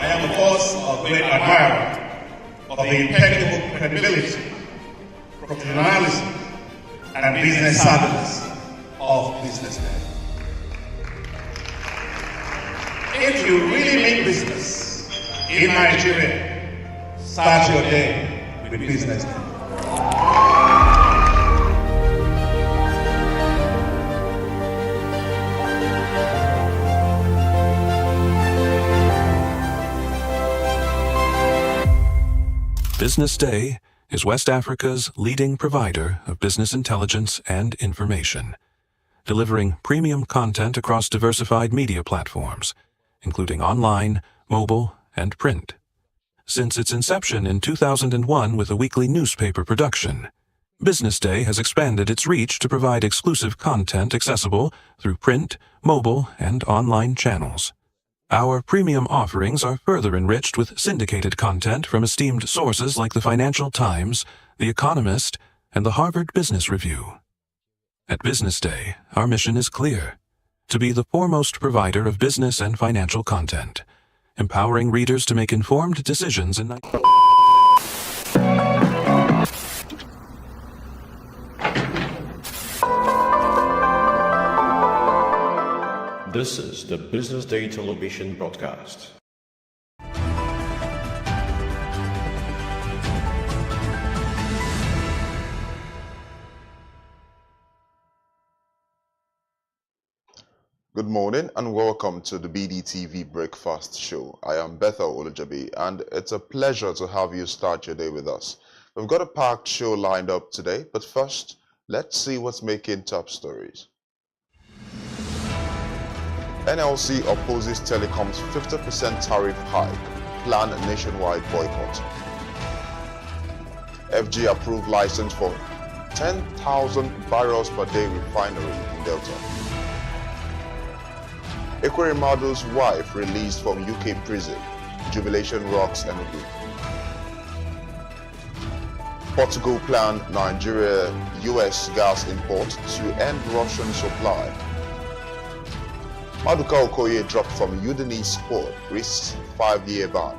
I am, of course, a great admirer of the impeccable credibility, professionalism, and business savviness of BusinessDay. If you really mean business in Nigeria, start your day with BusinessDay. BusinessDay is West Africa's leading provider of business intelligence and information, delivering premium content across diversified media platforms, including online, mobile, and print. Since its inception in 2001 with a weekly newspaper production, BusinessDay has expanded its reach to provide exclusive content accessible through print, mobile, and online channels. Our premium offerings are further enriched with syndicated content from esteemed sources like the Financial Times, The Economist, and the Harvard Business Review. At BusinessDay, our mission is clear: to be the foremost provider of business and financial content, empowering readers to make informed decisions in This is the BusinessDay television broadcast. Good morning and welcome to the BDTV Breakfast Show. I am Bethel Olajabi and it's a pleasure to have you start your day with us. We've got a packed show lined up today, but first, let's see what's making top stories. NLC opposes Telecom's 50% tariff hike, plan a nationwide boycott. FG approved license for 10,000 barrels per day refinery in Delta. Ekwerimadu's wife released from UK prison, jubilation rocks Enugu. Portugal planned Nigeria-US gas import to end Russian supply. Maduka Okoye dropped from Udinese Sport, risks 5-year ban.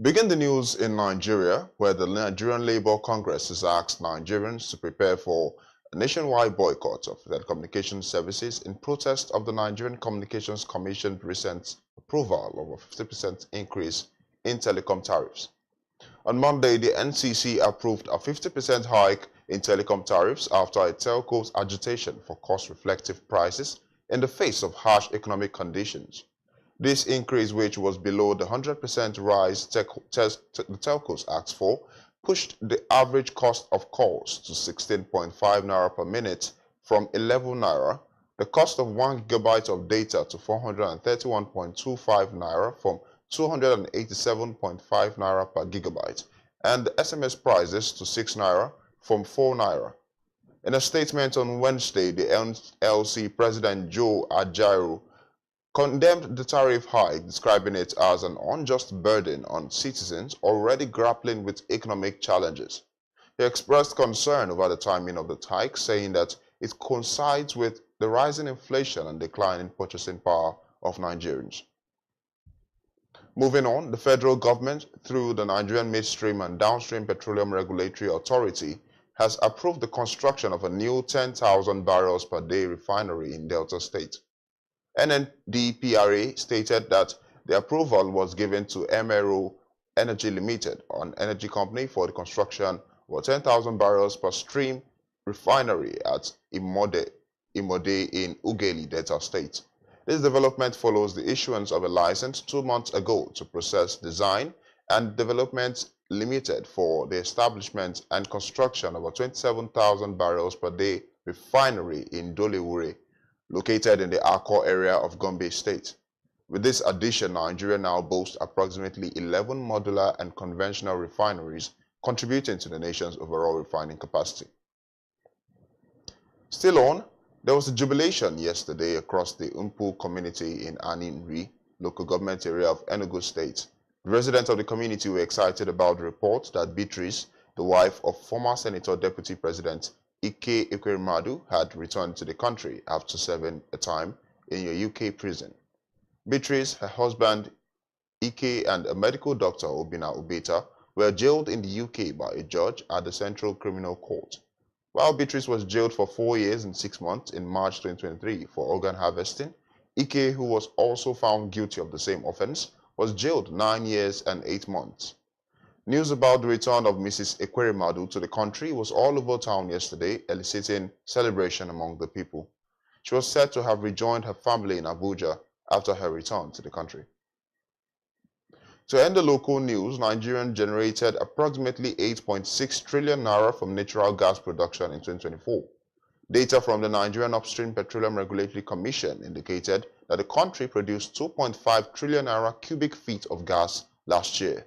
Begin the news in Nigeria, where the Nigerian Labour Congress has asked Nigerians to prepare for a nationwide boycott of telecommunications services in protest of the Nigerian Communications Commission's recent approval of a 50% increase in telecom tariffs. On Monday, the NCC approved a 50% hike in telecom tariffs after a telco's agitation for cost-reflective prices in the face of harsh economic conditions. This increase, which was below the 100% rise the telcos asked for, pushed the average cost of calls to 16.5 naira per minute from 11 naira, the cost of 1 gigabyte of data to 431.25 naira from 287.5 naira per gigabyte, and the SMS prices to 6 naira from 4 naira. In a statement on Wednesday, the NLC President Joe Ajaero condemned the tariff hike, describing it as an unjust burden on citizens already grappling with economic challenges. He expressed concern over the timing of the hike, saying that it coincides with the rising inflation and decline in purchasing power of Nigerians. Moving on, the federal government, through the Nigerian Midstream and Downstream Petroleum Regulatory Authority, has approved the construction of a new 10,000 barrels per day refinery in Delta State. NNDPRA stated that the approval was given to MRO Energy Limited, an energy company, for the construction of a 10,000 barrels per stream refinery at Imode in Ughelli, Delta State. This development follows the issuance of a license 2 months ago to Process Design and Development Limited for the establishment and construction of a 27,000 barrels per day refinery in Dolewure, located in the Akko area of Gombe State. With this addition, Nigeria now boasts approximately 11 modular and conventional refineries, contributing to the nation's overall refining capacity. Still on, there was a jubilation yesterday across the Umpu community in Aninri, local government area of Enugu State. The residents of the community were excited about the report that Beatrice, the wife of former Senator Deputy President Ike Ekweremadu, had returned to the country after serving a time in a UK prison. Beatrice, her husband Ike, and a medical doctor, Obina Ubeta, were jailed in the UK by a judge at the Central Criminal Court. While Beatrice was jailed for 4 years and 6 months in March 2023 for organ harvesting, Ike, who was also found guilty of the same offense, was jailed 9 years and 8 months. News about the return of Mrs. Ekweremadu to the country was all over town yesterday, eliciting celebration among the people. She was said to have rejoined her family in Abuja after her return to the country. To end the local news, Nigeria generated approximately 8.6 trillion naira from natural gas production in 2024. Data from the Nigerian Upstream Petroleum Regulatory Commission indicated that the country produced 2.5 trillion naira cubic feet of gas last year.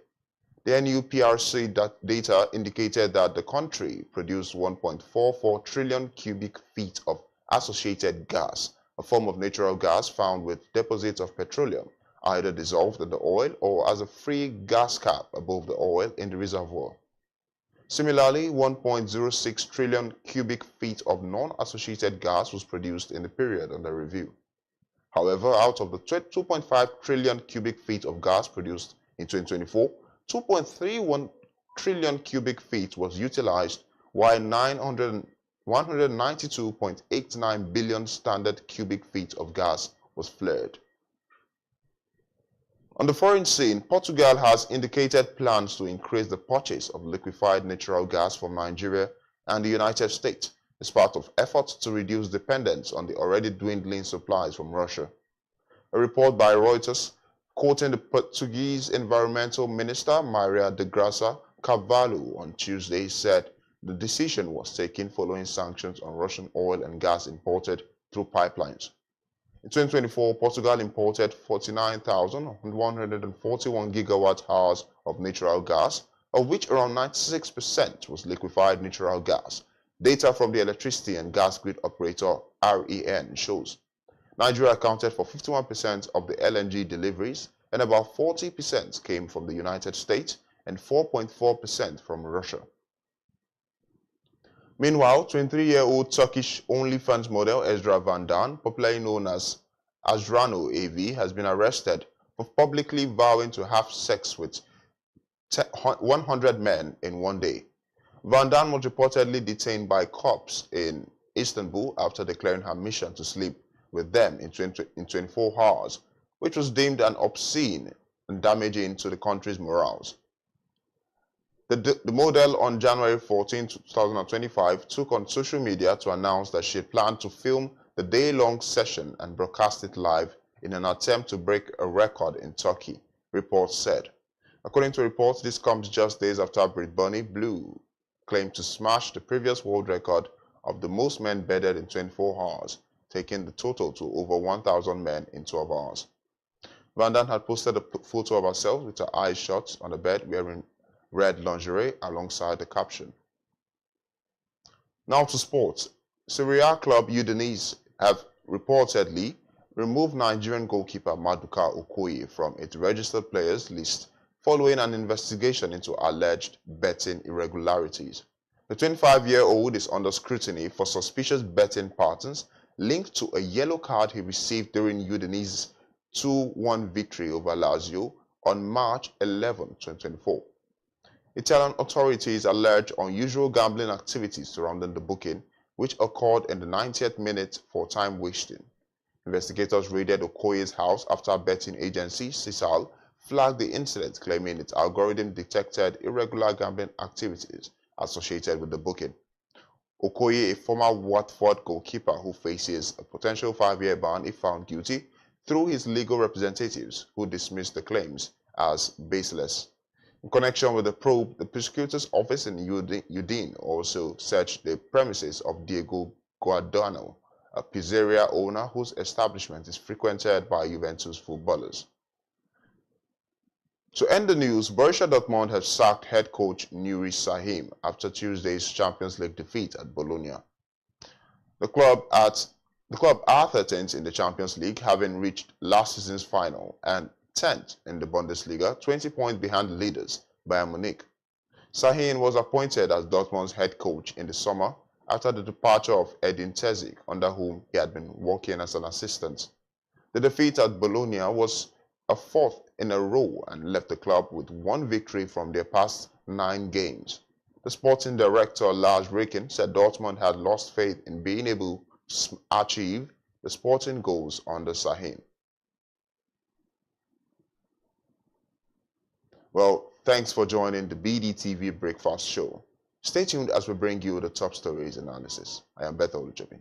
The NUPRC data indicated that the country produced 1.44 trillion cubic feet of associated gas, a form of natural gas found with deposits of petroleum, either dissolved in the oil or as a free gas cap above the oil in the reservoir. Similarly, 1.06 trillion cubic feet of non-associated gas was produced in the period under review. However, out of the 2.5 trillion cubic feet of gas produced in 2024, 2.31 trillion cubic feet was utilized, while 192.89 billion standard cubic feet of gas was flared. On the foreign scene, Portugal has indicated plans to increase the purchase of liquefied natural gas from Nigeria and the United States as part of efforts to reduce dependence on the already dwindling supplies from Russia. A report by Reuters, quoting the Portuguese Environmental Minister Maria de Graça Carvalho on Tuesday, said the decision was taken following sanctions on Russian oil and gas imported through pipelines. In 2024, Portugal imported 49,141 gigawatt-hours of natural gas, of which around 96% was liquefied natural gas. Data from the Electricity and Gas Grid Operator REN shows Nigeria accounted for 51% of the LNG deliveries, and about 40% came from the United States and 4.4% from Russia. Meanwhile, 23-year-old Turkish OnlyFans model Ezra Van Daan, popularly known as Azrano AV, has been arrested for publicly vowing to have sex with 100 men in one day. Van Daan was reportedly detained by cops in Istanbul after declaring her mission to sleep with them in 24 hours, which was deemed an obscene and damaging to the country's morals. The model on January 14, 2025 took on social media to announce that she planned to film the day-long session and broadcast it live in an attempt to break a record in Turkey, reports said. According to reports, this comes just days after Brit Bunny Blue claimed to smash the previous world record of the most men bedded in 24 hours, taking the total to over 1,000 men in 12 hours. Van Daan had posted a photo of herself with her eyes shut on the bed wearing red lingerie alongside the caption. Now to sports. Serie A club Udinese have reportedly removed Nigerian goalkeeper Maduka Okoye from its registered players list following an investigation into alleged betting irregularities. The 25-year-old is under scrutiny for suspicious betting patterns linked to a yellow card he received during Udinese's 2-1 victory over Lazio on March 11, 2024. Italian authorities allege unusual gambling activities surrounding the booking, which occurred in the 90th minute for time wasting. Investigators raided Okoye's house after betting agency Sisal flagged the incident, claiming its algorithm detected irregular gambling activities associated with the booking. Okoye, a former Watford goalkeeper who faces a potential 5-year ban if found guilty, through his legal representatives, who dismissed the claims as baseless. In connection with the probe, the prosecutor's office in Udine also searched the premises of Diego Guardano, a pizzeria owner whose establishment is frequented by Juventus footballers. To end the news, Borussia Dortmund has sacked head coach Nuri Sahin after Tuesday's Champions League defeat at Bologna. The club are 13th in the Champions League, having reached last season's final, and 10th in the Bundesliga, 20 points behind the leaders, Bayern Munich. Sahin was appointed as Dortmund's head coach in the summer after the departure of Edin Terzic, under whom he had been working as an assistant. The defeat at Bologna was a fourth in a row and left the club with one victory from their past 9 games. The sporting director Lars Ricken said Dortmund had lost faith in being able to achieve the sporting goals under Sahin. Well, thanks for joining the BDTV Breakfast Show. Stay tuned as we bring you the top stories analysis. I am Beth Olujobi.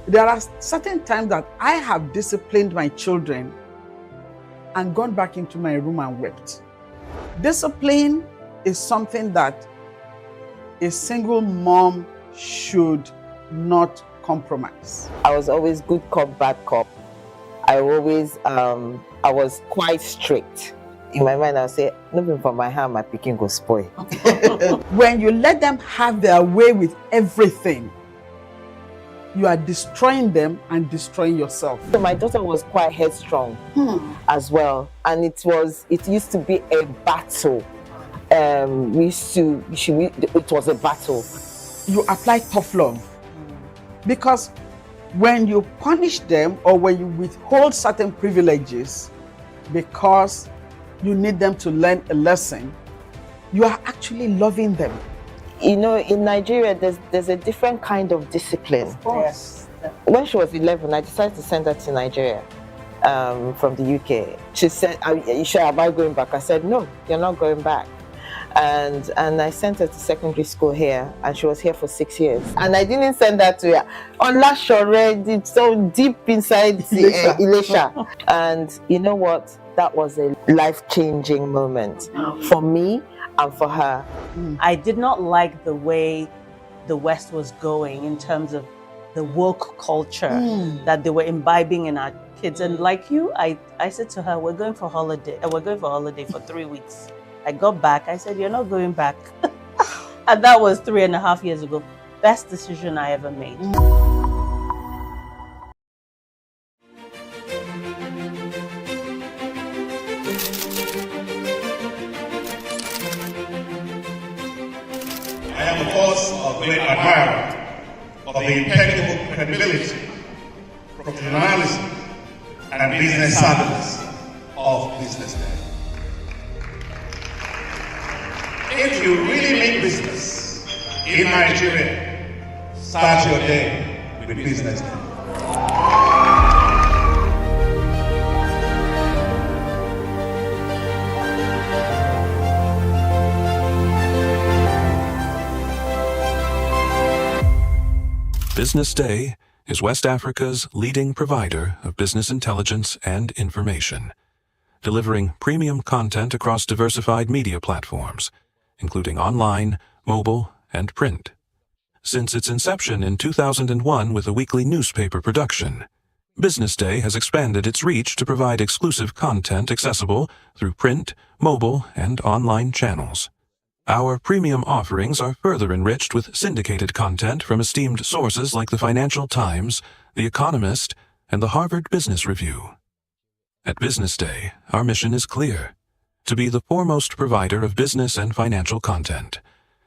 There are certain times that I have disciplined my children and gone back into my room and wept. Discipline is something that a single mom should not compromise. I was always good cop, bad cop. I was quite strict. In my mind, I would say, nothing from my hand, my picking go spoil. When you let them have their way with everything, you are destroying them and destroying yourself. So my daughter was quite headstrong as well, and it used to be a battle. It was a battle. You apply tough love because when you punish them or when you withhold certain privileges because you need them to learn a lesson, you are actually loving them. You know, in Nigeria, there's a different kind of discipline. Of course. When she was 11, I decided to send her to Nigeria from the UK. She said, am I going back? I said, no, you're not going back. And I sent her to secondary school here, and she was here for 6 years. And I didn't send her to Olashore, it's so deep inside Ilesha. And you know what? That was a life-changing moment for me and for her. I did not like the way the West was going in terms of the woke culture that they were imbibing in our kids. And like you, I said to her, we're going for holiday for 3 weeks. I got back, I said, you're not going back. And that was 3.5 years ago. Best decision I ever made. I am, of course, a great admirer of the impeccable credibility, professionalism, and business savviness of BusinessDay. If you really mean business in Nigeria, start your day with BusinessDay. BusinessDay is West Africa's leading provider of business intelligence and information, delivering premium content across diversified media platforms, including online, mobile, and print. Since its inception in 2001 with a weekly newspaper production, BusinessDay has expanded its reach to provide exclusive content accessible through print, mobile, and online channels. Our premium offerings are further enriched with syndicated content from esteemed sources like the Financial Times, The Economist, and the Harvard Business Review. At BusinessDay, our mission is clear: to be the foremost provider of business and financial content,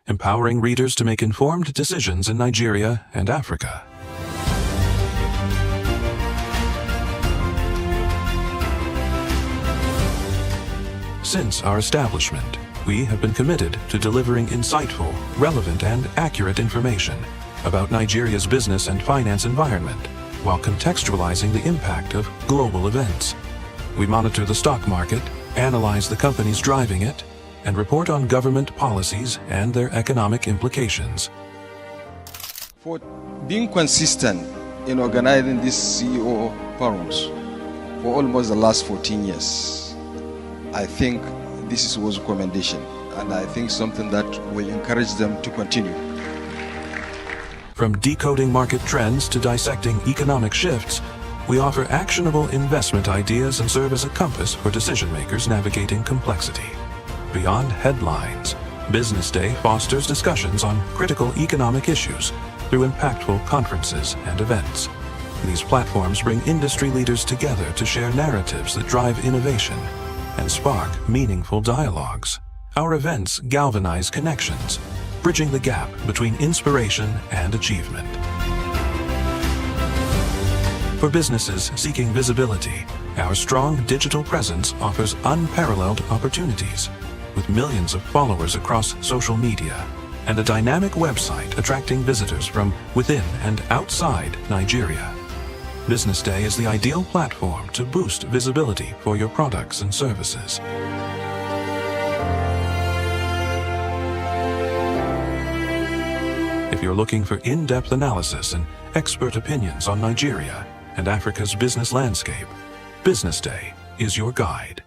empowering readers to make informed decisions in Nigeria and Africa. Since our establishment, we have been committed to delivering insightful, relevant, and accurate information about Nigeria's business and finance environment, while contextualizing the impact of global events. We monitor the stock market, analyze the companies driving it, and report on government policies and their economic implications. For being consistent in organizing these CEO forums for almost the last 14 years, I think this was a commendation, and I think something that will encourage them to continue. From decoding market trends to dissecting economic shifts, we offer actionable investment ideas and serve as a compass for decision-makers navigating complexity. Beyond headlines, BusinessDay fosters discussions on critical economic issues through impactful conferences and events. These platforms bring industry leaders together to share narratives that drive innovation, and spark meaningful dialogues. Our events galvanize connections, bridging the gap between inspiration and achievement. For businesses seeking visibility, our strong digital presence offers unparalleled opportunities, with millions of followers across social media and a dynamic website attracting visitors from within and outside Nigeria. Business Day is the ideal platform to boost visibility for your products and services. If you're looking for in-depth analysis and expert opinions on Nigeria and Africa's business landscape, Business Day is your guide.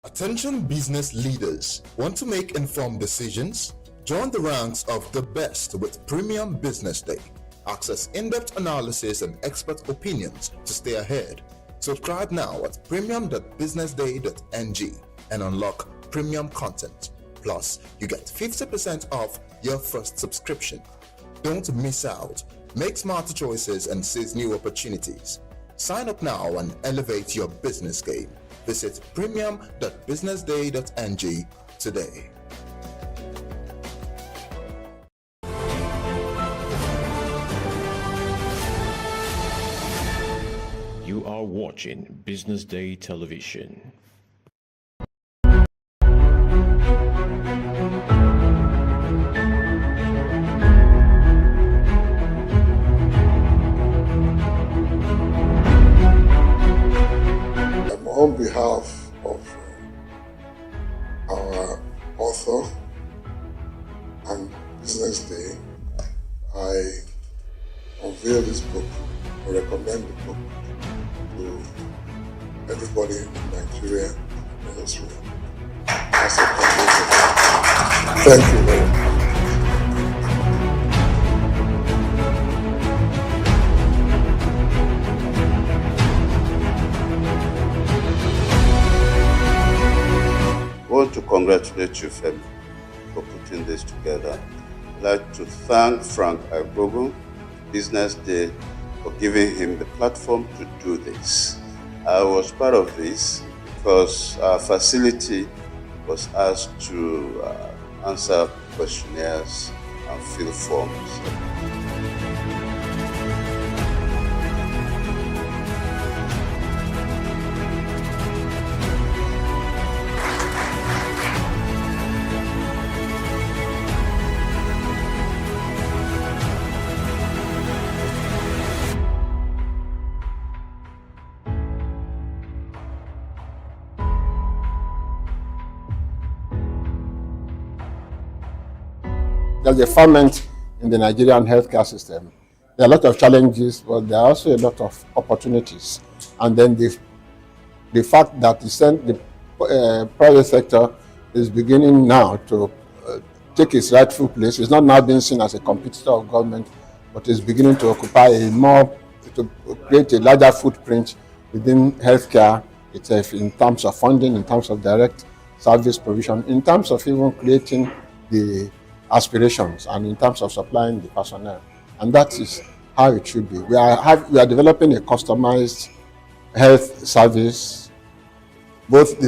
Attention business leaders. Want to make informed decisions? Join the ranks of the best with Premium Business Day. Access in-depth analysis and expert opinions to stay ahead. Subscribe now at premium.businessday.ng and unlock premium content. Plus, you get 50% off your first subscription. Don't miss out. Make smarter choices and seize new opportunities. Sign up now and elevate your business game. Visit premium.businessday.ng today. You are watching Business Day Television. On behalf of our author and Business Day, I unveil this book or recommend the book to everybody in Nigeria and elsewhere. As a contribution. Thank you very much. I want to congratulate you, Femi, for putting this together. I'd like to thank Frank Agbogu, Business Day, for giving him the platform to do this. I was part of this because our facility was asked to answer questionnaires and fill forms. There's a ferment in the Nigerian healthcare system. There are a lot of challenges, but there are also a lot of opportunities. And then the fact that the private sector is beginning now to take its rightful place. It's not now being seen as a competitor of government, but is beginning to occupy to create a larger footprint within healthcare itself in terms of funding, in terms of direct service provision, in terms of even creating the aspirations and in terms of supplying the personnel. And that is how it should be. We are developing a customized health service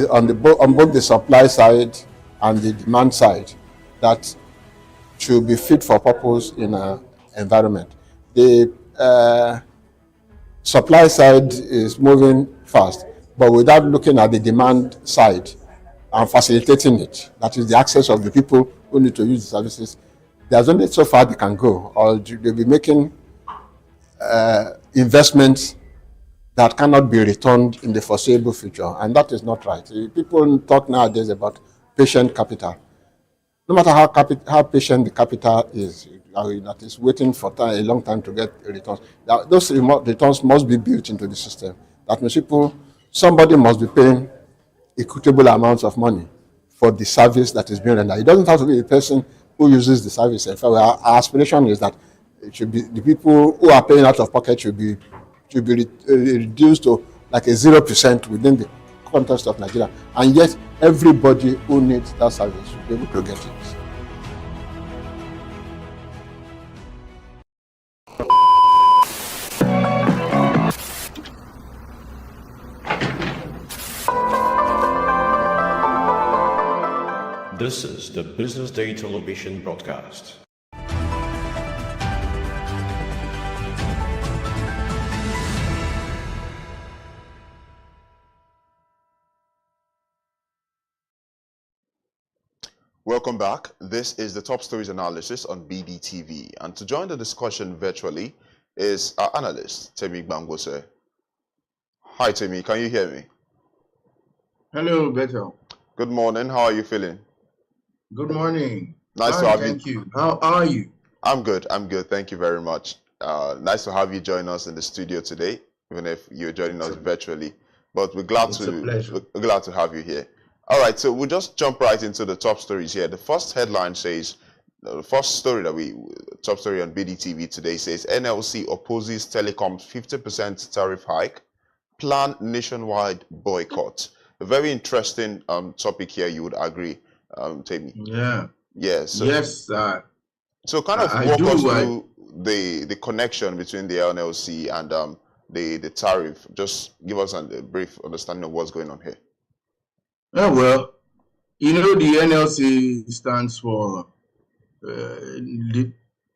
on both the supply side and the demand side that should be fit for purpose in an environment. The supply side is moving fast, but without looking at the demand side and facilitating it, that is the access of the people who need to use the services. There's only so far they can go, or they'll be making investments that cannot be returned in the foreseeable future, and that is not right. People talk nowadays about patient capital. No matter how patient the capital is, that is waiting for a long time to get returns, those returns must be built into the system. That means somebody must be paying equitable amounts of money for the service that is being rendered. It doesn't have to be the person who uses the service. In fact, our aspiration is that it should be the people who are paying out of pocket should be reduced to like a 0% within the context of Nigeria. And yet, everybody who needs that service should be able to get it. This is the Business Day television broadcast. Welcome back. This is the Top Stories Analysis on BDTV. And to join the discussion virtually is our analyst, Temi Bangose. Hi, Temi. Can you hear me? Hello, Beto. Good morning. How are you feeling? Good morning. Nice to have you. Thank you. How are you? I'm good. I'm good. Thank you very much. Nice to have you join us in the studio today, even if you're joining us virtually. But we're glad to have you here. All right, so we'll just jump right into the top stories here. The first headline says, the first story top story on BDTV today says, NLC opposes telecoms 50% tariff hike, plan nationwide boycott. A very interesting topic here, you would agree, Temi? Yeah. Yeah. So, yes. So kind of walk us through the connection between the NLC and the tariff. Just give us a brief understanding of what's going on here. Oh, well, you know, the NLC stands for,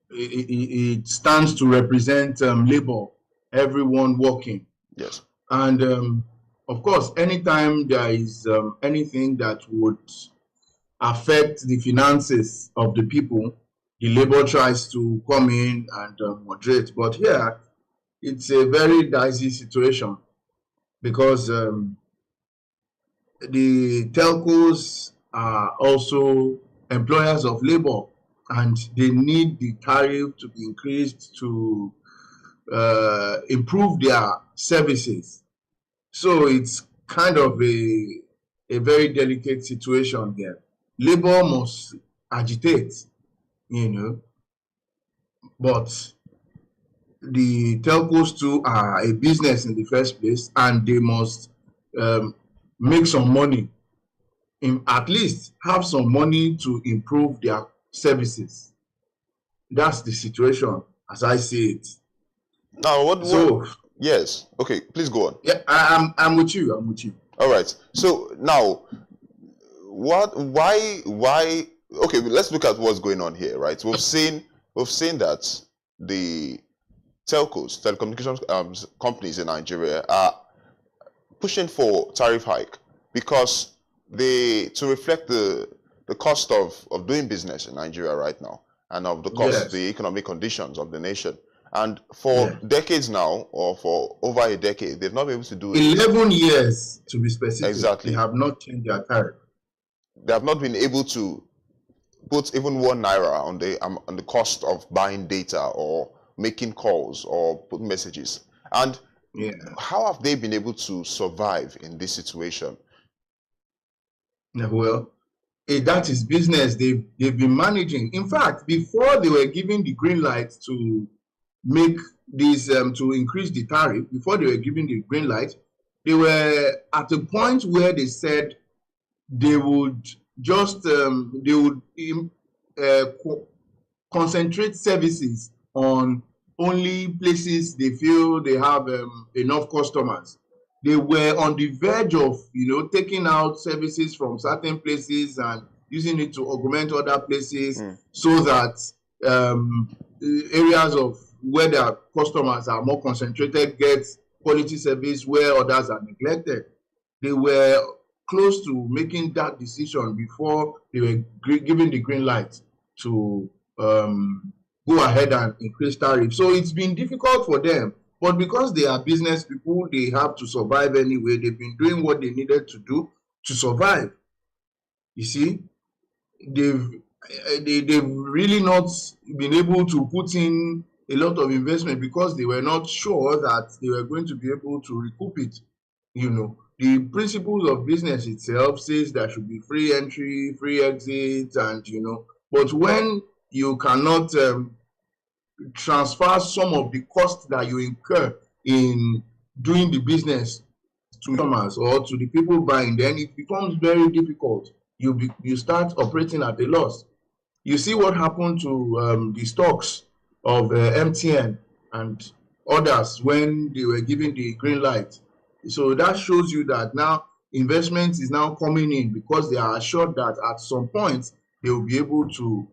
it stands to represent labor, everyone working. Yes. And of course, anytime there is anything that would affect the finances of the people, the labor tries to come in and moderate. But here, it's a very dicey situation because the telcos are also employers of labor, and they need the tariff to be increased to improve their services. So it's kind of a very delicate situation here. Labor must agitate, you know, but the telcos too are a business in the first place, and they must make some money, at least have some money to improve their services. That's the situation as I see it. Now, yes. Okay, please go on. Yeah, I'm with you. I'm with you. All right. So now, why? Okay, let's look at what's going on here, right? We've seen that the telcos, telecommunications companies in Nigeria are pushing for tariff hike because to reflect the cost of doing business in Nigeria right now, and of the cost, the economic conditions of the nation. And for decades now, or for over a decade, they've not been able to do 11 years to be specific. Exactly. They have not changed their tariff. They have not been able to put even 1 naira on the cost of buying data or making calls or putting messages. And how have they been able to survive in this situation? Well, that is business. They've been managing. In fact, before they were giving the green light to make this to increase the tariff, before they were giving the green light, they were at a point where they said they would just concentrate services on only places they feel they have enough customers. They were on the verge of, taking out services from certain places and using it to augment other places so that areas of where their customers are more concentrated get quality service where others are neglected. They were close to making that decision before they were given the green light to go ahead and increase tariffs. So it's been difficult for them, but because they are business people, they have to survive anyway. They've been doing what they needed to do to survive. You see, they've really not been able to put in a lot of investment because they were not sure that they were going to be able to recoup it. The principles of business itself says there should be free entry, free exit, and but when you cannot transfer some of the costs that you incur in doing the business to customers or to the people buying, then it becomes very difficult. You start operating at a loss. You see what happened to the stocks of MTN and others when they were given the green light. So that shows you that now investment is now coming in because they are assured that at some point they will be able to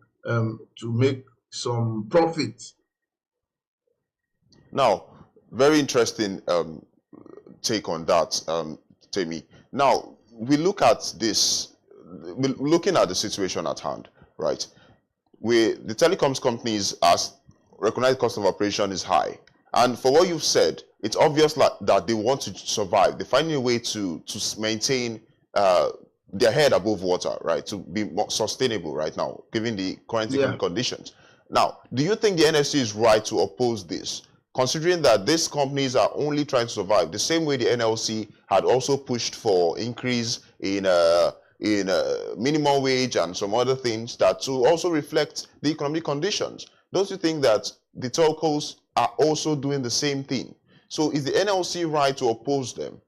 make some profit. Now, very interesting take on that, Temi. Now, we look at this, looking at the situation at hand, right? The telecoms companies as recognized cost of operation is high. And for what you've said, it's obvious that they want to survive. They're finding a way to maintain their head above water, right? To be more sustainable right now, given the current economic conditions. Now, do you think the NFC is right to oppose this, considering that these companies are only trying to survive, the same way the NLC had also pushed for increase in minimum wage and some other things that to also reflect the economic conditions? Don't you think that the telcos are also doing the same thing? So is the NLC right to oppose them?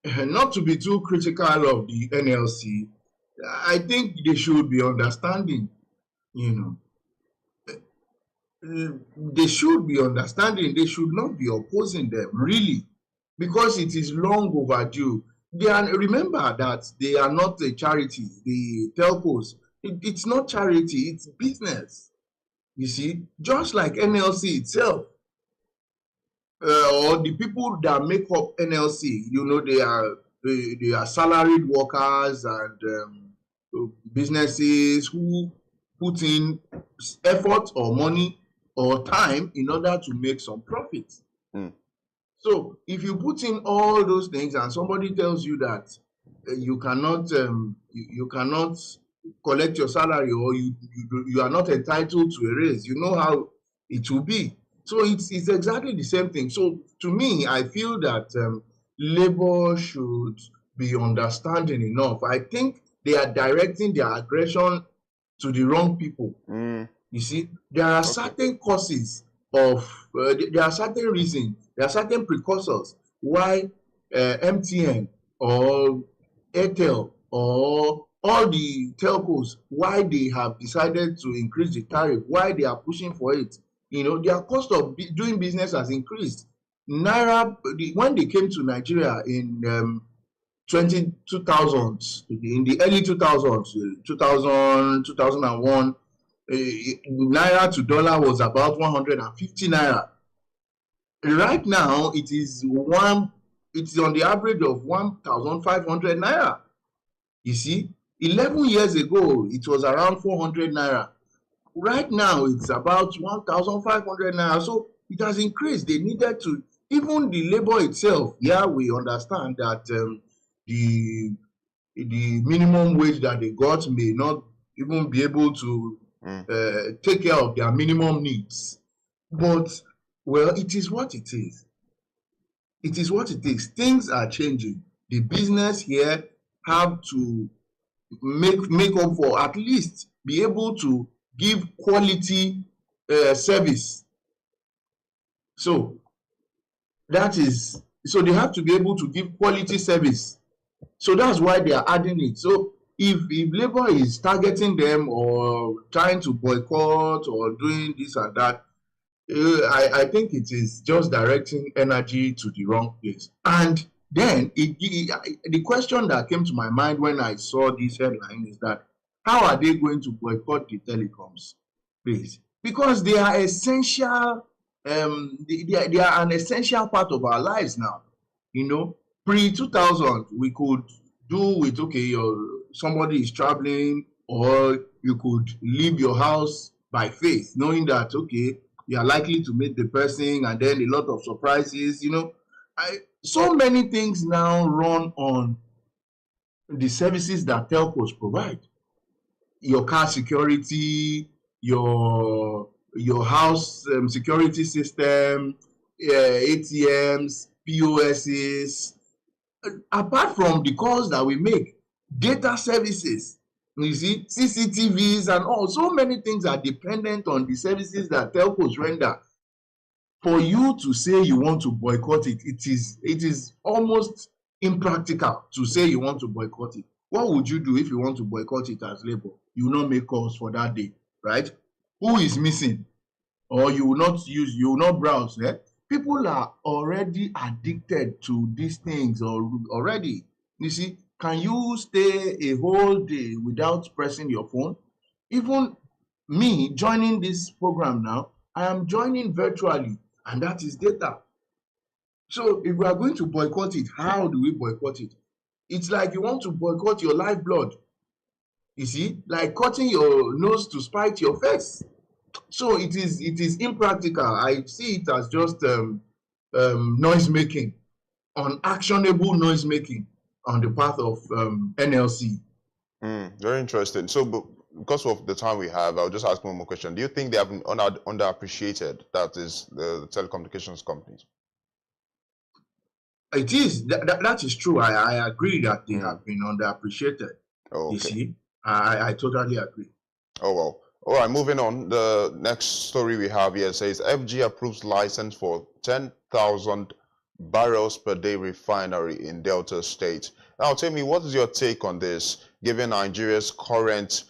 Not to be too critical of the NLC, I think they should be understanding, they should be understanding, they should not be opposing them, really, because it is long overdue. Remember that they are not a charity, the telcos. It's not charity, it's business. You see, just like NLC itself, or the people that make up NLC, they are salaried workers and businesses who put in effort or money or time in order to make some profit. So if you put in all those things and somebody tells you that you cannot collect your salary, or you are not entitled to a raise, you know how it will be. So it's exactly the same thing. So to me, I feel that labor should be understanding enough. I think they are directing their aggression to the wrong people. You see, there are certain causes of, there are certain reasons, there are certain precursors why MTN or Airtel or all the telcos, why they have decided to increase the tariff, why they are pushing for it. Their cost of doing business has increased. Naira, when they came to Nigeria in 2000s, in the early 2000s, 2001, Naira to dollar was about 150 Naira. Right now, it is on the average of 1,500 Naira. You see, 11 years ago, it was around 400 Naira. Right now, it's about 1,500 Naira. So it has increased. They needed to, even the labor itself, we understand that the minimum wage that they got may not even be able to take care of their minimum needs. But, well, it is what it is. It is what it is. Things are changing. The business here have to make up for, at least be able to give quality service. So they have to be able to give quality service. So that's why they are adding it. So if labor is targeting them or trying to boycott or doing this and that, I think it is just directing energy to the wrong place. And then the question that came to my mind when I saw this headline is that, how are they going to boycott the telecoms, please? Because they are essential. They are an essential part of our lives now. Pre-2000, we could do with, somebody is traveling, or you could leave your house by faith, knowing that, you are likely to meet the person, and then a lot of surprises. So many things now run on the services that telcos provide. Your car security, your house security system, ATMs, POSs. Apart from the calls that we make, data services, you see, CCTVs and all, so many things are dependent on the services that telcos render. For you to say you want to boycott it, it is almost impractical to say you want to boycott it. What would you do if you want to boycott it as labor? You will not make calls for that day, right? Who is missing? Or you will not browse, People are already addicted to these things already. You see, can you stay a whole day without pressing your phone? Even me joining this program now, I am joining virtually, and that is data. So if we are going to boycott it, how do we boycott it? It's like you want to boycott your lifeblood. You see, like cutting your nose to spite your face. So it is impractical. I see it as just noise making, unactionable noise making on the part of NLC. Very interesting. So, because of the time we have, I'll just ask one more question. Do you think they have been underappreciated, that is, the telecommunications companies? It is. That is true. I agree that they have been underappreciated. Oh, okay. You see, I totally agree. Oh, well. All right, moving on. The next story we have here says FG approves license for 10,000 barrels per day refinery in Delta State. Now, tell me, what is your take on this, given Nigeria's current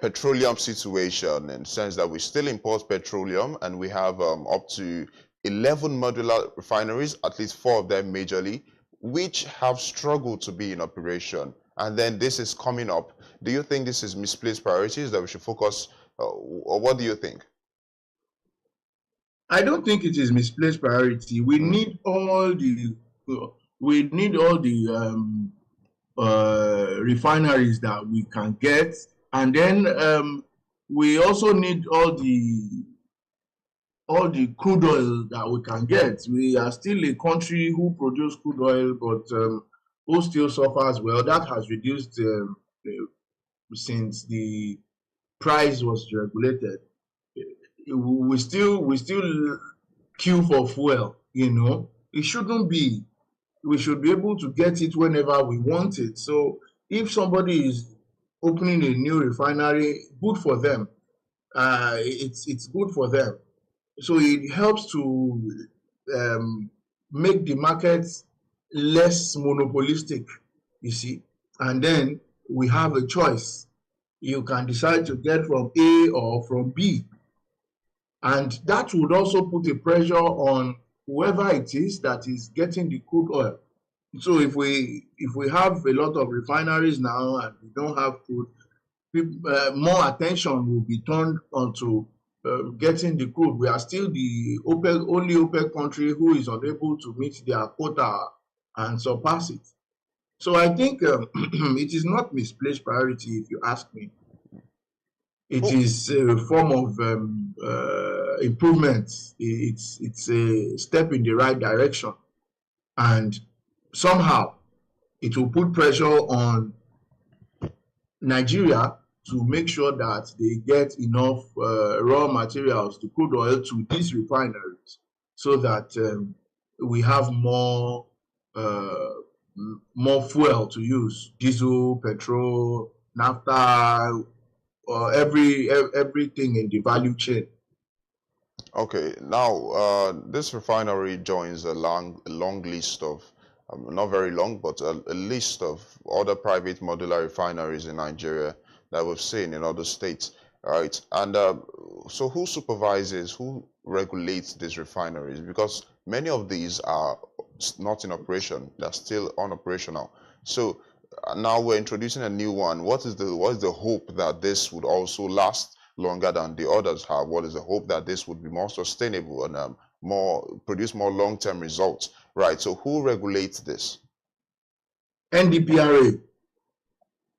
petroleum situation, in the sense that we still import petroleum and we have up to 11 modular refineries, at least 4 of them majorly, which have struggled to be in operation. And then this is coming up. Do you think this is misplaced priorities that we should focus, or what do you think? I don't think it is misplaced priority. We need all the refineries that we can get, and then we also need all the crude oil that we can get. We are still a country who produce crude oil, but who still suffers. Well, that has reduced since the price was regulated. We still queue for fuel. You know, it shouldn't be. We should be able to get it whenever we want it. So if somebody is opening a new refinery, good for them. It's good for them. So it helps to make the market less monopolistic, you see. And then we have a choice. You can decide to get from A or from B. And that would also put a pressure on whoever it is that is getting the crude oil. So if we have a lot of refineries now and we don't have crude, more attention will be turned onto getting the crude. We are still the only OPEC country who is unable to meet their quota and surpass it. So I think it is not misplaced priority, if you ask me. It is a form of improvement. It's a step in the right direction, and somehow it will put pressure on Nigeria to make sure that they get enough raw materials, the crude oil, to these refineries, so that we have more fuel to use: diesel, petrol, naphtha, everything in the value chain. Okay, now this refinery joins a long list of, not very long, but a list of other private modular refineries in Nigeria that we've seen in other states, right? And so who supervises, who regulates these refineries? Because many of these are not in operation, they're still unoperational. So now we're introducing a new one. What is the hope that this would also last longer than the others have? What is the hope that this would be more sustainable and produce more long-term results, right? So who regulates this? NDPRA.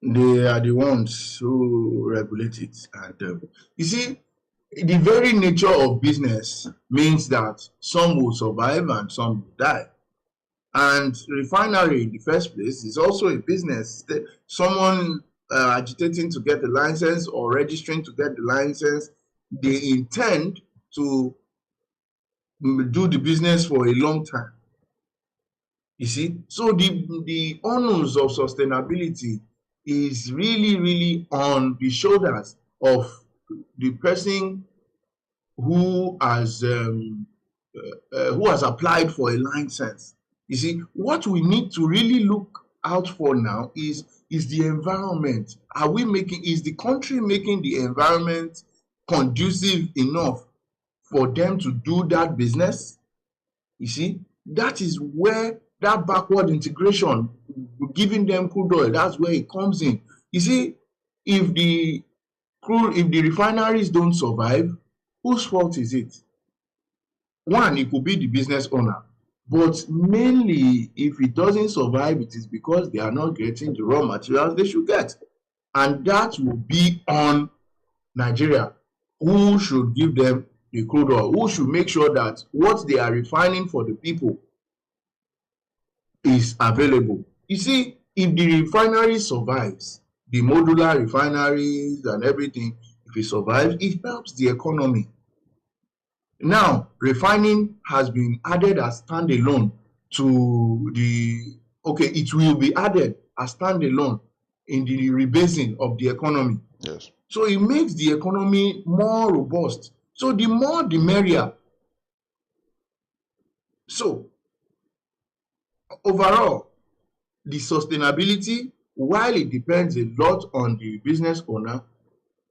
They are the ones who regulate it. And you see, the very nature of business means that some will survive and some will die. And refinery, in the first place, is also a business. Someone agitating to get the license or registering to get the license, they intend to do the business for a long time. You see, so the onus of sustainability is really on the shoulders of the person who has applied for a license. You see, what we need to really look out for now is the environment. Is the country making the environment conducive enough for them to do that business. You see, that is where that backward integration, giving them crude oil, that's where it comes in. You see, if the refineries don't survive, whose fault is it? One, it could be the business owner. But mainly, if it doesn't survive, it is because they are not getting the raw materials they should get. And that will be on Nigeria. Who should give them the crude oil? Who should make sure that what they are refining for the people is available? You see, if the refinery survives, the modular refineries and everything, if it survives, it helps the economy. Now, refining has been added as standalone to it will be added as standalone in the rebasing of the economy. Yes. So it makes the economy more robust. So the more, the merrier. So overall, the sustainability, while it depends a lot on the business owner,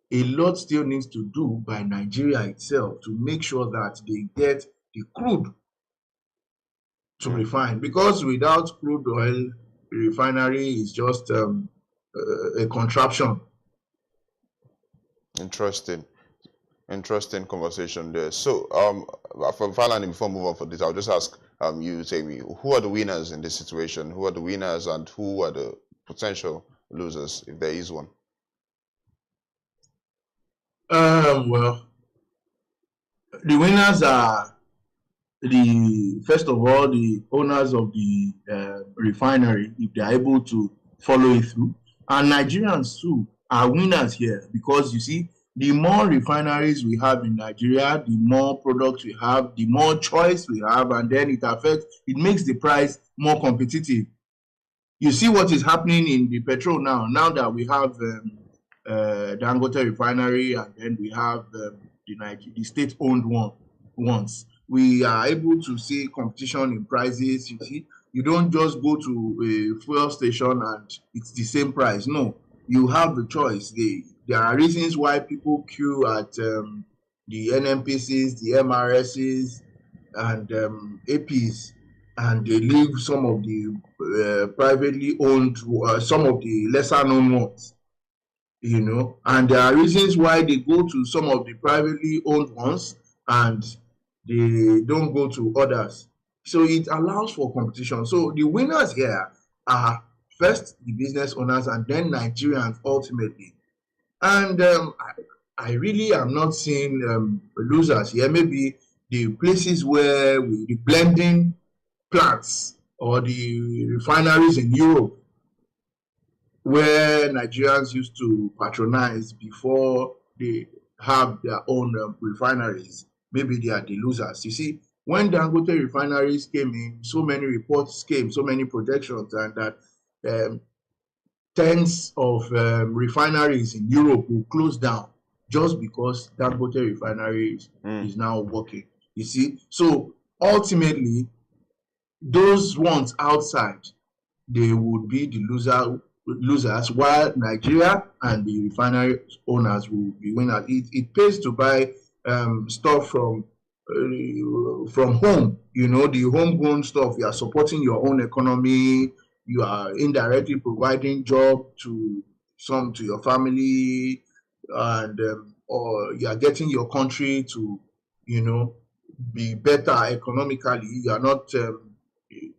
a lot still needs to do by Nigeria itself to make sure that they get the crude to refine. Because without crude oil, refinery is just a contraption. Interesting conversation there. So, finally, before we move on for this, I'll just ask you, Temi, who are the winners in this situation? Who are the winners and who are the potential losers, if there is one? Well, the winners are first of all, the owners of the refinery, if they are able to follow it through. And Nigerians too are winners here, because you see, the more refineries we have in Nigeria, the more products we have, the more choice we have, and then it makes the price more competitive. You see what is happening in the petrol now that we have Dangote refinery, and then we have the state-owned ones. We are able to see competition in prices. You see, you don't just go to a fuel station and it's the same price. No, you have the choice. There are reasons why people queue at the NNPCs, the MRSs, and APs, and they leave some of the privately owned, some of the lesser known ones. You know, and there are reasons why they go to some of the privately owned ones and they don't go to others. So it allows for competition. So the winners here are first the business owners and then Nigerians ultimately. And I really am not seeing losers here. Maybe the places where the blending plants or the refineries in Europe, where Nigerians used to patronize before they have their own refineries, maybe they are the losers. You see, when Dangote refineries came in, so many reports came, so many projections, and that tens of refineries in Europe will close down just because Dangote refinery is now working. You see, so ultimately, those ones outside, they would be the losers, while Nigeria and the refinery owners will be winners. It pays to buy stuff from home. You know, the homegrown stuff. You are supporting your own economy. You are indirectly providing job to your family, and or you are getting your country to, you know, be better economically. You are not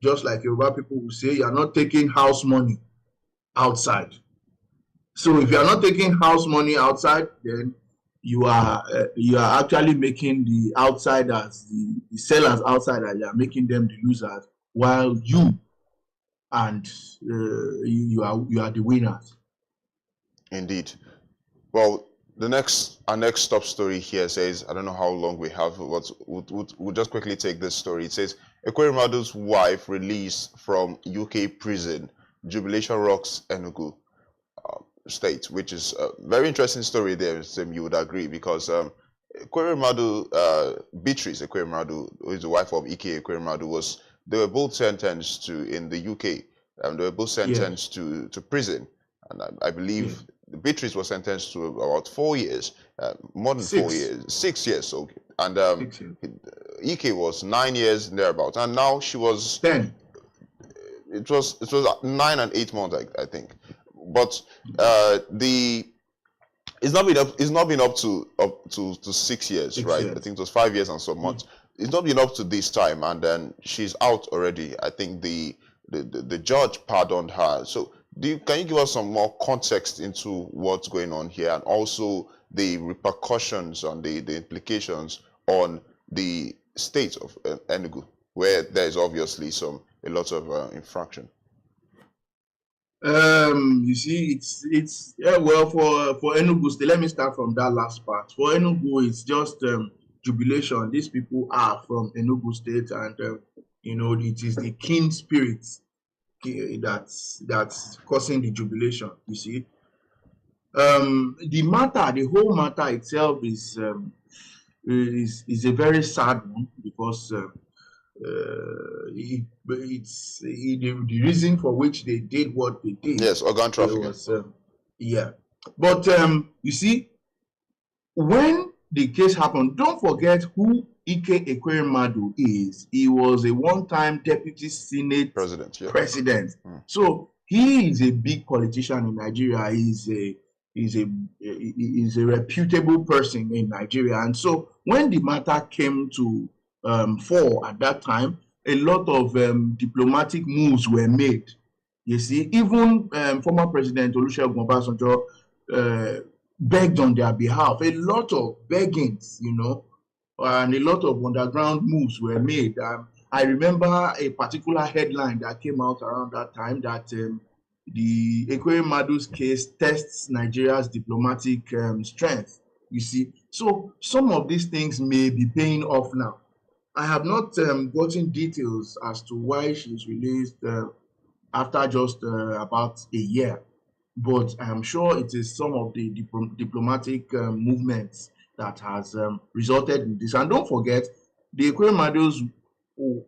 just like Yoruba people will say, you are not taking house money outside. So if you are not taking house money outside, then you are actually making the outsiders, the sellers outsiders, you are making them the losers, while you and you are the winners. Indeed. Well, our next top story here says, I don't know how long we have, but we'll just quickly take this story. It says, Ekweremadu's wife released from UK prison, jubilation rocks Enugu state, which is a very interesting story there, Sam, you would agree, because Ekweremadu, Beatrice Ekweremadu, who is the wife of Ike Ekweremadu, they were both sentenced to, in the UK, they were both sentenced to prison. And I believe Beatrice was sentenced to about 4 years, more than 4 years, 6 years. So And 6 years. Ike was 9 years thereabout, and now she was 10. It was 9 and 8 months, I think. But it's not been up to 6 years, right? I think it was 5 years and some months. It's not been up to this time, and then she's out already. I think the judge pardoned her. So can you give us some more context into what's going on here, and also the repercussions and the implications on the state of Enugu, where there is obviously a lot of infraction? You see, it's well, for Enugu State, let me start from that last part. For Enugu, it's just jubilation. These people are from Enugu State, and it is the kin spirit that's causing the jubilation. You see, the whole matter itself is a very sad one, because the reason for which they did what they did. Yes, organ trafficking. Yeah, but you see, when the case happened, don't forget who Ike Ekweremadu is. He was a one-time deputy Senate president. So he is a big politician in Nigeria. He's a reputable person in Nigeria, and so when the matter came to fore at that time, a lot of diplomatic moves were made. You see, even former President Olusegun Obasanjo begged on their behalf. A lot of beggings, and a lot of underground moves were made. I remember a particular headline that came out around that time, that the Ekweremadu's case tests Nigeria's diplomatic strength. You see, so some of these things may be paying off now. I have not gotten details as to why she's released after just about a year, but I'm sure it is some of the diplomatic movements that has resulted in this. And don't forget, the Ekweremadus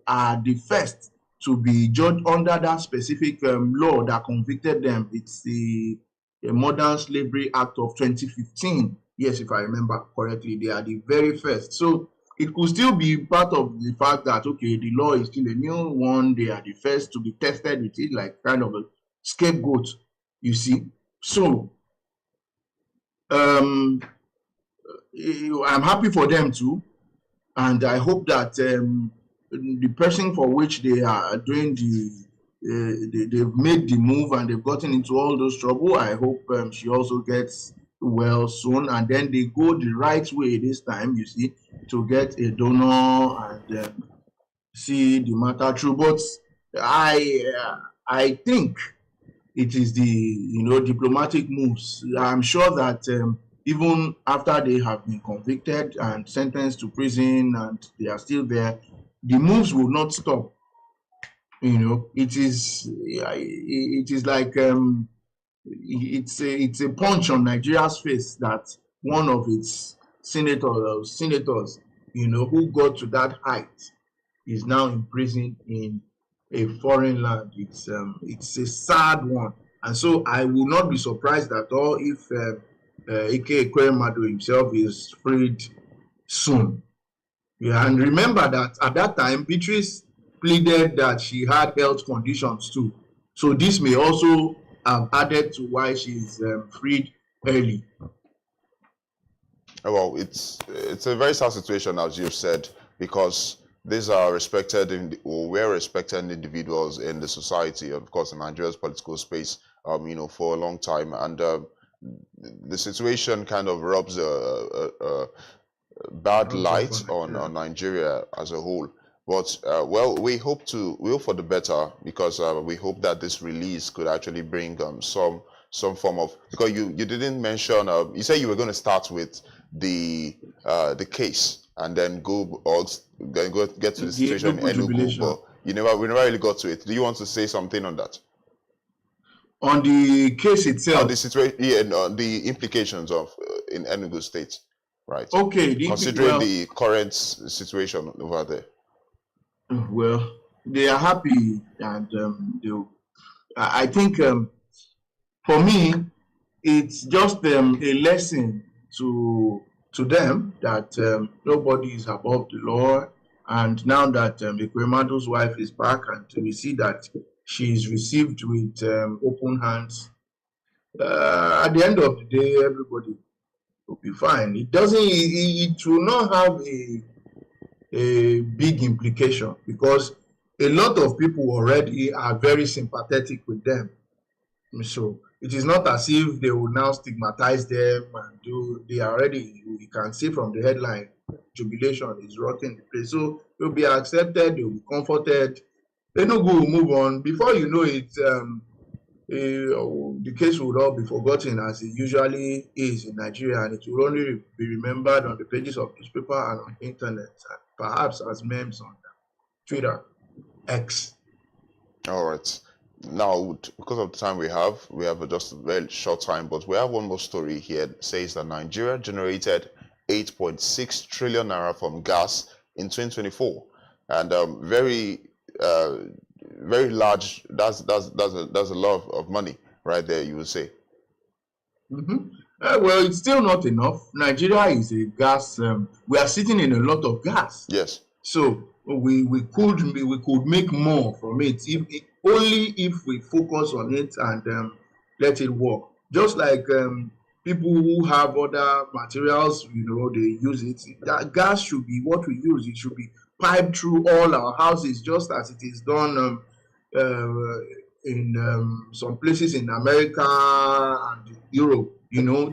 are the first to be judged under that specific law that convicted them. It's the Modern Slavery Act of 2015. Yes, if I remember correctly, they are the very first. So it could still be part of the fact that, okay, the law is still a new one. They are the first to be tested with it, like kind of a scapegoat, you see. So I'm happy for them too. And I hope that the person for which they are doing they've made the move and they've gotten into all those trouble, I hope she also gets well soon, and then they go the right way this time, you see, to get a donor and see the matter through. But I think it is the diplomatic moves. I'm sure that even after they have been convicted and sentenced to prison and they are still there, the moves will not stop. It is like it's a punch on Nigeria's face that one of its senators, who got to that height, is now in prison in a foreign land. It's a sad one, and so I will not be surprised at all if Ike Ekweremadu himself is freed soon. Yeah, and remember that at that time, Beatrice pleaded that she had health conditions too. So this may also have added to why she's freed early. Well, it's a very sad situation, as you've said, because these are well-respected individuals in the society, of course, in Nigeria's political space, for a long time, and the situation kind of rubs a bad light on Nigeria as a whole. But well, we hope for the better, because we hope that this release could actually bring some form of, because you didn't mention, you said you were going to start with the case and then get to the situation in Enugu, but we never really got to it. Do you want to say something on that? On the case itself? On the situation, yeah, and the implications of in Enugu State, right? Okay. Considering the current situation over there. Well, they are happy, and I think for me, it's just a lesson to to them that nobody is above the law. And now that Ekwemadu's wife is back, and we see that she is received with open hands, at the end of the day, everybody will be fine. It doesn't. It will not have a big implication, because a lot of people already are very sympathetic with them. So it is not as if they will now stigmatize them and do. They are already. You can see from the headline, jubilation is rotting the place. So they'll be accepted. They'll be comforted. Enugu will move on. Before you know it, the case will all be forgotten, as it usually is in Nigeria, and it will only be remembered on the pages of newspaper and on internet, and perhaps as memes on Twitter, X. All right. Now, because of the time we have just a very short time, but we have one more story here. It says that Nigeria generated 8.6 trillion naira from gas in 2024, and very large. That's a lot of money right there, you would say. Well, it's still not enough. Nigeria is a gas. We are sitting in a lot of gas. Yes. So we could make more from it only if we focus on it and let it work. Just like people who have other materials, they use it. That gas should be what we use. It should be piped through all our houses, just as it is done in some places in America and Europe.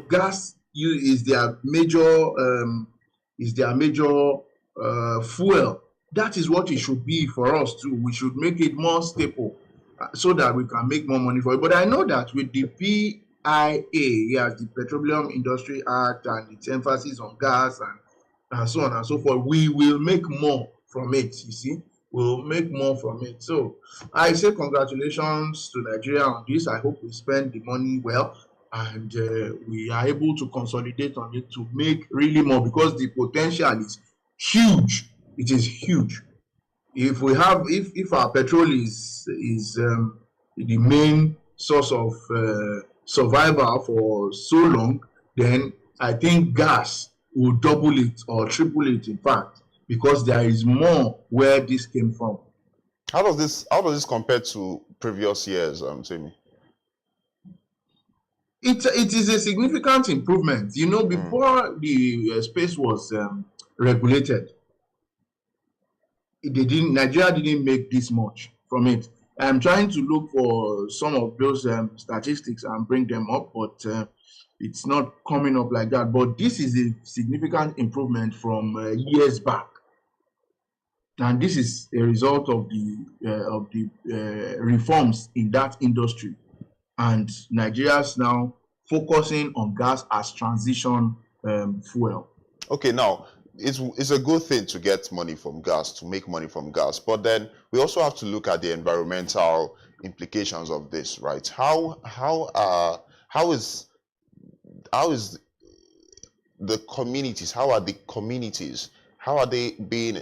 Gas is their major fuel. That is what it should be for us too. We should make it more stable so that we can make more money for it. But I know that with the PIA, yes, the Petroleum Industry Act, and its emphasis on gas and so on and so forth, we will make more from it. You see, we'll make more from it. So I say congratulations to Nigeria on this. I hope we spend the money well, and we are able to consolidate on it to make really more, because the potential is huge. It is huge. If our petrol is the main source of survival for so long, then I think gas will double it or triple it, in fact, because there is more where this came from. How does this compare to previous years, Timmy? It is a significant improvement. Before the space was regulated, Nigeria didn't make this much from it. I'm trying to look for some of those statistics and bring them up, but it's not coming up like that. But this is a significant improvement from years back, and this is a result of the reforms in that industry, and Nigeria's now focusing on gas as transition fuel. Okay, now it's a good thing to get money from gas, to make money from gas, but then we also have to look at the environmental implications of this, right? How is the communities? How are the communities? How are they being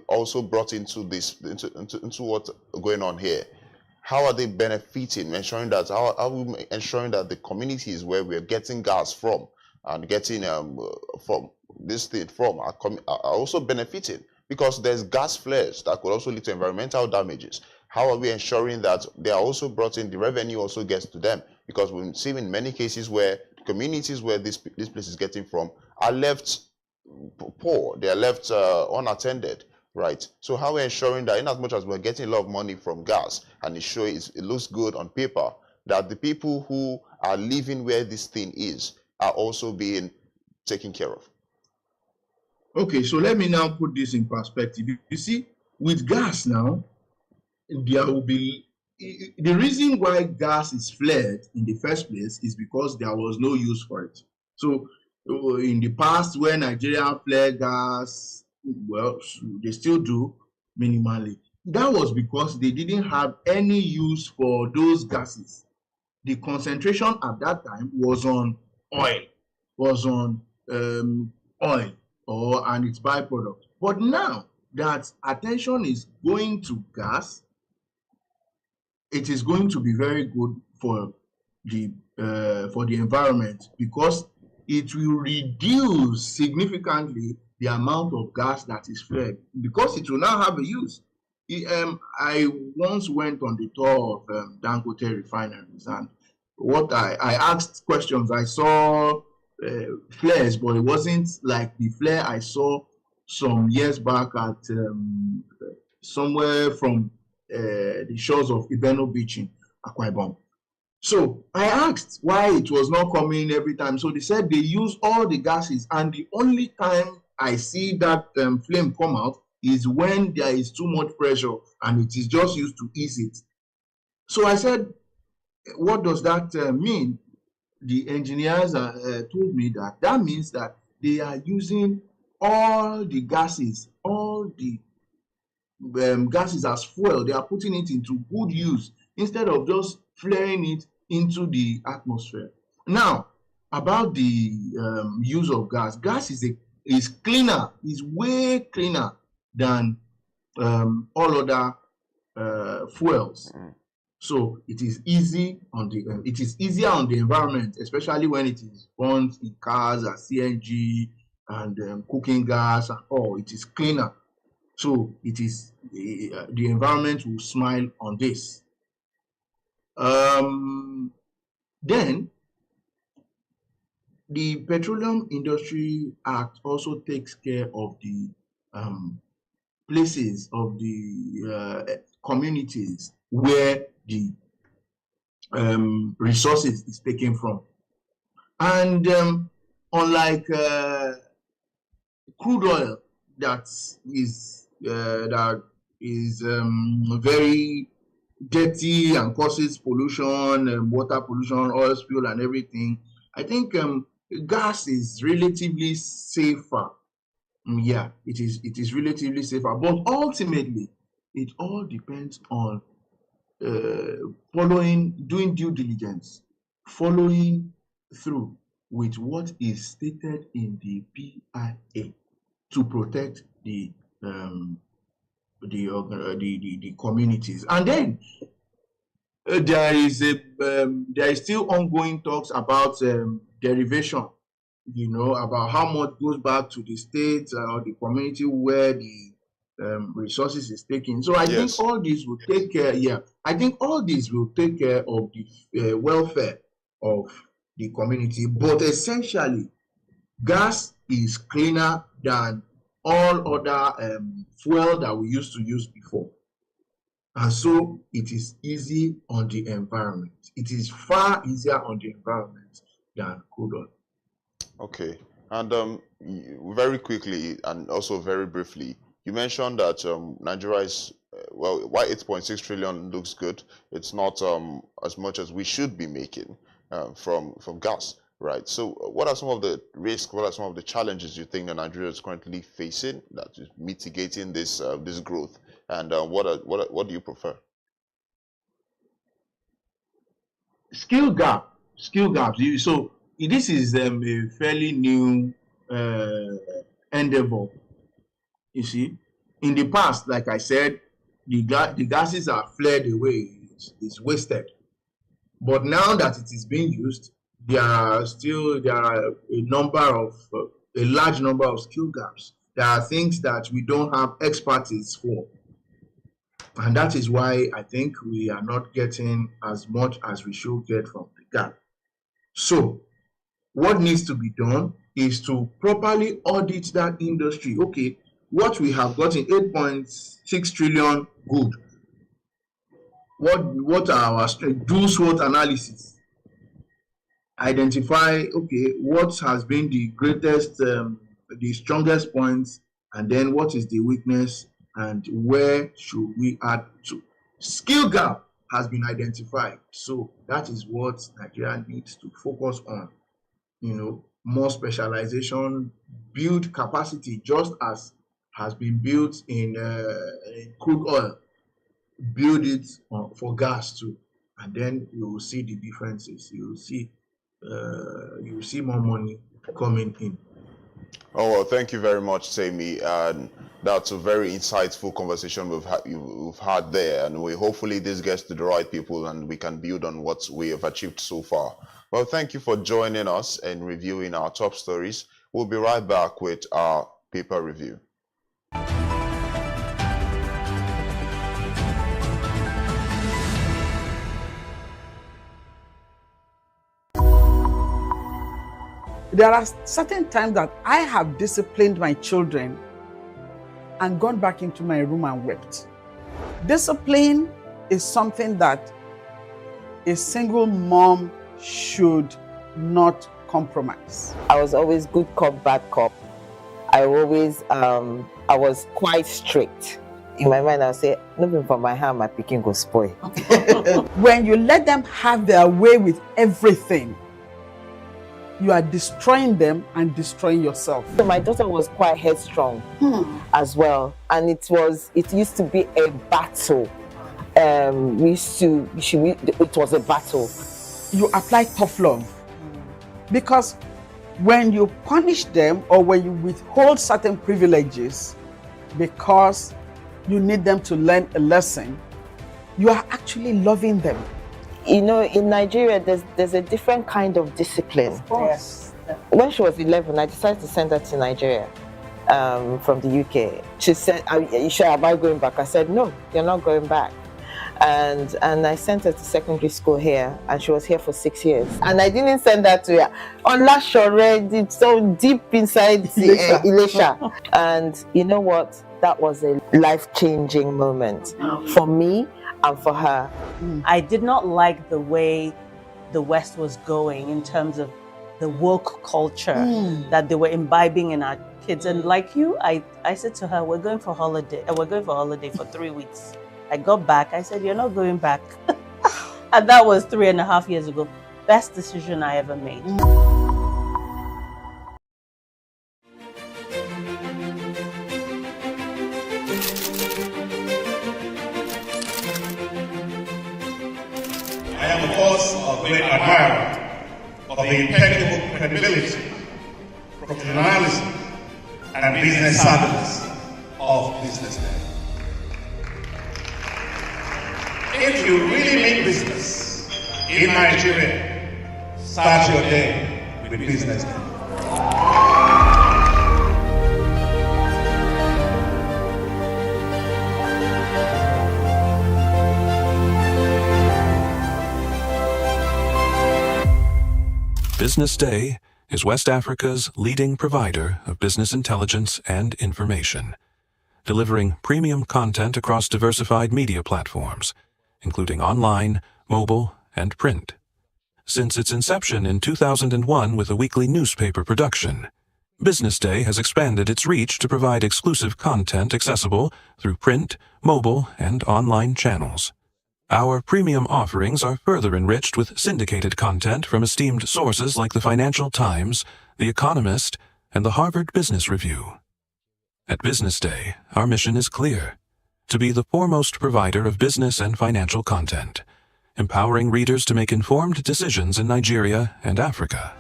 also brought into this, into what's going on here? How are they benefiting? Ensuring that how are we ensuring that the communities where we're getting gas from and getting from this thing from are also benefiting, because there's gas flares that could also lead to environmental damages. How are we ensuring that they are also brought in, the revenue also gets to them? Because we've seen in many cases where communities where this place is getting from are left poor, they are left unattended, right? So how are we ensuring that, in as much as we're getting a lot of money from gas and it looks good on paper, that the people who are living where this thing is are also being taken care of? Okay, so let me now put this in perspective. You see, with gas now, there will be the reason why gas is flared in the first place is because there was no use for it. So in the past, when Nigeria flared gas, well, they still do minimally. That was because they didn't have any use for those gases. The concentration at that time was on oil, and its byproduct. But now that attention is going to gas, it is going to be very good for the environment, because it will reduce significantly the amount of gas that is flared because it will now have a use. I once went on the tour of Dangote refineries, and what I asked questions. I saw flares, but it wasn't like the flare I saw some years back at somewhere from the shores of Ibeno Beach in Akwa Ibom. So I asked why it was not coming every time. So they said they use all the gases, and the only time I see that flame come out is when there is too much pressure and it is just used to ease it. So I said, what does that mean? The engineers told me that that means that they are using all the gases, all the gases as fuel. They are putting it into good use instead of just flaring it into the atmosphere. Now, about the use of gas, gas is cleaner, is way cleaner than all other fuels. So it is easy on the it is easier on the environment, especially when it is burnt in cars as CNG and cooking gas and all. It is cleaner. So it is the environment will smile on this. Then the Petroleum Industry Act also takes care of the places of the communities where the resources is taken from. And unlike crude oil that is very dirty and causes pollution, water pollution, oil spill and everything, I think gas is relatively safer. Yeah, it is relatively safer, but ultimately it all depends on doing due diligence, following through with what is stated in the PIA to protect the communities. And then there is still ongoing talks about derivation, about how much goes back to the state or the community where the resources is taken. So I think all this will take care. Yeah, I think all this will take care of the welfare of the community. But essentially, gas is cleaner than all other fuel that we used to use before, and so it is easy on the environment. It is far easier on the environment than crude oil. Okay, and very quickly and also very briefly, you mentioned that Nigeria is, well, why 8.6 trillion looks good. It's not as much as we should be making from gas, right? So what are some of the risks, what are some of the challenges you think that Nigeria is currently facing that is mitigating this this growth? And what do you prefer? Skill gaps. So this is a fairly new endeavor. You see, in the past, like I said, the gases are flared away, it's wasted. But now that it is being used, there are a large number of skill gaps. There are things that we don't have expertise for. And that is why I think we are not getting as much as we should get from the gap. So what needs to be done is to properly audit that industry. Okay, what we have got in 8.6 trillion, good. What are our strengths? Do SWOT analysis. Identify, okay, what has been the greatest, the strongest points, and then what is the weakness, and where should we add to? Skill gap has been identified. So that is what Nigeria needs to focus on. More specialization, build capacity, just as has been built in crude oil. Build it for gas too, and then you will see the differences. You will see more money coming in. Oh, well, thank you very much, Sami. And that's a very insightful conversation we've had there. And hopefully this gets to the right people and we can build on what we have achieved so far. Well, thank you for joining us and reviewing our top stories. We'll be right back with our paper review. There are certain times that I have disciplined my children and gone back into my room and wept. Discipline is something that a single mom should not compromise. I was always good cop, bad cop. I was quite strict. In my mind, I would say, nothing from my hand, my picking go spoil. When you let them have their way with everything, you are destroying them and destroying yourself. So my daughter was quite headstrong as well, and it used to be a battle. It was a battle. You apply tough love, because when you punish them or when you withhold certain privileges because you need them to learn a lesson, you are actually loving them. You know, in Nigeria, there's a different kind of discipline. Of course. When she was 11, I decided to send her to Nigeria from the UK. She said, am I going back? I said, no, you're not going back. And I sent her to secondary school here, and she was here for 6 years. And I didn't send her to Olashore, it's so deep inside Ilesha. And you know what? That was a life-changing moment for me and for her. I did not like the way the West was going in terms of the woke culture that they were imbibing in our kids. And like you, I said to her, we're going for holiday. We're going for holiday for 3 weeks. I got back. I said, you're not going back. And that was 3.5 years ago. Best decision I ever made. I am, of course, a great admirer of the impeccable credibility, professionalism, and business savviness of BusinessDay. If you really mean business in Nigeria, start your day with BusinessDay. BusinessDay is West Africa's leading provider of business intelligence and information, delivering premium content across diversified media platforms, including online, mobile, and print. Since its inception in 2001 with a weekly newspaper production, BusinessDay has expanded its reach to provide exclusive content accessible through print, mobile, and online channels. Our premium offerings are further enriched with syndicated content from esteemed sources like the Financial Times, The Economist, and the Harvard Business Review. At BusinessDay, our mission is clear: to be the foremost provider of business and financial content, empowering readers to make informed decisions in Nigeria and Africa.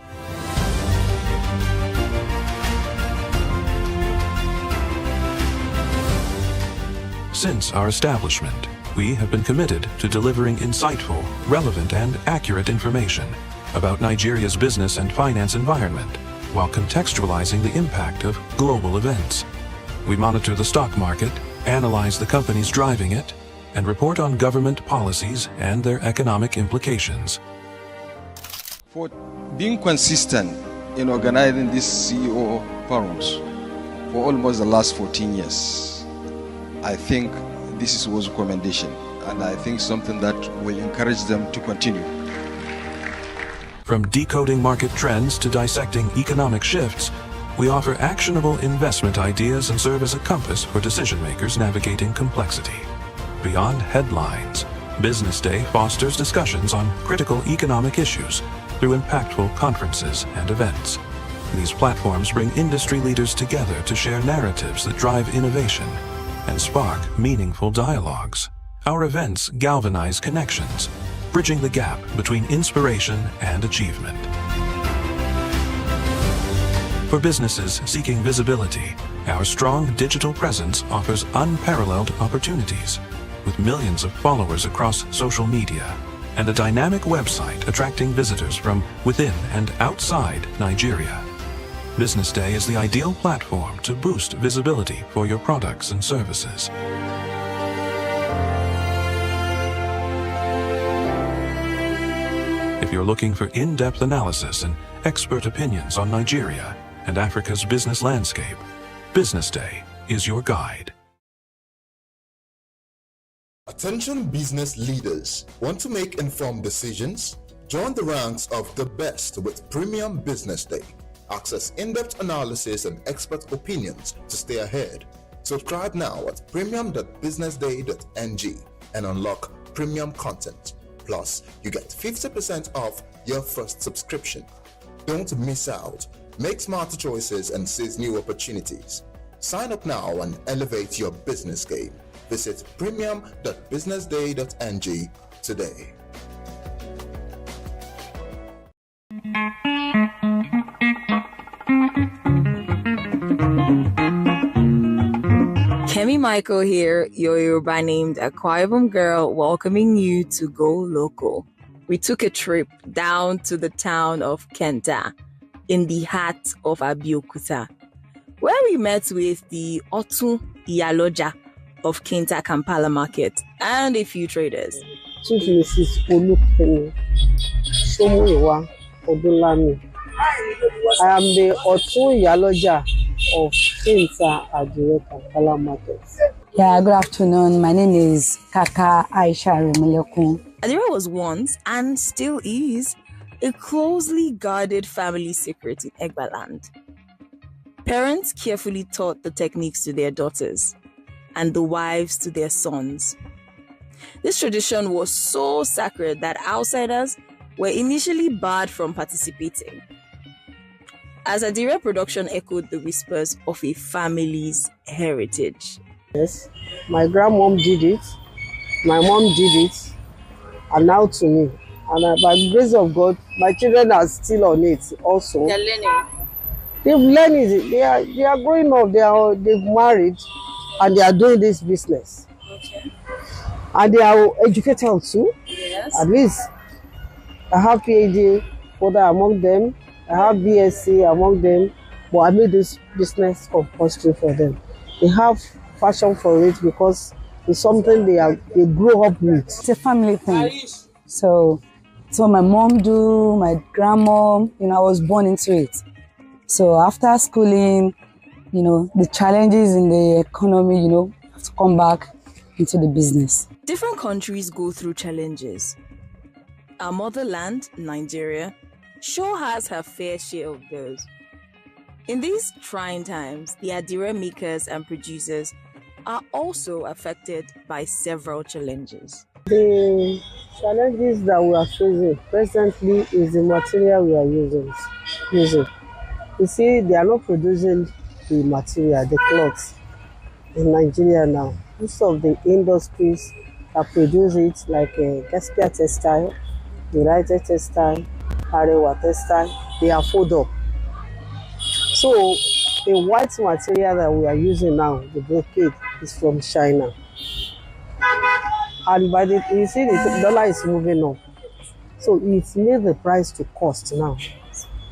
Since our establishment, we have been committed to delivering insightful, relevant, and accurate information about Nigeria's business and finance environment, while contextualizing the impact of global events. We monitor the stock market, analyze the companies driving it, and report on government policies and their economic implications. For being consistent in organizing these CEO forums for almost the last 14 years, I think this was a commendation, and I think something that will encourage them to continue. From decoding market trends to dissecting economic shifts, we offer actionable investment ideas and serve as a compass for decision-makers navigating complexity. Beyond headlines, BusinessDay fosters discussions on critical economic issues through impactful conferences and events. These platforms bring industry leaders together to share narratives that drive innovation and spark meaningful dialogues. Our events galvanize connections, bridging the gap between inspiration and achievement. For businesses seeking visibility, our strong digital presence offers unparalleled opportunities, with millions of followers across social media and a dynamic website attracting visitors from within and outside Nigeria. Business Day is the ideal platform to boost visibility for your products and services. If you're looking for in-depth analysis and expert opinions on Nigeria and Africa's business landscape, Business Day is your guide. Attention business leaders. Want to make informed decisions? Join the ranks of the best with Premium Business Day. Access in-depth analysis and expert opinions to stay ahead. Subscribe now at premium.businessday.ng and unlock premium content. Plus, you get 50% off your first subscription. Don't miss out. Make smarter choices and seize new opportunities. Sign up now and elevate your business game. Visit premium.businessday.ng today. Kemi Michael here, your Yoruba named Akwa Ibom girl, welcoming you to Go Local. We took a trip down to the town of Kenta in the heart of Abeokuta, where we met with the Otun Iyaloja of Kenta Kampala Market and a few traders. Chief Mrs. Olukemi Somuyiwa Odunlami. I am the Otun Iyaloja of Kenta Adire Kampala Market. Yeah, good afternoon. My name is Kaka Aisha Remilekun. Adire was once, and still is, a closely guarded family secret in Egbaland. Parents carefully taught the techniques to their daughters, and the wives to their sons. This tradition was so sacred that outsiders were initially barred from participating, as Adire production echoed the whispers of a family's heritage. Yes, my grandmom did it, my mom did it, and now to me. And by the grace of God, my children are still on it also. They're learning. They've learned it. They are growing up. They've married, and they are doing this business. Okay. And they are educated too. Yes. At least I have PhD holder among them. I have BSc among them. But I made this business compulsory for them. They have passion for it because it's something they grow up with. It's a family thing. So my mom do, my grandma, I was born into it. So after schooling, the challenges in the economy, have to come back into the business. Different countries go through challenges. Our motherland, Nigeria, sure has her fair share of those. In these trying times, the Adire makers and producers are also affected by several challenges. The challenges that we are facing presently is the material we are using. You see, they are not producing the material, the clothes in Nigeria now. Most of the industries that produce it, like Gaspia Textile, United Textile, Arewa Textile, they are fold up. So the white material that we are using now, the brocade, is from China. And you see the dollar is moving up. So it's made the price to cost now.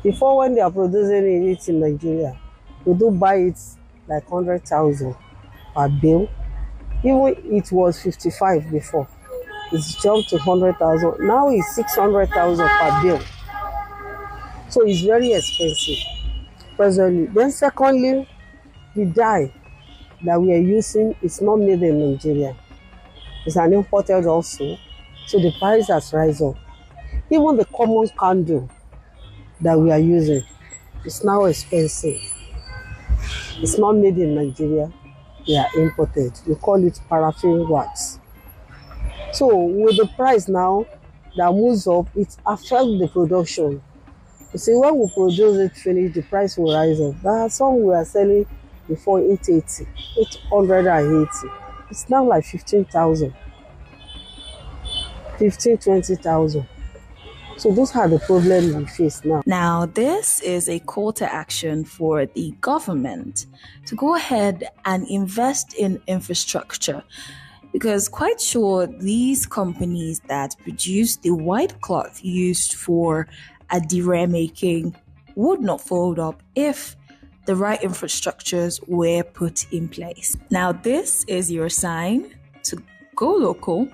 Before, when they are producing it in Nigeria, we do buy it like 100,000 per bill. Even it was 55 before. It's jumped to 100,000. Now it's 600,000 per bill. So it's very expensive presently. Then secondly, the dye that we are using is not made in Nigeria. It's an imported also. So the price has risen up. Even the common candle that we are using is now expensive. It's not made in Nigeria. They are imported. We call it paraffin wax. So with the price now that moves up, it affects the production. You see, when we produce it finished, the price will rise up. There are some we are selling before 880. It's now like 15,000. 20,000. So those are the problems we face now. Now, this is a call to action for the government to go ahead and invest in infrastructure, because quite sure these companies that produce the white cloth used for adire making would not fold up if the right infrastructures were put in place. Now, this is your sign to go local,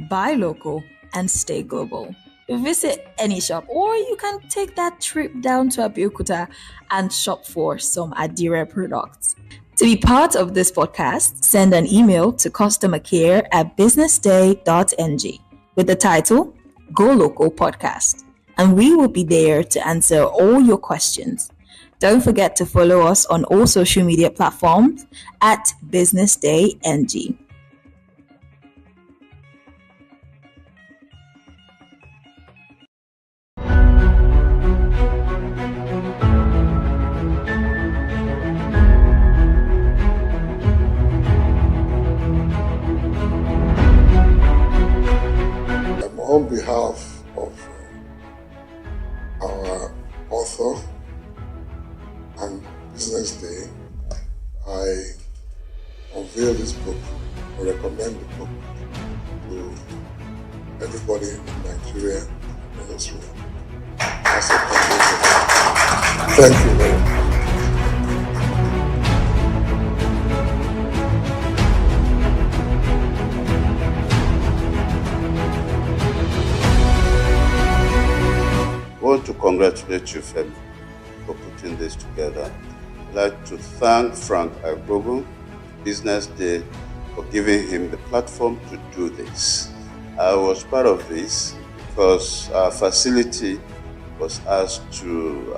buy local, and stay global. Visit any shop, or you can take that trip down to Abeokuta and shop for some adire products. To be part of this podcast, send an email to customercare@businessday.ng with the title Go Local Podcast, and we will be there to answer all your questions. Don't forget to follow us on all social media platforms at BusinessDayNG. On behalf of our author and Business Day, I unveil this book, I recommend the book to everybody in Nigeria and Israel. As a foundation. Thank you very much. I want to congratulate you, Femi, for putting this together. I'd like to thank Frank Agbogu, Business Day, for giving him the platform to do this. I was part of this because our facility was asked to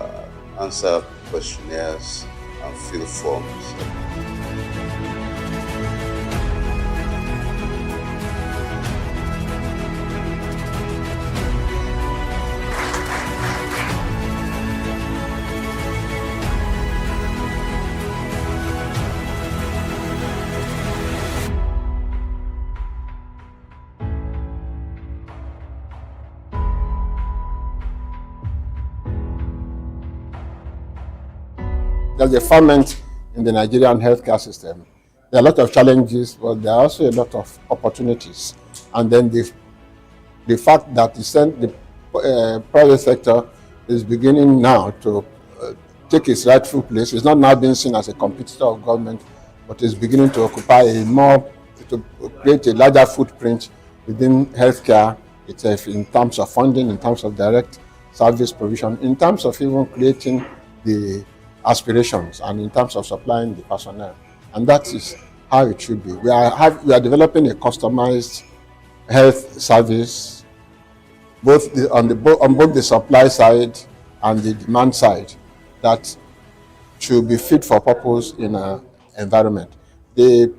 answer questionnaires and fill forms. There's a ferment in the Nigerian healthcare system. There are a lot of challenges, but there are also a lot of opportunities. And then the fact that the private sector is beginning now to take its rightful place. It's not now being seen as a competitor of government, but is beginning to occupy to create a larger footprint within healthcare itself, in terms of funding, in terms of direct service provision, in terms of even creating the aspirations, and in terms of supplying the personnel. And that is how it should be. We are developing a customized health service, on both the supply side and the demand side, that should be fit for purpose in an environment. The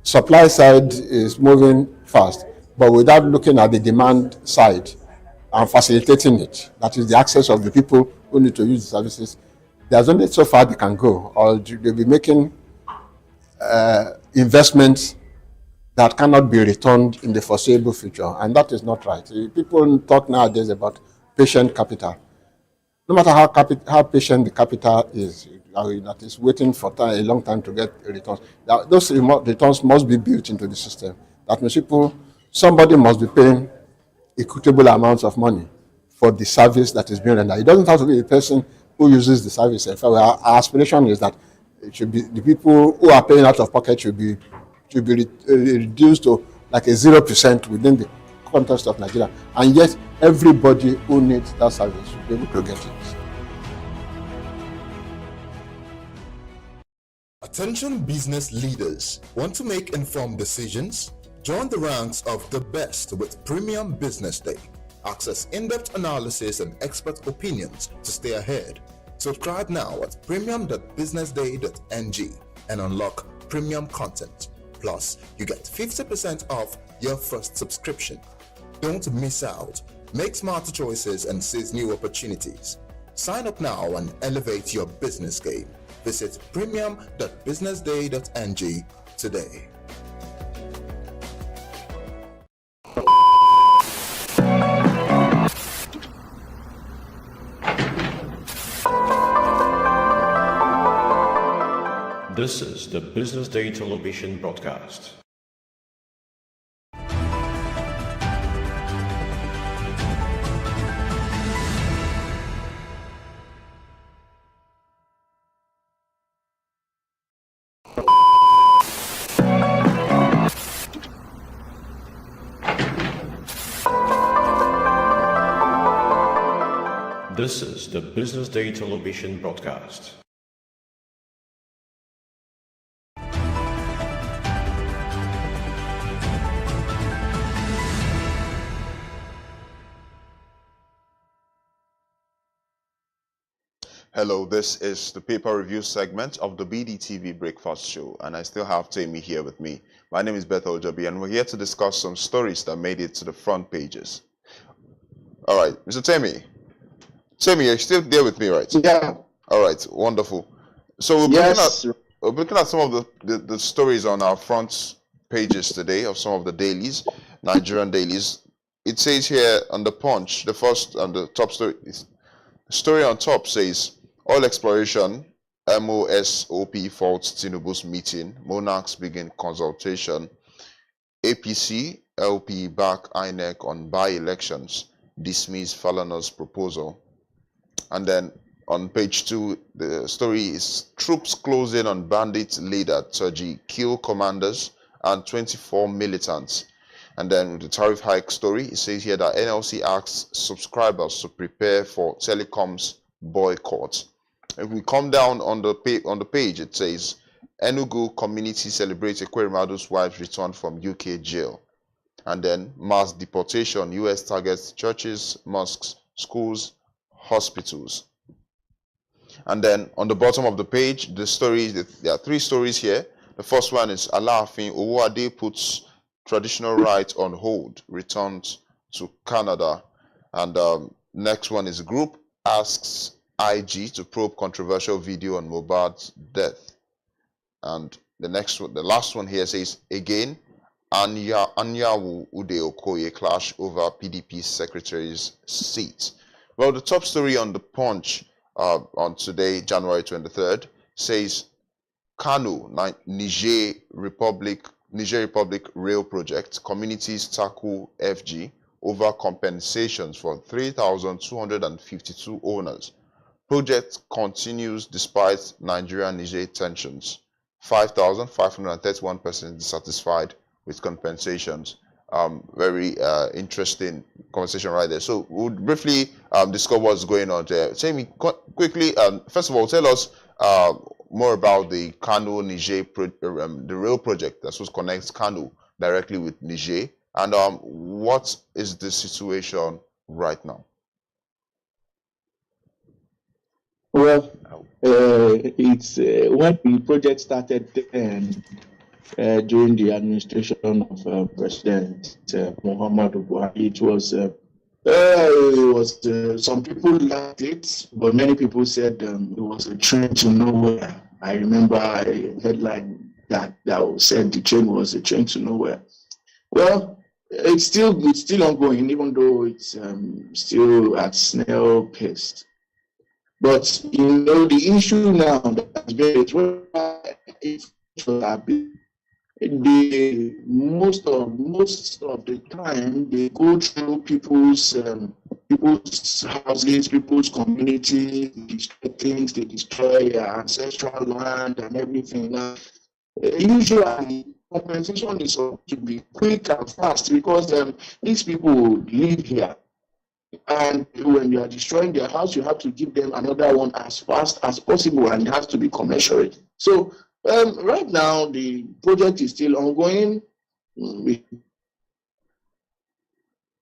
supply side is moving fast, but without looking at the demand side and facilitating it, that is the access of the people who need to use the services, there's only so far they can go, or they'll be making investments that cannot be returned in the foreseeable future, and that is not right. People talk nowadays about patient capital. No matter how patient the capital is, that is waiting for a long time to get returns, those returns must be built into the system. That means somebody must be paying equitable amounts of money for the service that is being rendered. It doesn't have to be the person who uses the service. In fact, our aspiration is that it should be the people who are paying out of pocket should be reduced to like a 0% within the context of Nigeria, and yet everybody who needs that service should be able to get it. Attention business leaders. Want to make informed decisions? Join the ranks of the best with Premium Business Day. Access in-depth analysis and expert opinions to stay ahead. Subscribe now at premium.businessday.ng and unlock premium content. Plus, you get 50% off your first subscription. Don't miss out. Make smarter choices and seize new opportunities. Sign up now and elevate your business game. Visit premium.businessday.ng today. This is the Business Day television broadcast. This is the Business Day television broadcast. Hello, this is the paper review segment of the BDTV Breakfast Show, and I still have Tammy here with me. My name is Bethel Jabi, and we're here to discuss some stories that made it to the front pages. All right, Mr. Tammy. Tammy, you're still there with me, right? Yeah. All right, wonderful. So we're looking at some of the stories on our front pages today of some of the dailies, Nigerian dailies. It says here on the Punch, the first and the top story. The story on top says, oil exploration, MOSOP faults Tinubu's meeting, monarchs begin consultation, APC, LP back INEC on by-elections, dismiss Falana's proposal. And then on page 2, the story is troops closing on bandit leader Turji, kill commanders and 24 militants. And then the tariff hike story, it says here that NLC asks subscribers to prepare for telecoms boycott. If we come down on the page, it says Enugu community celebrates Ekwerimadu's wife's return from UK jail. And then mass deportation, US targets churches, mosques, schools, hospitals. And then on the bottom of the page, the stories, there are 3 stories here. The first one is Alaafin Owode puts traditional rights on hold, returns to Canada. And next one is group asks IG to probe controversial video on Mohbad's death. And the next one, the last one here says, again, Anyanwu Ude Okoye clash over PDP secretary's seat. Well, the top story on the Punch on today, January 23rd, says Kano, Niger Republic rail project, communities tackle FG over compensations for 3,252 owners. Project continues despite Nigeria-Niger tensions. 5,531 persons dissatisfied with compensations. Very interesting conversation right there. So we'll briefly discuss what's going on there. Jamie, quickly, first of all, tell us more about the Kano Niger, the rail project that supposed connects Kano directly with Niger, and what is the situation right now? Well, it's when the project started during the administration of President Muhammadu Buhari. It was some people liked it, but many people said it was a train to nowhere. I remember a headline that said the train was a train to nowhere. Well, it's still ongoing, even though it's still at snail pace. But the issue now that's been most of the time they go through people's houses, people's community, they destroy things, they destroy ancestral land and everything. Usually compensation is supposed to be quick and fast because these people live here. And when you are destroying their house, you have to give them another one as fast as possible, and it has to be commensurate. So right now, the project is still ongoing.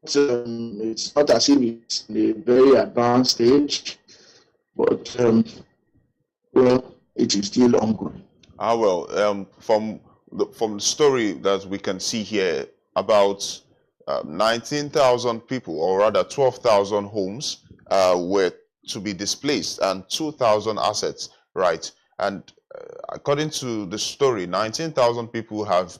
It's not as if it's in a very advanced stage, but well, it is still ongoing. From the story that we can see here, about 19,000 people, or rather 12,000 homes were to be displaced and 2,000 assets, right? And according to the story, 19,000 people have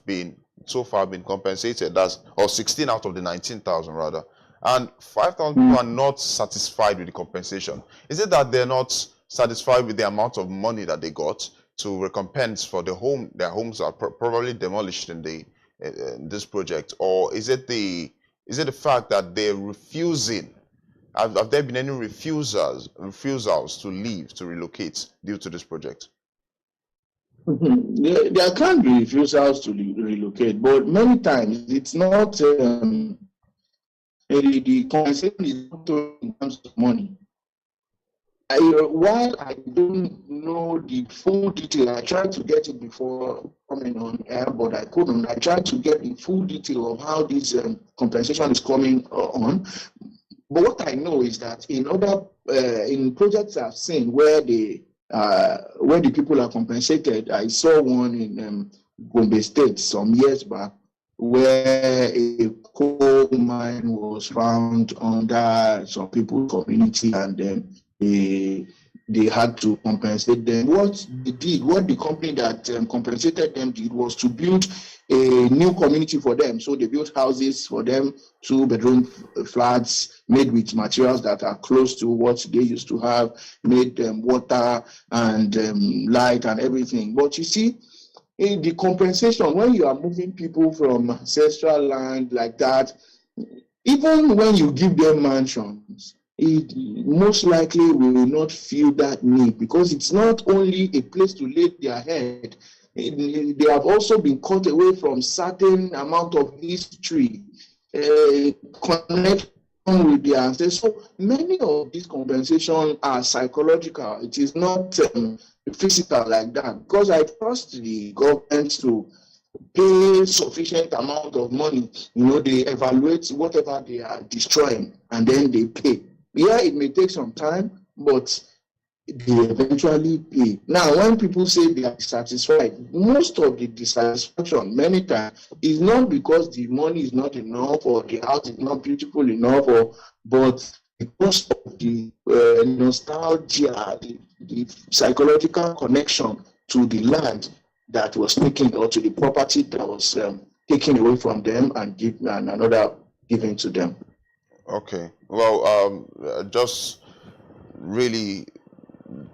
so far been compensated, or 16 out of the 19,000 rather, and 5,000 people are not satisfied with the compensation. Is it that they're not satisfied with the amount of money that they got? to recompense for their homes are probably demolished in this project, or is it the fact that they're refusing? Have there been any refusals to leave, to relocate due to this project? There can be refusals to relocate, but many times it's not the compensation is not in terms of money. While I don't know the full detail, I tried to get it before coming on air, but I couldn't. I tried to get the full detail of how this compensation is coming on. But what I know is that in other in projects I've seen where the people are compensated, I saw one in Gombe State some years back where a coal mine was found under some people's community, and then they had to compensate them. What the company that compensated them did was to build a new community for them. So they built houses for them, 2-bedroom flats made with materials that are close to what they used to have, made water and light and everything. But you see, in the compensation, when you are moving people from ancestral land like that, even when you give them mansions, it most likely will not feel that need, because it's not only a place to lay their head. They have also been cut away from certain amount of history, connection with their ancestors. So many of these compensations are psychological. It is not physical like that, because I trust the government to pay sufficient amount of money. They evaluate whatever they are destroying and then they pay. Yeah, it may take some time, but they eventually pay. Now, when people say they are dissatisfied, most of the dissatisfaction many times is not because the money is not enough or the house is not beautiful enough, but because of the nostalgia, the psychological connection to the land that was taken, or to the property that was taken away from them and another given to them. Okay. Well, just really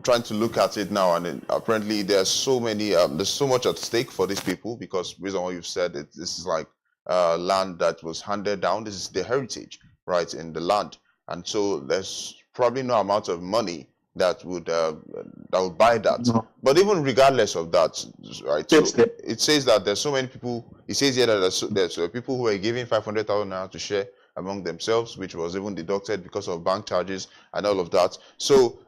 trying to look at it now, and apparently there's so much at stake for these people, because based on what you've said, this is like land that was handed down. This is the heritage, right, in the land, and so there's probably no amount of money that would buy that. No. But even regardless of that, right? So it says that there's so many people. It says here that there's people who are giving 500,000 naira to share among themselves, which was even deducted because of bank charges and all of that. So,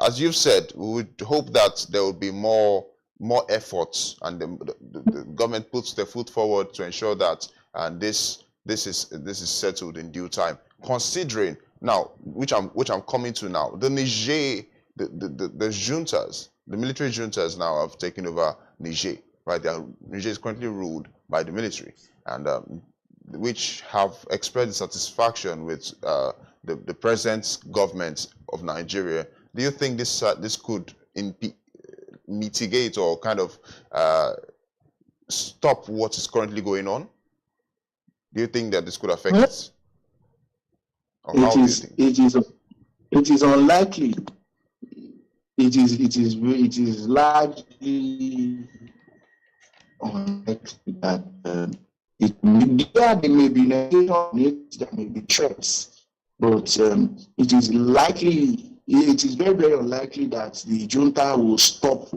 as you've said, we would hope that there will be more efforts, and the government puts their foot forward to ensure that this is settled in due time. Considering now, which I'm coming to now, the Niger, the juntas, the military juntas now have taken over Niger, right? Niger is currently ruled by the military, and which have expressed dissatisfaction with the present government of Nigeria. Do you think this could mitigate or kind of stop what is currently going on? Do you think that this could affect it? It is unlikely. It is largely unlikely that there may be negotiations, there may be threats, but it is very, very unlikely that the junta will stop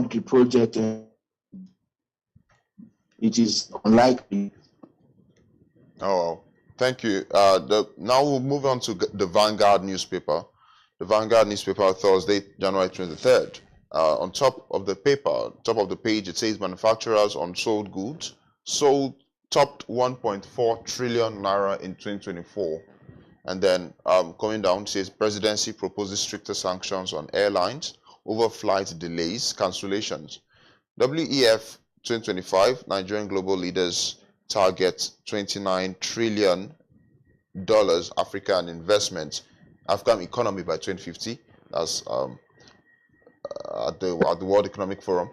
the project. It is unlikely. Oh, thank you. Now we'll move on to the Vanguard newspaper. The Vanguard newspaper, Thursday, January 23rd. On top of the page, it says manufacturers unsold goods topped 1.4 trillion naira in 2024. And then coming down, it says presidency proposes stricter sanctions on airlines over flight delays, cancellations. WEF 2025, Nigerian global leaders target $29 trillion African economy by 2050. That's at the World Economic Forum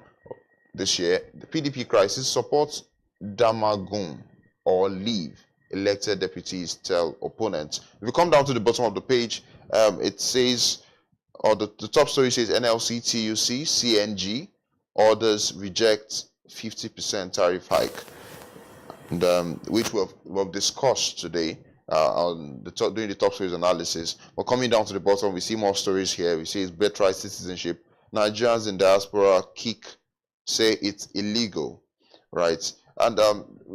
this year. The PDP crisis supports Damagum or leave, elected deputies tell opponents. If you come down to the bottom of the page, it says or the top story says NLC TUC CNG orders reject 50% tariff hike, and which we've discussed today on the during the top stories analysis. But coming down to the bottom, we see more stories here. We see it's birthright citizenship. Nigerians in diaspora say it's illegal, right? And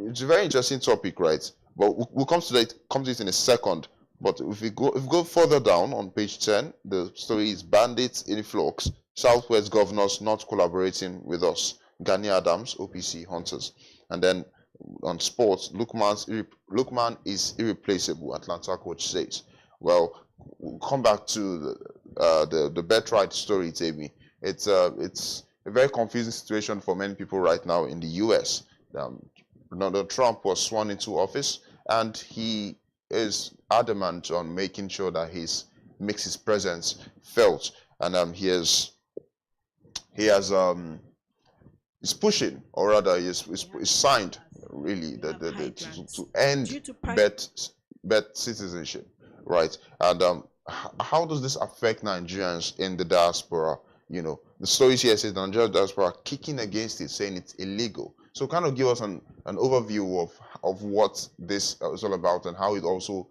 it's a very interesting topic, right? But we'll come to it in a second. But if we go further down on page 10, the story is bandits in flux. Southwest governors not collaborating with us. Gani Adams, OPC hunters. And then on sports, Lookman is irreplaceable, Atlanta coach says. Well, we'll come back to the birthright story, Temi. It's a very confusing situation for many people right now in the US. Donald Trump was sworn into office, and he is adamant on making sure that makes his presence felt, and he's pushing, or rather he's signed really to end bet citizenship, right? And how does this affect Nigerians in the diaspora? You know, the stories here says the Nigerian diaspora are kicking against it, saying it's illegal. So kind of give us an overview of what this is all about, and how it also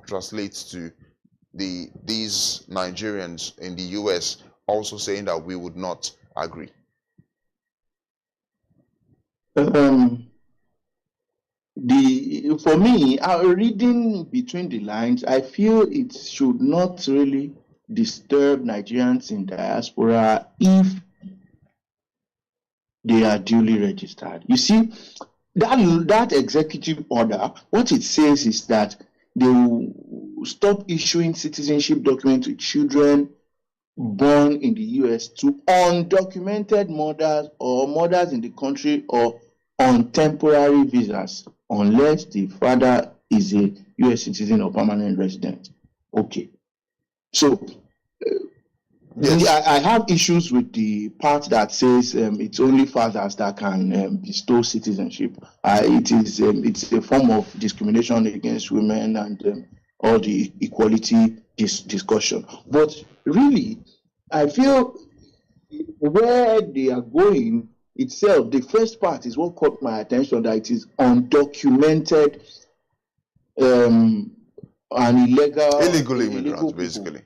translates to these Nigerians in the US also saying that we would not agree. For me, reading between the lines, I feel it should not really disturb Nigerians in diaspora if they are duly registered. You see, that executive order, what it says is that they will stop issuing citizenship documents to children born in the US to undocumented mothers or mothers in the country or on temporary visas, unless the father is a US citizen or permanent resident. Okay. So, yes. I have issues with the part that says it's only fathers that can bestow citizenship. It's a form of discrimination against women and all the equality discussion. But really, I feel where they are going itself, the first part is what caught my attention, that it is undocumented and illegal immigrants, basically.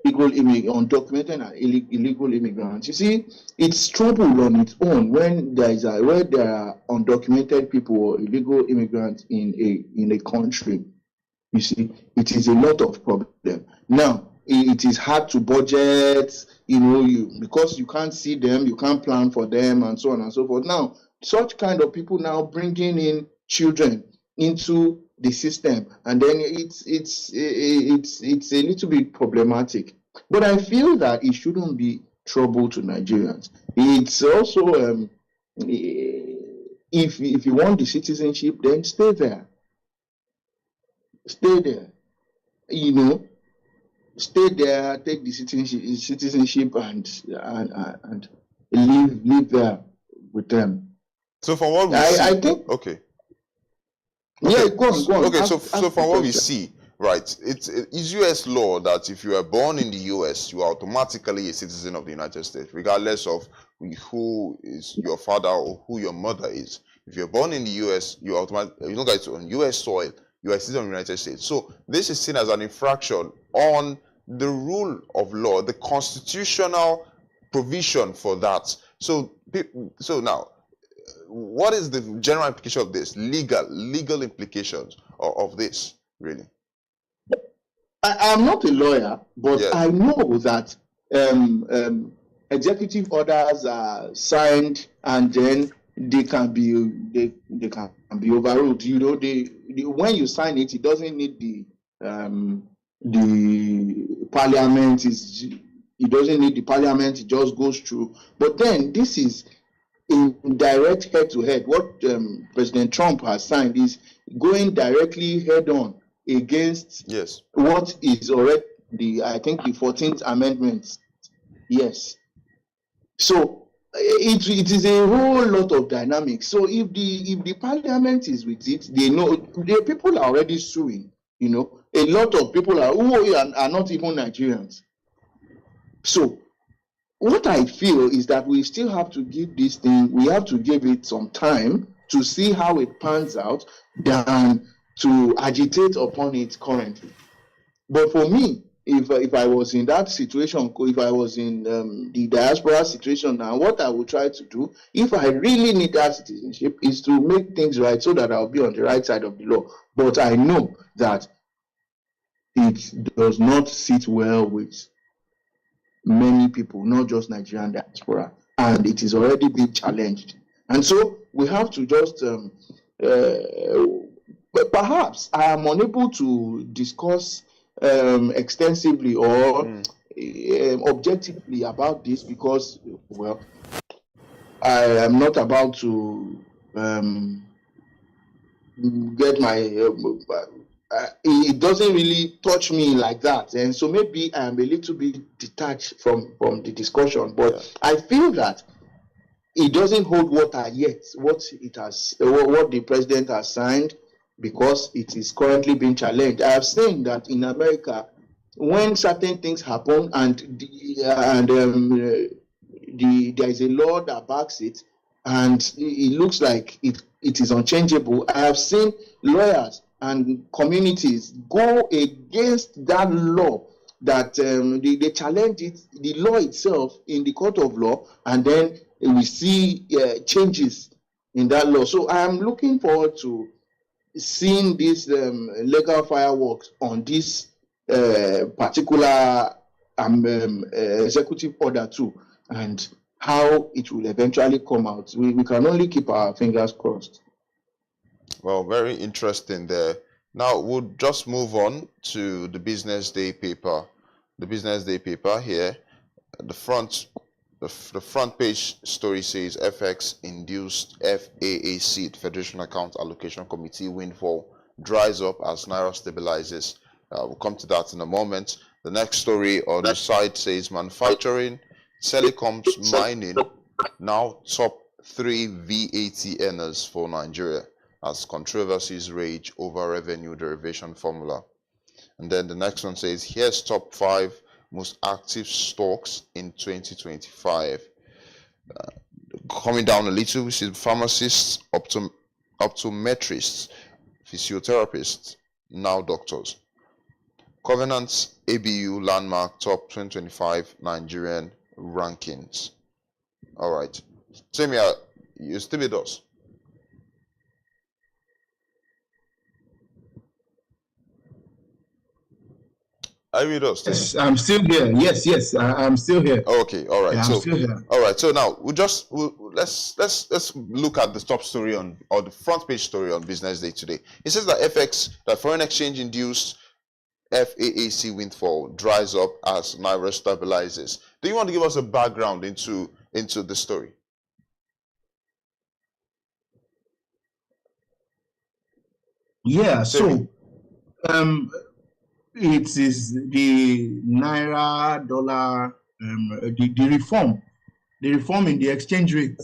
Undocumented and illegal immigrants. You see, it's trouble on its own when there are undocumented people or illegal immigrants in a country. You see, it is a lot of problem. Now, it is hard to budget, because you can't see them, you can't plan for them, and so on and so forth. Now, such kind of people now bringing in children into the system, and then it's a little bit problematic. But I feel that it shouldn't be trouble to Nigerians. It's also if you want the citizenship, then stay there. Stay there. Stay there, take the citizenship and live there with them. So from what we see, I think okay. Yeah, go on. Okay, so from what we see, right, it's US law that if you are born in the US, you are automatically a citizen of the United States, regardless of who is your father or who your mother is. If you're born in the US, you don't get on US soil, you are a citizen of the United States. So this is seen as an infraction on the rule of law, the constitutional provision for that. So now, what is the general implication of this? Legal implications of this, really? I'm not a lawyer, but yes. I know that executive orders are signed and then they can be overruled. When you sign it, it doesn't need the parliament. It doesn't need the parliament. It just goes through. But then this is in direct head-to-head. What President Trump has signed is going directly head-on against what is already I think the 14th Amendment. Yes. So it is a whole lot of dynamics. So if the parliament is with it, they know the people are already suing. A lot of people who are not even Nigerians. So what I feel is that we still have to give this thing, we have to give it some time to see how it pans out than to agitate upon it currently. But for me, if I was in that situation, if I was in the diaspora situation now, what I would try to do, if I really need that citizenship, is to make things right so that I'll be on the right side of the law. But I know that it does not sit well with many people, not just Nigerian diaspora, and it is already being challenged. And so we have to just, perhaps I am unable to discuss extensively or objectively about this because, well, I am not about to get my it doesn't really touch me like that, and so maybe I am a little bit detached from the discussion, but I feel that it doesn't hold water yet, what the president has signed, because it is currently being challenged. I have seen that in America, when certain things happen and there is a law that backs it, and it looks like it is unchangeable, I have seen lawyers and communities go against that law, that they challenge it, the law itself, in the court of law, and then we see changes in that law. So I am looking forward to seeing this legal fireworks on this particular executive order too, and how it will eventually come out. We can only keep our fingers crossed. Well, very interesting there. Now we'll just move on to the Business Day paper. The Business Day paper here, the front page story says FX induced FAAC, Federation Account Allocation Committee, windfall dries up as Naira stabilizes. We'll come to that in a moment. The next story on the side says manufacturing, telecoms, mining, now top 3 VAT earners for Nigeria, as controversies rage over revenue derivation formula. And then the next one says, here's top 5 most active stocks in 2025. Coming down a little, we see pharmacists, optometrists, physiotherapists, now doctors. Covenant's ABU landmark top 2025 Nigerian rankings. All right. Timia, you still with us? Are you with us? Yes, I'm still here. Yes, I'm still here. Okay, all right. Yeah, so I'm still here. All right. So now let's look at the top story or the front page story on Business Day today. It says that foreign exchange induced FAAC windfall dries up as Naira stabilizes. Do you want to give us a background into the story? Yeah. So, it is the Naira dollar, the reform in the exchange rate.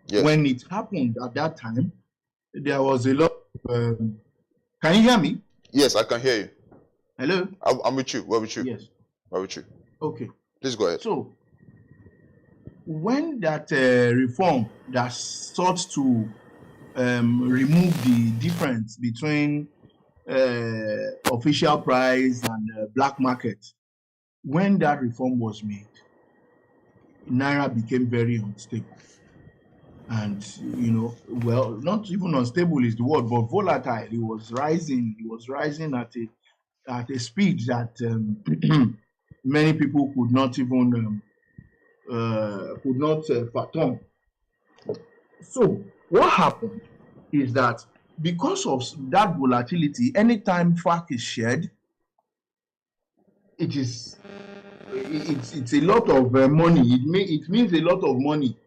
Yes. When it happened at that time, there was a lot. Can you hear me? Yes, I can hear you. Hello. I'm with you. We're with you. Yes. We're with you. Okay. Please go ahead. So, when that reform that sought to remove the difference between official price and black market, when that reform was made, Naira became very unstable. And, well, not even unstable is the word, but volatile. It was rising at a speed that many people could not even fathom. So what happened is that because of that volatility, anytime FAC is shared, it's a lot of money. It means a lot of money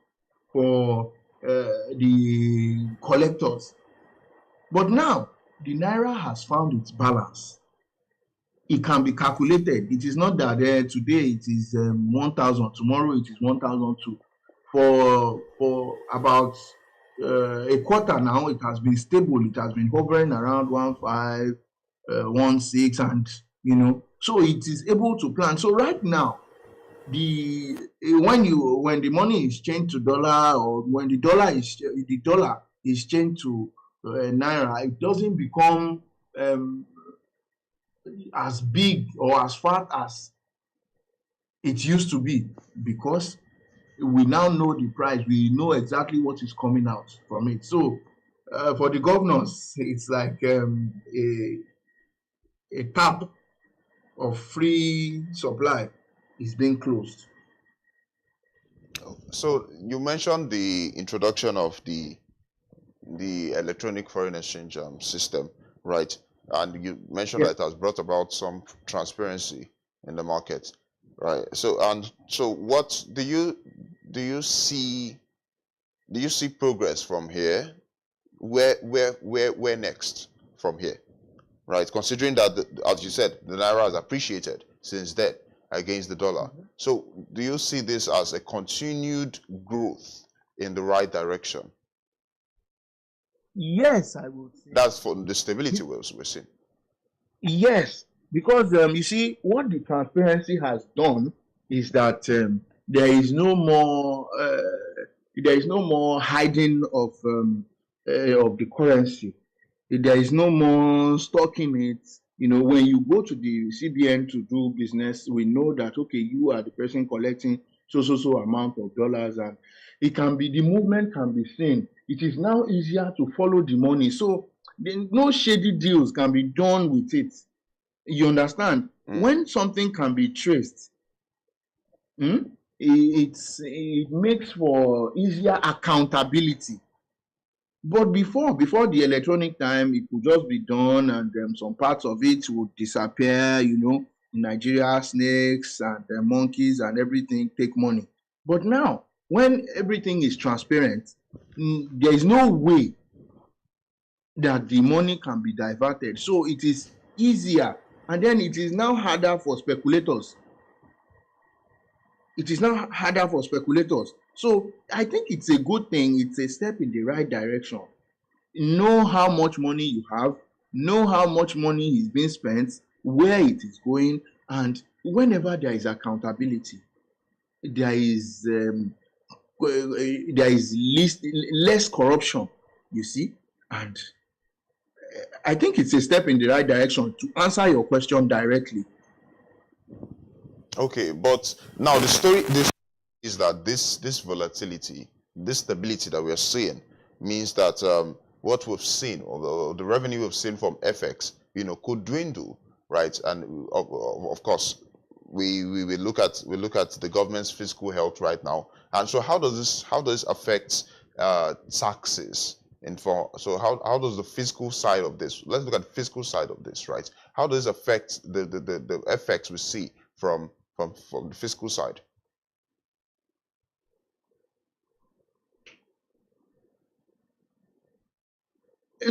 for the collectors. But now the Naira has found its balance. It can be calculated. It is not that today it is 1,000, tomorrow it is 1,002. For about a quarter now, it has been stable. It has been hovering around 1,5, 1,6, and so it is able to plan. So right now, when the money is changed to dollar, or when the dollar is changed to naira, it doesn't become as big or as fat as it used to be, because we now know the price. We know exactly what is coming out from it. So for the governors, it's like a tap of free supply is being closed. So you mentioned the introduction of the electronic foreign exchange system, right? And you mentioned that it has brought about some transparency in the market, right? So what do you see progress from here? Where next from here, right? Considering that, as you said, the naira has appreciated since then against the dollar. So do you see this as a continued growth in the right direction? Yes, I would say. That's for the stability we're seeing. Yes, because you see, what the transparency has done is that there is no more hiding of the currency. There is no more stocking it. You know, when you go to the CBN to do business, we know that, okay, you are the person collecting so amount of dollars, and it can be, the movement can be seen. It is now easier to follow the money. So no shady deals can be done with it. You understand? When something can be traced, it makes for easier accountability. But before the electronic time, it could just be done, and some parts of it would disappear. You know, in Nigeria, snakes and monkeys and everything take money. But now, when everything is transparent, there is no way that the money can be diverted. So it is easier, and then it is now harder for speculators. It is now harder for speculators. So I think it's a good thing. It's a step in the right direction. Know how much money you have, know how much money is being spent, where it is going, and whenever there is accountability, there is less corruption, you see. And I think it's a step in the right direction, to answer your question directly. Okay, but now the story is that this volatility, this stability that we are seeing, means that what we've seen, or the revenue we've seen from FX, could dwindle, right? And of course, we look at the government's fiscal health right now. And so how does this affect taxes? So how does the fiscal side of this? Let's look at the fiscal side of this, right? How does it affect the effects we see from the fiscal side?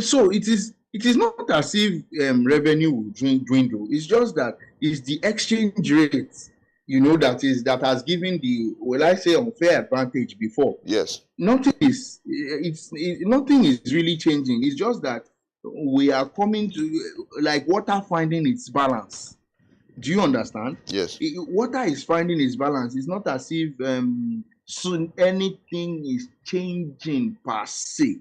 So it is not as if revenue will dwindle. It's just that it's the exchange rate, that has given the, will I say, unfair advantage before. Yes. Nothing is really changing. It's just that we are coming to, like, water finding its balance. Do you understand? Yes. Water is finding its balance. It's not as if soon anything is changing per se.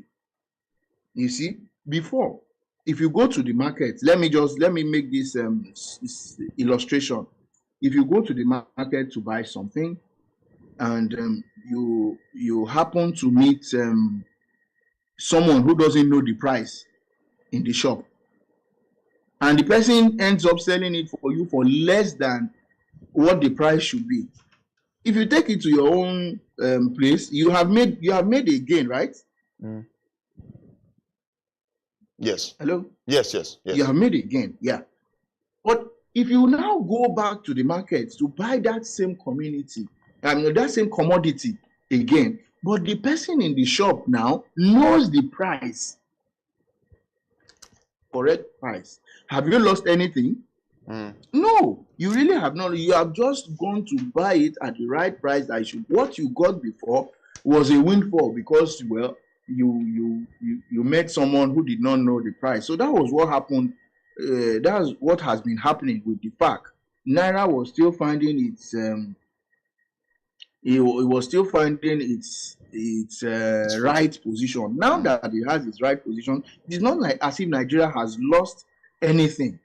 You see, before, if you go to the market, let me make this illustration. If you go to the market to buy something, and you happen to meet someone who doesn't know the price in the shop, and the person ends up selling it for you for less than what the price should be. If you take it to your own place, you have made a gain, right? Yes. Hello? Yes. You have made a gain, yeah. But if you now go back to the market to buy that same that same commodity again, but the person in the shop now knows the price, correct price, have you lost anything? No, you really have not. You have just gone to buy it at the right price. What you got before was a windfall, because, well, you met someone who did not know the price. So that was what happened. That's what has been happening with the FAC. Naira was still finding it was still finding its right position. Now that it has its right position, it's not like as if Nigeria has lost anything.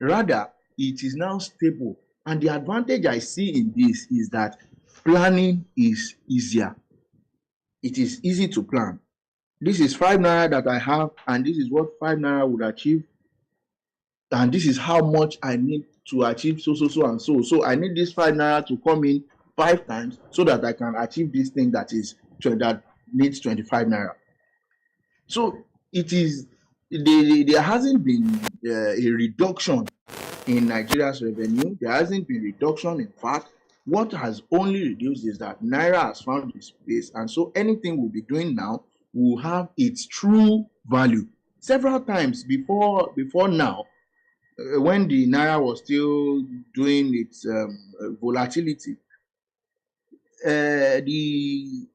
Rather, it is now stable. And the advantage I see in this is that planning is easier. It is easy to plan. This is 5 naira that I have, and this is what 5 naira would achieve. And this is how much I need to achieve so, and so. So I need this 5 naira to come in 5 times so that I can achieve this thing that needs 25 naira. So it is, there hasn't been a reduction in Nigeria's revenue. There hasn't been reduction. In fact, what has only reduced is that naira has found its place, and so anything we'll be doing now will have its true value. Several times before now, when the naira was still doing its volatility, the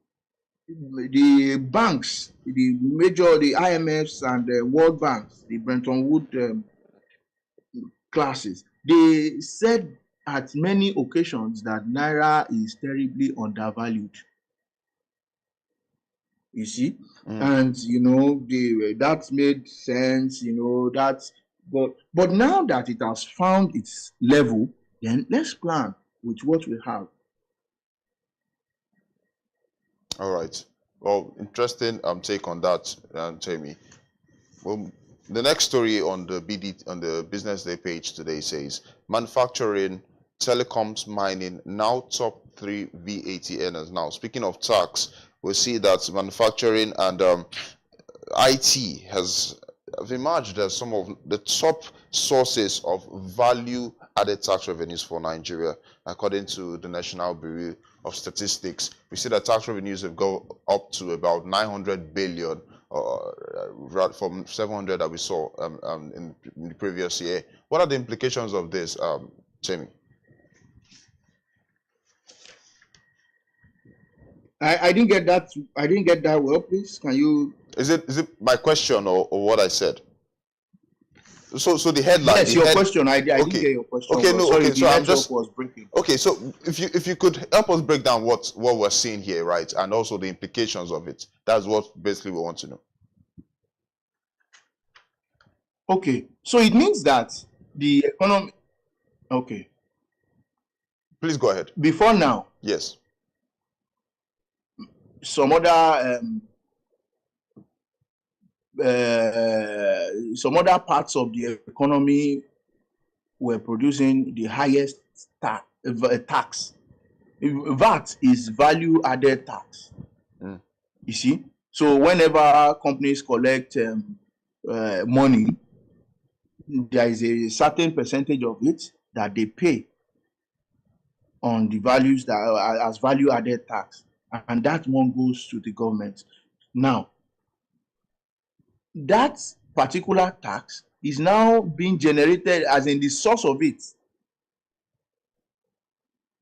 banks, the IMFs and the World Banks, the Bretton Woods classes, they said at many occasions that naira is terribly undervalued. You see, and that made sense. But now that it has found its level, then let's plan with what we have. All right. Well, interesting take on that, Jamie. Well, the next story on the Business Day page today says manufacturing, telecoms, mining now top 3 VAT earners. Now, speaking of tax, we see that manufacturing and IT have emerged as some of the top sources of value-added tax revenues for Nigeria, according to the National Bureau of Statistics. We see that tax revenues have gone up to about 900 billion from 700 that we saw in the previous year. What are the implications of this, Jamie? I didn't get that. I didn't get that well. Please, can you? Is it my question or what I said? So the headline. Yes, your question. I didn't get your question. Okay, no. Sorry, okay, so I'm just was breaking. Okay, so if you could help us break down what we're seeing here, right, and also the implications of it. That's what basically we want to know. Okay, so it means that the economy. Okay. Please go ahead. Before now. Yes. Some other parts of the economy were producing the highest tax. VAT is value-added tax. You see, so whenever companies collect money, there is a certain percentage of it that they pay on the values that as value-added tax. And that one goes to the government. Now, that particular tax is now being generated, as in the source of it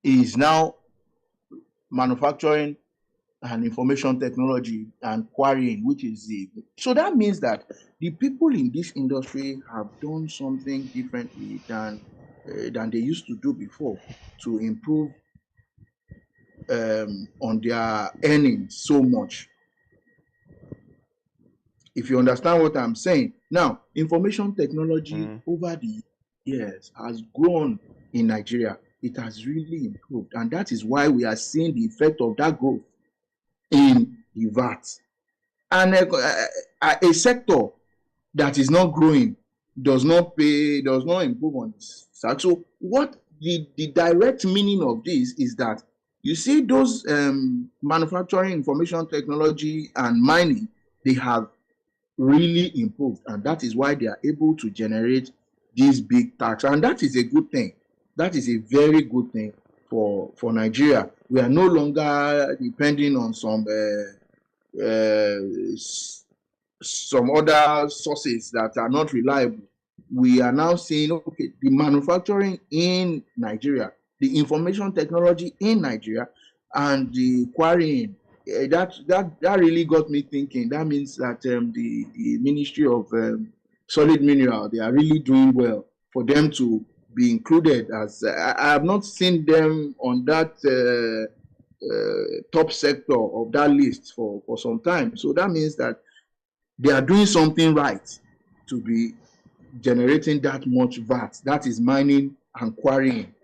is now manufacturing and information technology and quarrying, which is so that means that the people in this industry have done something differently than they used to do before to improve on their earnings so much. If you understand what I'm saying. Now, information technology over the years has grown in Nigeria. It has really improved. And that is why we are seeing the effect of that growth in the VAT. And a sector that is not growing does not improve on this. So what the direct meaning of this is that you see those manufacturing, information technology, and mining, they have really improved, and that is why they are able to generate these big tax, and that is a good thing. That is a very good thing for Nigeria. We are no longer depending on some other sources that are not reliable. We are now seeing, okay, the manufacturing in Nigeria, the information technology in Nigeria, and the quarrying. That really got me thinking. That means that the Ministry of Solid Mineral, they are really doing well for them to be included as. I have not seen them on that top sector of that list for some time. So that means that they are doing something right to be generating that much VAT. That is mining and quarrying.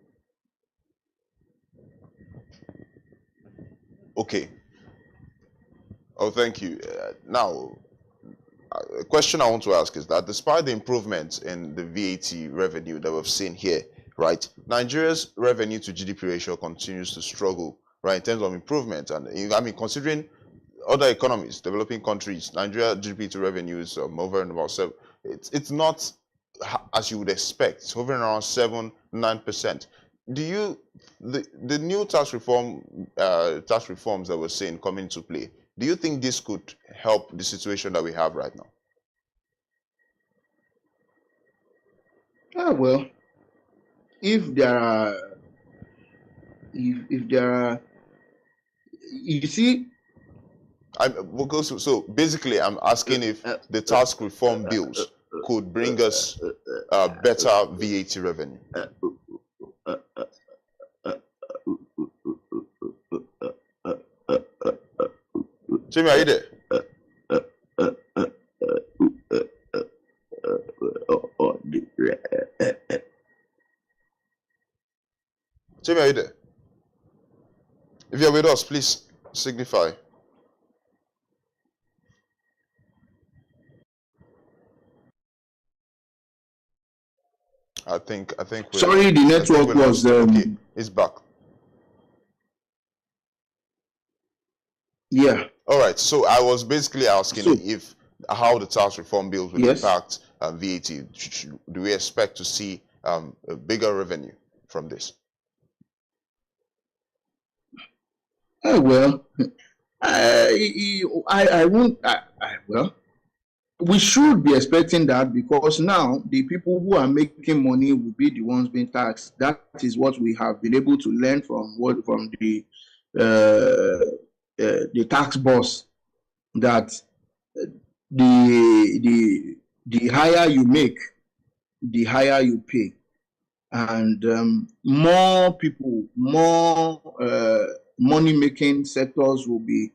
Okay. Oh, thank you. Now, a question I want to ask is that despite the improvements in the VAT revenue that we've seen here, right, Nigeria's revenue to GDP ratio continues to struggle, right, in terms of improvement. And I mean, considering other economies, developing countries, Nigeria GDP to revenue is hovering about 7. It's not as you would expect. It's hovering around 7-9%. Do you the new tax reforms that we're seeing come into play? Do you think this could help the situation that we have right now? Well, if there are, you see. So basically, I'm asking if the tax reform bills could bring us better VAT revenue. Jimmy, are you there? Jimmy, are you there? If you're with us, please signify. I think. Sorry, the network was. Okay, it's back. Yeah. All right. So I was basically asking if how the tax reform bills will impact VAT. Do we expect to see a bigger revenue from this? Well, I won't. Well, we should be expecting that, because now the people who are making money will be the ones being taxed. That is what we have been able to learn from the tax boss, that the higher you make, the higher you pay, and more people, more money-making sectors will be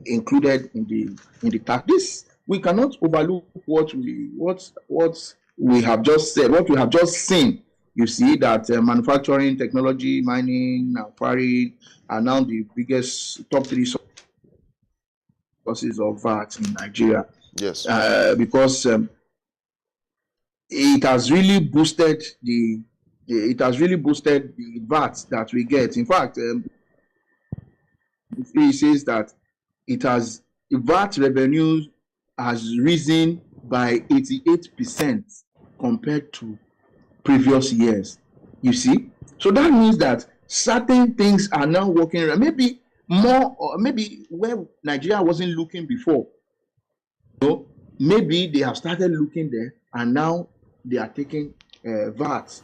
included in the tax. This, we cannot overlook what we have just said, what we have just seen. You see that manufacturing, technology, mining, and quarrying are now the biggest top 3 sources of VAT in Nigeria. Yes. Because it has really boosted the VAT that we get. In fact, it says that VAT revenue has risen by 88% compared to previous years. You see, so that means that certain things are now working around. Maybe more, or maybe where Nigeria wasn't looking before. So maybe they have started looking there, and now they are taking VAT.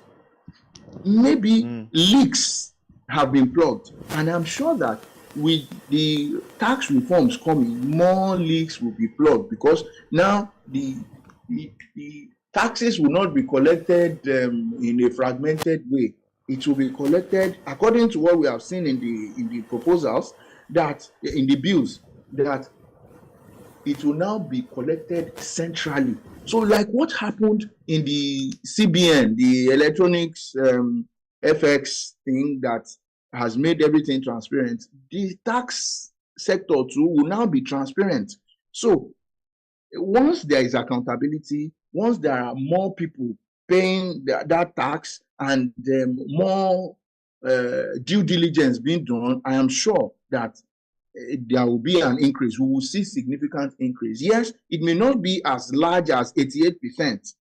Maybe leaks have been plugged, and I'm sure that with the tax reforms coming, more leaks will be plugged, because now the taxes will not be collected in a fragmented way. It will be collected according to what we have seen in the proposals, that in the bills, that it will now be collected centrally. So like what happened in the CBN, the electronics FX thing that has made everything transparent, the tax sector too will now be transparent. So once there is accountability, once there are more people paying that tax, and more due diligence being done, I am sure that there will be an increase. We will see significant increase. Yes, it may not be as large as 88%,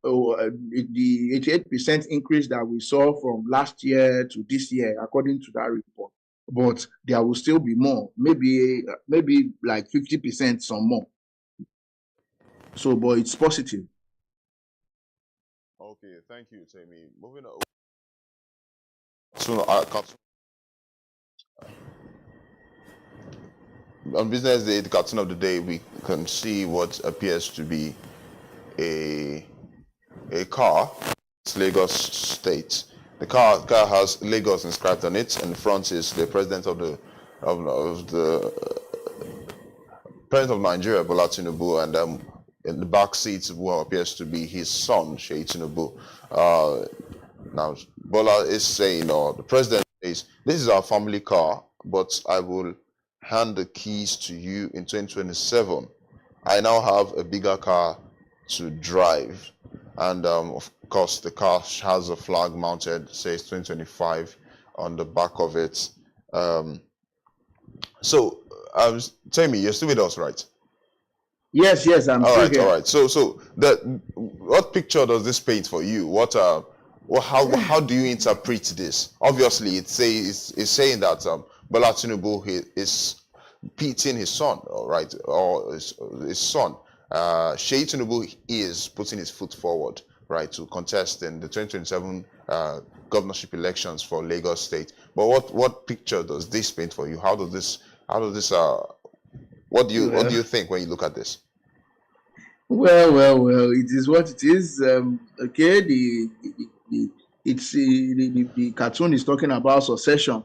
the 88% increase that we saw from last year to this year, according to that report. But there will still be more, maybe like 50%, some more. So, but it's positive. Okay, thank you, Temi. Moving on. On Business Day, the cartoon of the day, we can see what appears to be a car Lagos State. The car has Lagos inscribed on it, and in front is the president of the president of Nigeria, Bola Tinubu, and in the back seat, what appears to be his son, Sheyi Tinubu. Now, Bola is saying, or the president says, this is our family car, but I will hand the keys to you in 2027. I now have a bigger car to drive. And of course, the car has a flag mounted, says 2025 on the back of it. So, Tammy, you're still with us, right? Yes, I'm all still right, here. All right. So, what picture does this paint for you? How do you interpret this? Obviously, it's saying that Bola Tinubu is pitting his son, all right, or his son. Sheyi Tinubu is putting his foot forward, right, to contest in the 2027 governorship elections for Lagos State. But what picture does this paint for you? What do you think when you look at this? Well, it is what it is. Okay, the cartoon is talking about succession.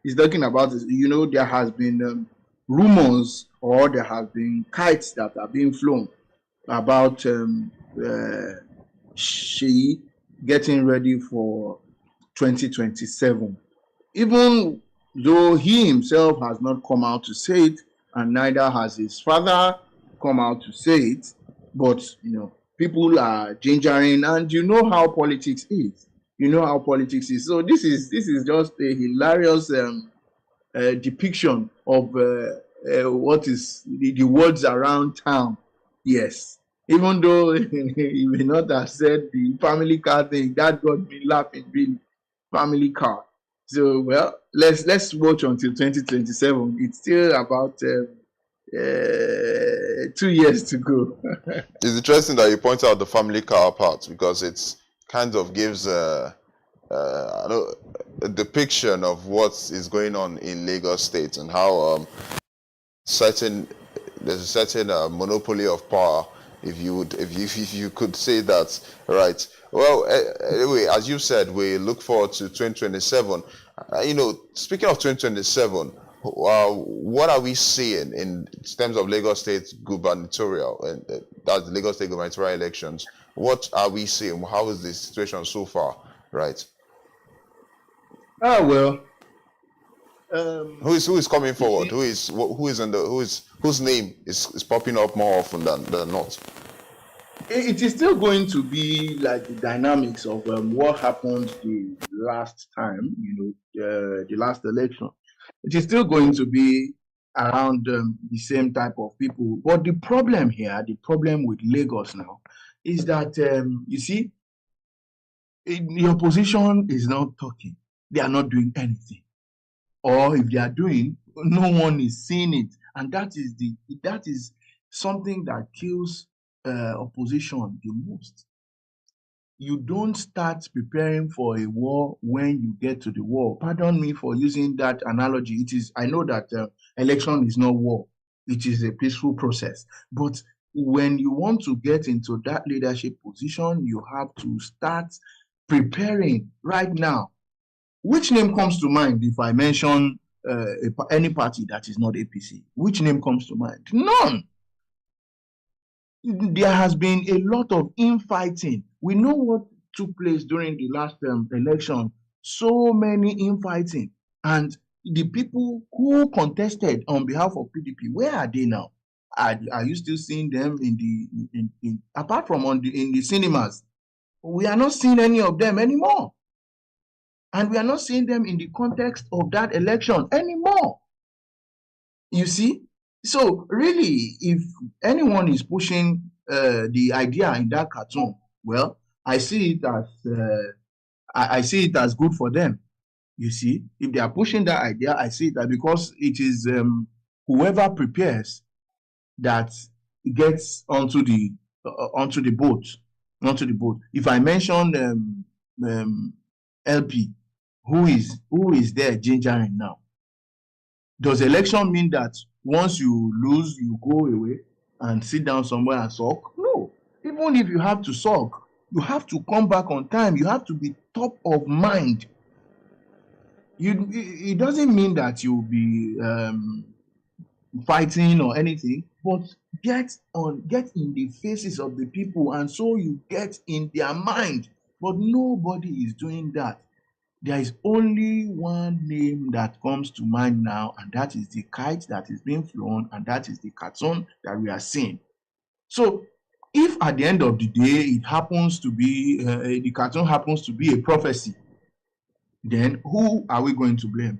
It's talking about, there has been rumors, or there have been kites that are being flown about Sheyi getting ready for 2027. Even though he himself has not come out to say it, and neither has his father come out to say it, but people are gingering, and you know how politics is. So this is just a hilarious depiction of what is the words around town. Yes, even though he may not have said the family car thing, that got me laughing. Really, family car. So let's watch until 2027. It's still about 2 years to go. It's interesting that you point out the family car part, because it's kind of gives a depiction of what is going on in Lagos State, and how there's a certain monopoly of power, if you could say that, right? Well, anyway, as you said, we look forward to 2027. Speaking of 2027, what are we seeing in terms of Lagos State gubernatorial, and that's the Lagos State gubernatorial elections? What are we seeing? How is the situation so far, right? Who is coming forward? Whose name is popping up more often than not? It is still going to be like the dynamics of what happened the last time, the last election. It is still going to be around the same type of people. But the problem with Lagos now, is that, you see, the opposition is not talking. They are not doing anything. Or if they are doing, no one is seeing it. And that is something that kills opposition the most. You don't start preparing for a war when you get to the war. Pardon me for using that analogy. I know that election is not war. It is a peaceful process. But when you want to get into that leadership position, you have to start preparing right now. Which name comes to mind if I mention any party that is not APC? Which name comes to mind? None. There has been a lot of infighting. We know what took place during the last election. So many infighting. And the people who contested on behalf of PDP, where are they now? Are you still seeing them apart from in the cinemas? We are not seeing any of them anymore. And we are not seeing them in the context of that election anymore. You see? So really, if anyone is pushing the idea in that cartoon, well, I see it as good for them. You see, if they are pushing that idea, I see that because it is whoever prepares that gets onto the boat. If I mention LP, who is there gingering now? Does election mean that once you lose, you go away and sit down somewhere and sulk? No. Even if you have to sulk, You have to come back on time. You have to be top of mind. It doesn't mean that you'll be fighting or anything, but get in the faces of the people, and so you get in their mind. But nobody is doing that. There is only one name that comes to mind now, and that is the kite that is being flown, and that is the cartoon that we are seeing. So if at the end of the day it happens to be the cartoon happens to be a prophecy, then who are we going to blame?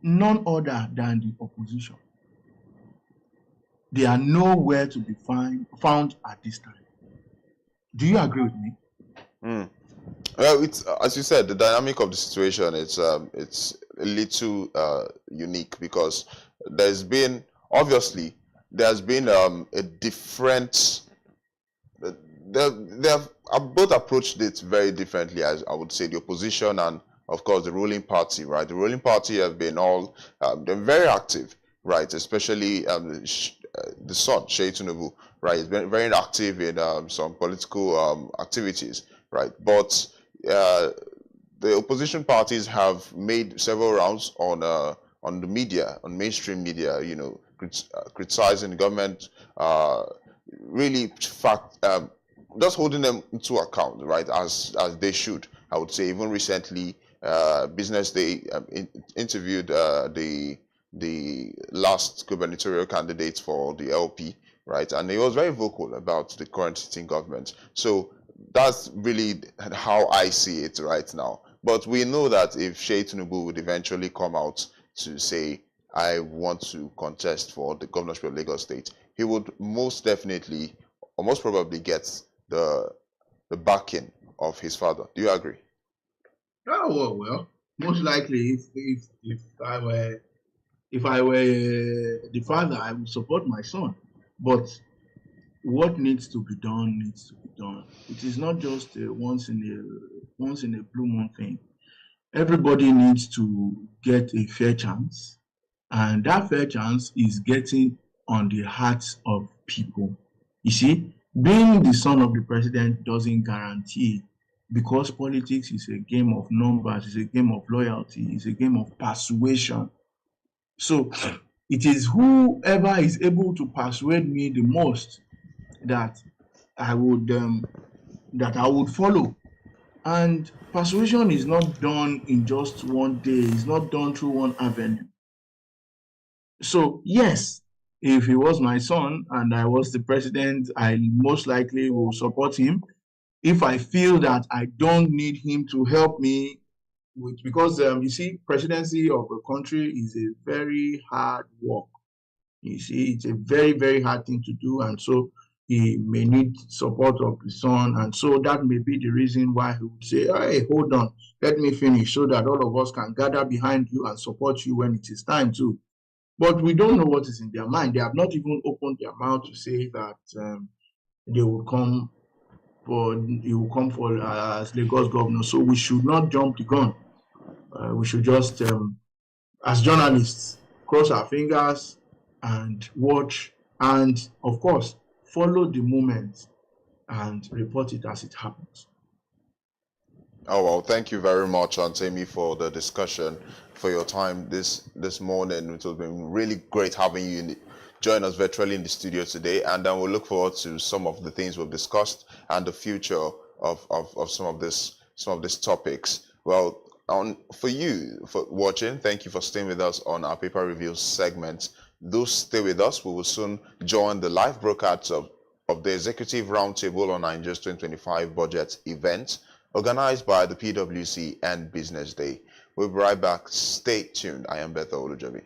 None other than the opposition. They are nowhere to be found at this time. Do you agree with me? Well, it's as you said, the dynamic of the situation. It's a little unique because there's been a different. They have both approached it very differently, as I would say, the opposition and of course the ruling party. Right, the ruling party have been they're very active, right? Especially the son, Sheyi Tinubu, right? He's been very active in some political activities, right? But the opposition parties have made several rounds on the media, on mainstream media, you know, criticizing the government, really just holding them into account, right, as they should. I would say even recently, BusinessDay interviewed the last gubernatorial candidate for the LP, right, and he was very vocal about the current sitting government. So that's really how I see it right now. But we know that if Sheyi Tinubu would eventually come out to say, I want to contest for the governorship of Lagos State, he would most definitely, or most probably, get the backing of his father. Do you agree? Oh well, most likely, if I were the father, I would support my son. But what needs to be done needs to be done. It is not just a once in a blue moon thing. Everybody needs to get a fair chance, and that fair chance is getting on the hearts of people. You see, being the son of the president doesn't guarantee, because politics is a game of numbers, it's a game of loyalty, it's a game of persuasion. So it is whoever is able to persuade me the most that I would follow. And persuasion is not done in just one day. It's not done through one avenue. So yes, if he was my son and I was the president, I most likely will support him. If I feel that I don't need him to help me because you see, presidency of a country is a very hard work. You see, it's a very, very hard thing to do, and so he may need support of the son, and so that may be the reason why he would say, hey, hold on, let me finish, so that all of us can gather behind you and support you when it is time to. But we don't know what is in their mind. They have not even opened their mouth to say that they will come for as Lagos governor. So we should not jump the gun. We should just, as journalists, cross our fingers and watch, and of course, follow the moment and report it as it happens. Oh, well, thank you very much, Antemi, for the discussion, for your time this morning. It has been really great having you join us virtually in the studio today, and then we'll look forward to some of the things we've discussed and the future of some of these topics. Well, for you for watching, thank you for staying with us on our paper review segment. Do stay with us. We will soon join the live broadcast of the Executive Roundtable on Nigeria's 2025 budget event, organized by the PwC and Business Day. We'll be right back. Stay tuned. I am Bethel Olujobi.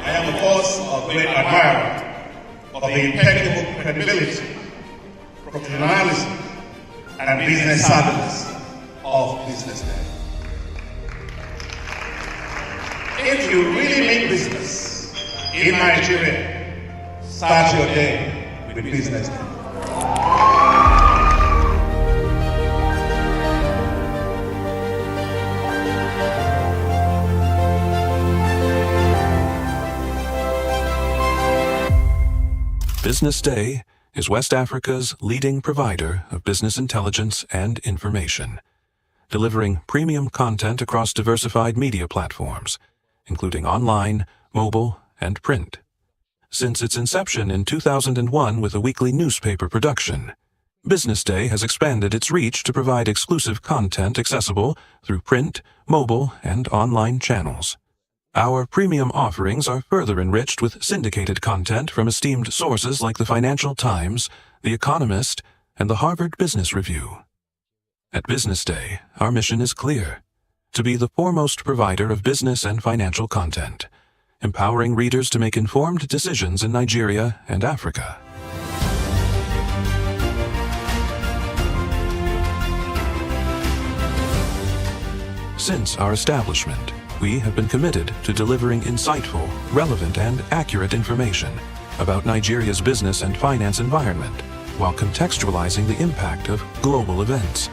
I am, of course, a great admirer of the impeccable credibility, professionalism, and business savviness of BusinessDay. If you really mean business in Nigeria, start your day with BusinessDay. BusinessDay is West Africa's leading provider of business intelligence and information, delivering premium content across diversified media platforms, including online, mobile, and print. Since its inception in 2001 with a weekly newspaper production, BusinessDay has expanded its reach to provide exclusive content accessible through print, mobile, and online channels. Our premium offerings are further enriched with syndicated content from esteemed sources like the Financial Times, The Economist, and the Harvard Business Review. At BusinessDay, our mission is clear: to be the foremost provider of business and financial content, empowering readers to make informed decisions in Nigeria and Africa. Since our establishment, we have been committed to delivering insightful, relevant, and accurate information about Nigeria's business and finance environment, while contextualizing the impact of global events.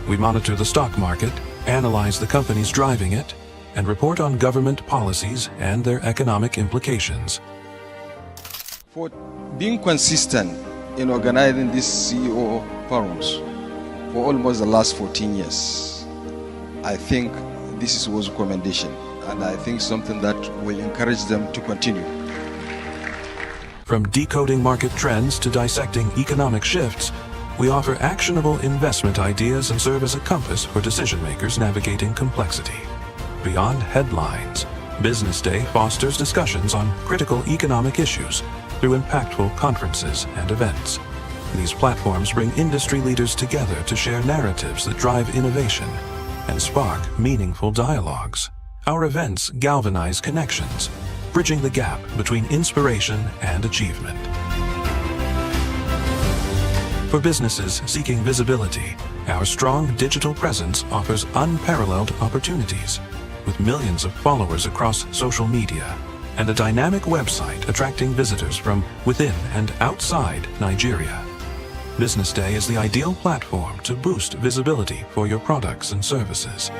We monitor the stock market, analyze the companies driving it, and report on government policies and their economic implications. For being consistent in organizing these CEO forums for almost the last 14 years, I think this was a commendation, and I think something that will encourage them to continue. From decoding market trends to dissecting economic shifts, we offer actionable investment ideas and serve as a compass for decision makers navigating complexity. Beyond headlines, BusinessDay fosters discussions on critical economic issues through impactful conferences and events. These platforms bring industry leaders together to share narratives that drive innovation and spark meaningful dialogues. Our events galvanize connections, bridging the gap between inspiration and achievement. For businesses seeking visibility, our strong digital presence offers unparalleled opportunities, with millions of followers across social media and a dynamic website attracting visitors from within and outside Nigeria. BusinessDay is the ideal platform to boost visibility for your products and services.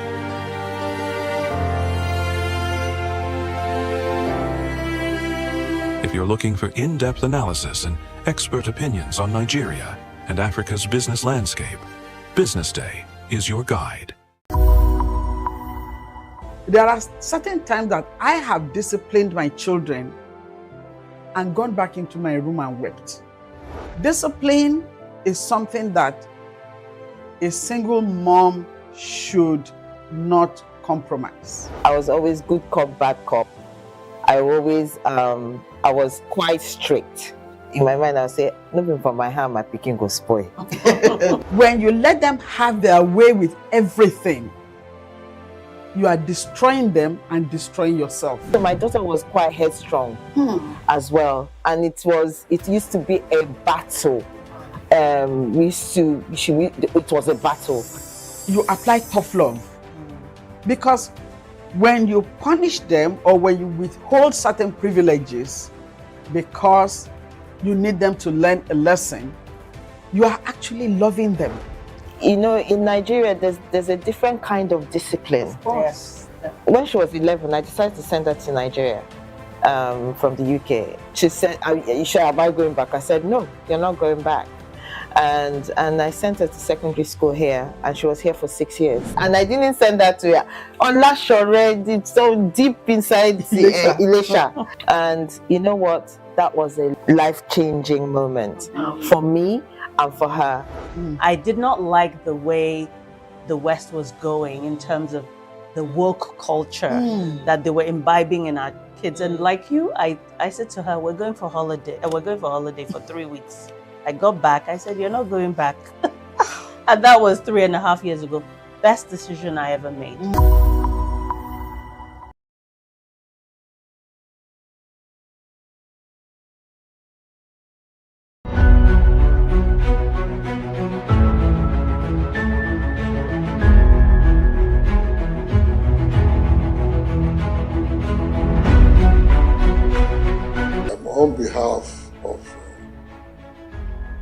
If you're looking for in-depth analysis and expert opinions on Nigeria and Africa's business landscape, BusinessDay is your guide. There are certain times that I have disciplined my children and gone back into my room and wept. Discipline is something that a single mom should not compromise. I was always good cop, bad cop. I was quite strict. In my mind, I would say, nothing from my hand, my picking go spoil. When you let them have their way with everything, you are destroying them and destroying yourself. So my daughter was quite headstrong as well, and it used to be a battle. It was a battle. You apply tough love, because when you punish them or when you withhold certain privileges because you need them to learn a lesson, you are actually loving them. You know, in Nigeria, there's a different kind of discipline. Of course. When she was 11, I decided to send her to Nigeria from the UK. She said, am I going back? I said, no, you're not going back. And I sent her to secondary school here, and she was here for 6 years. And I didn't send her to her. On Lashore, it's so deep inside Ilesha. And you know what? That was a life-changing moment for me and for her. I did not like the way the West was going in terms of the woke culture that they were imbibing in our kids. And like you, I said to her, we're going for holiday. We're going for holiday for 3 weeks. I got back. I said, you're not going back. And that was 3.5 years ago. Best decision I ever made. On behalf of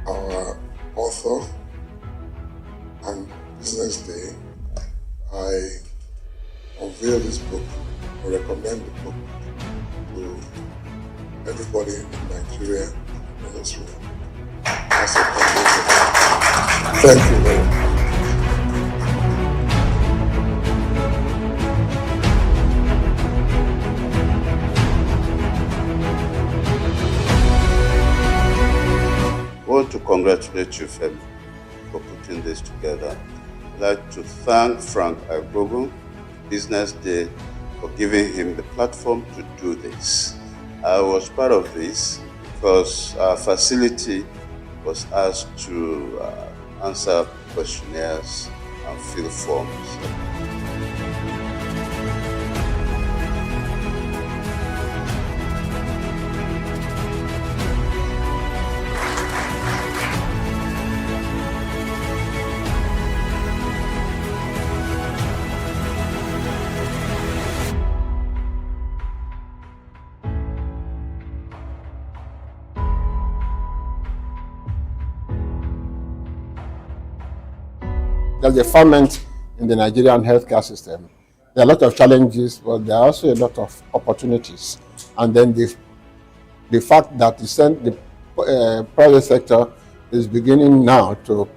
our author and BusinessDay, I unveil this book or recommend the book to everybody in Nigeria Yes, thank you very much. I want to congratulate you, Femi, for putting this together. I'd like to thank Frank Agbogun, Business Day, for giving him the platform to do this. I was part of this because our facility was asked to answer questionnaires and fill forms. There's a ferment in the Nigerian healthcare system. There are a lot of challenges, but there are also a lot of opportunities. And then the fact that the private sector is beginning now to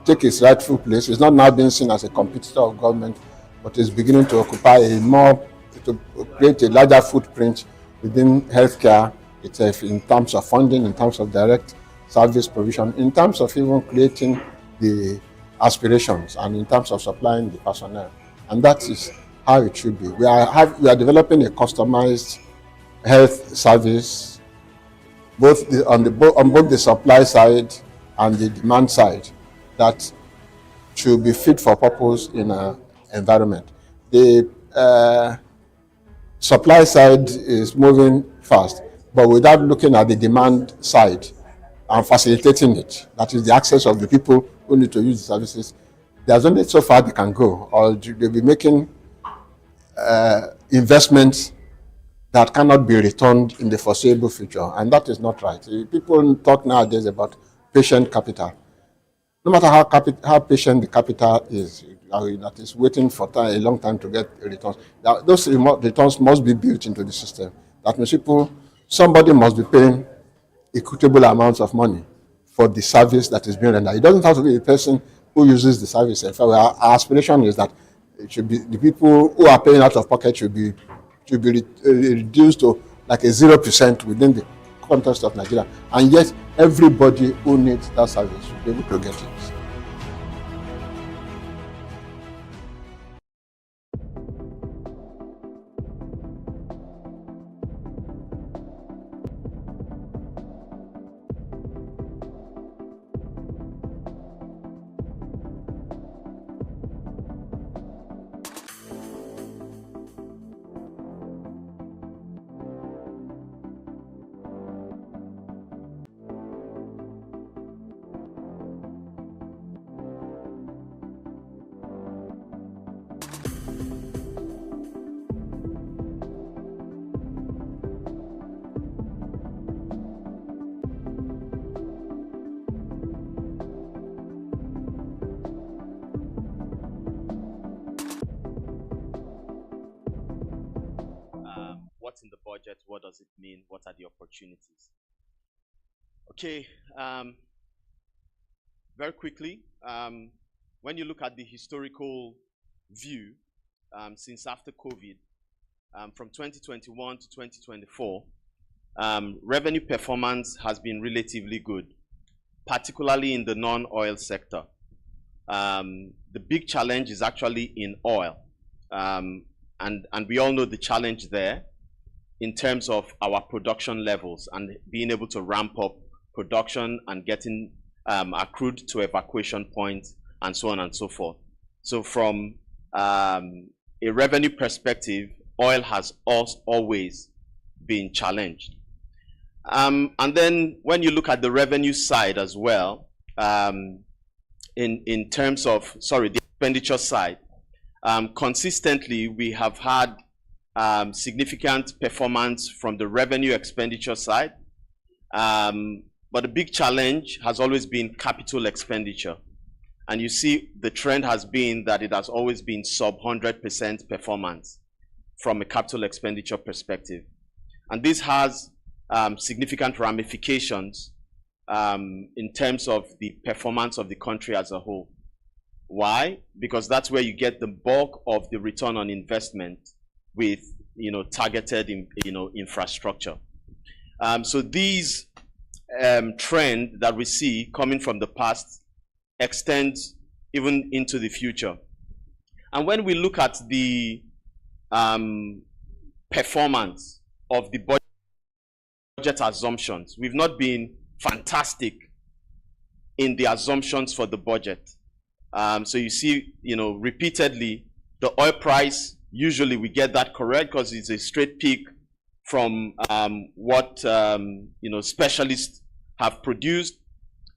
take its rightful place. It's not now being seen as a competitor of government, but is beginning to occupy to create a larger footprint within healthcare itself in terms of funding, in terms of direct service provision, in terms of even creating the aspirations, and in terms of supplying the personnel. And that is how it should be. We are developing a customized health service, on both the supply side and the demand side, that should be fit for purpose in an environment. The supply side is moving fast, but without looking at the demand side and facilitating it, that is the access of the people who need to use the services. There's only so far they can go, or they'll be making investments that cannot be returned in the foreseeable future, and that is not right. People talk nowadays about patient capital. No matter how patient the capital is, that is waiting for a long time to get returns, those returns must be built into the system. That means somebody must be paying equitable amounts of money for the service that is being rendered. It doesn't have to be the person who uses the service. In fact, our aspiration is that it should be the people who are paying out of pocket should be reduced to like a 0% within the context of Nigeria, and yet everybody who needs that service should be able to get it. What's in the budget? What does it mean? What are the opportunities? Okay, very quickly, when you look at the historical view since after COVID, from 2021 to 2024, revenue performance has been relatively good, particularly in the non-oil sector. The big challenge is actually in oil, and we all know the challenge there in terms of our production levels and being able to ramp up production and getting our crude to evacuation points and so on and so forth. So from a revenue perspective, oil has always been challenged. And then when you look at the revenue side as well, in terms of, the expenditure side, consistently we have had significant performance from the revenue expenditure side. But the big challenge has always been capital expenditure. And you see the trend has been that it has always been sub 100% performance from a capital expenditure perspective. And this has significant ramifications in terms of the performance of the country as a whole. Why? Because that's where you get the bulk of the return on investment with targeted infrastructure. So these trend that we see coming from the past extends even into the future. And when we look at the performance of the budget assumptions, we've not been fantastic in the assumptions for the budget. So you see, repeatedly, the oil price, usually we get that correct because it's a straight peak from what specialists have produced.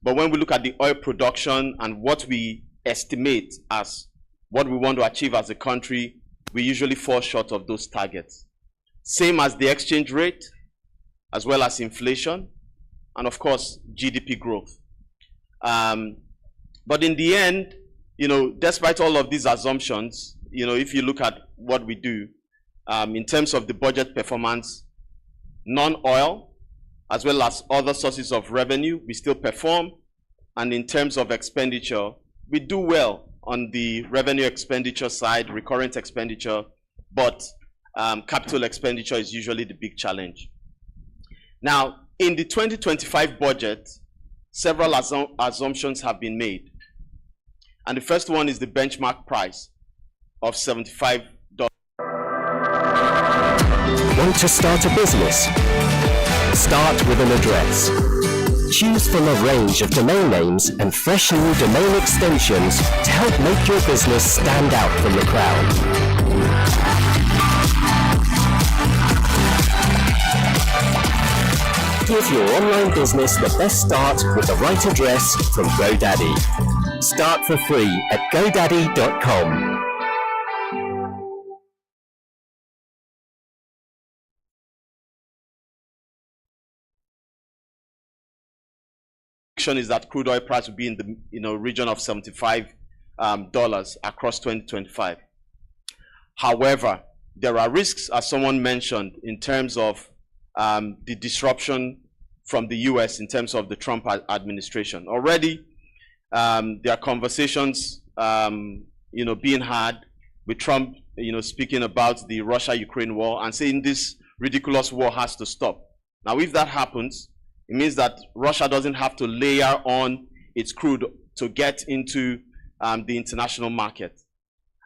But when we look at the oil production and what we estimate as what we want to achieve as a country, we usually fall short of those targets. Same as the exchange rate, as well as inflation, and of course, GDP growth. But in the end, despite all of these assumptions, if you look at what we do, in terms of the budget performance, non-oil, as well as other sources of revenue, we still perform. And in terms of expenditure, we do well on the revenue expenditure side, recurrent expenditure, but capital expenditure is usually the big challenge. Now, in the 2025 budget, several assumptions have been made. And the first one is the benchmark price of $75. Want to start a business? Start with an address. Choose from a range of domain names and fresh new domain extensions to help make your business stand out from the crowd. Give your online business the best start with the right address from GoDaddy. Start for free at godaddy.com. Is that crude oil price will be in the region of $75 across 2025. However, there are risks, as someone mentioned, in terms of the disruption from the US in terms of the Trump administration. Already, there are conversations being had with Trump speaking about the Russia-Ukraine war and saying this ridiculous war has to stop. Now, if that happens, it means that Russia doesn't have to layer on its crude to get into the international market.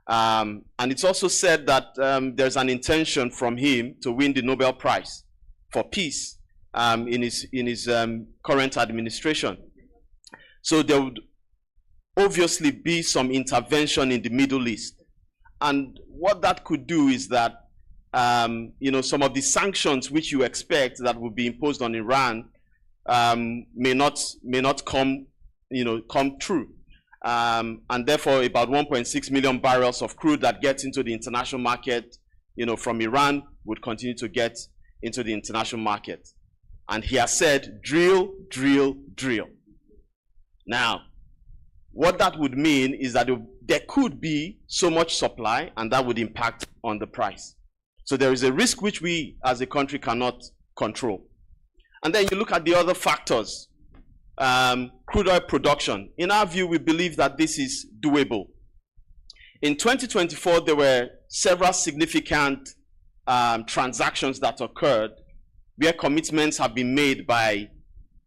And it's also said that there's an intention from him to win the Nobel Prize for peace in his current administration. So there would obviously be some intervention in the Middle East. And what that could do is that some of the sanctions which you expect that will be imposed on Iran may not come true, and therefore about 1.6 million barrels of crude that gets into the international market, from Iran would continue to get into the international market. And he has said, drill, drill, drill. Now, what that would mean is that there could be so much supply, and that would impact on the price. So there is a risk which we as a country cannot control. And then you look at the other factors, crude oil production. In our view, we believe that this is doable. In 2024, there were several significant transactions that occurred where commitments have been made by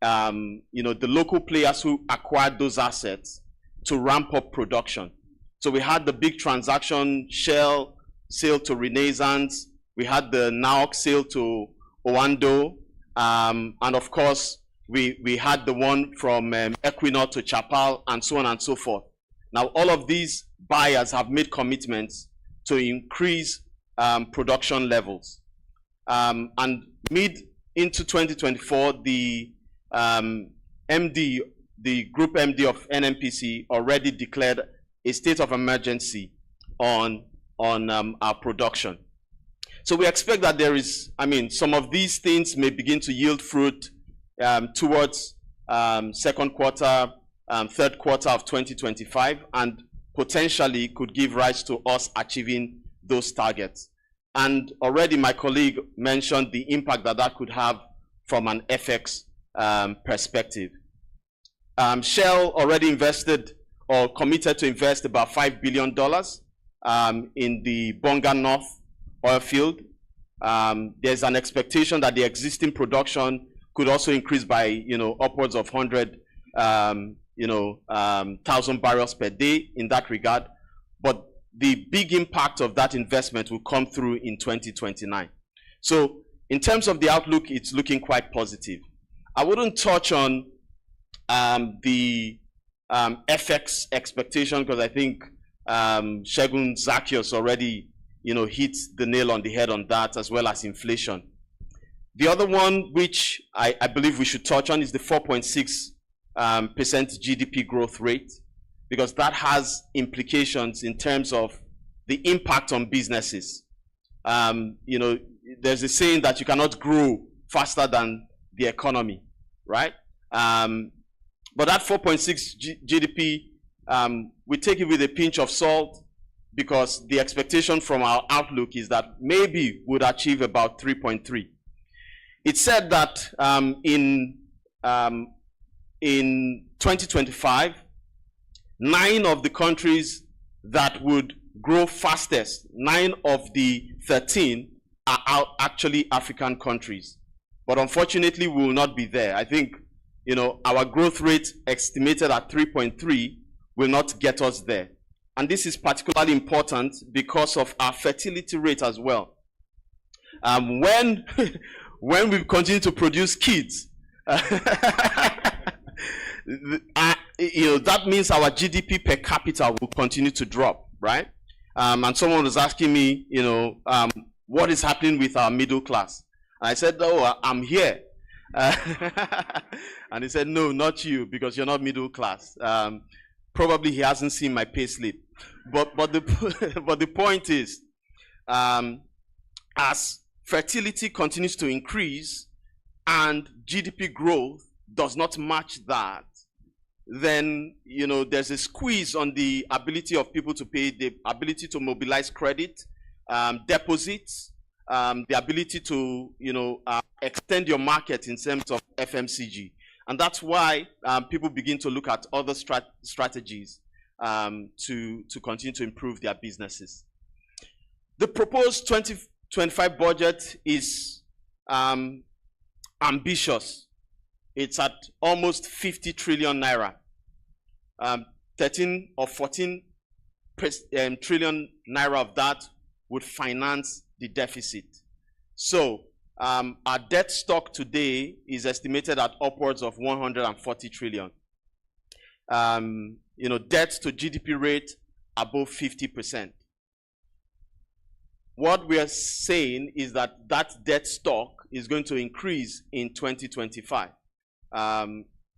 the local players who acquired those assets to ramp up production. So we had the big transaction, Shell sale to Renaissance. We had the NAOC sale to Oando. And of course, we had the one from Equinor to Chapal, and so on and so forth. Now, all of these buyers have made commitments to increase production levels. And mid into 2024, the MD, the group MD of NNPC, already declared a state of emergency on our production. So we expect that there is, some of these things may begin to yield fruit towards second quarter, third quarter of 2025, and potentially could give rise to us achieving those targets. And already my colleague mentioned the impact that that could have from an FX perspective. Shell already invested or committed to invest about $5 billion in the Bonga North oil field. There's an expectation that the existing production could also increase by, upwards of 100,000 barrels per day in that regard. But the big impact of that investment will come through in 2029. So in terms of the outlook, it's looking quite positive. I wouldn't touch on the FX expectation because I think Segun Zaccheaus already hit the nail on the head on that, as well as inflation. The other one which I believe we should touch on is the 4.6% GDP growth rate, because that has implications in terms of the impact on businesses. There's a saying that you cannot grow faster than the economy, right? But that 4.6 GDP, we take it with a pinch of salt, because the expectation from our outlook is that maybe we'd achieve about 3.3. It said that in 2025, 9 of the countries that would grow fastest, 9 of the 13 are actually African countries. But unfortunately, we will not be there. I think, our growth rate estimated at 3.3 will not get us there. And this is particularly important because of our fertility rate as well. When we continue to produce kids, that means our GDP per capita will continue to drop, right? And someone was asking me, what is happening with our middle class? And I said, oh, I'm here. And he said, no, not you, because you're not middle class. Probably he hasn't seen my pay slip. But the point is, as fertility continues to increase and GDP growth does not match that, then there's a squeeze on the ability of people to pay, the ability to mobilize credit, deposits, the ability to extend your market in terms of FMCG. And that's why people begin to look at other strategies to continue to improve their businesses. The proposed 2025 budget is ambitious. It's at almost 50 trillion naira. 13 or 14 trillion naira of that would finance the deficit. So our debt stock today is estimated at upwards of 140 trillion. Debt to GDP rate above 50%. What we are saying is that debt stock is going to increase in 2025,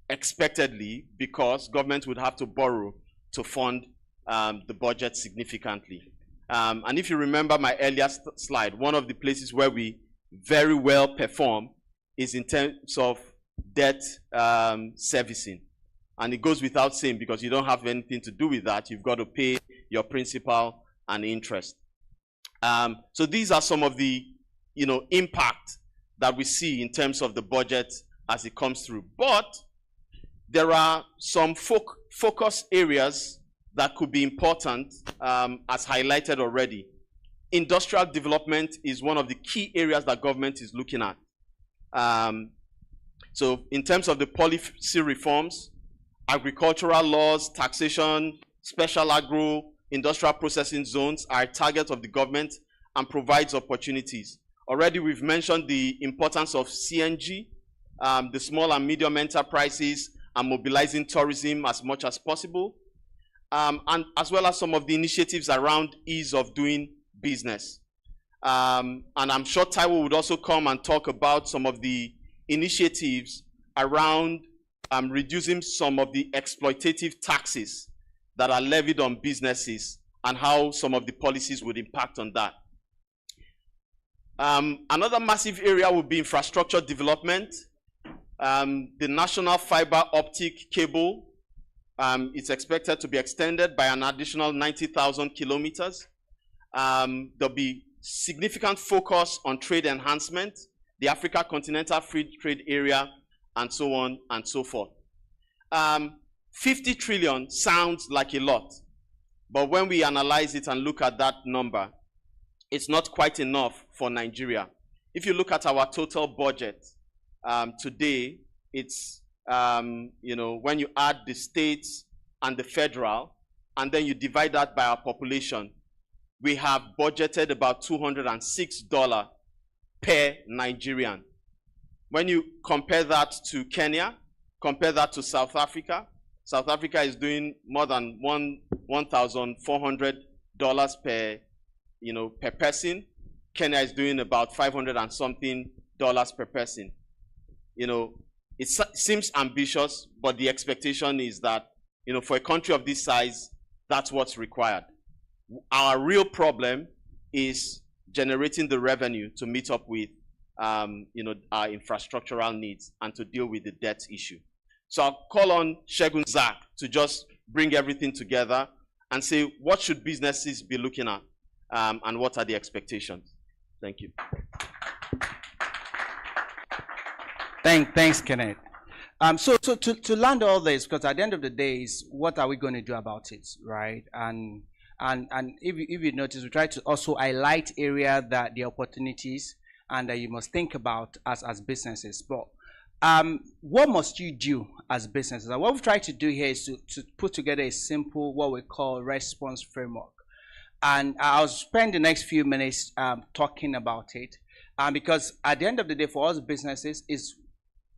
expectedly, because government would have to borrow to fund the budget significantly. And if you remember my earlier slide, one of the places where we very well perform is in terms of debt servicing. And it goes without saying, because you don't have anything to do with that. You've got to pay your principal and interest. So these are some of the impact that we see in terms of the budget as it comes through. But there are some focus areas that could be important, as highlighted already. Industrial development is one of the key areas that government is looking at. So in terms of the policy reforms, agricultural laws, taxation, special agro, industrial processing zones are a target of the government and provides opportunities. Already we've mentioned the importance of CNG, the small and medium enterprises, and mobilizing tourism as much as possible, and as well as some of the initiatives around ease of doing business. And I'm sure Taiwo would also come and talk about some of the initiatives around reducing some of the exploitative taxes that are levied on businesses and how some of the policies would impact on that. Another massive area would be infrastructure development. The national fiber optic cable is expected to be extended by an additional 90,000 kilometers. There'll be significant focus on trade enhancement, the Africa Continental Free Trade Area, and so on and so forth. 50 trillion sounds like a lot, but when we analyze it and look at that number, it's not quite enough for Nigeria. If you look at our total budget today, it's, you know, when you add the states and the federal, and then you divide that by our population, we have budgeted about $206 per Nigerian. When you compare that to Kenya, compare that to South Africa, South Africa is doing more than $1,400 per, you know, per person. Kenya is doing about 500 and something dollars per person. You know, it seems ambitious, but the expectation is that, you know, for a country of this size, that's what's required. Our real problem is generating the revenue to meet up with, you know, our infrastructural needs and to deal with the debt issue. So I'll call on Segun Zak to just bring everything together and say, what should businesses be looking at, and what are the expectations? Thank you. Thanks, Kenneth. So to land all this, because at the end of the day, is what are we going to do about it, right? And if you notice, we try to also highlight area that the opportunities and that you must think about as businesses. But what must you do as businesses? And what we've tried to do here is to put together a simple, what we call response framework. And I'll spend the next few minutes talking about it, because at the end of the day, for us businesses, is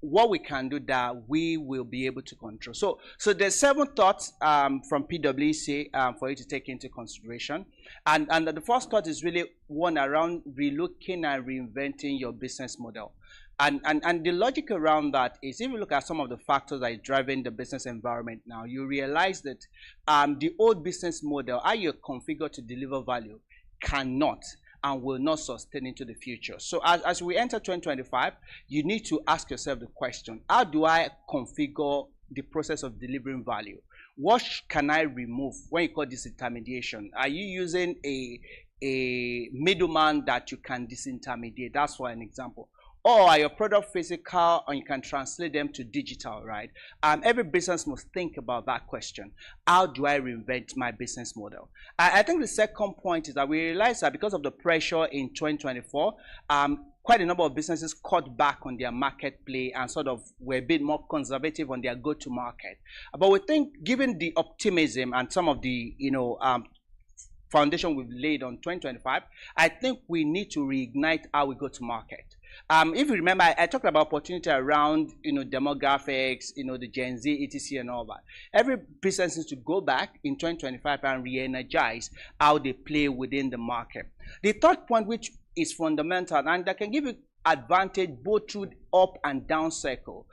what we can do that we will be able to control. So there's 7 thoughts from PwC for you to take into consideration. And the first thought is really one around relooking and reinventing your business model. And the logic around that is, if you look at some of the factors that are driving the business environment now, you realize that the old business model, how you're configured to deliver value, cannot and will not sustain into the future. So as we enter 2025, you need to ask yourself the question, how do I configure the process of delivering value? What can I remove when you call this intermediation? Are you using a middleman that you can disintermediate? That's for an example. Or are your product physical and you can translate them to digital, right? Every business must think about that question. How do I reinvent my business model? I think the second point is that we realize that because of the pressure in 2024, quite a number of businesses cut back on their market play and sort of were a bit more conservative on their go-to-market. But we think, given the optimism and some of the, you know, foundation we've laid on 2025, I think we need to reignite how we go to market. If you remember, I talked about opportunity around, you know, demographics, you know, the Gen Z, etc. and all that. Every business needs to go back in 2025 and re-energize how they play within the market. The third point, which is fundamental, and that can give you advantage both through up and down cycle,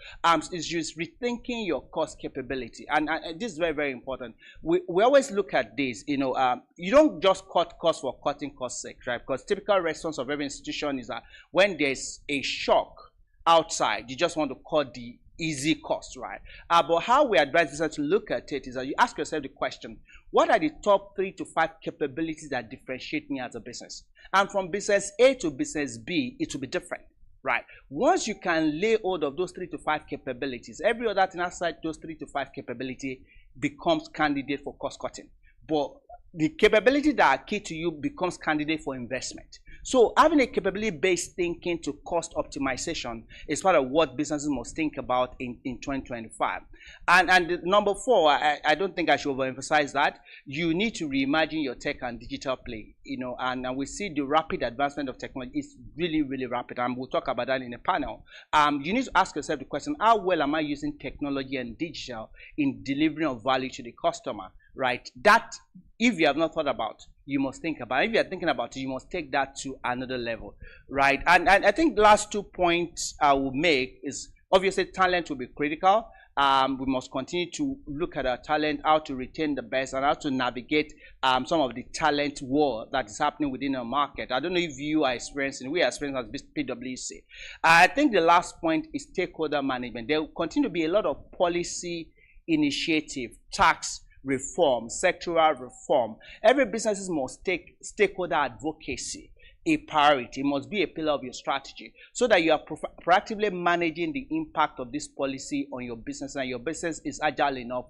is just rethinking your cost capability. And this is very, very important. We always look at this, you know, you don't just cut costs for cutting costs sake, right? Because typical response of every institution is that when there's a shock outside, you just want to cut the easy cost, right? But how we advise business to look at it is that you ask yourself the question, what are the top 3 to 5 capabilities that differentiate me as a business? And from business A to business B, it will be different, right? Once you can lay hold of those 3 to 5 capabilities, every other thing outside those 3 to 5 capability becomes candidate for cost cutting. But the capability that are key to you becomes candidate for investment. So having a capability-based thinking to cost optimization is part of what businesses must think about in 2025. And number 4, I don't think I should overemphasize that. You need to reimagine your tech and digital play. You know, and we see the rapid advancement of technology is really, really rapid, and we'll talk about that in a panel. You need to ask yourself the question, how well am I using technology and digital in delivering of value to the customer, right? That, if you have not thought about, you must think about. If you are thinking about it, you must take that to another level, right? And I think the last 2 points I will make is, obviously, talent will be critical. We must continue to look at our talent, how to retain the best, and how to navigate some of the talent war that is happening within our market. I don't know if you are experiencing, we are experiencing as PwC. I think the last point is stakeholder management. There will continue to be a lot of policy initiative, tax reform, sectoral reform. Every business must take stakeholder advocacy a priority. It must be a pillar of your strategy so that you are proactively managing the impact of this policy on your business, and your business is agile enough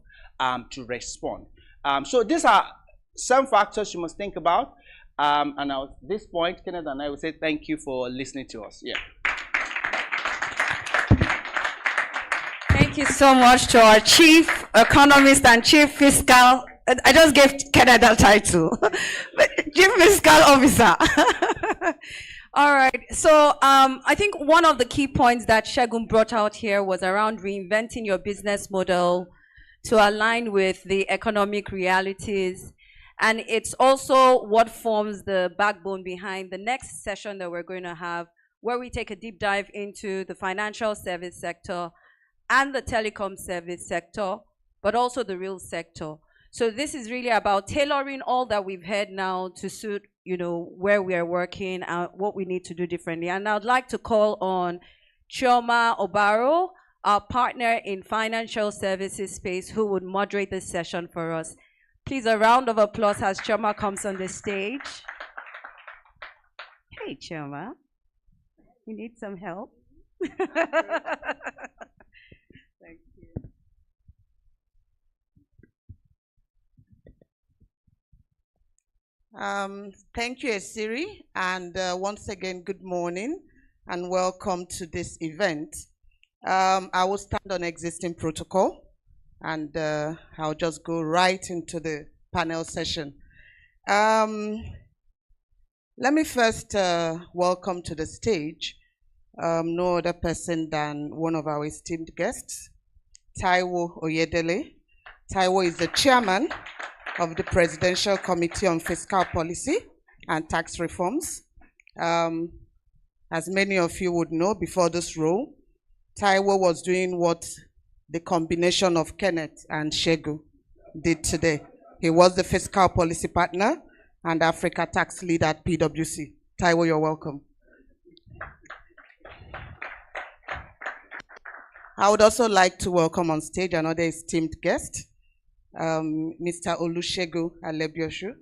to respond. So these are some factors you must think about. And at this point, Kenneth and I will say thank you for listening to us. Yeah. Thank you so much to our chief economist and chief fiscal. I just gave Kenneth that title, but chief fiscal officer. All right. So I think one of the key points that Segun brought out here was around reinventing your business model to align with the economic realities. And it's also what forms the backbone behind the next session that we're going to have, where we take a deep dive into the financial service sector and the telecom service sector, but also the real sector. So this is really about tailoring all that we've heard now to suit, where we are working and what we need to do differently. And I'd like to call on Chioma Obaro, our partner in financial services space, who would moderate this session for us. Please, a round of applause as Chioma comes on the stage. Hey, Chioma. You need some help? Thank you. Thank you, Esiri, and once again, good morning and welcome to this event. I will stand on existing protocol, and I'll just go right into the panel session. Let me first welcome to the stage no other person than one of our esteemed guests, Taiwo Oyedele. Taiwo is the chairman of the Presidential Committee on Fiscal Policy and Tax Reforms. As many of you would know, before this role, Taiwo was doing what the combination of Kenneth and Segun did today. He was the fiscal policy partner and Africa tax lead at PwC. Taiwo, you're welcome. I would also like to welcome on stage another esteemed guest, Mr. Olusegun Alebioshu.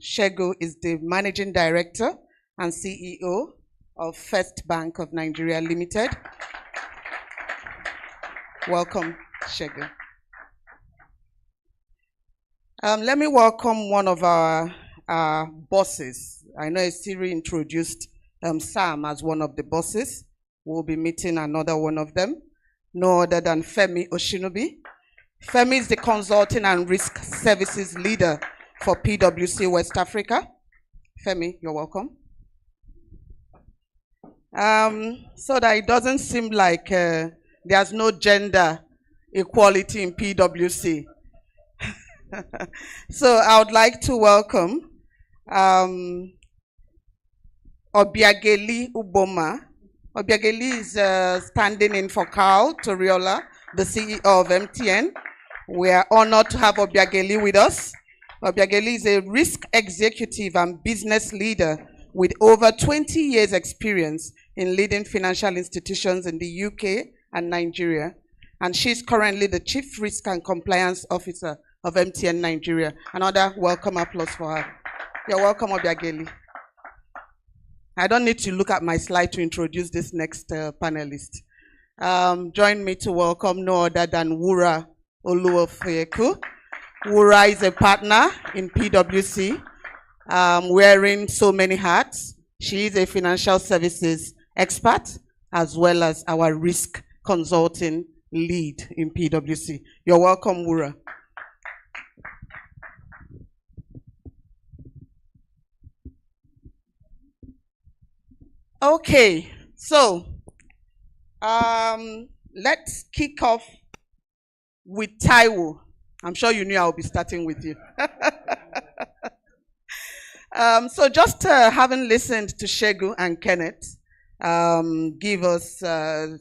Segun is the Managing Director and CEO of First Bank of Nigeria Limited. Welcome, Segun. Let me welcome one of our bosses. I know Esiri introduced Sam as one of the bosses. We'll be meeting another one of them, no other than Femi Oshinobi. Femi is the Consulting and Risk Services Leader for PwC West Africa. Femi, you're welcome. So that it doesn't seem like there's no gender equality in PwC. So I would like to welcome Obiageli Uboma. Obiageli is standing in for Carl Toriola, the CEO of MTN. We are honored to have Obiageli with us. Obiageli is a risk executive and business leader with over 20 years experience in leading financial institutions in the UK and Nigeria. And she's currently the Chief Risk and Compliance Officer of MTN Nigeria. Another welcome applause for her. You're welcome, Obiageli. I don't need to look at my slide to introduce this next panelist. Join me to welcome no other than Wura Oluwafeyeku. Wura is a partner in PwC, wearing so many hats. She is a financial services expert as well as our risk consulting lead in PwC. You're welcome, Wura. Okay, so let's kick off with Taiwo. I'm sure you knew I'll be starting with you. So just having listened to Segun and Kenneth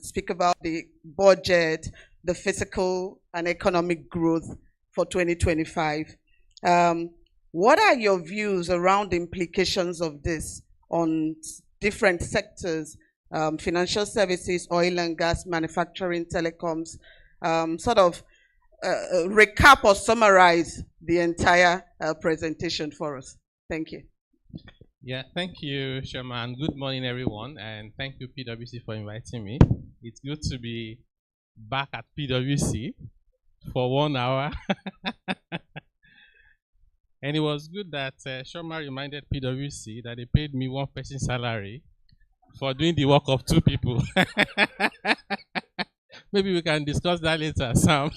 speak about the budget, the physical and economic growth for 2025. What are your views around the implications of this on different sectors, financial services, oil and gas, manufacturing, telecoms? Sort of recap or summarize the entire presentation for us. Thank you. Yeah, thank you, Sherman. Good morning, everyone, and thank you, PwC, for inviting me. It's good to be back at PwC for 1 hour. And it was good that Sherman reminded PwC that they paid me one person's salary for doing the work of 2 people. Maybe we can discuss that later, Sam.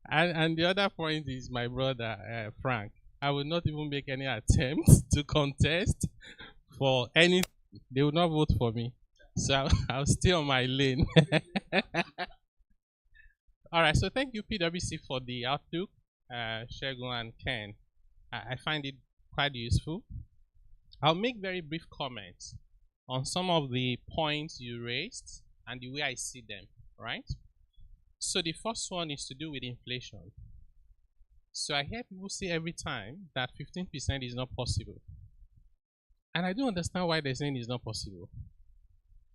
And the other point is my brother, Frank. I will not even make any attempt to contest for any. They will not vote for me. So I'll stay on my lane. All right, so thank you, PwC, for the outlook, Shegun and Ken. I find it quite useful. I'll make very brief comments on some of the points you raised and the way I see them, right? So the first one is to do with inflation. So I hear people say every time that 15% is not possible. And I don't understand why they're saying it's not possible.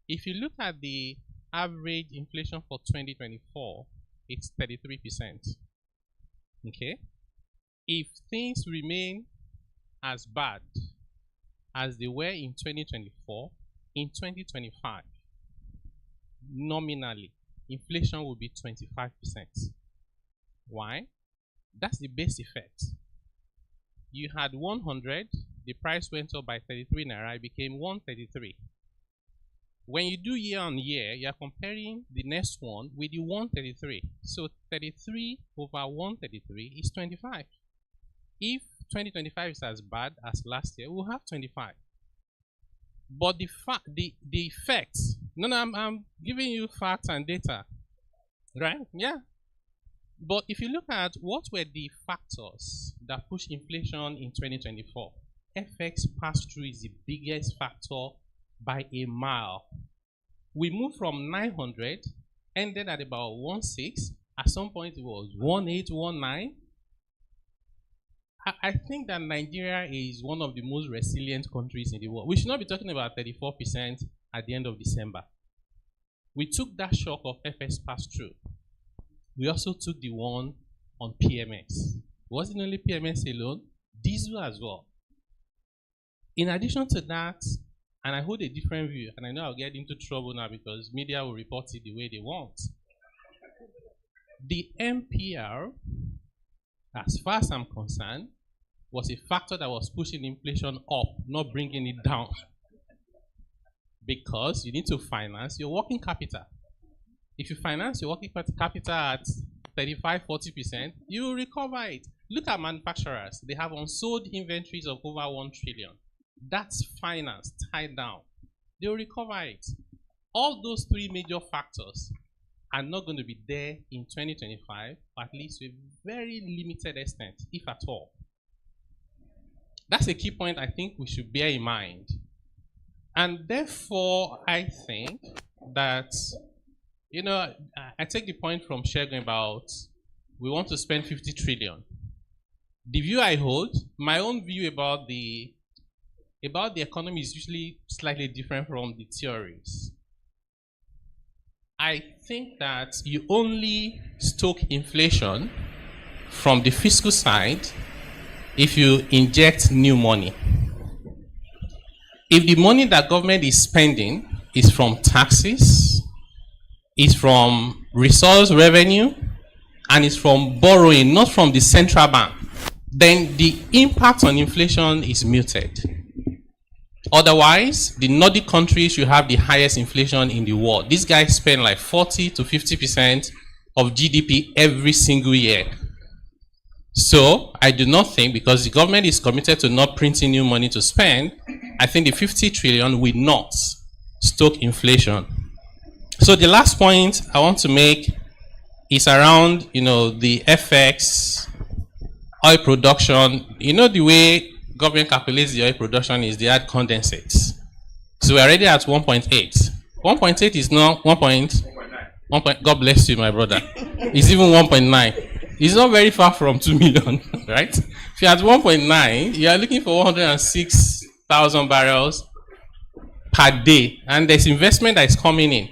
If you look at the average inflation for 2024, it's 33%. Okay? If things remain as bad as they were in 2024, in 2025, nominally, inflation will be 25%. Why? That's the base effect. You had 100, the price went up by 33 naira, it became 133. When you do year on year, you are comparing the next one with the 133. So 33 over 133 is 25. If 2025 is as bad as last year, we'll have 25. But the effects, I'm giving you facts and data, right? Yeah. But if you look at what were the factors that pushed inflation in 2024, FX pass-through is the biggest factor by a mile. We moved from 900, ended at about 16. At some point, it was 1819. I think that Nigeria is one of the most resilient countries in the world. We should not be talking about 34% at the end of December. We took that shock of FX pass-through. We also took the one on PMS. It wasn't only PMS alone, diesel as well. In addition to that, and I hold a different view, and I know I'll get into trouble now because media will report it the way they want. The MPR, as far as I'm concerned, was a factor that was pushing inflation up, not bringing it down. Because you need to finance your working capital. If you finance your working capital at 35–40%, you will recover it. Look at manufacturers. They have unsold inventories of over 1 trillion. That's finance tied down. They will recover it. All those 3 major factors are not going to be there in 2025, at least to a very limited extent, if at all. That's a key point I think we should bear in mind. And therefore, I think that, I take the point from Shegun about we want to spend 50 trillion. The view I hold, my own view about the economy is usually slightly different from the theories. I think that you only stoke inflation from the fiscal side if you inject new money. If the money that government is spending is from taxes, is from resource revenue, and is from borrowing, not from the central bank, then the impact on inflation is muted. Otherwise, the Nordic countries should have the highest inflation in the world. These guys spend like 40 to 50% of GDP every single year. So I do not think, because the government is committed to not printing new money to spend, I think the 50 trillion will not stoke inflation. So the last point I want to make is around, the FX, oil production. The way government calculates the oil production is they add condensates. So we're already at 1.8. 1.8 is not 1.9. God bless you, my brother. It's even 1.9. It's not very far from 2 million, right? If you're at 1.9, you are looking for 106,000 barrels per day. And there's investment that is coming in.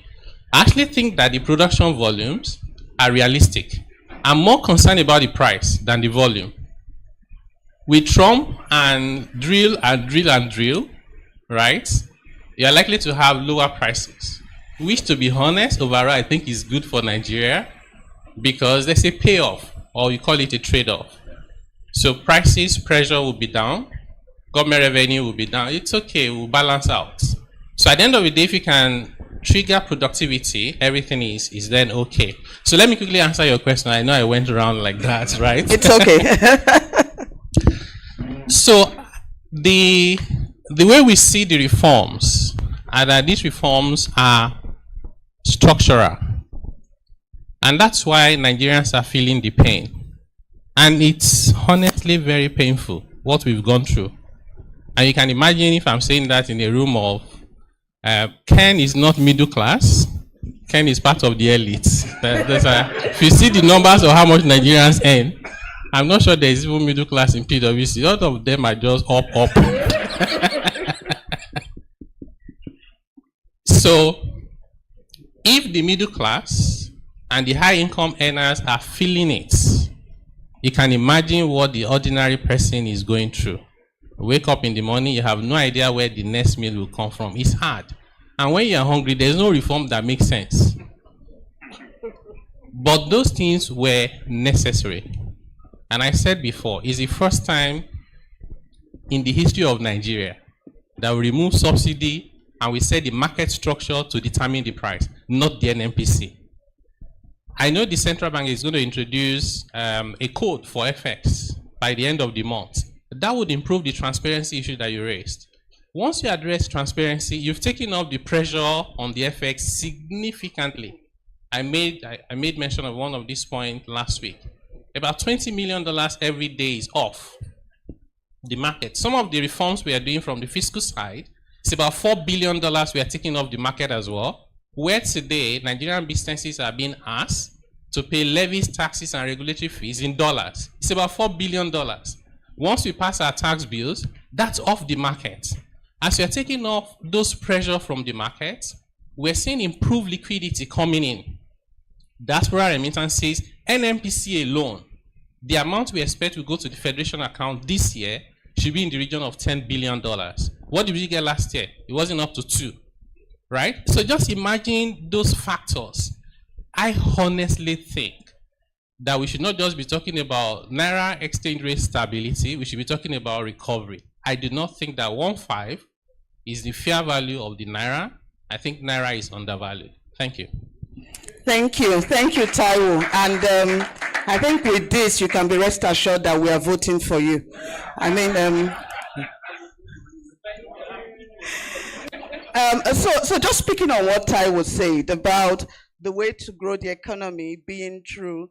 I actually think that the production volumes are realistic. I'm more concerned about the price than the volume. with Trump and drill and drill and drill, right, you are likely to have lower prices, which, to be honest, overall, I think is good for Nigeria because there's a payoff, or you call it a trade-off. So prices, pressure will be down, government revenue will be down. It's okay, we'll balance out. So at the end of the day, if you can trigger productivity, everything is then okay. So let me quickly answer your question. I know I went around like that, right? It's okay. So the way we see the reforms are that these reforms are structural. And that's why Nigerians are feeling the pain. And it's honestly very painful, what we've gone through. And you can imagine if I'm saying that in a room of Ken is not middle class. Ken is part of the elite. If you see the numbers of how much Nigerians earn, I'm not sure there is even middle class in PwC. A lot of them are just up. So, if the middle class and the high income earners are feeling it, you can imagine what the ordinary person is going through. Wake up in the morning, you have no idea where the next meal will come from. It's hard. And when you're hungry, there's no reform that makes sense. But those things were necessary. And I said before, it's the first time in the history of Nigeria that we remove subsidy and we set the market structure to determine the price, not the NMPC. I know the central bank is going to introduce a code for FX by the end of the month. That would improve the transparency issue that you raised. Once you address transparency, you've taken up the pressure on the FX significantly. I made mention of one of these points last week. About $20 million every day is off the market. Some of the reforms we are doing from the fiscal side, it's about $4 billion we are taking off the market as well, where today Nigerian businesses are being asked to pay levies, taxes, and regulatory fees in dollars. It's about $4 billion. Once we pass our tax bills, that's off the market. As we are taking off those pressure from the market, we're seeing improved liquidity coming in. Diaspora remittances, NMPC alone, the amount we expect will go to the Federation account this year should be in the region of $10 billion. What did we get last year? It wasn't up to 2, right? So just imagine those factors. I honestly think that we should not just be talking about Naira exchange rate stability, we should be talking about recovery. I do not think that 1.5 is the fair value of the Naira. I think Naira is undervalued. Thank you. Thank you, Taiwo. And I think with this, you can be rest assured that we are voting for you. I mean, so just speaking on what Taiwo said about the way to grow the economy being through,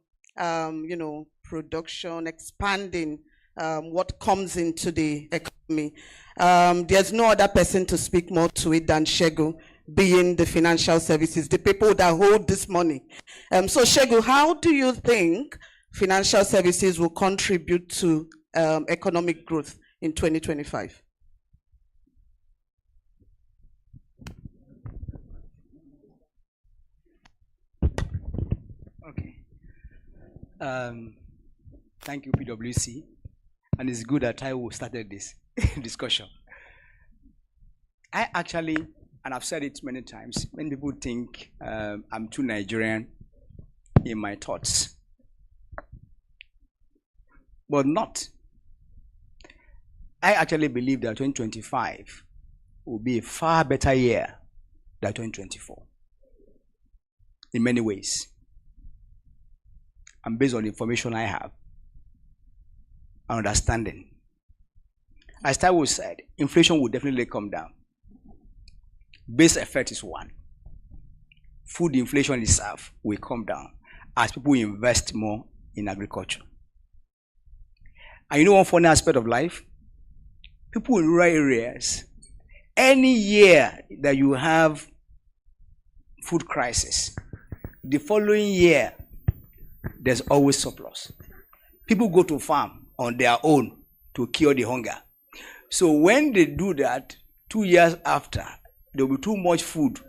production, expanding what comes into the economy. There's no other person to speak more to it than Shegu, being the financial services, the people that hold this money. So Shegu, how do you think financial services will contribute to economic growth in 2025? Okay. Thank you, PwC. And it's good that I started this discussion. I actually, and I've said it many times, when people think I'm too Nigerian in my thoughts, but not. I actually believe that 2025 will be a far better year than 2024 in many ways. And based on the information I have, and understanding. As Taiwo said, inflation will definitely come down. Base effect is one. Food inflation itself will come down as people invest more in agriculture. And you know one funny aspect of life? People in rural areas, any year that you have food crisis, the following year, there's always surplus. People go to farm on their own to cure the hunger. So when they do that, 2 years after, there will be too much food,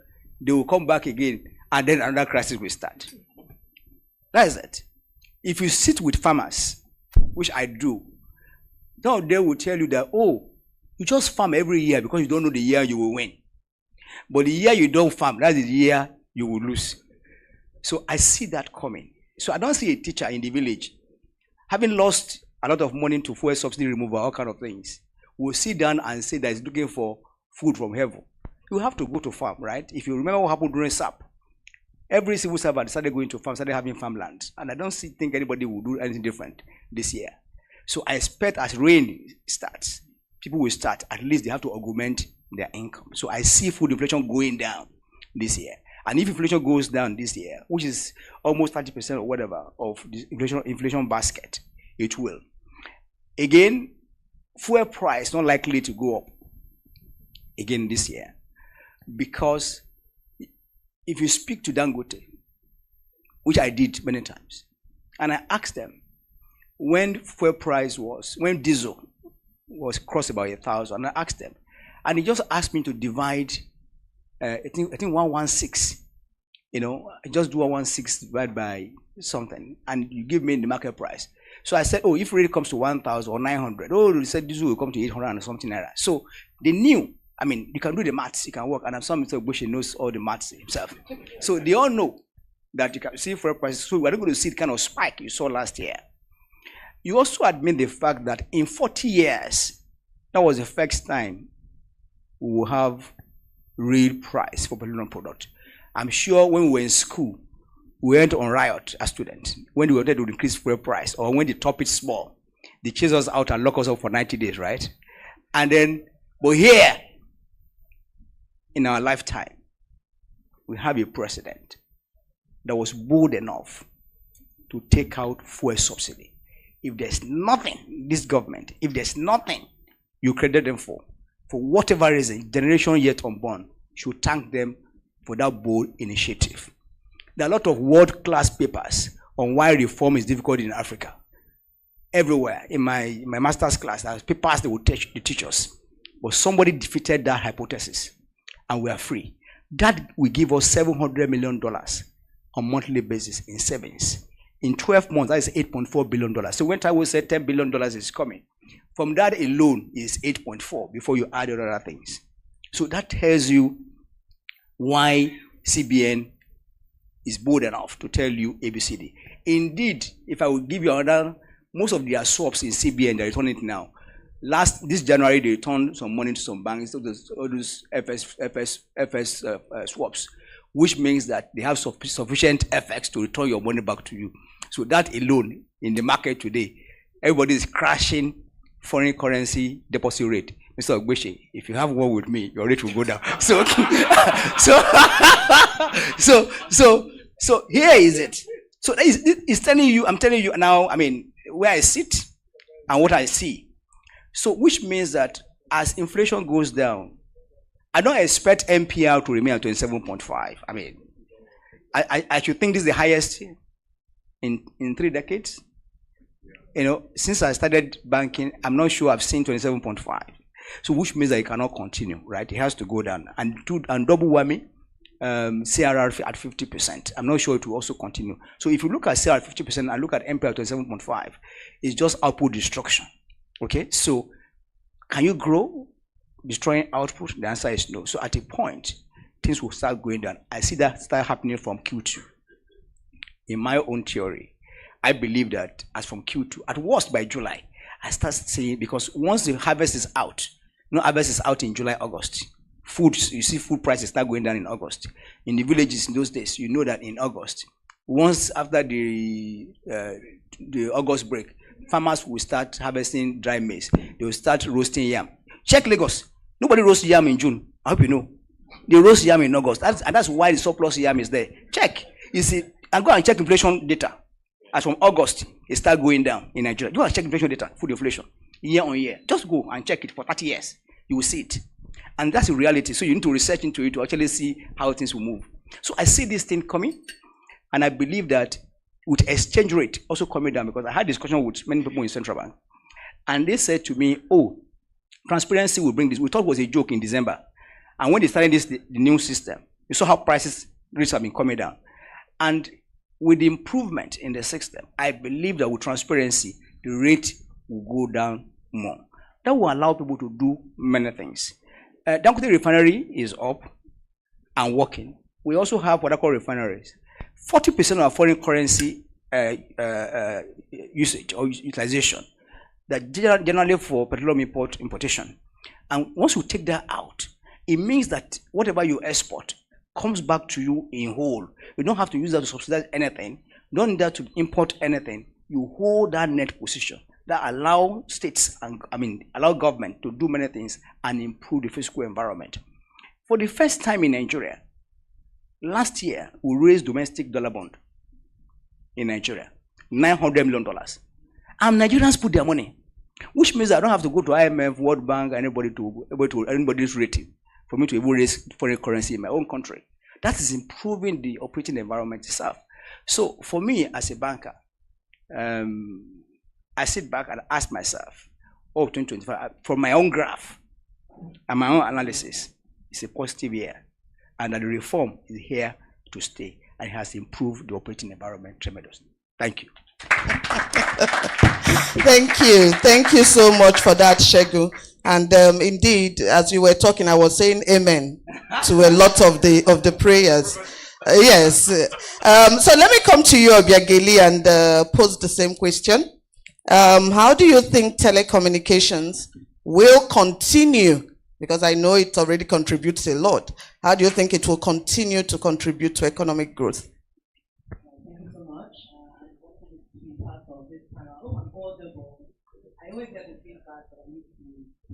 they will come back again, and then another crisis will start. That is it. If you sit with farmers, which I do, Some of them will tell you that, oh, you just farm every year because you don't know the year you will win. But the year you don't farm, that's the year you will lose. So I see that coming. So I don't see a teacher in the village having lost a lot of money to fuel subsidy removal, all kind of things, will sit down and say that he's looking for food from heaven. You have to go to farm, right? If you remember what happened during SAP, every civil servant started going to farm, started having farmland. And I don't think anybody will do anything different this year. So I expect as rain starts, people will start, at least they have to augment their income. So I see food inflation going down this year. And if inflation goes down this year, which is almost 30% or whatever of the inflation basket, it will. Again, fuel price not likely to go up again this year. Because if you speak to Dangote, which I did many times, and I asked them when fuel price was, when diesel was crossed about 1,000, and I asked them, and he just asked me to divide, I think 116, just do 116 divided by something, and you give me the market price. So I said, oh, if it really comes to 1,000 or 900, oh, they said diesel will come to 800 and something like that. So they knew. I mean, you can do the maths, you can work, and some Mr. Bush knows all the maths himself. So they all know that you can see fuel prices. So we're not going to see the kind of spike you saw last year. You also admit the fact that in 40 years, that was the first time we will have real price for petroleum product. I'm sure when we were in school, we went on riot as students. When we wanted to increase fuel price, or when the top is small, they chase us out and lock us up for 90 days, right? And then, but here, in our lifetime, we have a president that was bold enough to take out fuel subsidy. If there's nothing, this government, if there's nothing you credit them for whatever reason, generation yet unborn should thank them for that bold initiative. There are a lot of world-class papers on why reform is difficult in Africa. Everywhere. In my master's class, there are papers that will teach us. But somebody defeated that hypothesis, and we are free. That will give us $700 million on monthly basis in savings. In 12 months, that is $8.4 billion. So when Taiwo said $10 billion is coming, from that alone is 8.4 before you add other things. So that tells you why CBN is bold enough to tell you ABCD. Indeed, if I would give you another, most of their swaps in CBN, they're returning it now. This January, they returned some money to some banks, all those FS swaps, which means that they have sufficient FX to return your money back to you. So that alone, in the market today, everybody is crashing foreign currency deposit rate. Mr. Ogbeche, if you have war with me, your rate will go down. So here is it. So it's telling you, I'm telling you now, I mean, where I sit and what I see. So which means that as inflation goes down, I don't expect MPR to remain at 27.5. I mean, I should think this is the highest in 3 decades. Since I started banking, I'm not sure I've seen 27.5. So which means that it cannot continue, right? It has to go down. And double whammy, CRR at 50%. I'm not sure it will also continue. So if you look at CRR at 50% and look at MPR at 27.5, it's just output destruction. Okay, so can you grow destroying output? The answer is no. So at a point, things will start going down. I see that start happening from Q2. In my own theory, I believe that as from Q2, at worst by July, I start seeing, because once the harvest is out, harvest is out in July, August. You see food prices start going down in August. In the villages in those days, you know that in August, once after the August break, farmers will start harvesting dry maize. They will start roasting yam. Check Lagos. Nobody roasts yam in June. I hope you know. They roast yam in August. And that's why the surplus yam is there. Check. You see, and go and check inflation data. As from August, it start going down in Nigeria. Go and check inflation data, food inflation, year on year. Just go and check it for 30 years. You will see it. And that's the reality. So you need to research into it to actually see how things will move. So I see this thing coming. And I believe that with exchange rate also coming down, because I had discussion with many people in Central Bank, and they said to me, oh, transparency will bring this. We thought it was a joke in December. And when they started the new system, you saw how rates have been coming down. And with the improvement in the system, I believe that with transparency, the rate will go down more. That will allow people to do many things. Dangote refinery is up and working. We also have what I call refineries. 40% of our foreign currency usage or utilization, that generally for petroleum importation. And once you take that out, it means that whatever you export comes back to you in whole. You don't have to use that to subsidize anything. You don't need that to import anything. You hold that net position that allow states and allow government to do many things and improve the fiscal environment. For the first time in Nigeria, last year we raised domestic dollar bond in Nigeria, $900 million. And Nigerians put their money, which means I don't have to go to IMF, World Bank, anybody's rating for me to even raise foreign currency in my own country. That is improving the operating environment itself. So for me as a banker, I sit back and ask myself, 2025, from my own graph and my own analysis, it's a positive year. And that the reform is here to stay and has improved the operating environment tremendously. Thank you. Thank you. Thank you so much for that, Shegu. And indeed, as you were talking, I was saying amen to a lot of the prayers. Yes. So let me come to you, Obiageli, and pose the same question. How do you think telecommunications will continue? Because I know it already contributes a lot. How do you think it will continue to contribute to economic growth? Thank you so much. Part of this panel. I always get the feedback that I need to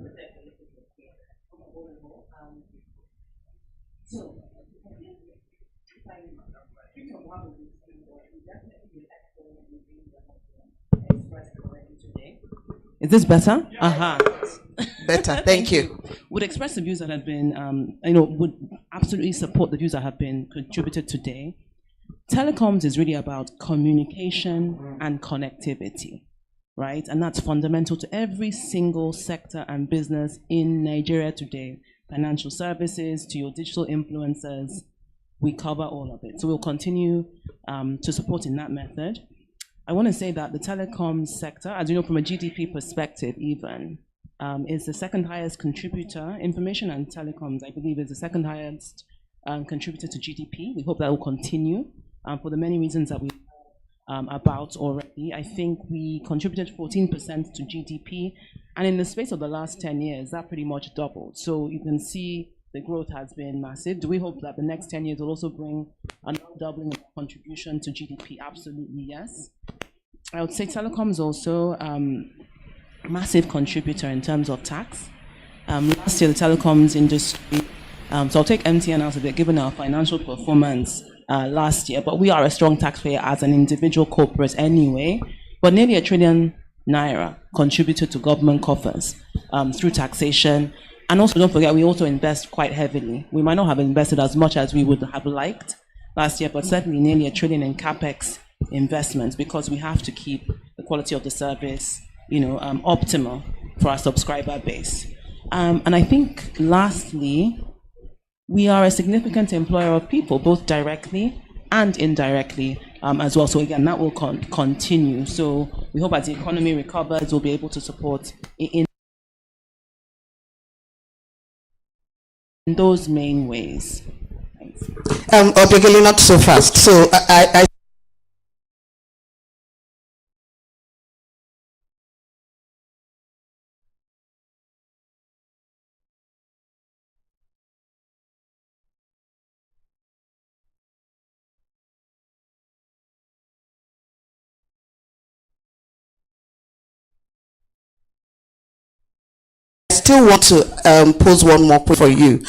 protect a little bit here. I'm affordable. So, if I think of one of these things, we definitely be excellent in things that have been expressed already today. Is this better? Better. Thank you. Would express the views that have been, would absolutely support the views that have been contributed today. Telecoms is really about communication and connectivity, right? And that's fundamental to every single sector and business in Nigeria today. Financial services, to your digital influencers, we cover all of it. So we'll continue to support in that method. I want to say that the telecoms sector, as you know, from a GDP perspective even, is the second highest contributor. Information and telecoms, I believe, is the second highest contributor to GDP. We hope that will continue for the many reasons that we about already. I think we contributed 14% to GDP, and in the space of the last 10 years, that pretty much doubled. So you can see the growth has been massive. Do we hope that the next 10 years will also bring another doubling of contribution to GDP? Absolutely, yes. I would say telecoms also massive contributor in terms of tax. Last year, the telecoms industry, so I'll take MTN out of it, given our financial performance last year, but we are a strong taxpayer as an individual corporate anyway, but nearly ₦1 trillion contributed to government coffers through taxation. And also, don't forget, we also invest quite heavily. We might not have invested as much as we would have liked last year, but certainly nearly ₦1 trillion in capex investments, because we have to keep the quality of the service, optimal for our subscriber base. And I think, lastly, we are a significant employer of people, both directly and indirectly as well. So again, that will continue. So we hope as the economy recovers, we'll be able to support in those main ways. Thanks. Obiageli, not so fast. So I still want to pose one more question for you.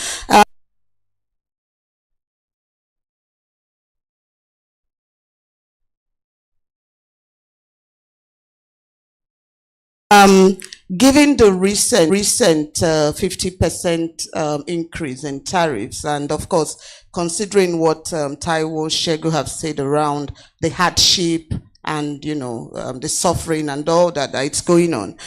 Given the recent 50% increase in tariffs, and of course, considering what Taiwo, Shegu have said around the hardship and the suffering and all that it's going on,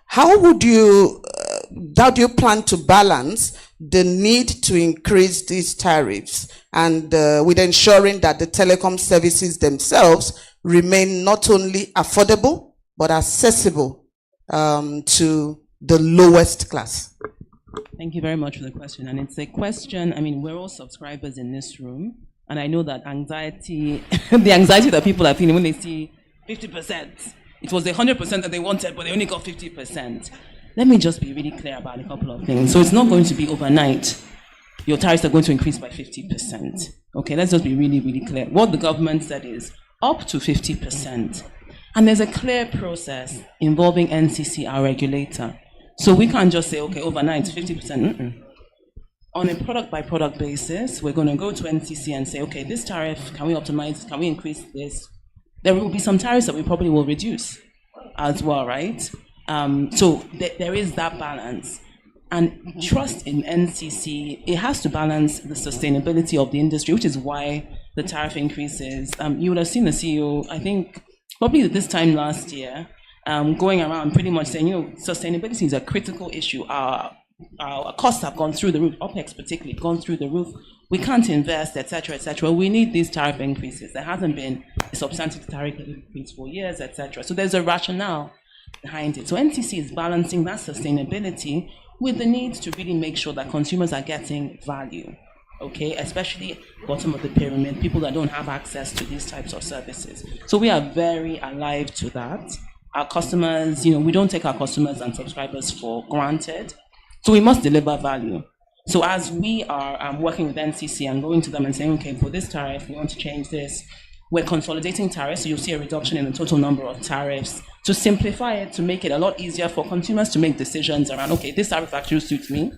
how do you plan to balance the need to increase these tariffs and with ensuring that the telecom services themselves remain not only affordable but accessible to the lowest class? Thank you very much for the question. And it's a question, I mean, we're all subscribers in this room. And I know that anxiety, the anxiety that people are feeling when they see 50%, it was the 100% that they wanted, but they only got 50%. Let me just be really clear about a couple of things. So it's not going to be overnight. Your tariffs are going to increase by 50%. Okay, let's just be really, really clear. What the government said is up to 50%. And there's a clear process involving NCC, our regulator. So we can't just say, okay, overnight, 50%. On a product-by-product basis, we're going to go to NCC and say, okay, this tariff, can we optimize, can we increase this? There will be some tariffs that we probably will reduce as well, right? So there is that balance. And trust in NCC, it has to balance the sustainability of the industry, which is why the tariff increases. You would have seen the CEO, I think, probably this time last year, going around pretty much saying, sustainability is a critical issue. Our costs have gone through the roof, OPEX particularly, gone through the roof. We can't invest, etc., etc. We need these tariff increases. There hasn't been a substantive tariff increase for years, etc. So there's a rationale behind it. So NCC is balancing that sustainability with the need to really make sure that consumers are getting value, okay, especially bottom of the pyramid, people that don't have access to these types of services. So we are very alive to that. Our customers, we don't take our customers and subscribers for granted. So we must deliver value. So as we are working with NCC and going to them and saying, okay, for this tariff, we want to change this, we're consolidating tariffs, so you'll see a reduction in the total number of tariffs to simplify it, to make it a lot easier for consumers to make decisions around, okay, this tariff actually suits me.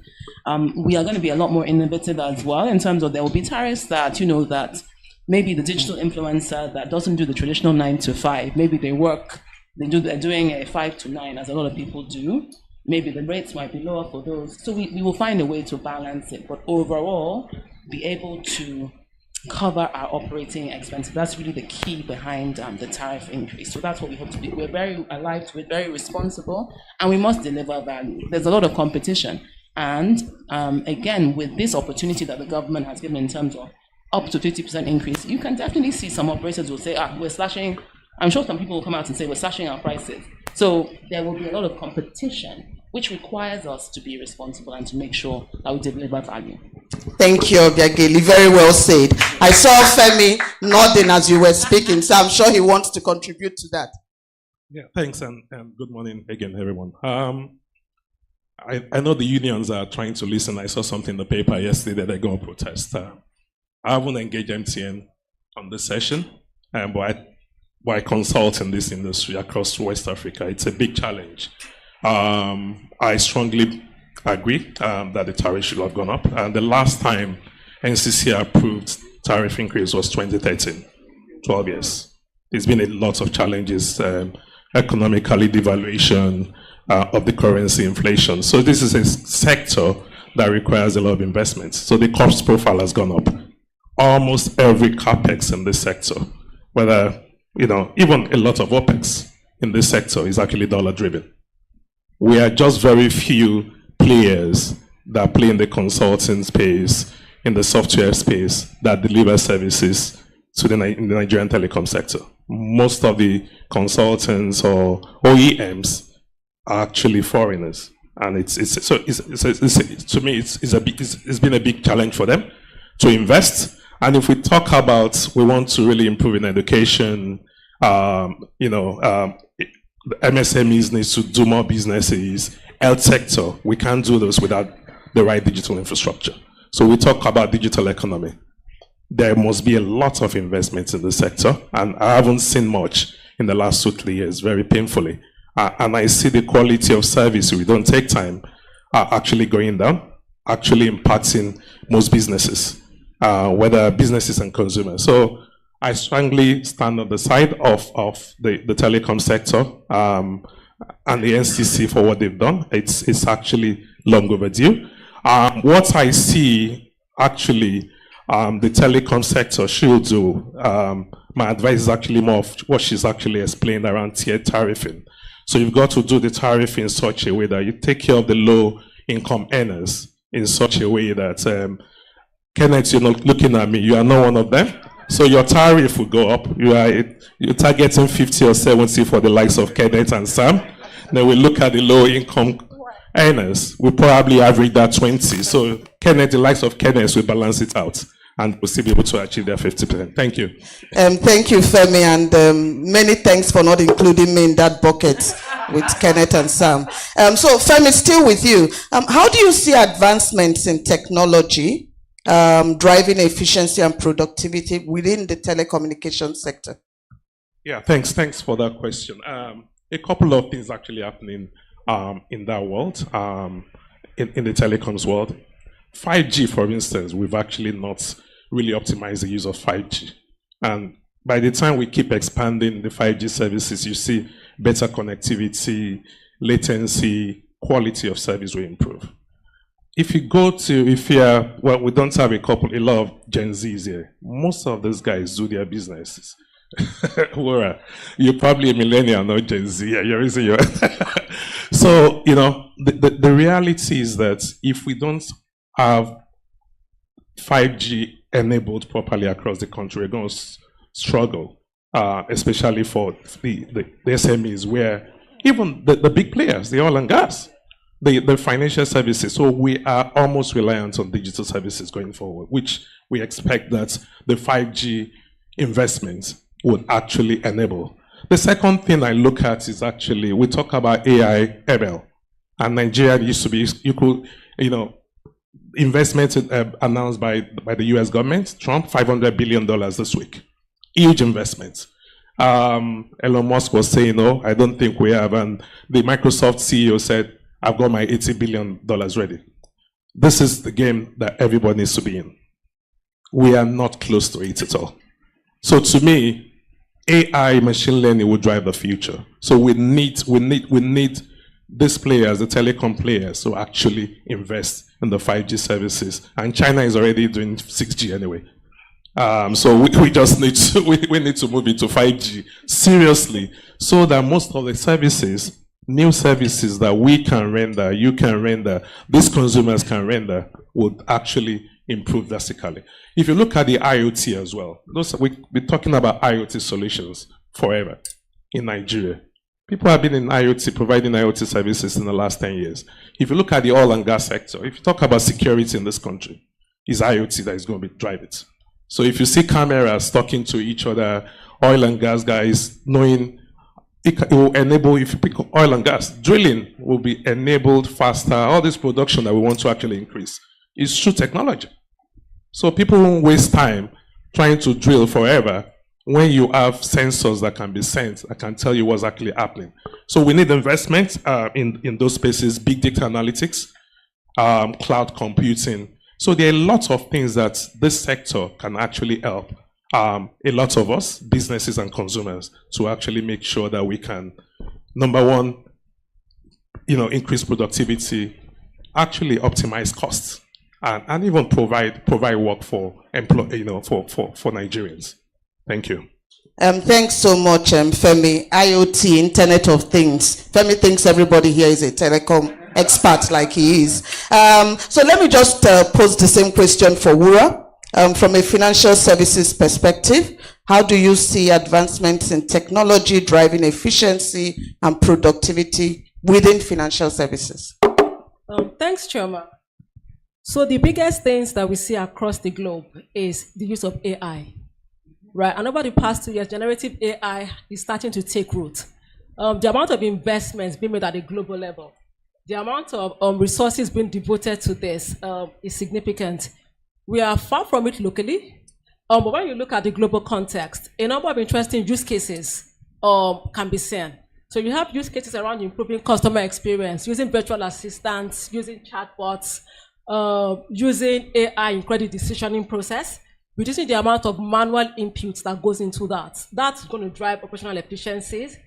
We are going to be a lot more innovative as well in terms of there will be tariffs that, that maybe the digital influencer that doesn't do the traditional 9 to 5, maybe they're doing a 5 to 9 as a lot of people do. Maybe the rates might be lower for those. So we will find a way to balance it, but overall, be able to cover our operating expenses. That's really the key behind the tariff increase. So that's what we hope to be. We're very alive to it, very responsible, and we must deliver value. There's a lot of competition. And again, with this opportunity that the government has given in terms of up to 50% increase, you can definitely see some operators will say, we're slashing. I'm sure some people will come out and say, we're slashing our prices. So there will be a lot of competition, which requires us to be responsible and to make sure that we deliver value. Thank you, Obiageli. Very well said. I saw Femi nodding as you were speaking, so I'm sure he wants to contribute to that. Yeah, thanks, and good morning again, everyone. I know the unions are trying to listen. I saw something in the paper yesterday that they're going to protest. I haven't engaged MTN on this session, but I consult in this industry across West Africa. It's a big challenge. I strongly agree that the tariff should have gone up. And the last time NCC approved tariff increase was 2013, 12 years. There's been a lot of challenges, economically, devaluation of the currency, inflation. So this is a sector that requires a lot of investment. So the cost profile has gone up. Almost every capex in this sector, whether, even a lot of OPEX in this sector is actually dollar-driven. We are just very few players that play in the consulting space, in the software space, that deliver services to in the Nigerian telecom sector. Most of the consultants or OEMs are actually foreigners, and to me it's been a big challenge for them to invest. And if we talk about we want to really improve in education, the MSMEs needs to do more businesses, health sector, we can't do this without the right digital infrastructure. So we talk about digital economy. There must be a lot of investments in the sector, and I haven't seen much in the last 2-3 years, very painfully. And I see the quality of service, we don't take time, actually going down, actually impacting most businesses, whether businesses and consumers. So I strongly stand on the side of the telecom sector and the NCC for what they've done. It's actually long overdue. What I see actually the telecom sector should do, my advice is actually more of what she's actually explained around tiered tariffing. So you've got to do the tariff in such a way that you take care of the low income earners in such a way that, Kenneth, you're not looking at me, you are not one of them. So your tariff will go up. You're targeting 50 or 70 for the likes of Kenneth and Sam. Then we look at the low income earners, we probably average that 20. So Kenneth, the likes of Kenneth, will balance it out and we'll still be able to achieve that 50%. Thank you. Thank you, Femi, and many thanks for not including me in that bucket with Kenneth and Sam. So Femi, still with you. How do you see advancements in technology driving efficiency and productivity within the telecommunications sector? Yeah, thanks for that question. A couple of things actually happening in that world, in the telecoms world. 5G, for instance, we've actually not really optimized the use of 5G. And by the time we keep expanding the 5G services, you see better connectivity, latency, quality of service will improve. If you go to, well, we don't have a lot of Gen Zs here. Most of those guys do their businesses. You're probably a millennial, not Gen Z. You're So, the reality is that if we don't have 5G enabled properly across the country, we're going to struggle, especially for the SMEs, where even the big players, the oil and gas, the financial services. So we are almost reliant on digital services going forward, which we expect that the 5G investments would actually enable. The second thing I look at is actually, we talk about AI, ML, and Nigeria used to be, investments announced by the US government, Trump, $500 billion this week. Huge investments. Elon Musk was saying, no, I don't think we have, and the Microsoft CEO said, I've got my $80 billion ready. This is the game that everybody needs to be in. We are not close to it at all. So to me, AI, machine learning will drive the future. So we need these players, the telecom players, to actually invest in the 5G services. And China is already doing 6G anyway. So we just need to we need to move into 5G seriously, so that most of the services, new services that we can render, you can render, these consumers can render, would actually improve drastically. If you look at the IoT as well, we've been talking about IoT solutions forever in Nigeria. People have been in IoT, providing IoT services in the last 10 years. If you look at the oil and gas sector, if you talk about security in this country, it's IoT that is going to drive it. So if you see cameras talking to each other, oil and gas guys knowing, it will enable, if you pick oil and gas, drilling will be enabled faster. All this production that we want to actually increase is through technology. So people won't waste time trying to drill forever when you have sensors that can be sent, that can tell you what's actually happening. So we need investment in those spaces, big data analytics, cloud computing. So there are lots of things that this sector can actually help a lot of us, businesses and consumers, to actually make sure that we can, number one, increase productivity, actually optimize costs, and even provide work for for Nigerians. Thank you. Thanks so much, Femi. IoT, Internet of Things. Femi thinks everybody here is a telecom expert, like he is. So let me just pose the same question for Wura. From a financial services perspective, how do you see advancements in technology driving efficiency and productivity within financial services? Thanks, Chairman. So the biggest things that we see across the globe is the use of AI, right? And over the past 2 years, generative AI is starting to take root. The amount of investments being made at a global level, the amount of resources being devoted to this is significant. We are far from it locally, but when you look at the global context, a number of interesting use cases can be seen. So you have use cases around improving customer experience, using virtual assistants, using chatbots, using AI in credit decisioning process, reducing the amount of manual inputs that goes into that. That's going to drive operational efficiencies.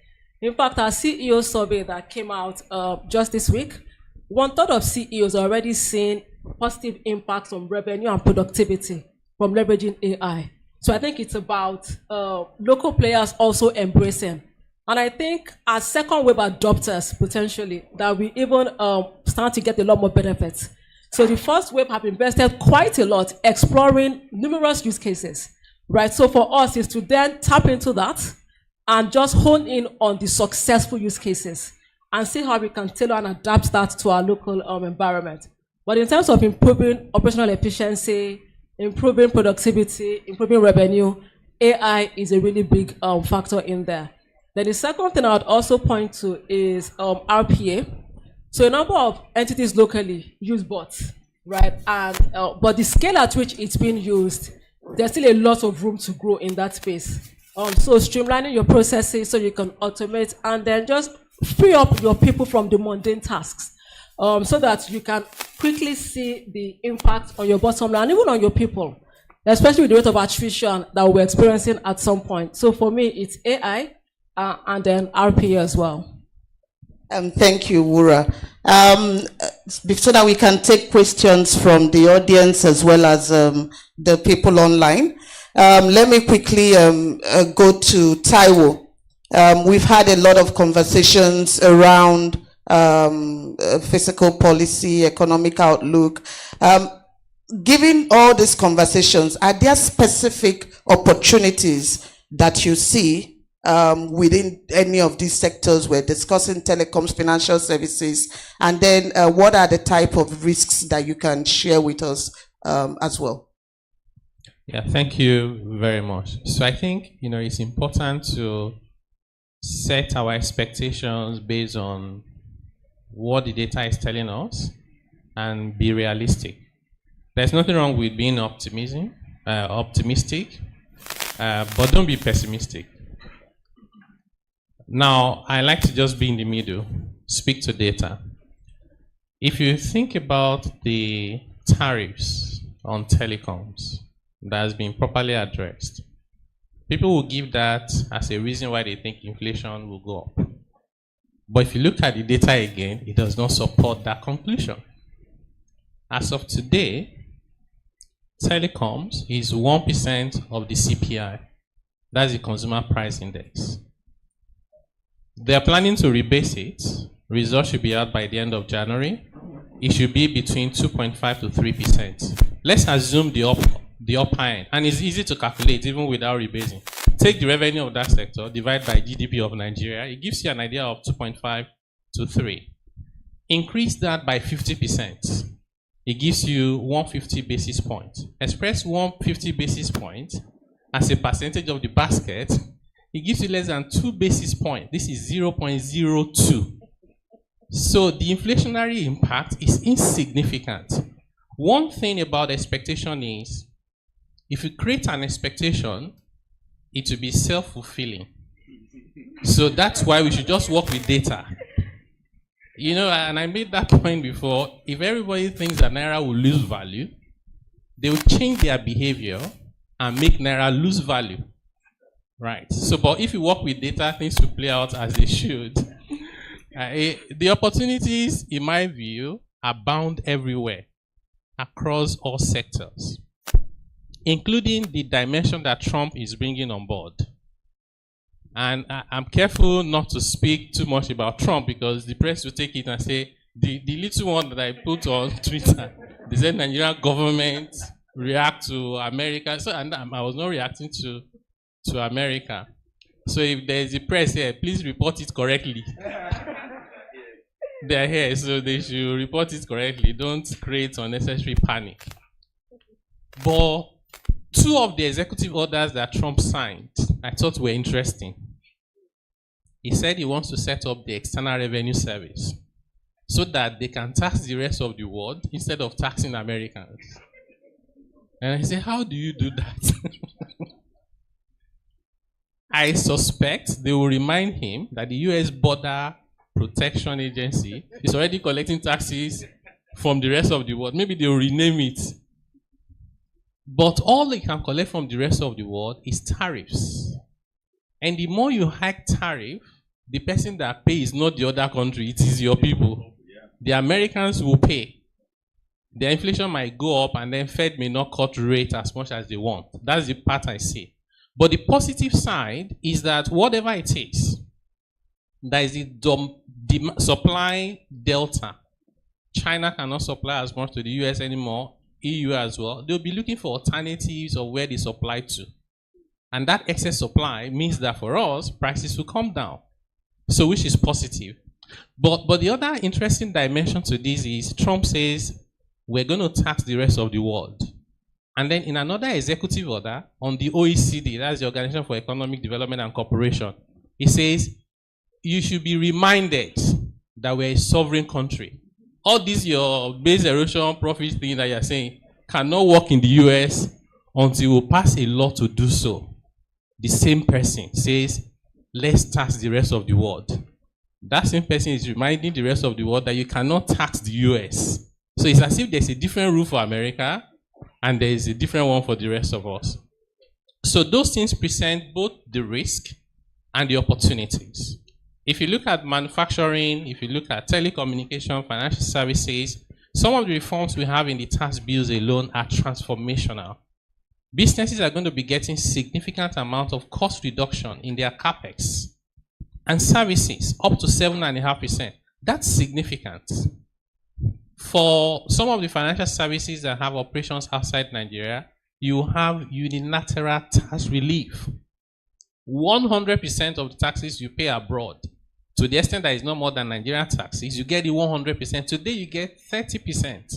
In fact, our CEO survey that came out just this week, 1/3 of CEOs are already seeing positive impacts on revenue and productivity from leveraging AI. So I think it's about local players also embracing. And I think as second wave adopters, potentially, that we even start to get a lot more benefits. So the first wave have invested quite a lot exploring numerous use cases, right? So for us is to then tap into that and just hone in on the successful use cases. and see how we can tailor and adapt that to our local environment. But in terms of improving operational efficiency, improving productivity, improving revenue, AI is a really big factor in there. Then the second thing I would also point to is RPA. So a number of entities locally use bots, right? And but the scale at which it's being used, there's still a lot of room to grow in that space. So streamlining your processes so you can automate and then just free up your people from the mundane tasks, so that you can quickly see the impact on your bottom line, even on your people, especially with the rate of attrition that we're experiencing at some point. So for me, it's AI and then RPA as well. Thank you, Wura. So that we can take questions from the audience as well as the people online. Let me quickly go to Taiwo. We've had a lot of conversations around fiscal policy, economic outlook. Given all these conversations, are there specific opportunities that you see within any of these sectors? We're discussing telecoms, financial services, and then what are the type of risks that you can share with us as well? Yeah, thank you very much. So I think, it's important to set our expectations based on what the data is telling us and be realistic. There's nothing wrong with being optimistic, but don't be pessimistic. Now, I like to just be in the middle, speak to data. If you think about the tariffs on telecoms that has been properly addressed, people will give that as a reason why they think inflation will go up. But if you look at the data again, it does not support that conclusion. As of today, telecoms is 1% of the CPI. That's the Consumer Price Index. They are planning to rebase it. Results should be out by the end of January. It should be between 2.5 to 3%. Let's assume the upper end, and it's easy to calculate even without rebasing. Take the revenue of that sector, divide by GDP of Nigeria. It gives you an idea of 2.5 to 3. Increase that by 50%. It gives you 150 basis points. Express 150 basis points as a percentage of the basket. It gives you less than 2 basis points. This is 0.02. So the inflationary impact is insignificant. One thing about expectation is, if you create an expectation, it will be self-fulfilling. So that's why we should just work with data. And I made that point before, if everybody thinks that Naira will lose value, they will change their behavior and make Naira lose value. Right. So, but if you work with data, things will play out as they should. The opportunities, in my view, are bound everywhere, across all sectors, including the dimension that Trump is bringing on board. And I'm careful not to speak too much about Trump because the press will take it and say, the little one that I put on Twitter, they said Nigerian government react to America. So, and I was not reacting to America. So if there's a press here, please report it correctly. They're here, so they should report it correctly. Don't create unnecessary panic. But 2 of the executive orders that Trump signed, I thought were interesting. He said he wants to set up the External Revenue Service so that they can tax the rest of the world instead of taxing Americans. And I said, how do you do that? I suspect they will remind him that the US Border Protection Agency is already collecting taxes from the rest of the world. Maybe they will rename it. But all they can collect from the rest of the world is tariffs. And the more you hike tariff, the person that pays is not the other country, it is your people. The Americans will pay. The inflation might go up and then Fed may not cut rate as much as they want. That's the part I see. But the positive side is that whatever it is, there is the supply delta. China cannot supply as much to the US anymore, EU as well. They'll be looking for alternatives of where they supply to. And that excess supply means that for us, prices will come down. So which is positive. But the other interesting dimension to this is Trump says we're going to tax the rest of the world. And then in another executive order on the OECD, that's the Organization for Economic Development and Cooperation, he says you should be reminded that we're a sovereign country. All this your base erosion profit thing that you're saying cannot work in the US until we pass a law to do so. The same person says, let's tax the rest of the world. That same person is reminding the rest of the world that you cannot tax the US. So it's as if there's a different rule for America and there is a different one for the rest of us. So those things present both the risk and the opportunities. If you look at manufacturing, if you look at telecommunication, financial services, some of the reforms we have in the tax bills alone are transformational. Businesses are going to be getting significant amount of cost reduction in their capex and services up to 7.5%. That's significant. For some of the financial services that have operations outside Nigeria, you have unilateral tax relief. 100% of the taxes you pay abroad, to the extent that it's not more than Nigerian taxes, you get the 100%. Today you get 30%.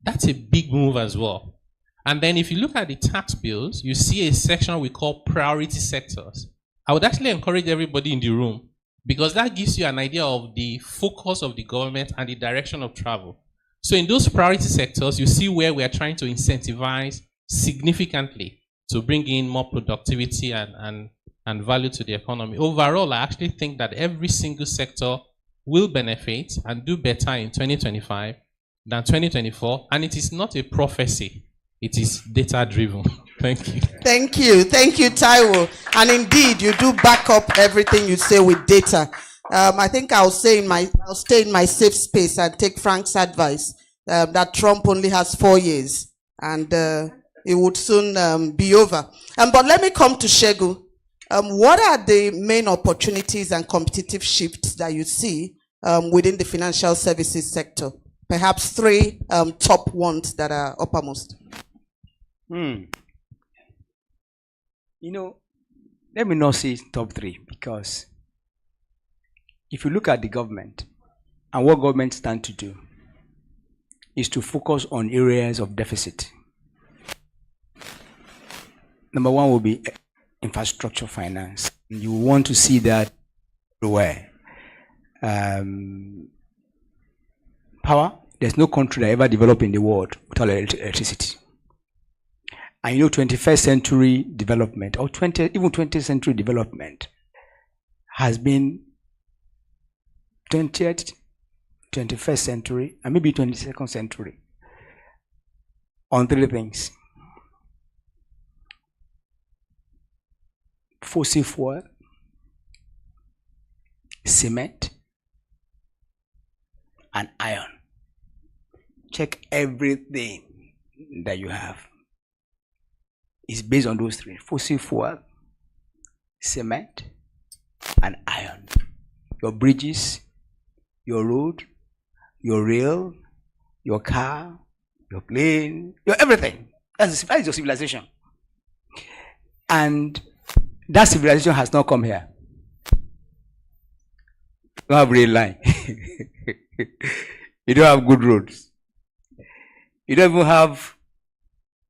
That's a big move as well. And then if you look at the tax bills, you see a section we call priority sectors. I would actually encourage everybody in the room, because that gives you an idea of the focus of the government and the direction of travel. So in those priority sectors, you see where we are trying to incentivize significantly to bring in more productivity and value to the economy. Overall, I actually think that every single sector will benefit and do better in 2025 than 2024. And it is not a prophecy. It is data-driven. Thank you. Thank you. Thank you, Taiwo. And indeed, you do back up everything you say with data. I think I'll stay in my safe space and take Frank's advice that Trump only has 4 years and it would soon be over. But let me come to Shegu. What are the main opportunities and competitive shifts that you see within the financial services sector? Perhaps 3 top ones that are uppermost. You know, let me not say top 3, because if you look at the government and what government stand to do is to focus on areas of deficit. Number 1 will be infrastructure finance. You want to see that everywhere. Power, there's no country that ever developed in the world without electricity. And you know, 21st century development, or even 20th century development, has been 20th, 21st century, and maybe 22nd century on 3 things: fossil fuel, cement, and iron. Check everything that you have. It's based on those 3: fossil fuel, cement, and iron. Your bridges, your road, your rail, your car, your plane, your everything. That is your civilization. And that civilization has not come here. You don't have rail line. You don't have good roads. You don't even have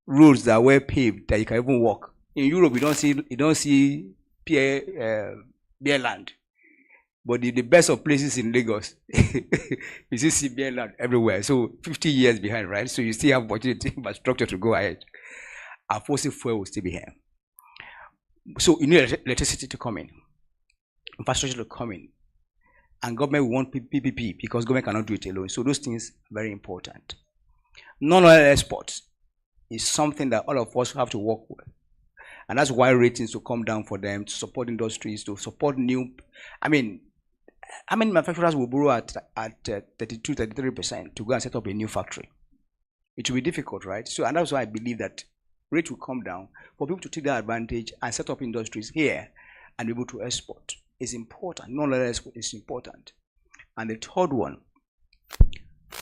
roads that were paved that you can even walk. In Europe, you don't see bare land. But the best of places in Lagos, you see bare land everywhere. So 50 years behind, right? So you still have opportunity infrastructure to go ahead. Our fossil fuel will still be here. So you need electricity to come in, infrastructure to come in, and government will want PPP because government cannot do it alone. So those things are very important. Non-oil exports is something that all of us have to work with, and that's why ratings will come down for them, to support industries, to support new. I mean, how many manufacturers will borrow at 32, 33% to go and set up a new factory? It will be difficult, right? So, and that's why I believe that rate will come down for people to take that advantage and set up industries here and be able to export. It's important. Non-oil export is important. And the third one,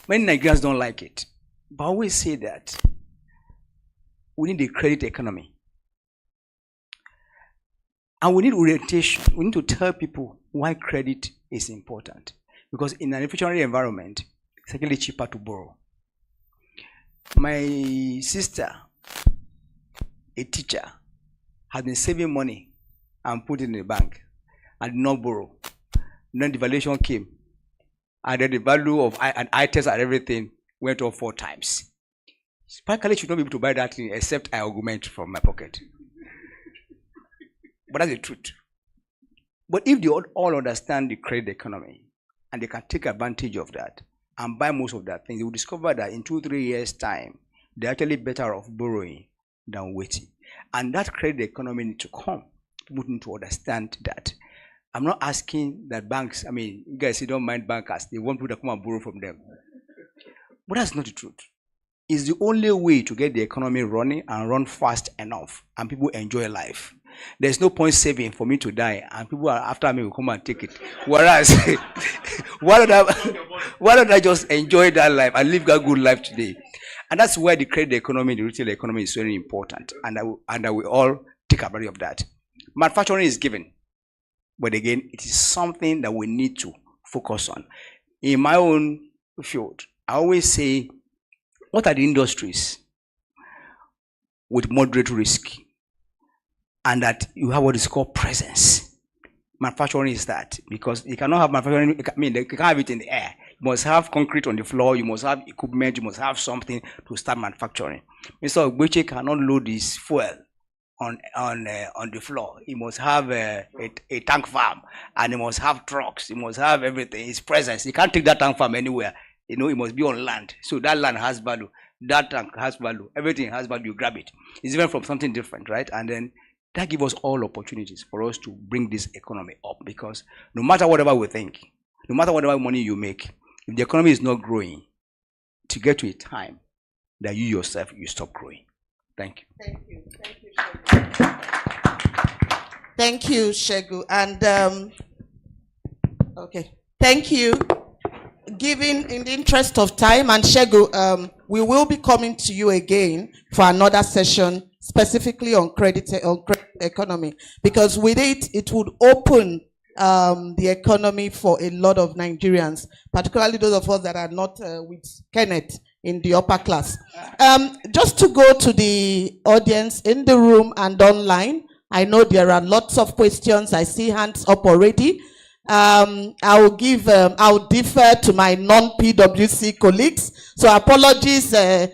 many Nigerians don't like it, but I always say that we need a credit economy. And we need orientation. We need to tell people why credit is important. because in an inflationary environment, it's actually cheaper to borrow. My sister, a teacher, has been saving money and put it in the bank and did not borrow. Then the valuation came, and then the value of items and everything went up 4 times. Practically, should not be able to buy that thing except I augment from my pocket. But that's the truth. But if they all understand the credit economy and they can take advantage of that and buy most of that thing, they will discover that in 2-3 years' time, they're actually better off borrowing than waiting. And that credit economy needs to come. People need to understand that. I'm not asking that banks, I mean, you guys, you don't mind bankers. They want people to come and borrow from them. But that's not the truth. It's the only way to get the economy running and run fast enough and people enjoy life. There's no point saving for me to die and people are after me will come and take it. Whereas, why don't I just enjoy that life and live that good life today? And that's why the credit economy, the retail economy is very important. And I will all take advantage of that. Manufacturing is given. But again, it is something that we need to focus on. In my own field, I always say, what are the industries with moderate risk? And that you have what is called presence. Manufacturing is that, because you cannot have manufacturing, I mean, you can't have it in the air. You must have concrete on the floor, you must have equipment, you must have something to start manufacturing. Mr. Ogbeche cannot load his fuel on the floor. He must have a tank farm, and he must have trucks, he must have everything, his presence. He can't take that tank farm anywhere. You know, it must be on land. So that land has value, that tank has value, everything has value, you grab it. It's different from something different, right? And then that gives us all opportunities for us to bring this economy up, because no matter whatever we think, no matter whatever money you make, if the economy is not growing, to get to a time that you yourself, you stop growing. Thank you. Thank you. Thank you, Shegu. Thank you, Shegu. And, okay, thank you. Given in the interest of time, and Shegu, we will be coming to you again for another session specifically on credit economy, because with it would open the economy for a lot of Nigerians, particularly those of us that are not with Kenneth in the upper class. Just to go to the audience in the room and online, I know there are lots of questions. I see hands up already. I'll defer to my non-PwC colleagues. So apologies,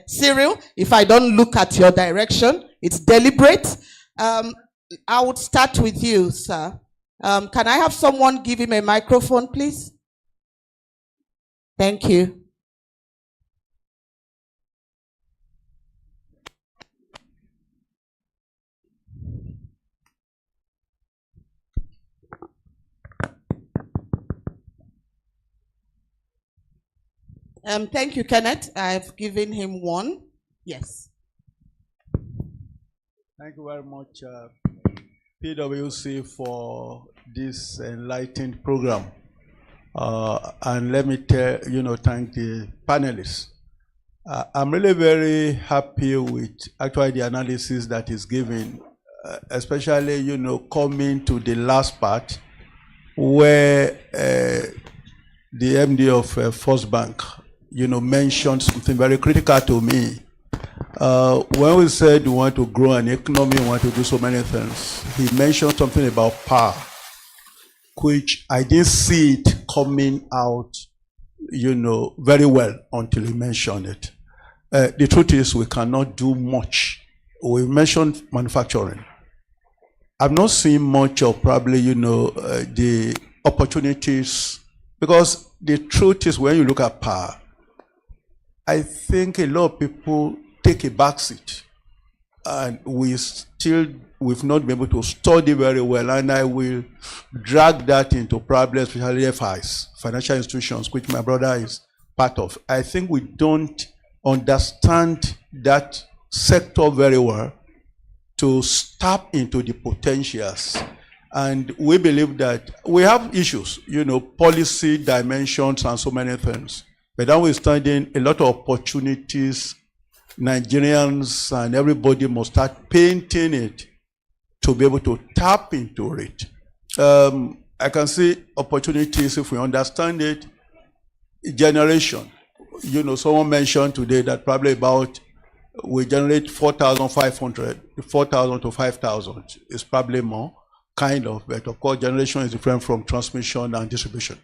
Cyril, if I don't look at your direction. It's deliberate. I would start with you, sir. Can I have someone give him a microphone, please? Thank you. Thank you, Kenneth. I've given him one. Yes. Thank you very much, PwC, for this enlightened program. And let me thank the panelists. I'm really very happy with actually the analysis that is given, especially, coming to the last part where the MD of First Bank, mentioned something very critical to me. When we said we want to grow an economy, we want to do so many things, he mentioned something about power, which I didn't see it coming out, very well until he mentioned it. The truth is we cannot do much. We mentioned manufacturing. I've not seen much of probably, the opportunities, because the truth is when you look at power, I think a lot of people take a backseat, and we've not been able to study very well, and I will drag that into probably especially FIs, financial institutions, which my brother is part of. I think we don't understand that sector very well to tap into the potentials. And we believe that we have issues, policy dimensions and so many things. But notwithstanding a lot of opportunities, Nigerians and everybody must start painting it to be able to tap into it. I can see opportunities if we understand it, generation. You know, someone mentioned today that probably about we generate 4,500, 4,000 to 5,000. It's probably more, kind of. But of course, generation is different from transmission and distribution,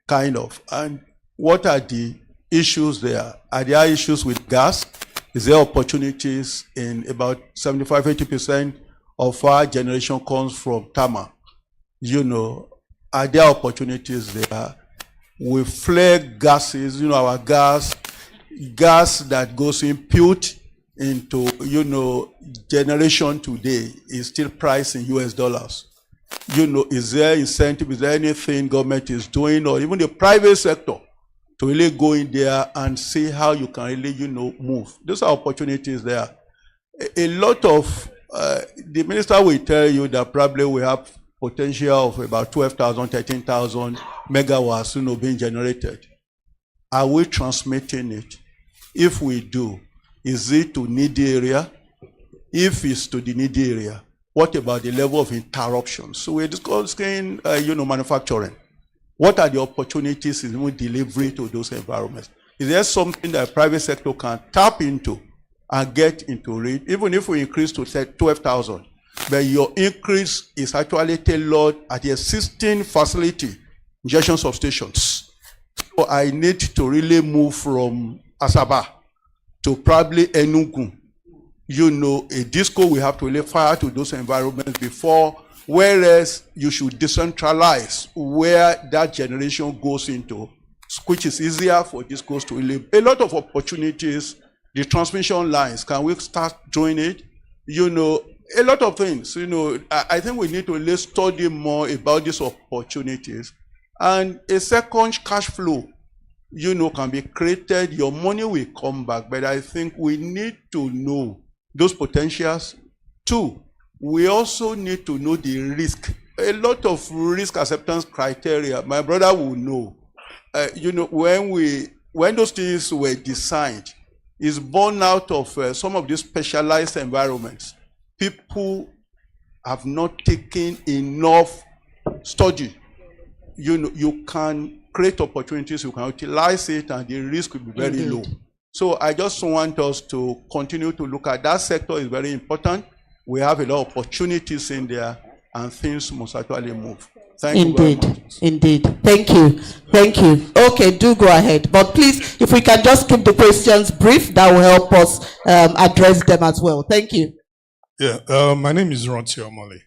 kind of. And what are the issues there? Are there issues with gas? Is there opportunities in about 75, 80% of our generation comes from thermal? You know, are there opportunities there? We flare gases, you know, our gas that goes input into, you know, generation today is still priced in US dollars. You know, is there incentive, is there anything government is doing, or even the private sector, to really go in there and see how you can really, you know, move? Those are opportunities there. A lot of, the minister will tell you that probably we have potential of about 12,000, 13,000 megawatts, you know, being generated. Are we transmitting it? If we do, is it to needy area? If it's to the needy area, what about the level of interruptions? So we're discussing, you know, manufacturing. What are the opportunities in delivery to those environments? Is there something that the private sector can tap into and get into it? Even if we increase to say 12,000, but your increase is actually tailored at the existing facility, injection substations. So I need to really move from Asaba to probably Enugu. You know, a disco we have to really fire to those environments before, whereas you should decentralize where that generation goes into, which is easier for discos to really. A lot of opportunities, the transmission lines, can we start doing it? You know, a lot of things. You know, I think we need to really study more about these opportunities. And a second cash flow, you know, can be created. Your money will come back, but I think we need to know those potentials. Two, we also need to know the risk. A lot of risk acceptance criteria, my brother will know. You know, when those things were designed, is born out of some of these specialized environments. People have not taken enough study. You know, you can create opportunities, you can utilize it, and the risk will be very low. So I just want us to continue to look at that sector. Is very important. We have a lot of opportunities in there, and things must actually move. Thank you very much. Indeed. Thank you. Thank you. Okay, do go ahead. But please, if we can just keep the questions brief, that will help us address them as well. Thank you. Yeah, my name is Ronti Omole.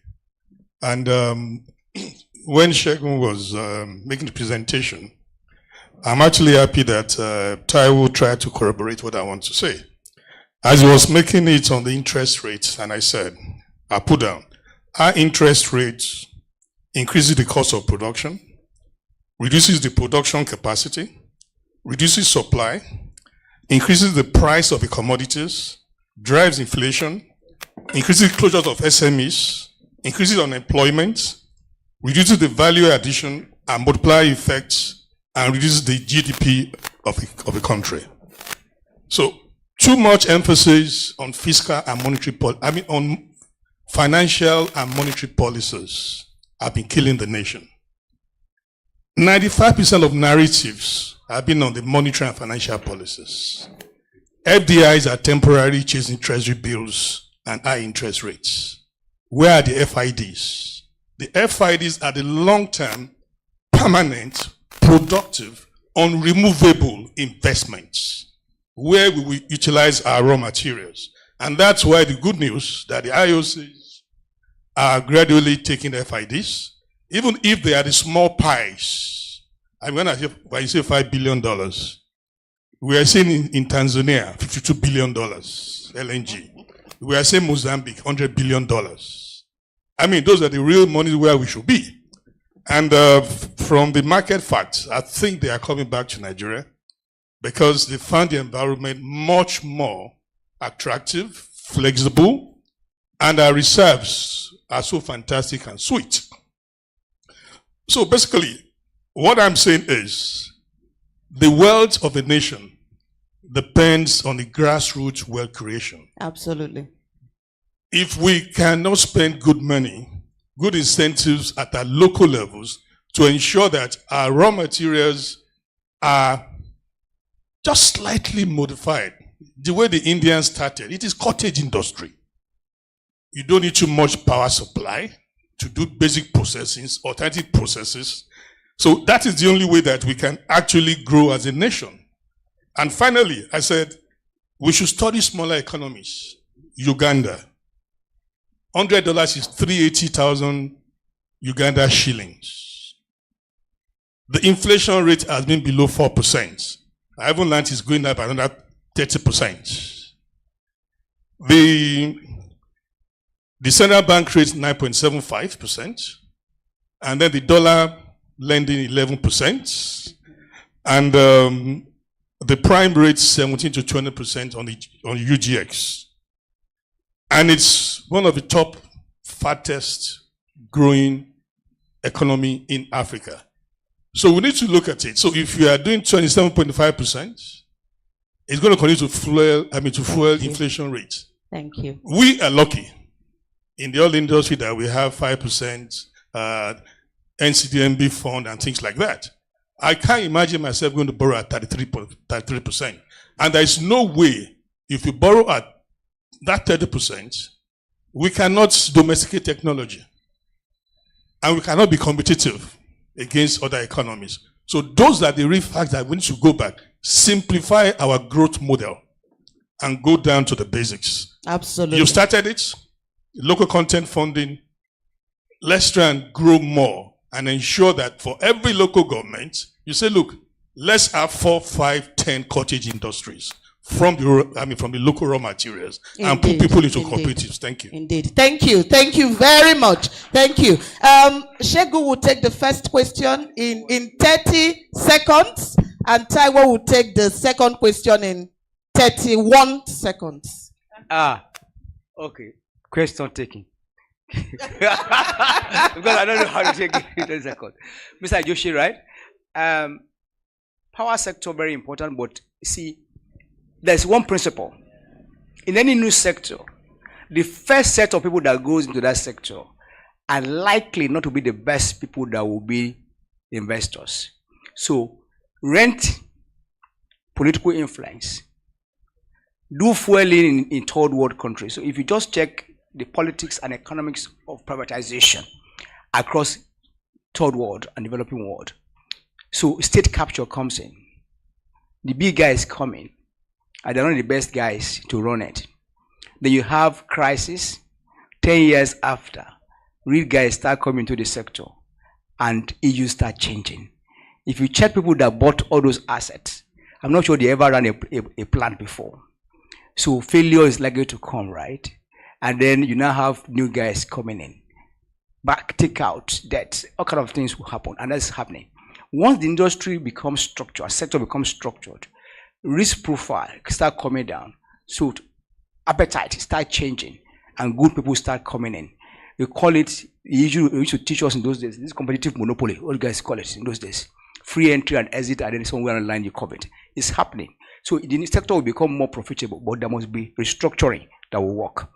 And when Shegun was making the presentation, I'm actually happy that Taiwo tried to corroborate what I want to say. As he was making it on the interest rates, and I said, I put down, our interest rates increases the cost of production, reduces the production capacity, reduces supply, increases the price of the commodities, drives inflation, increases closures of SMEs, increases unemployment, reduces the value addition and multiplier effects, and reduces the GDP of the country. So, too much emphasis on fiscal and monetary on financial and monetary policies have been killing the nation. 95% of narratives have been on the monetary and financial policies. FDIs are temporary, chasing treasury bills and high interest rates. Where are the FIDs? The FIDs are the long-term, permanent, productive, unremovable investments where we will utilize our raw materials. And that's why the good news that the IOCs are gradually taking FIDs, even if they are the small pies. I'm going to say, when you say $5 billion, we are seeing in Tanzania, $52 billion LNG. We are saying Mozambique, $100 billion. I mean, those are the real money where we should be. And from the market facts, I think they are coming back to Nigeria because they found the environment much more attractive, flexible, and our reserves are so fantastic and sweet. So basically, what I'm saying is the wealth of a nation depends on the grassroots wealth creation. Absolutely. If we cannot spend good money, good incentives at our local levels to ensure that our raw materials are just slightly modified. The way the Indians started, it is cottage industry. You don't need too much power supply to do basic processing, alternative processes. So that is the only way that we can actually grow as a nation. And finally, I said, we should study smaller economies. Uganda. $100 is 380,000 Uganda shillings. The inflation rate has been below 4%. I haven't learned it's going up another 30%. The central bank rate 9.75%, and then the dollar lending 11%, and the prime rate 17 to 20% on UGX. And it's one of the top fattest growing economy in Africa. So we need to look at it. So if you are doing 27.5%, it's going to continue to fuel inflation rates. Thank you. We are lucky in the oil industry that we have 5% NCDMB fund and things like that. I can't imagine myself going to borrow at 33%. And there is no way, if you borrow at that 30%, we cannot domesticate technology. And we cannot be competitive against other economies. So those are the real facts that we need to go back, simplify our growth model, and go down to the basics. Absolutely. You started it, local content funding. Let's try and grow more and ensure that for every local government, you say, look, let's have 4, 5, 10 cottage industries from the local raw materials. Indeed, and put people into indeed. cooperatives. Thank you. Indeed. Thank you. Thank you very much. Thank you. Shegu will take the first question in 30 seconds, and Taiwo will take the second question in 31 seconds. Okay. Question taking. Because I don't know how to take it in 10 seconds. Mr. Joshi, right? Power sector, very important, but see, there's one principle. In any new sector, the first set of people that goes into that sector are likely not to be the best people that will be investors. So, rent, political influence, do fueling in third world countries. So if you just check the politics and economics of privatization across third world and developing world, so state capture comes in. The big guys come in, and they're not the best guys to run it. Then you have crisis. 10 years after, real guys start coming to the sector, and issues start changing. If you check people that bought all those assets, I'm not sure they ever ran a plant before. So failure is likely to come, right? And then you now have new guys coming in. Back, take out debt, all kind of things will happen, and that's happening. Once the industry becomes structured, sector becomes structured, risk profile start coming down, so appetite start changing, and good people start coming in. We call it, we used to teach us in those days, this competitive monopoly, all you guys call it in those days. Free entry and exit, and then somewhere online you cover it. It's happening. So the sector will become more profitable, but there must be restructuring that will work.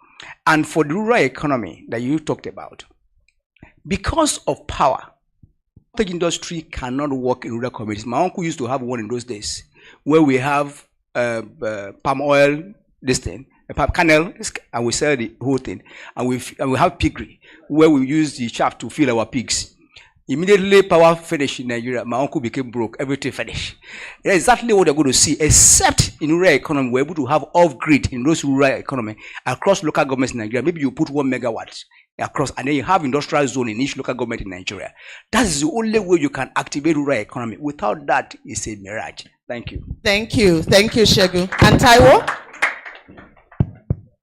And for the rural economy that you talked about, because of power, the industry cannot work in rural communities. My uncle used to have one in those days, where we have palm oil, this thing, palm kernel, and we sell the whole thing, and we have piggery, where we use the shaft to feed our pigs. Immediately power finished in Nigeria, my uncle became broke, everything finished. That's exactly what they're going to see, except in rural economy, we're able to have off-grid in those rural economy across local governments in Nigeria. Maybe you put 1 megawatt across, and then you have industrial zone in each local government in Nigeria. That is the only way you can activate rural economy. Without that, it's a mirage. Thank you. Thank you. Thank you, Shegu. And Taiwo?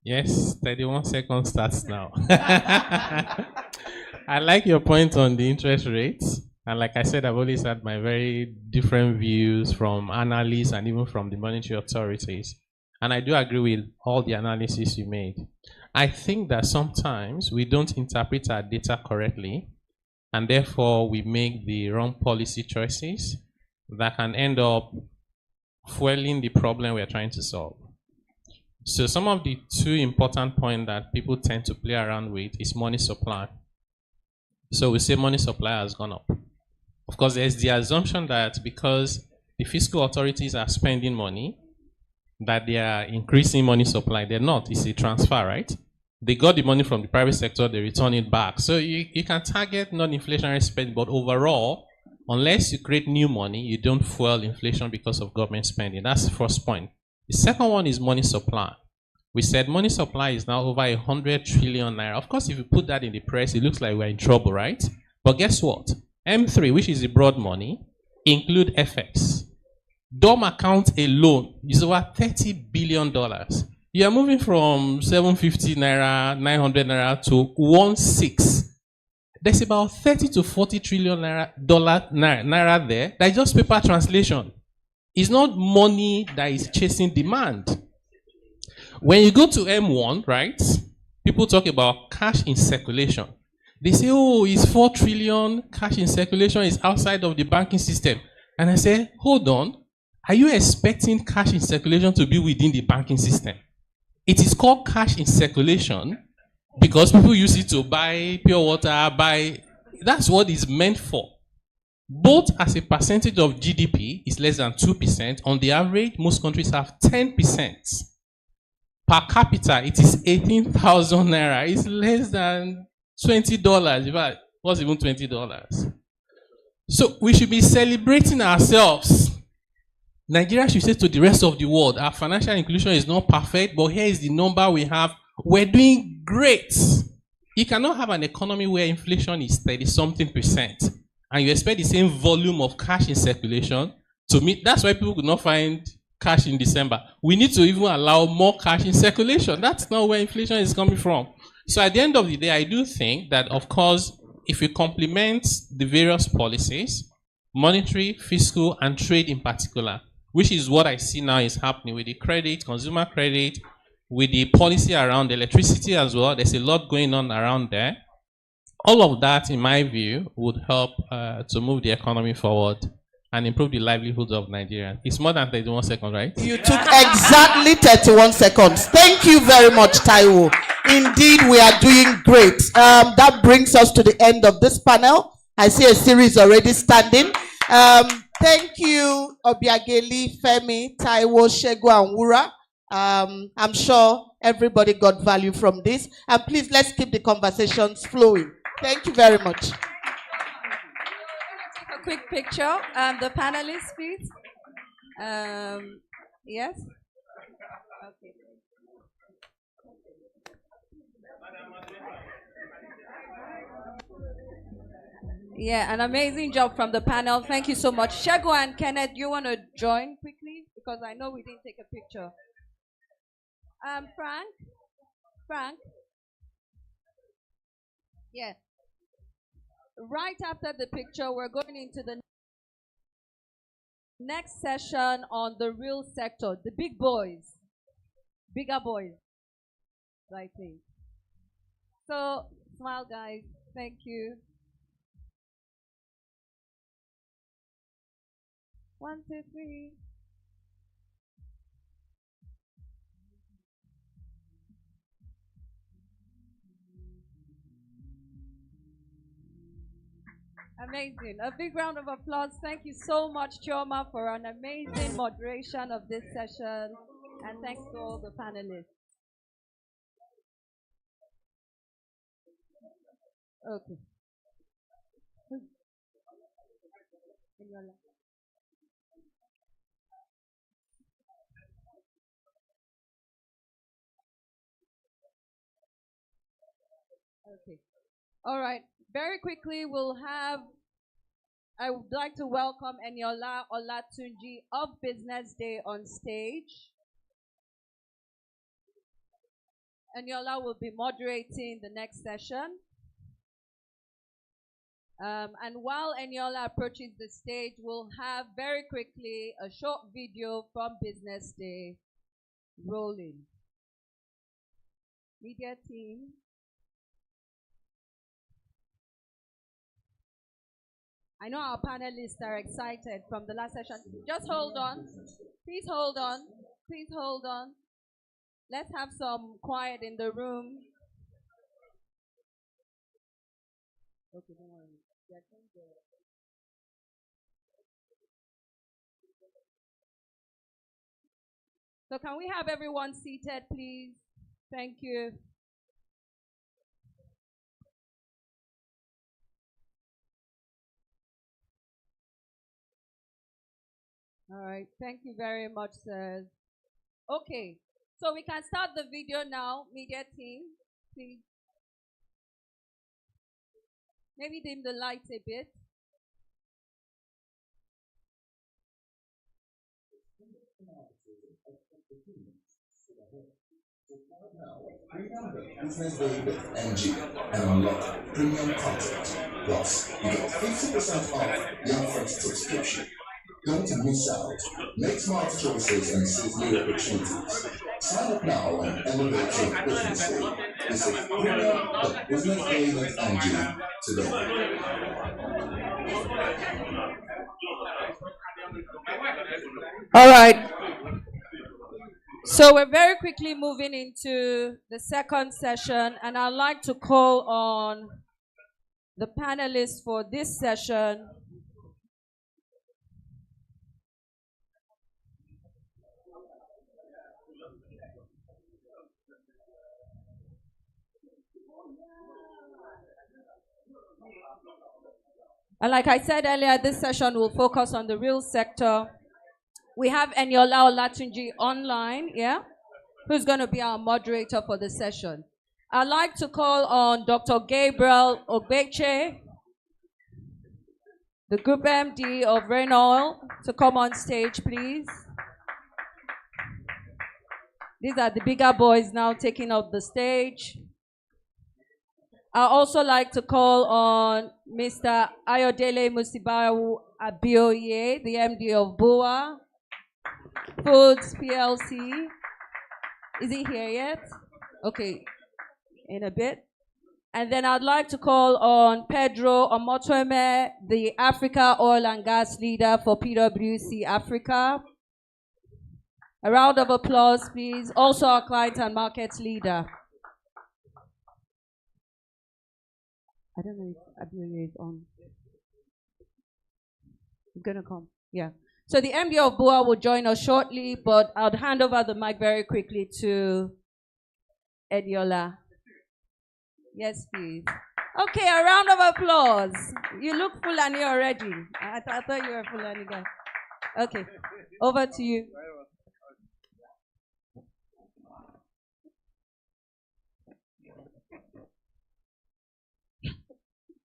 Yes, 31 seconds starts now. I like your point on the interest rates. And like I said, I've always had my very different views from analysts and even from the monetary authorities. And I do agree with all the analysis you made. I think that sometimes we don't interpret our data correctly, and therefore we make the wrong policy choices that can end up fueling the problem we are trying to solve. So some of the two important points that people tend to play around with is money supply. So we say money supply has gone up. Of course, there's the assumption that because the fiscal authorities are spending money, that they are increasing money supply. They're not. It's a transfer, right? They got the money from the private sector, they return it back. So you can target non-inflationary spending, but overall, unless you create new money, you don't fuel inflation because of government spending. That's the first point. The second one is money supply. We said money supply is now over 100 trillion naira. Of course, if you put that in the press, it looks like we're in trouble, right? But guess what? M3, which is the broad money, include FX. DOM account alone is over $30 billion. You are moving from 750 naira, 900 naira to 16. There's about 30 to 40 trillion naira there. That's just paper translation. It's not money that is chasing demand. When you go to M1, right, people talk about cash in circulation. They say, oh, it's 4 trillion, cash in circulation is outside of the banking system. And I say, hold on, are you expecting cash in circulation to be within the banking system? It is called cash in circulation because people use it to buy pure water, that's what it's meant for. Both as a percentage of GDP is less than 2%. On the average, most countries have 10%. Per capita, it is 18,000 naira. It's less than $20. In fact, what's even $20? So we should be celebrating ourselves. Nigeria should say to the rest of the world, our financial inclusion is not perfect, but here is the number we have. We're doing great. You cannot have an economy where inflation is 30-something%, and you expect the same volume of cash in circulation to meet. That's why people could not find cash in December. We need to even allow more cash in circulation. That's not where inflation is coming from. So at the end of the day, I do think that, of course, if we complement the various policies, monetary, fiscal, and trade in particular, which is what I see now is happening with the credit, consumer credit, with the policy around electricity as well. There's a lot going on around there. All of that, in my view, would help to move the economy forward and improve the livelihoods of Nigerians. It's more than 31 seconds, right? You took exactly 31 seconds. Thank you very much, Taiwo. Indeed, we are doing great. That brings us to the end of this panel. I see a series already standing. Thank you, Obiageli, Femi, Taiwo, Shegu, and Wura. I'm sure everybody got value from this. And please, let's keep the conversations flowing. Thank you very much. Take a quick picture. The panelists, please. Yes? Okay. Yeah, an amazing job from the panel. Thank you so much. Shego and Kenneth, you want to join quickly? Because I know we didn't take a picture. Frank? Yeah. Right after the picture, we're going into the next session on the real sector, the big boys, bigger boys, I think. So, smile, guys. Thank you. 1, 2, 3. Amazing. A big round of applause. Thank you so much, Chioma, for an amazing moderation of this session. And thanks to all the panelists. Okay. Okay. All right. Very quickly, I would like to welcome Eniola Olatunji of BusinessDay on stage. Eniola will be moderating the next session. And while Eniola approaches the stage, we'll have very quickly a short video from BusinessDay rolling. Media team. I know our panelists are excited from the last session. Just hold on. Please hold on. Please hold on. Let's have some quiet in the room. Okay, don't worry. So can we have everyone seated, please? Thank you. All right, thank you very much, sirs. Okay, so we can start the video now. Media team, please. Maybe dim the lights a bit. BusinessDay.ng and unlock premium content. Plus, you get 50% off your first subscription. Don't miss out. Make smart choices and seize new opportunities. Sign up now and elevate your business day. Visit premium.businessday.ng today. All right. So we're very quickly moving into the second session, and I'd like to call on the panelists for this session. And like I said earlier, this session will focus on the real sector. We have Eniola Olatunji online, yeah, who's going to be our moderator for the session. I'd like to call on Dr. Gabriel Ogbeche, the Group MD of Rain Oil, to come on stage, please. These are the bigger boys now taking up the stage. I'd also like to call on Mr. Ayodele Musibawu Abioye, the MD of BUA Foods PLC. Is he here yet? Okay, in a bit. And then I'd like to call on Pedro Omotweme, the Africa Oil and Gas Leader for PwC Africa. A round of applause, please. Also our Client and Markets Leader. I don't know if Abioye is on. He's gonna come. Yeah. So the MD of BUA will join us shortly, but I'll hand over the mic very quickly to Eniola. Yes, please. Okay, a round of applause. You look Fulani already. I thought you were a Fulani guy. Okay, over to you.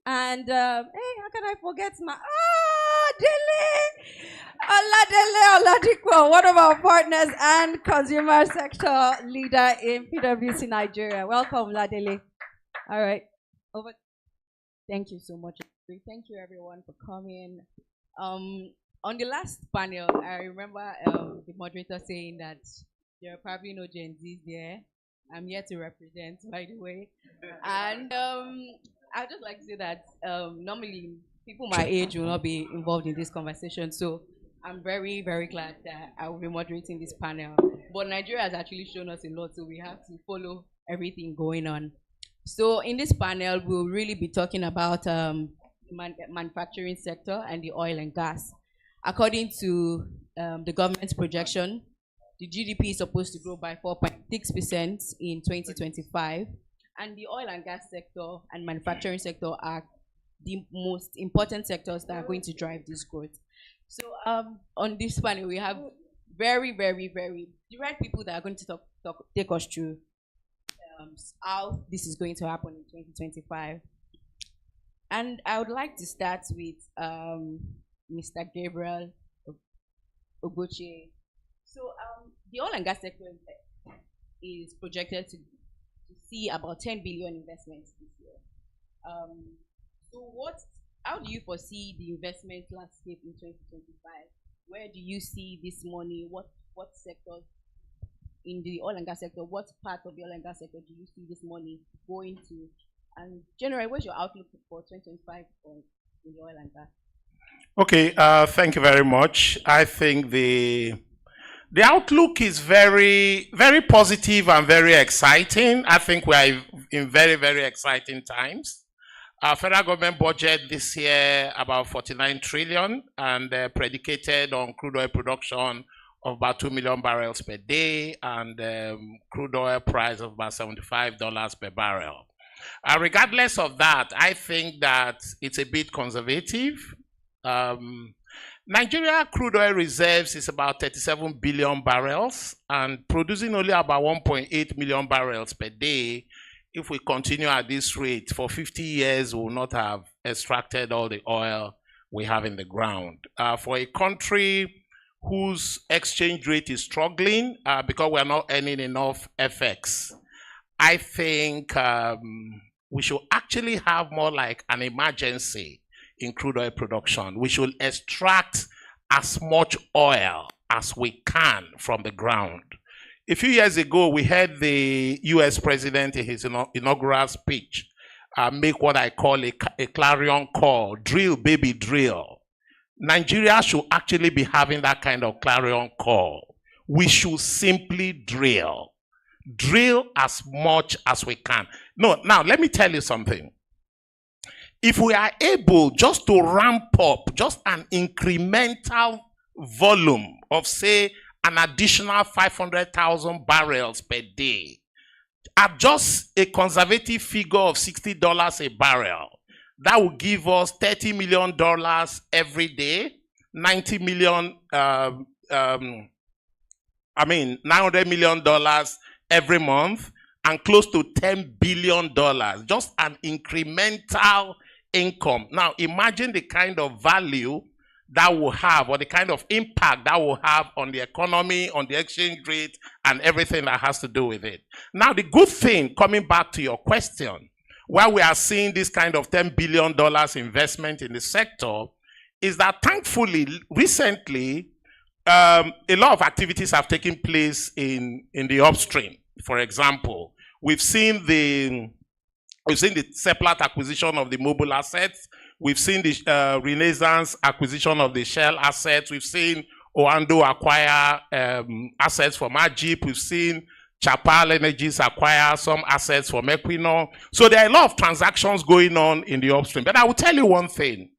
And, hey, how can I forget my, Dele Oladikwo, one of our partners and consumer sector leader in PwC Nigeria. Welcome, Ladele. All right, over. Thank you so much. Thank you everyone for coming. On the last panel, I remember the moderator saying that there are probably no Gen Zs there. I'm here to represent, by the way. And I'd just like to say that normally people my age will not be involved in this conversation. So I'm very, very glad that I will be moderating this panel. But Nigeria has actually shown us a lot, so we have to follow everything going on. So in this panel, we'll really be talking about manufacturing sector and the oil and gas. According to the government's projection, the GDP is supposed to grow by 4.6% in 2025. And the oil and gas sector and manufacturing sector are the most important sectors that are going to drive this growth. So on this panel, we have very, very, very direct people that are going to take us through how this is going to happen in 2025. And I would like to start with Mr. Gabriel Ogbeche. So the oil and gas sector is projected to see about 10 billion investments this year. So how do you foresee the investment landscape in 2025? Where do you see this money? What sectors in the oil and gas sector, what part of the oil and gas sector do you see this money going to? And generally, what's your outlook for 2025 in the oil and gas? Okay, thank you very much. I think the outlook is very, very positive and very exciting. I think we are in very, very exciting times. Our federal government budget this year about 49 trillion and predicated on crude oil production of about 2 million barrels per day and crude oil price of about $75 per barrel. Regardless of that, I think that it's a bit conservative. Nigeria crude oil reserves is about 37 billion barrels and producing only about 1.8 million barrels per day. If we continue at this rate, for 50 years, we will not have extracted all the oil we have in the ground. For a country whose exchange rate is struggling because we're not earning enough FX, I think we should actually have more like an emergency in crude oil production. We should extract as much oil as we can from the ground. A few years ago, we heard the US president in his inaugural speech make what I call a clarion call, drill, baby, drill. Nigeria should actually be having that kind of clarion call. We should simply drill. Drill as much as we can. No, now let me tell you something. If we are able just to ramp up just an incremental volume of, say, an additional 500,000 barrels per day, at just a conservative figure of $60 a barrel, that will give us $30 million every day, $900 million every month, and close to $10 billion, just an incremental income. Now, imagine the kind of value that will have, or the kind of impact that will have on the economy, on the exchange rate, and everything that has to do with it. Now, the good thing, coming back to your question, where we are seeing this kind of $10 billion investment in the sector, is that thankfully, recently, a lot of activities have taken place in the upstream. For example, we've seen the Seplat acquisition of the mobile assets. We've seen the Renaissance acquisition of the Shell assets. We've seen Oando acquire assets from Ajip. We've seen Chapal Energies acquire some assets from Equinor. So there are a lot of transactions going on in the upstream. But I will tell you one thing.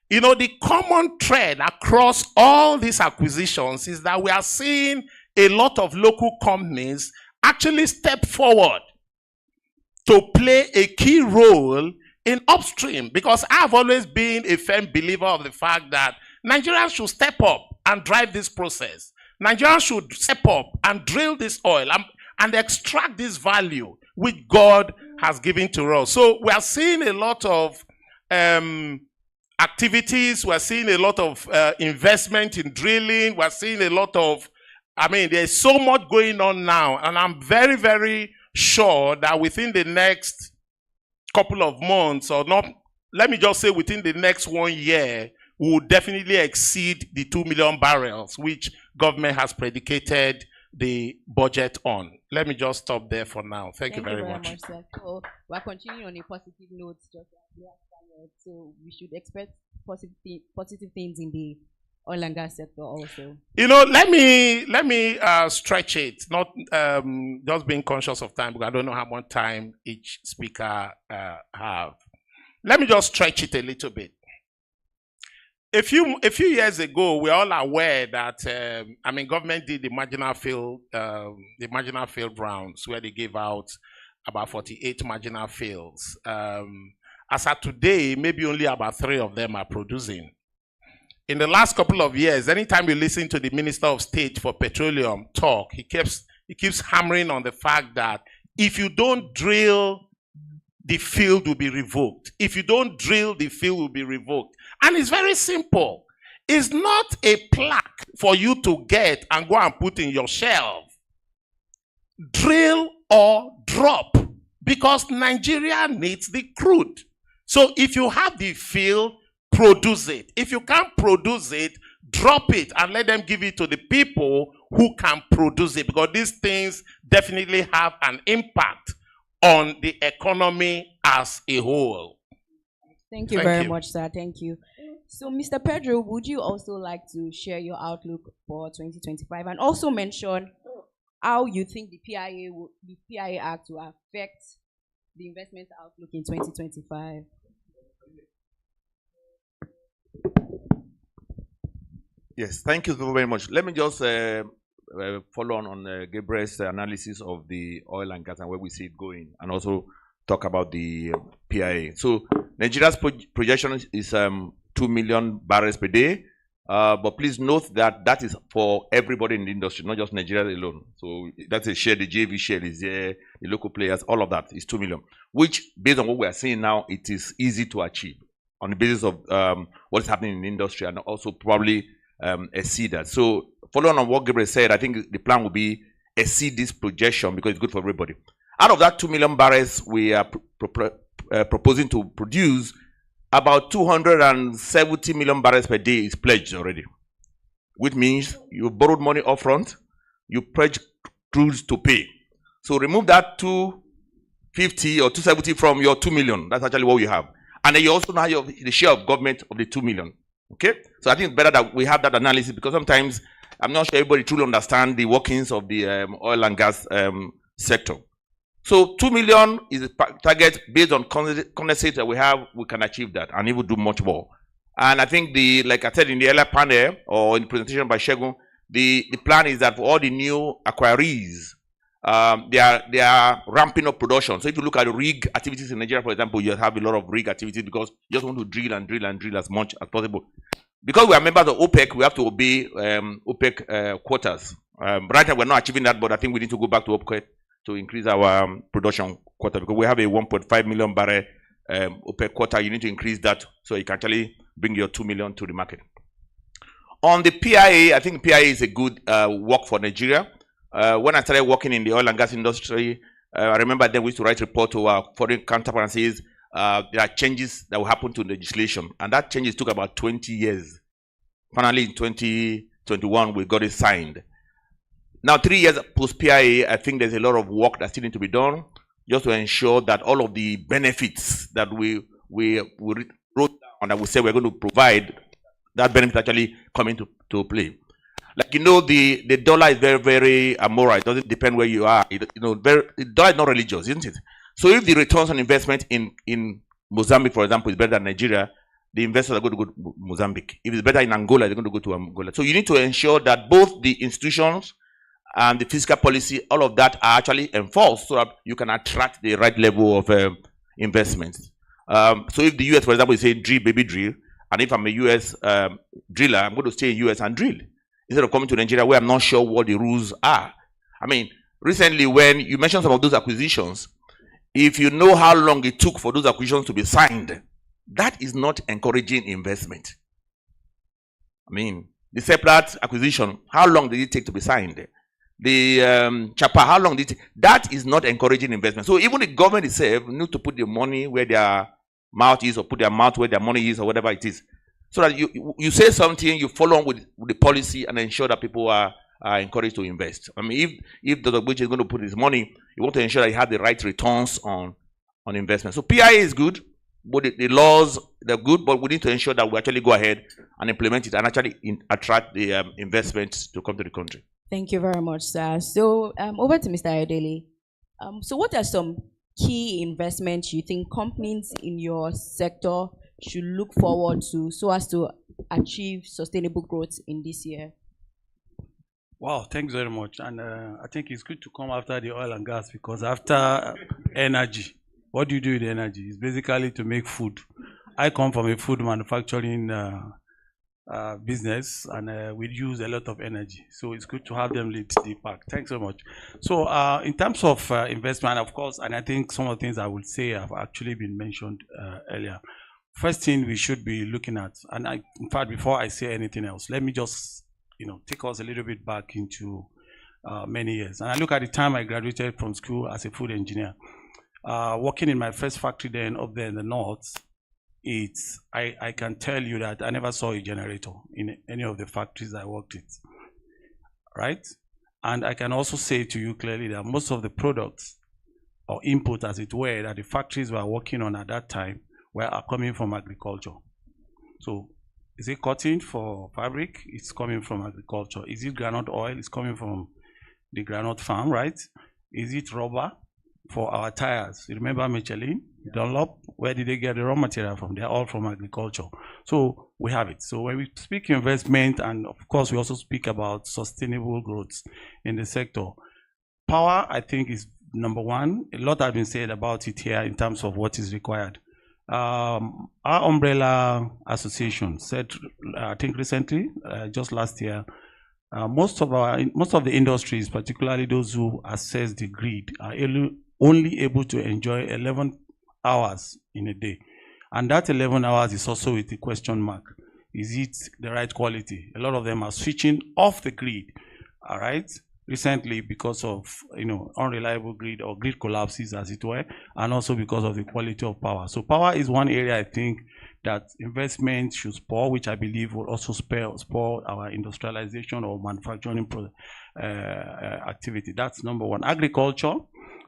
You know, the common thread across all these acquisitions is that we are seeing a lot of local companies actually step forward to play a key role in upstream, because I've always been a firm believer of the fact that Nigerians should step up and drive this process. Nigerians should step up and drill this oil and extract this value which God has given to us. So we are seeing a lot of activities. We're seeing a lot of investment in drilling. We're seeing a lot of, there's so much going on now. And I'm very, very sure that within the next couple of months, or not, let me just say within the next 1 year, we will definitely exceed the 2 million barrels, which government has predicated the budget on. Let me just stop there for now. Thank you very much. Sir. So we're continuing on a positive note, just like last time, so we should expect positive things in the oil and gas sector also. You know, let me stretch it, not just being conscious of time, because I don't know how much time each speaker have. Let me just stretch it a little bit. A few years ago, we're all aware that government did the marginal field rounds, where they gave out about 48 marginal fields. As of today, maybe only about 3 of them are producing. In the last couple of years, anytime you listen to the Minister of State for Petroleum talk, he keeps hammering on the fact that if you don't drill, the field will be revoked. If you don't drill, the field will be revoked. And it's very simple. It's not a plaque for you to get and go and put in your shelf. Drill or drop, because Nigeria needs the crude. So if you have the field, produce it. If you can't produce it, drop it and let them give it to the people who can produce it, because these things definitely have an impact on the economy as a whole. Thank you very much, sir. Thank you. So, Mr. Pedro, would you also like to share your outlook for 2025 and also mention how you think the PIA Act will affect the investment outlook in 2025? Yes, thank you very much. Let me just follow on Gabriel's analysis of the oil and gas and where we see it going, and also talk about the PIA. So Nigeria's projection is 2 million barrels per day, but please note that that is for everybody in the industry, not just Nigeria alone. So that's a share, the JV share is there, the local players, all of that is 2 million, which based on what we are seeing now, it is easy to achieve on the basis of what is happening in the industry, and also probably exceed that. So following on what Gabriel said, I think the plan will be exceed this projection because it's good for everybody. Out of that 2 million barrels we are proposing to produce, about 270 million barrels per day is pledged already, which means you borrowed money upfront, you pledge crews to pay. So remove that 250 or 270 from your 2 million. That's actually what we have. And then you also now have the share of government of the 2 million. Okay? So I think it's better that we have that analysis, because sometimes I'm not sure everybody truly understands the workings of the oil and gas sector. So 2 million is the target based on condensate that we have. We can achieve that and even do much more. And I think like I said in the earlier panel or in the presentation by Shegun, the plan is that for all the new acquirees, they are ramping up production. So if you look at the rig activities in Nigeria, for example, you have a lot of rig activities because you just want to drill and drill and drill as much as possible. Because we are members of OPEC, we have to obey OPEC quotas. Right now we're not achieving that, but I think we need to go back to OPEC to increase our production quota, because we have a 1.5 million barrel OPEC quota. You need to increase that so you can actually bring your 2 million to the market. On the PIA, I think PIA is a good work for Nigeria. When I started working in the oil and gas industry, I remember then we used to write report to our foreign counterparts. There are changes that will happen to legislation, and that changes took about 20 years. Finally, in 2021, we got it signed. Now, 3 years post PIA, I think there's a lot of work that still needs to be done, just to ensure that all of the benefits that we wrote down, that we say we're going to provide, that benefit actually come into play. Like, you know, the dollar is very, very amoral. It doesn't depend where you are. The dollar is not religious, isn't it? So if the returns on investment in Mozambique, for example, is better than Nigeria, the investors are going to go to Mozambique. If it's better in Angola, they're going to go to Angola. So you need to ensure that both the institutions and the fiscal policy, all of that are actually enforced so that you can attract the right level of investments. So if the US, for example, is saying drill, baby drill, and if I'm a US driller, I'm going to stay in US and drill, instead of coming to Nigeria where I'm not sure what the rules are. I mean, recently when you mentioned some of those acquisitions, if you know how long it took for those acquisitions to be signed, that is not encouraging investment. I mean, the Seplat acquisition, how long did it take to be signed? The Chapa, how long did it take? That is not encouraging investment. So even the government itself need to put the money where their mouth is, or put their mouth where their money is, or whatever it is. So that you say something, you follow on with the policy and ensure that people are encouraged to invest. I mean, if Dr. Buch is going to put his money, you want to ensure that he has the right returns on investment. So PIA is good, but the laws, they're good, but we need to ensure that we actually go ahead and implement it and actually attract the investments to come to the country. Thank you very much, sir. So over to Mr. Ayodele. So what are some key investments you think companies in your sector should look forward to so as to achieve sustainable growth in this year? Wow, thanks very much. And I think it's good to come after the oil and gas, because after energy, what do you do with energy? It's basically to make food. I come from a food manufacturing business, and we use a lot of energy. So it's good to have them lead the pack. Thanks so much. So in terms of investment, of course, and I think some of the things I would say have actually been mentioned earlier. First thing we should be looking at, and in fact, before I say anything else, let me just take us a little bit back into many years. And I look at the time I graduated from school as a food engineer. Working in my first factory then up there in the north, I can tell you that I never saw a generator in any of the factories I worked at, right? And I can also say to you clearly that most of the products or input, as it were, that the factories were working on at that time are coming from agriculture. So is it cotton for fabric? It's coming from agriculture. Is it groundnut oil? It's coming from the groundnut farm, right? Is it rubber for our tires? You remember Michelin, Dunlop? Where did they get the raw material from? They're all from agriculture. So we have it. So when we speak investment, and of course we also speak about sustainable growth in the sector, power, I think, is number one. A lot has been said about it here in terms of what is required. Our umbrella association said, I think recently, just last year, most of the industries, particularly those who access the grid, are only able to enjoy 11 hours in a day. And that 11 hours is also with the question mark. Is it the right quality? A lot of them are switching off the grid, all right, recently because of unreliable grid or grid collapses, as it were, and also because of the quality of power. So power is one area I think that investment should spur, which I believe will also spur our industrialization or manufacturing activity. That's number one. Agriculture,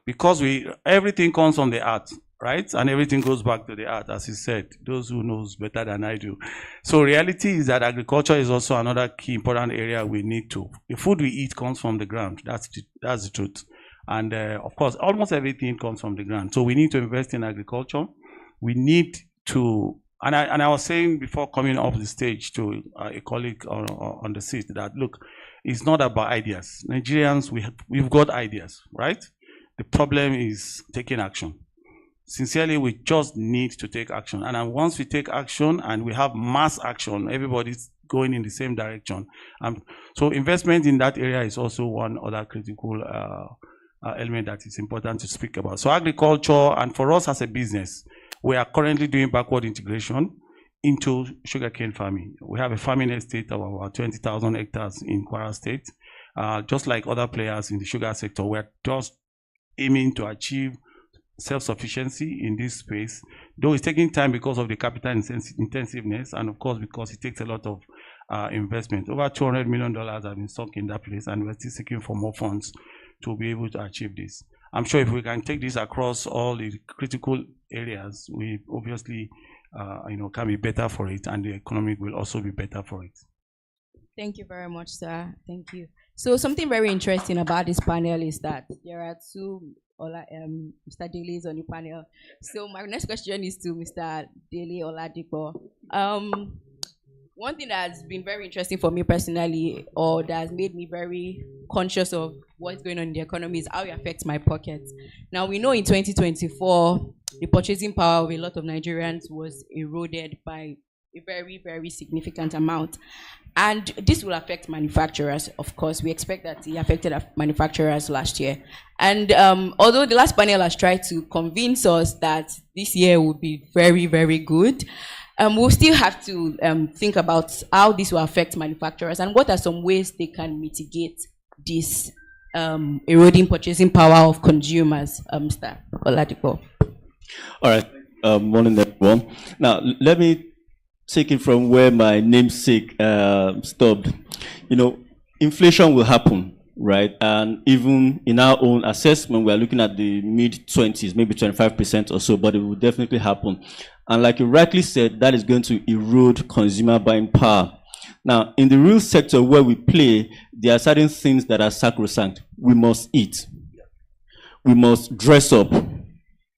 because everything comes from the earth, right? And everything goes back to the earth, as he said, those who knows better than I do. So reality is that agriculture is also another key important area we need to. The food we eat comes from the ground. That's the truth. And of course, almost everything comes from the ground. So we need to invest in agriculture. We need to, and I was saying before coming off the stage to a colleague on the seat that, look, it's not about ideas. Nigerians, we've got ideas, right? The problem is taking action. Sincerely, we just need to take action. And then once we take action and we have mass action, everybody's going in the same direction. So investment in that area is also one other critical element that is important to speak about. So agriculture, and for us as a business, we are currently doing backward integration into sugarcane farming. We have a farming estate of about 20,000 hectares in Kwara State. Just like other players in the sugar sector, we're just aiming to achieve self-sufficiency in this space, though it's taking time because of the capital intensiveness, and of course because it takes a lot of investment. Over $200 million have been sunk in that place, and we're still seeking for more funds to be able to achieve this. I'm sure if we can take this across all the critical areas, we obviously can be better for it, and the economy will also be better for it. Thank you very much, sir. Thank you. So something very interesting about this panel is that there are two Mr. Daly is on the panel. So my next question is to Mr. Daly Oladipo. One thing that has been very interesting for me personally, or that has made me very conscious of what's going on in the economy, is how it affects my pocket. Now, we know in 2024, the purchasing power of a lot of Nigerians was eroded by a very, very significant amount. And this will affect manufacturers, of course. We expect that it affected manufacturers last year. And although the last panel has tried to convince us that this year will be very, very good, we'll still have to think about how this will affect manufacturers and what are some ways they can mitigate this eroding purchasing power of consumers, Mr. Oladipo. All right, morning everyone. Now, let me take it from where my namesake stopped. Inflation will happen, right? And even in our own assessment, we are looking at the mid-20s, maybe 25% or so, but it will definitely happen. And like you rightly said, that is going to erode consumer buying power. Now, in the real sector where we play, there are certain things that are sacrosanct. We must eat. We must dress up.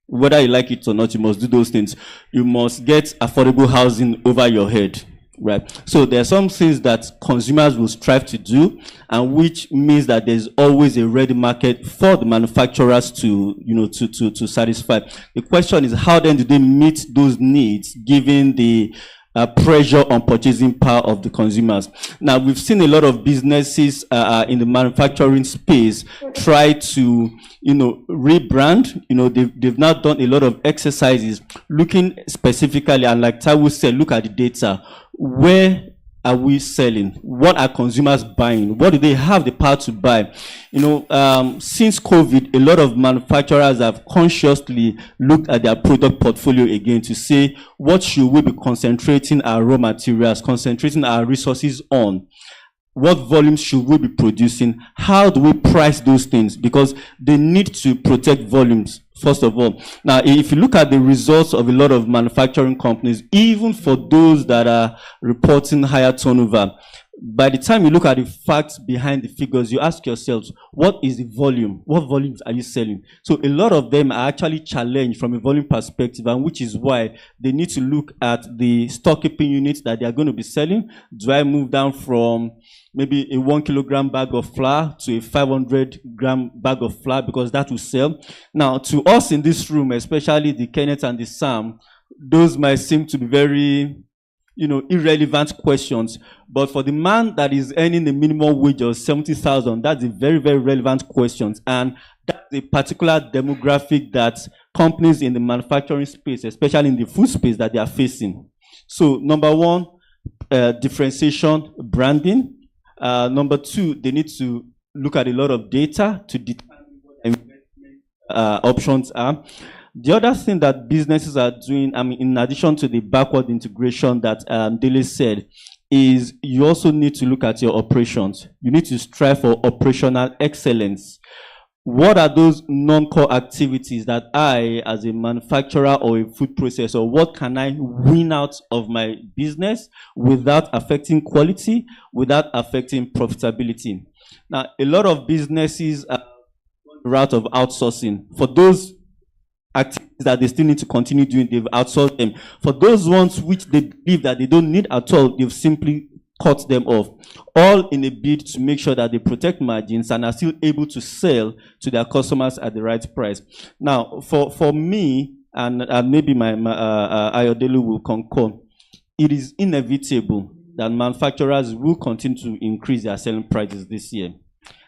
Whether you like it or not, you must do those things. You must get affordable housing over your head, right? So there are some things that consumers will strive to do, and which means that there's always a ready market for the manufacturers to satisfy. The question is, how then do they meet those needs given the pressure on purchasing power of the consumers? Now, we've seen a lot of businesses in the manufacturing space try to, rebrand. They've now done a lot of exercises looking specifically, and like Taiwo said, look at the data. Where are we selling? What are consumers buying? What do they have the power to buy? Since COVID, a lot of manufacturers have consciously looked at their product portfolio again to say, what should we be concentrating our raw materials, concentrating our resources on? What volumes should we be producing? How do we price those things? Because they need to protect volumes, first of all. Now, if you look at the results of a lot of manufacturing companies, even for those that are reporting higher turnover, by the time you look at the facts behind the figures, you ask yourselves, what is the volume? What volumes are you selling? So a lot of them are actually challenged from a volume perspective, and which is why they need to look at the stock keeping units that they are going to be selling. Do I move down from maybe a 1 kilogram bag of flour to a 500-gram bag of flour, because that will sell? Now, to us in this room, especially the Kenneth and the Sam, those might seem to be very, irrelevant questions. But for the man that is earning a minimum wage of 70,000, that's a very, very relevant question. And that's a particular demographic that companies in the manufacturing space, especially in the food space, that they are facing. So number one, differentiation, branding. Number two, they need to look at a lot of data to determine what investment options are. The other thing that businesses are doing, in addition to the backward integration that Dele said, is you also need to look at your operations. You need to strive for operational excellence. What are those non-core activities that I, as a manufacturer or a food processor, what can I win out of my business without affecting quality, without affecting profitability? Now, a lot of businesses are on the route of outsourcing. For those activities that they still need to continue doing, they've outsourced them. For those ones which they believe that they don't need at all, they've simply cut them off, all in a bid to make sure that they protect margins and are still able to sell to their customers at the right price. Now, for me, and maybe my Ayodele will concur, it is inevitable that manufacturers will continue to increase their selling prices this year.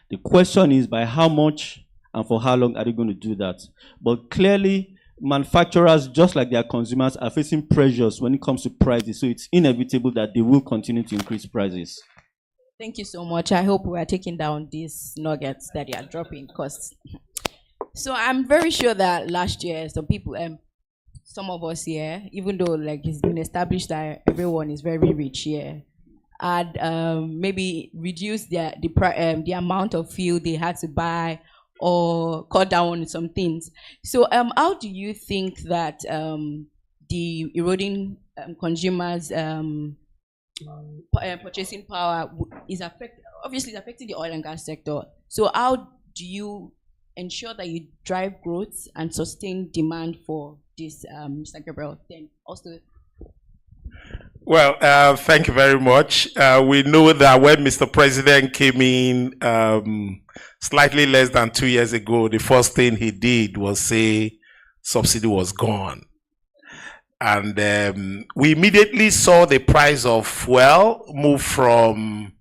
The question is by how much and for how long are they going to do that? But clearly, manufacturers, just like their consumers, are facing pressures when it comes to prices. So it's inevitable that they will continue to increase prices. Thank you so much. I hope we are taking down these nuggets that you are dropping. So I'm very sure that last year, some people, some of us here, even though like it's been established that everyone is very rich here, had maybe reduced the amount of fuel they had to buy, or cut down on some things. So how do you think that the eroding consumers' purchasing power is obviously affecting the oil and gas sector? So how do you ensure that you drive growth and sustain demand for this, Mr. Gabriel? Then also. Well, thank you very much. We know that when Mr. President came in slightly less than 2 years ago, the first thing he did was say subsidy was gone. And we immediately saw the price of fuel move from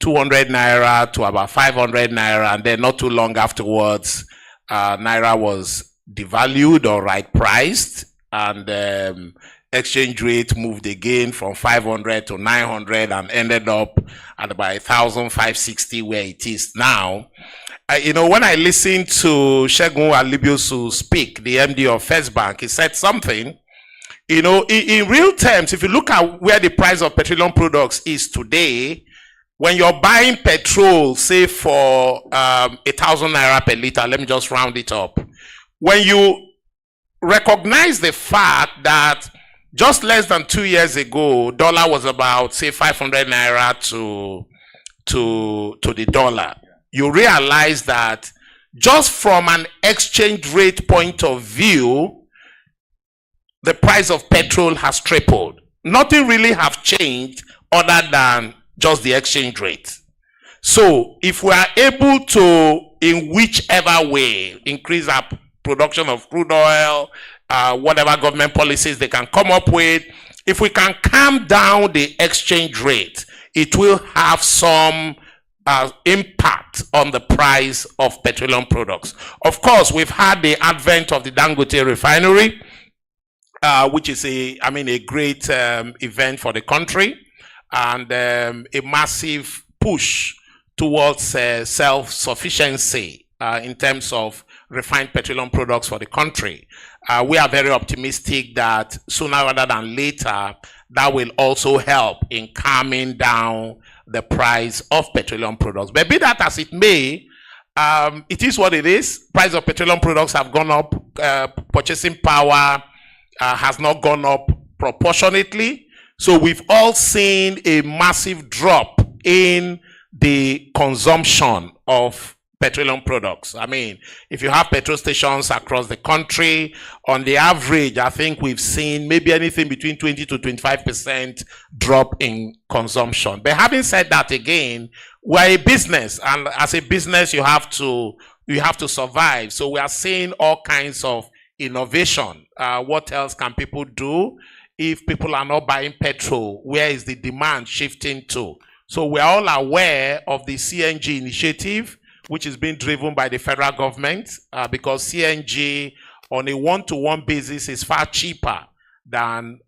200 naira to about 500 naira. And then not too long afterwards, naira was devalued or right priced. And exchange rate moved again from 500 to 900 and ended up at about 1,560 where it is now. When I listened to Segun Alibiosu speak, the MD of First Bank, he said something. In real terms, if you look at where the price of petroleum products is today, when you're buying petrol, say for 1,000 naira per liter, let me just round it up. When you recognize the fact that just less than 2 years ago, dollar was about, say, 500 naira to the dollar. You realize that just from an exchange rate point of view, the price of petrol has tripled. Nothing really have changed other than just the exchange rate. So if we are able to, in whichever way, increase our production of crude oil, whatever government policies they can come up with, if we can calm down the exchange rate, it will have some impact on the price of petroleum products. Of course, we've had the advent of the Dangote refinery, which is a great event for the country, and a massive push towards self-sufficiency in terms of refined petroleum products for the country. We are very optimistic that sooner rather than later, that will also help in calming down the price of petroleum products. But be that as it may, it is what it is. Price of petroleum products have gone up. Purchasing power has not gone up proportionately. So we've all seen a massive drop in the consumption of petroleum products. I mean, if you have petrol stations across the country, on the average, I think we've seen maybe anything between 20 to 25% drop in consumption. But having said that, again, we're a business, and as a business, you have to survive. So we are seeing all kinds of innovation. What else can people do? If people are not buying petrol, where is the demand shifting to? So we're all aware of the CNG initiative, which is being driven by the federal government, because CNG on a one-to-one basis is far cheaper than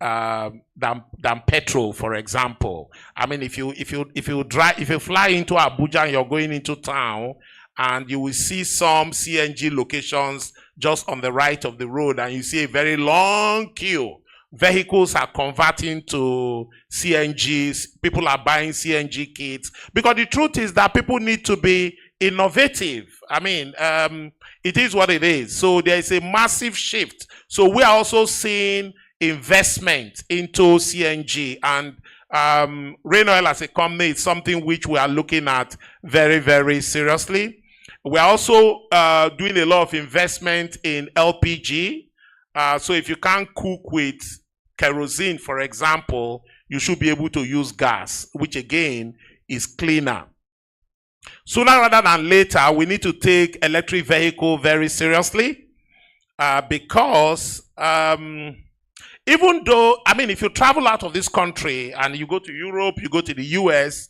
petrol, for example. I mean, if you fly into Abuja and you're going into town, and you will see some CNG locations just on the right of the road, and you see a very long queue. Vehicles are converting to CNGs. People are buying CNG kits, because the truth is that people need to be innovative. I mean, it is what it is. So there is a massive shift. So we are also seeing investment into CNG, and Rain Oil as a company is something which we are looking at very, very seriously. We are also doing a lot of investment in LPG. So if you can't cook with kerosene, for example, you should be able to use gas, which again is cleaner. Sooner rather than later, we need to take electric vehicle very seriously, because even though, I mean, if you travel out of this country and you go to Europe, you go to the US,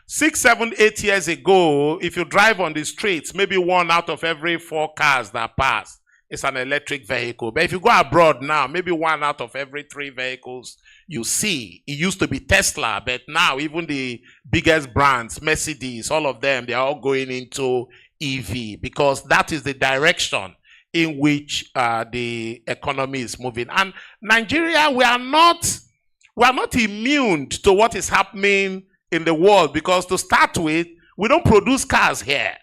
6, 7, 8 years ago, if you drive on the streets, maybe 1 out of every 4 cars that pass is an electric vehicle. But if you go abroad now, maybe 1 out of every 3 vehicles you see. It used to be Tesla, but now even the biggest brands, Mercedes, all of them, they're all going into EV, because that is the direction in which the economy is moving. And Nigeria, we are not immune to what is happening in the world, because to start with, we don't produce cars here.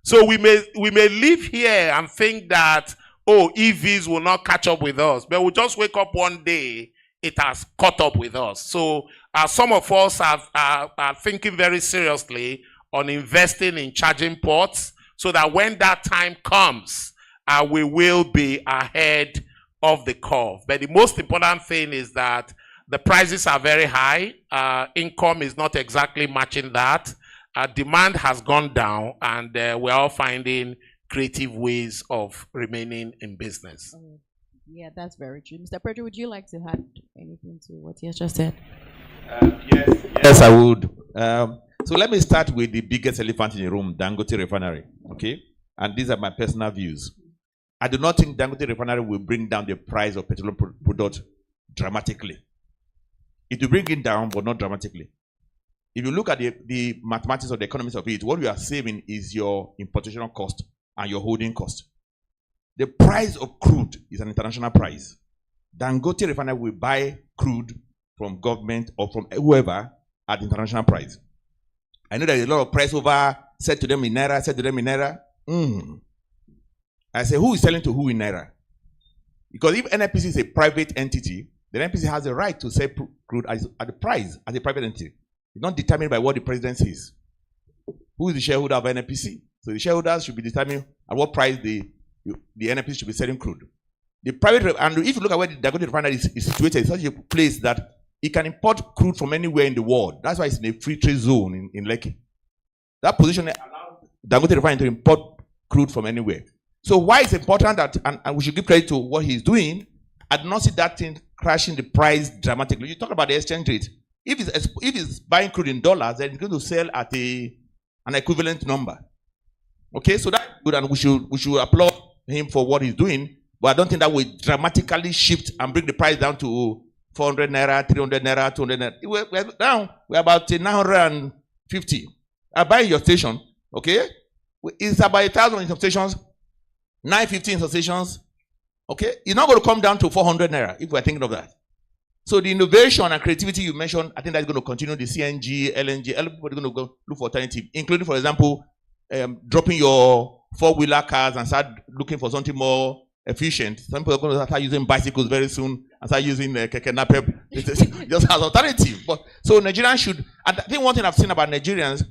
So we may live here and think that, oh, EVs will not catch up with us, but we'll just wake up one day, it has caught up with us. So some of us are thinking very seriously on investing in charging ports, so that when that time comes, we will be ahead of the curve. But the most important thing is that the prices are very high. Income is not exactly matching that. Demand has gone down, and we're all finding creative ways of remaining in business. Yeah, that's very true. Mr. Pedro, would you like to add anything to what he has just said? Yes, I would. So let me start with the biggest elephant in the room, Dangote Refinery. Okay, and these are my personal views. I do not think Dangote Refinery will bring down the price of petroleum products dramatically. It will bring it down, but not dramatically. If you look at the mathematics of the economics of it, what you are saving is your importation cost and your holding cost. The price of crude is an international price. Dangote Refinery will buy crude from government or from whoever at the international price. I know there is a lot of price over, said to them in Naira, I say, who is selling to who in Naira? Because if NNPC is a private entity, then NNPC has the right to sell crude at the price as a private entity. It's not determined by what the president says. Who is the shareholder of NNPC? So the shareholders should be determined at what price the NNPC should be selling crude. The private, and if you look at where the Dangote Refinery is situated, it's such a place that it can import crude from anywhere in the world. That's why it's in a free trade zone in Lekki. That position allows Dangote Refinery to import crude from anywhere. So why it's important that, and we should give credit to what he's doing, I do not see that thing crashing the price dramatically. You talk about the exchange rate. If it's buying crude in dollars, then it's going to sell at an equivalent number. Okay, so that's good, and we should applaud him for what he's doing. But I don't think that will dramatically shift and bring the price down to 400 naira, 300 naira, 200 naira. We're about 950. I buy your station, okay? It's about 1,000 in some stations, 950 in some stations. Okay, it's not going to come down to 400 naira if we're thinking of that. So the innovation and creativity you mentioned, I think that's going to continue. The CNG, LNG, everybody's going to go look for alternative, including, for example, dropping your 4-wheeler cars and start looking for something more efficient. Some people are going to start using bicycles very soon and start using keke napep just as alternative. But so Nigerians should. And I think one thing I've seen about Nigerians,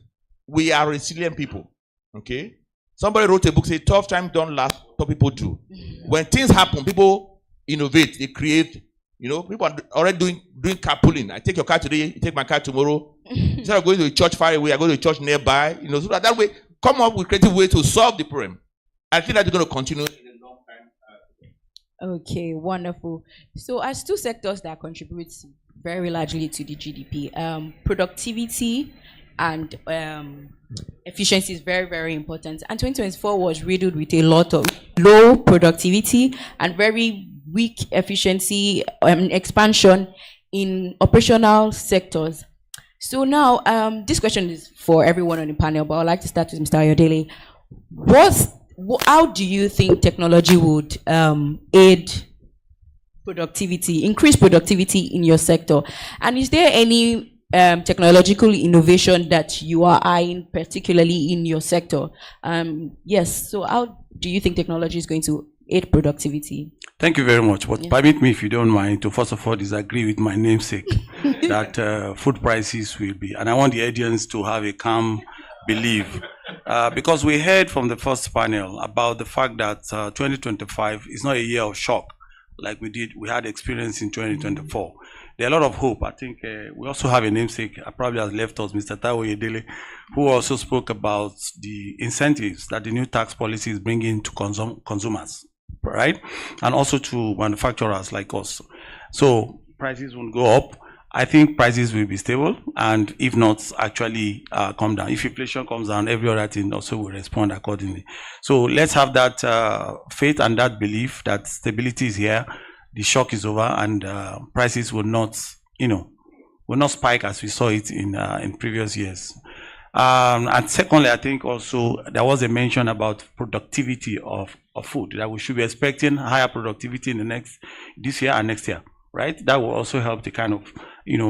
we are resilient people. Okay. Somebody wrote a book, say tough times don't last, what people do. When things happen, people innovate, they create. You know, people are already doing carpooling. I take your car today, you take my car tomorrow. Instead of going to a church far away, I go to a church nearby. You know, so that way, come up with creative ways to solve the problem. I think that's going to continue in a long time. Okay, wonderful. So as two sectors that contribute very largely to the GDP, productivity and efficiency is very, very important. And 2024 was riddled with a lot of low productivity and very weak efficiency expansion in operational sectors. So now, this question is for everyone on the panel, but I'd like to start with Mr. Ayodele. How do you think technology would aid productivity, increase productivity in your sector? And is there any technological innovation that you are eyeing, particularly in your sector? Yes, so how do you think technology is going to aid productivity? Thank you very much. But permit me, if you don't mind, to first of all disagree with my namesake that food prices will be. And I want the audience to have a calm belief. Because we heard from the first panel about the fact that 2025 is not a year of shock like we had experience in 2024. There are a lot of hope. I think we also have a namesake, probably has left us, Mr. Taiwo Yedele, who also spoke about the incentives that the new tax policy is bringing to consumers, right? And also to manufacturers like us. So prices won't go up. I think prices will be stable, and if not, actually come down. If inflation comes down, every other thing also will respond accordingly. So let's have that faith and that belief that stability is here, the shock is over, and prices will not, will not spike as we saw it in previous years. And secondly, I think also there was a mention about productivity of food, that we should be expecting higher productivity in this year and next year. Right, that will also help to kind of,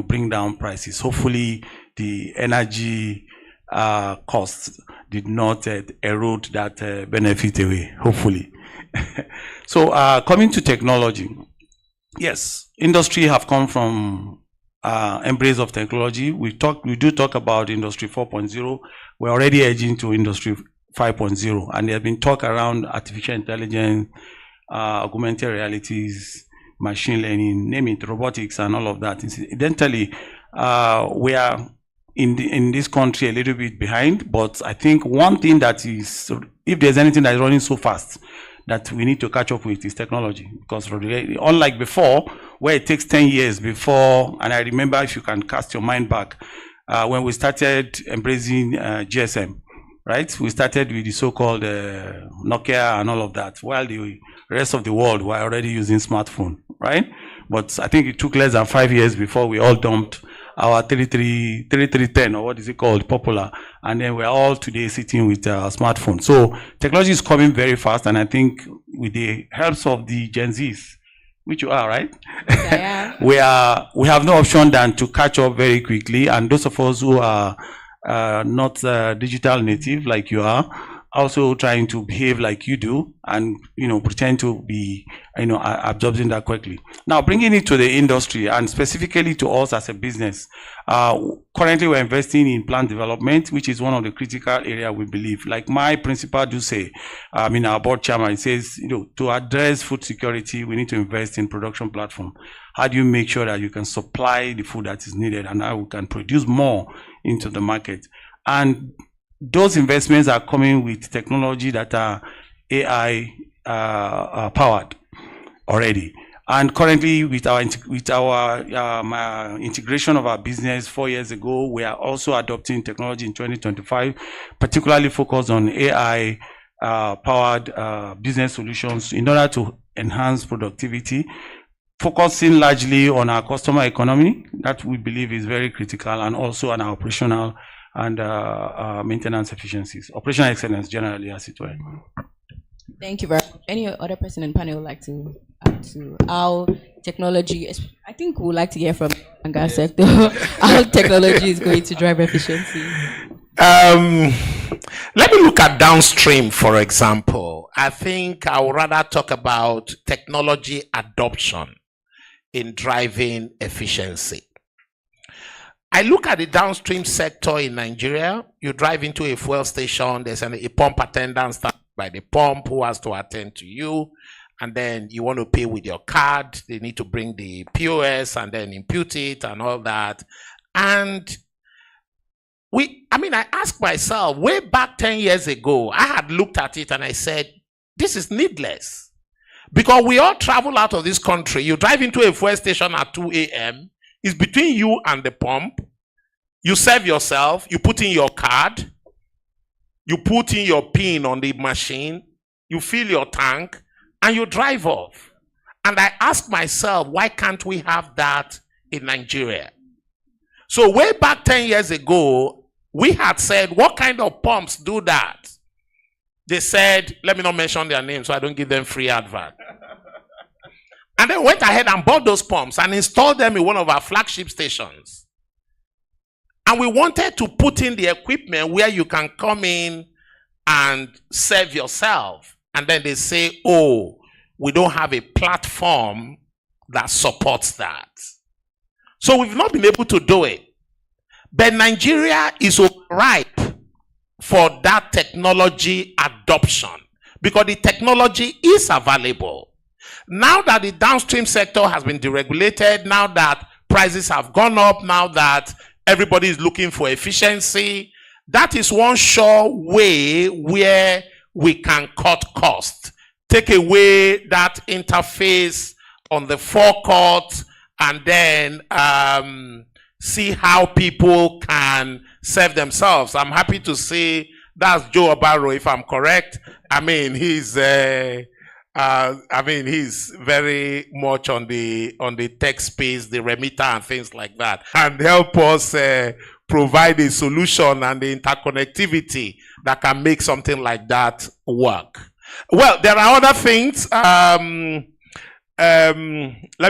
bring down prices. Hopefully, the energy costs did not erode that benefit away. Hopefully. So, coming to technology, yes, industry have come from embrace of technology. We do talk about Industry 4.0. We're already edging to Industry 5.0, and there have been talk around artificial intelligence, augmented realities, machine learning, name it, robotics, and all of that. Incidentally, we are in this country a little bit behind, but I think one thing that is, if there's anything that is running so fast that we need to catch up with, is technology. Because unlike before, where it takes 10 years before, and I remember, if you can cast your mind back, when we started embracing GSM, right? We started with the so-called Nokia and all of that, while the rest of the world were already using smartphone, right? But I think it took less than 5 years before we all dumped our 3310, or what is it called, Popular, and then we're all today sitting with a smartphone. So technology is coming very fast, and I think with the help of the Gen Zs, which you are, right? Yeah. we have no option than to catch up very quickly, and those of us who are not digital native like you are, also trying to behave like you do, and pretend to be absorbing that quickly. Now, bringing it to the industry and specifically to us as a business, currently we're investing in plant development, which is one of the critical areas we believe. Like my principal do say, our board chairman says, to address food security, we need to invest in production platform. How do you make sure that you can supply the food that is needed, and how we can produce more into the market? And those investments are coming with technology that are AI powered already. And currently, with our integration of our business 4 years ago, we are also adopting technology in 2025, particularly focused on AI powered business solutions in order to enhance productivity, focusing largely on our customer economy, that we believe is very critical, and also on our operational and maintenance efficiencies, operational excellence generally, as it were. Thank you very much. Any other person in the panel would like to add to how technology, I think we would like to hear from the gas sector, how technology is going to drive efficiency? Let me look at downstream, for example. I think I would rather talk about technology adoption in driving efficiency. I look at the downstream sector in Nigeria. You drive into a fuel station, there's a pump attendant standing by the pump who has to attend to you. And then you want to pay with your card. They need to bring the POS and then impute it and all that. And I asked myself, way back 10 years ago, I had looked at it and I said, this is needless. Because we all travel out of this country. You drive into a fuel station at 2 a.m. It's between you and the pump. You serve yourself. You put in your card. You put in your PIN on the machine. You fill your tank. And you drive off. And I ask myself, why can't we have that in Nigeria? So way back 10 years ago, we had said, what kind of pumps do that? They said, let me not mention their names so I don't give them free advert. And they went ahead and bought those pumps and installed them in one of our flagship stations. And we wanted to put in the equipment where you can come in and serve yourself. And then they say, oh, we don't have a platform that supports that. So we've not been able to do it. But Nigeria is ripe for that technology adoption because the technology is available. Now that the downstream sector has been deregulated, now that prices have gone up, now that everybody is looking for efficiency, that is one sure way where we can cut costs. Take away that interface on the forecourt and then see how people can serve themselves. I'm happy to say that's Joe Obaro, if I'm correct. He's very much on the tech space, the remitter and things like that, and help us provide a solution and the interconnectivity that can make something like that work. Well, there are other things. Let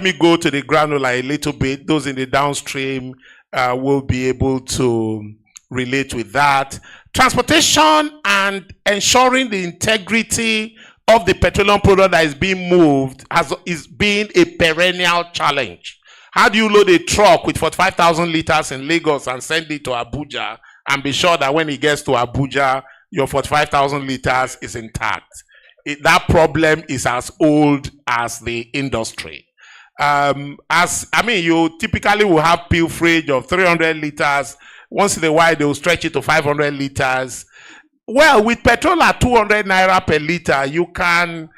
me go to the granular a little bit. Those in the downstream will be able to relate with that. Transportation and ensuring the integrity of the petroleum product that is being moved is being a perennial challenge. How do you load a truck with 45,000 liters in Lagos and send it to Abuja and be sure that when it gets to Abuja, your 45,000 liters is intact? That problem is as old as the industry. You typically will have pilferage of 300 liters. Once in a while, they will stretch it to 500 liters. Well, with petrol at 200 naira per liter, you can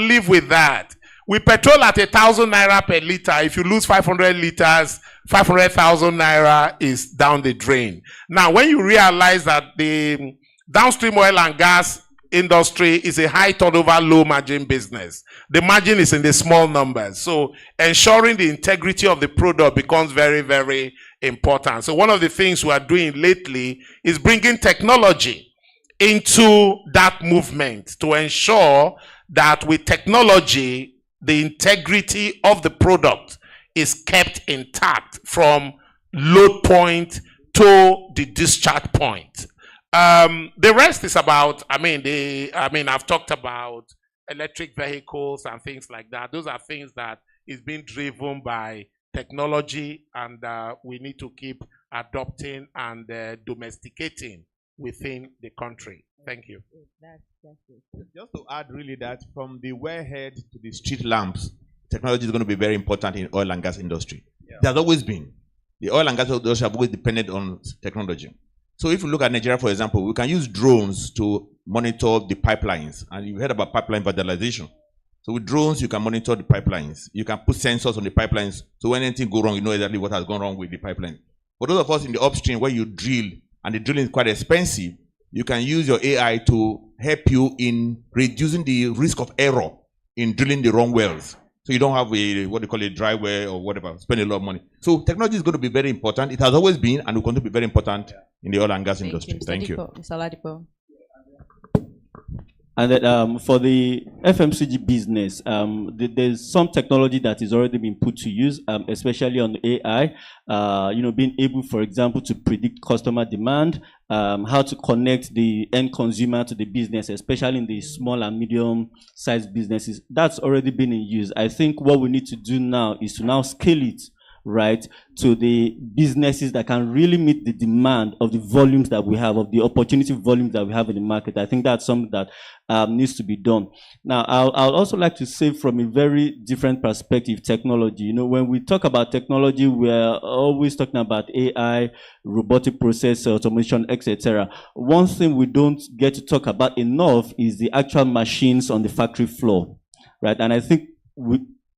live with that. With petrol at 1,000 naira per liter, if you lose 500 liters, 500,000 naira is down the drain. Now, when you realize that the downstream oil and gas industry is a high turnover, low margin business, the margin is in the small numbers. So ensuring the integrity of the product becomes very, very important. So one of the things we are doing lately is bringing technology into that movement to ensure that with technology, the integrity of the product is kept intact from load point to the discharge point. The rest is about, I've talked about electric vehicles and things like that. Those are things that is being driven by technology, and we need to keep adopting and domesticating within the country. Thank you. Just to add really that from the wellhead to the street lamps, technology is going to be very important in oil and gas industry. Yeah. It has always been. The oil and gas industry have always depended on technology. So if you look at Nigeria, for example, we can use drones to monitor the pipelines. And you heard about pipeline vandalization. So with drones, you can monitor the pipelines. You can put sensors on the pipelines. So when anything goes wrong, you know exactly what has gone wrong with the pipeline. For those of us in the upstream where you drill, and the drilling is quite expensive, you can use your AI to help you in reducing the risk of error in drilling the wrong wells. So you don't have a dry well or whatever, spend a lot of money. So technology is going to be very important. It has always been and will continue to be very important in the oil and gas industry. Thank you. Mr. Ladipo. And that for the FMCG business, there's some technology that is already being put to use, especially on AI. Being able, for example, to predict customer demand, how to connect the end consumer to the business, especially in the small and medium-sized businesses. That's already been in use. I think what we need to do now is to now scale it, right, to the businesses that can really meet the demand of the volumes that we have, of the opportunity volumes that we have in the market. I think that's something that needs to be done. Now, I'll also like to say from a very different perspective, technology. When we talk about technology, we're always talking about AI, robotic process automation, etc. One thing we don't get to talk about enough is the actual machines on the factory floor, right? And I think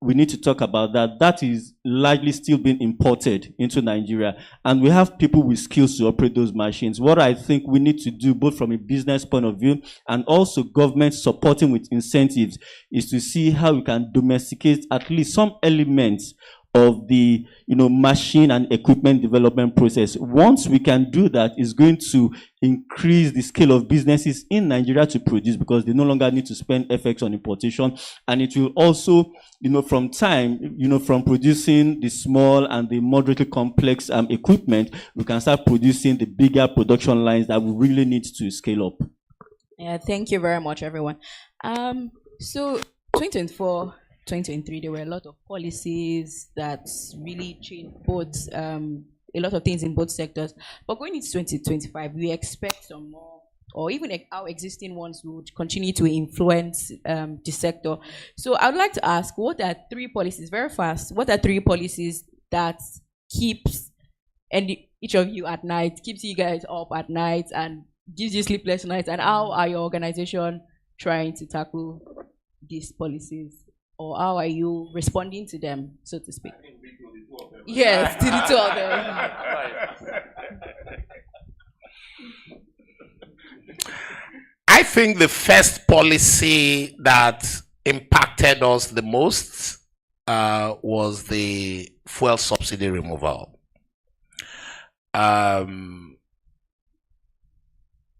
we need to talk about that. That is largely still being imported into Nigeria. And we have people with skills to operate those machines. What I think we need to do, both from a business point of view and also government supporting with incentives, is to see how we can domesticate at least some elements of the machine and equipment development process. Once we can do that, it's going to increase the scale of businesses in Nigeria to produce, because they no longer need to spend FX on importation. And it will also, from from producing the small and the moderately complex equipment, we can start producing the bigger production lines that we really need to scale up. Yeah, thank you very much, everyone. So 2024, 2023, there were a lot of policies that really changed both, a lot of things in both sectors. But going into 2025, we expect some more, or even our existing ones would continue to influence the sector. So I would like to ask, what are three policies, very fast, what are three policies that keeps each of you at night, keeps you guys up at night and gives you sleepless nights, and how are your organization trying to tackle these policies? Or how are you responding to them, so to speak? Yes, to the two of them. I think the first policy that impacted us the most was the fuel subsidy removal.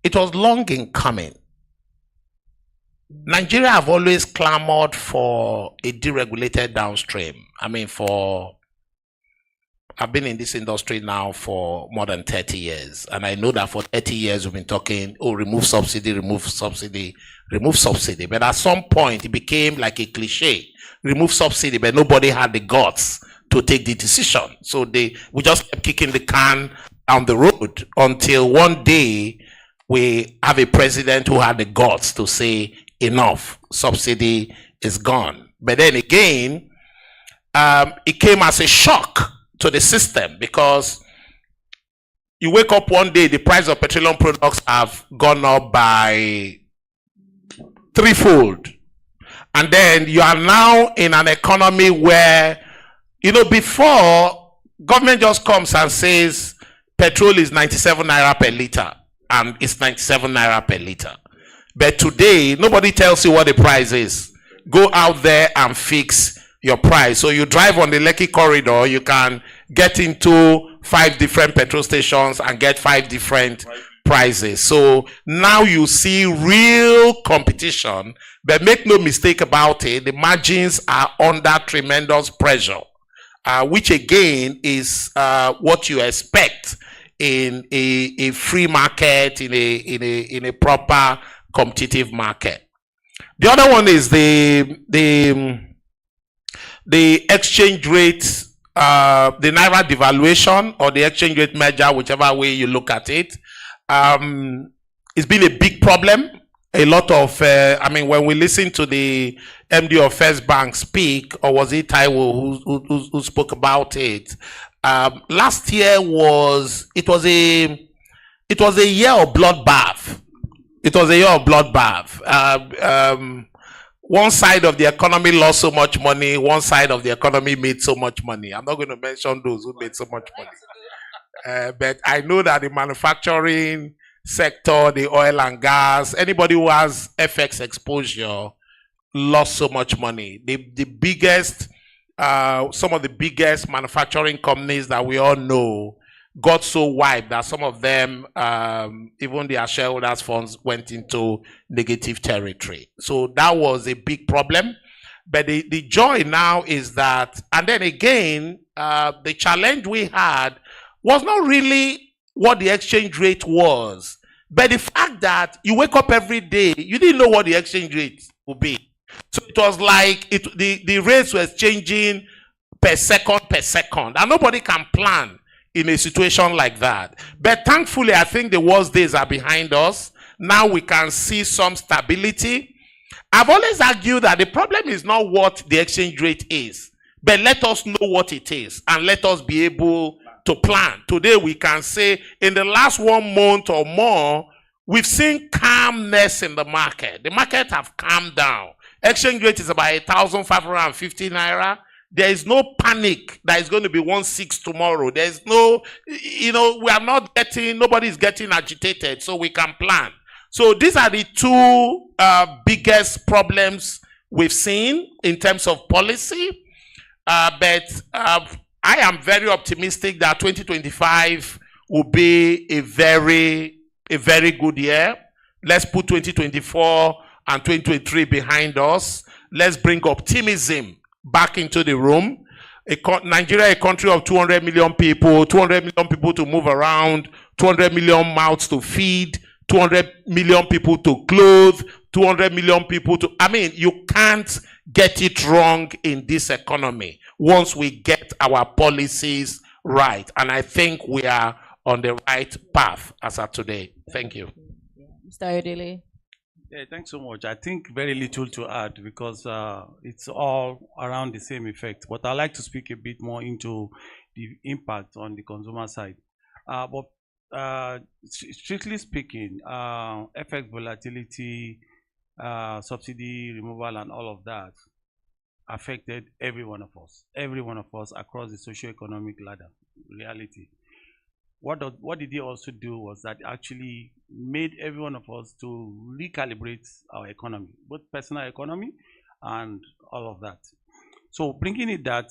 It was long in coming. Nigeria have always clamored for a deregulated downstream. I've been in this industry now for more than 30 years. And I know that for 30 years we've been talking, remove subsidy, remove subsidy, remove subsidy. But at some point it became like a cliche. Remove subsidy, but nobody had the guts to take the decision. So we just kept kicking the can down the road until one day we have a president who had the guts to say, enough, subsidy is gone. But then again, it came as a shock to the system, because you wake up one day, the price of petroleum products have gone up by threefold. And then you are now in an economy where, before, government just comes and says petrol is 97 naira per liter, and it's 97 naira per liter. But today, nobody tells you what the price is. Go out there and fix your price. So you drive on the Lekki corridor, you can get into 5 different petrol stations and get 5 different prices. So now you see real competition, but make no mistake about it, the margins are under tremendous pressure, which again is what you expect in a free market, in a proper competitive market. The other one is the exchange rate, the Naira devaluation or the exchange rate measure, whichever way you look at it. It's been a big problem. A lot of, when we listen to the MD of First Bank speak, or was it Taiwo who spoke about it? Last year was a year of bloodbath. It was a year of bloodbath. One side of the economy lost so much money, one side of the economy made so much money. I'm not going to mention those who made so much money. But I know that the manufacturing sector, the oil and gas, anybody who has FX exposure lost so much money. The biggest, some of the biggest manufacturing companies that we all know got so wide that some of them, even their shareholders' funds went into negative territory. So that was a big problem. But the joy now is that, and then again, the challenge we had was not really what the exchange rate was, but the fact that you wake up every day, you didn't know what the exchange rate would be. So it was like the rates were changing per second, and nobody can plan in a situation like that. But thankfully, I think the worst days are behind us. Now we can see some stability. I've always argued that the problem is not what the exchange rate is, but let us know what it is and let us be able to plan. Today we can say in the last 1 month or more, we've seen calmness in the market. The market have calmed down. Exchange rate is about 1,550 naira. There is no panic that is going to be 1.6 tomorrow. There is no, we are not getting, nobody is getting agitated, so we can plan. So these are the two biggest problems we've seen in terms of policy. But I am very optimistic that 2025 will be a very good year. Let's put 2024 and 2023 behind us. Let's bring optimism back into the room. Nigeria, a country of 200 million people, 200 million people to move around, 200 million mouths to feed, 200 million people to clothe, 200 million people to, you can't get it wrong in this economy once we get our policies right. And I think we are on the right path as of today. Thank you. Mr. Ayodele. Yeah, thanks so much. I think very little to add because it's all around the same effect. But I'd like to speak a bit more into the impact on the consumer side. Strictly speaking, FX volatility, subsidy removal, and all of that affected every one of us across the socio-economic ladder. Reality. What did he also do was that actually made every one of us to recalibrate our economy, both personal economy and all of that. So bringing it that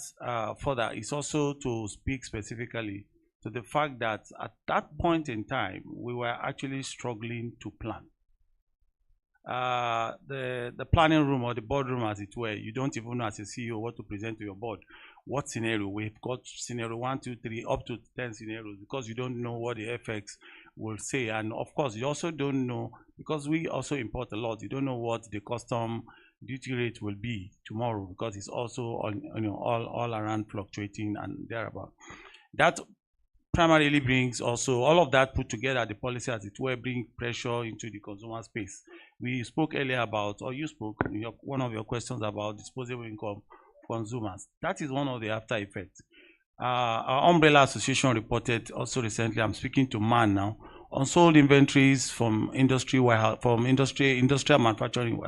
further is also to speak specifically to the fact that at that point in time, we were actually struggling to plan. The planning room or the boardroom, as it were, you don't even know as a CEO what to present to your board. What scenario? We've got scenario 1, 2, 3, up to 10 scenarios because you don't know what the FX will say. And of course, you also don't know, because we also import a lot, you don't know what the custom duty rate will be tomorrow because it's also all around fluctuating and thereabout. That primarily brings also all of that put together, the policy as it were, bring pressure into the consumer space. We spoke earlier about, or you spoke in one of your questions about disposable income consumers. That is one of the after effects. Our Umbrella Association reported also recently, I'm speaking to MAN now, unsold inventories from industrial manufacturing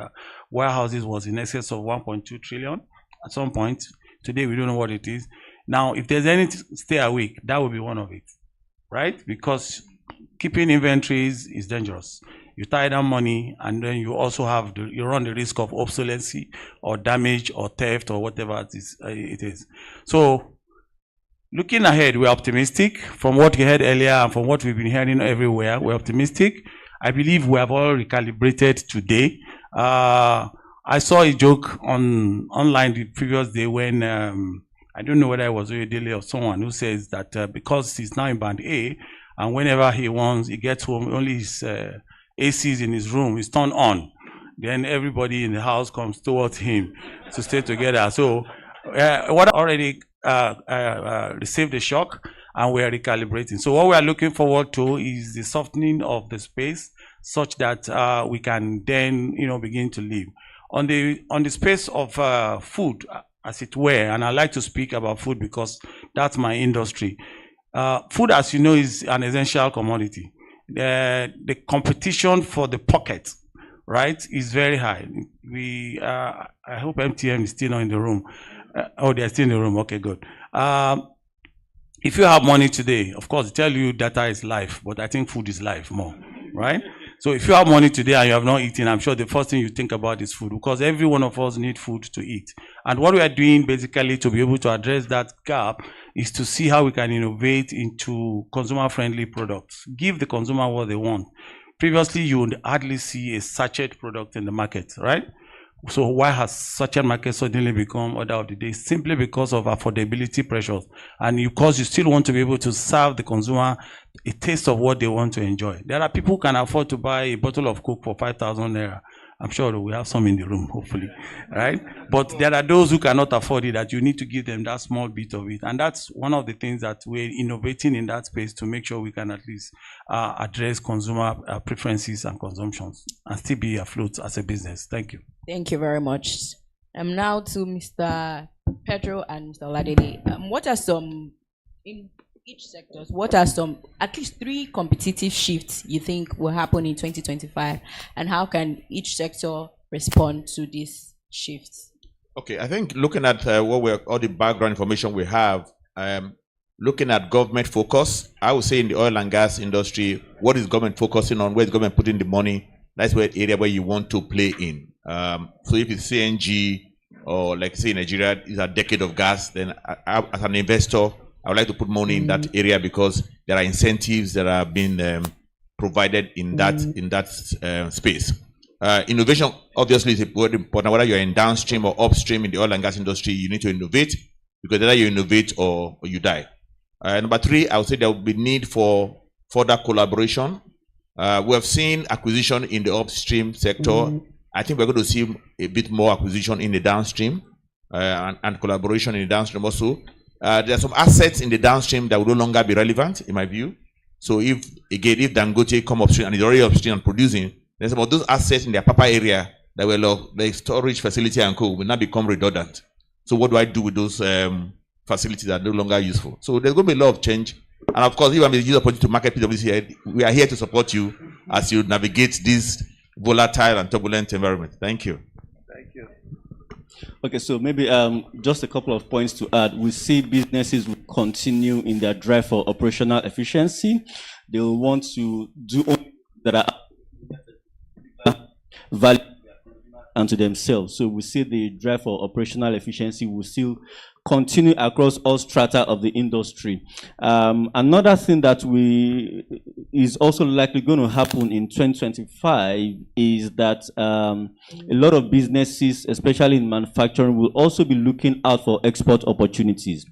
warehouses was in excess of 1.2 trillion at some point. Today we don't know what it is. Now, if there's any stay awake, that will be one of it, right? Because keeping inventories is dangerous. You tie down money, and then you also have you run the risk of obsolescence or damage or theft or whatever it is. So, looking ahead, we're optimistic. From what we heard earlier and from what we've been hearing everywhere, we're optimistic. I believe we have all recalibrated today. I saw a joke online the previous day when I don't know whether it was Oyedele or someone who says that because he's now in band A, and whenever he wants, he gets home, only his ACs in his room is turned on. Then everybody in the house comes towards him to stay together. So what already received a shock, and we are recalibrating. So what we are looking forward to is the softening of the space such that we can then begin to live. On the space of food, as it were, and I like to speak about food because that's my industry. Food, as you know, is an essential commodity. The competition for the pocket, right, is very high. I hope MTM is still not in the room. Oh, they're still in the room. Okay, good. If you have money today, of course, they tell you data is life, but I think food is life more, right? So if you have money today and you have not eaten, I'm sure the first thing you think about is food, because every one of us need food to eat. And what we are doing basically to be able to address that gap is to see how we can innovate into consumer-friendly products, give the consumer what they want. Previously, you would hardly see a sachet product in the market, right? So why has sachet market suddenly become order of the day? Simply because of affordability pressures. And because you still want to be able to serve the consumer a taste of what they want to enjoy. There are people who can afford to buy a bottle of Coke for 5,000 naira. I'm sure we have some in the room, hopefully, right? But there are those who cannot afford it, that you need to give them that small bit of it. And that's one of the things that we're innovating in that space to make sure we can at least address consumer preferences and consumptions and still be afloat as a business. Thank you. Thank you very much. Now to Mr. Pedro and Mr. Oladele. What are some, in each sector, what are some, at least 3 competitive shifts you think will happen in 2025? And how can each sector respond to these shifts? Okay, I think looking at all the background information we have, looking at government focus, I would say in the oil and gas industry, what is government focusing on? Where is government putting the money? That's where area where you want to play in. So if it's CNG or like say Nigeria is a decade of gas, then as an investor, I would like to put money in that area because there are incentives that are being provided in that space. Innovation obviously is important. Whether you're in downstream or upstream in the oil and gas industry, you need to innovate because either you innovate or you die. Number 3, I would say there will be need for further collaboration. We have seen acquisition in the upstream sector. I think we're going to see a bit more acquisition in the downstream and collaboration in the downstream also. There are some assets in the downstream that will no longer be relevant, in my view. So if Dangote come upstream and is already upstream and producing, there's about those assets in the Papa area that will the storage facility and co will now become redundant. So what do I do with those facilities that are no longer useful? So there's going to be a lot of change. And of course, if I'm a user opportunity to market PwC, we are here to support you as you navigate this volatile and turbulent environment. Thank you. Thank you. Okay, so maybe just a couple of points to add. We see businesses will continue in their drive for operational efficiency. They will want to do only that are value and to themselves. So we see the drive for operational efficiency will still continue across all strata of the industry. Another thing that is also likely going to happen in 2025 is that a lot of businesses, especially in manufacturing, will also be looking out for export opportunities.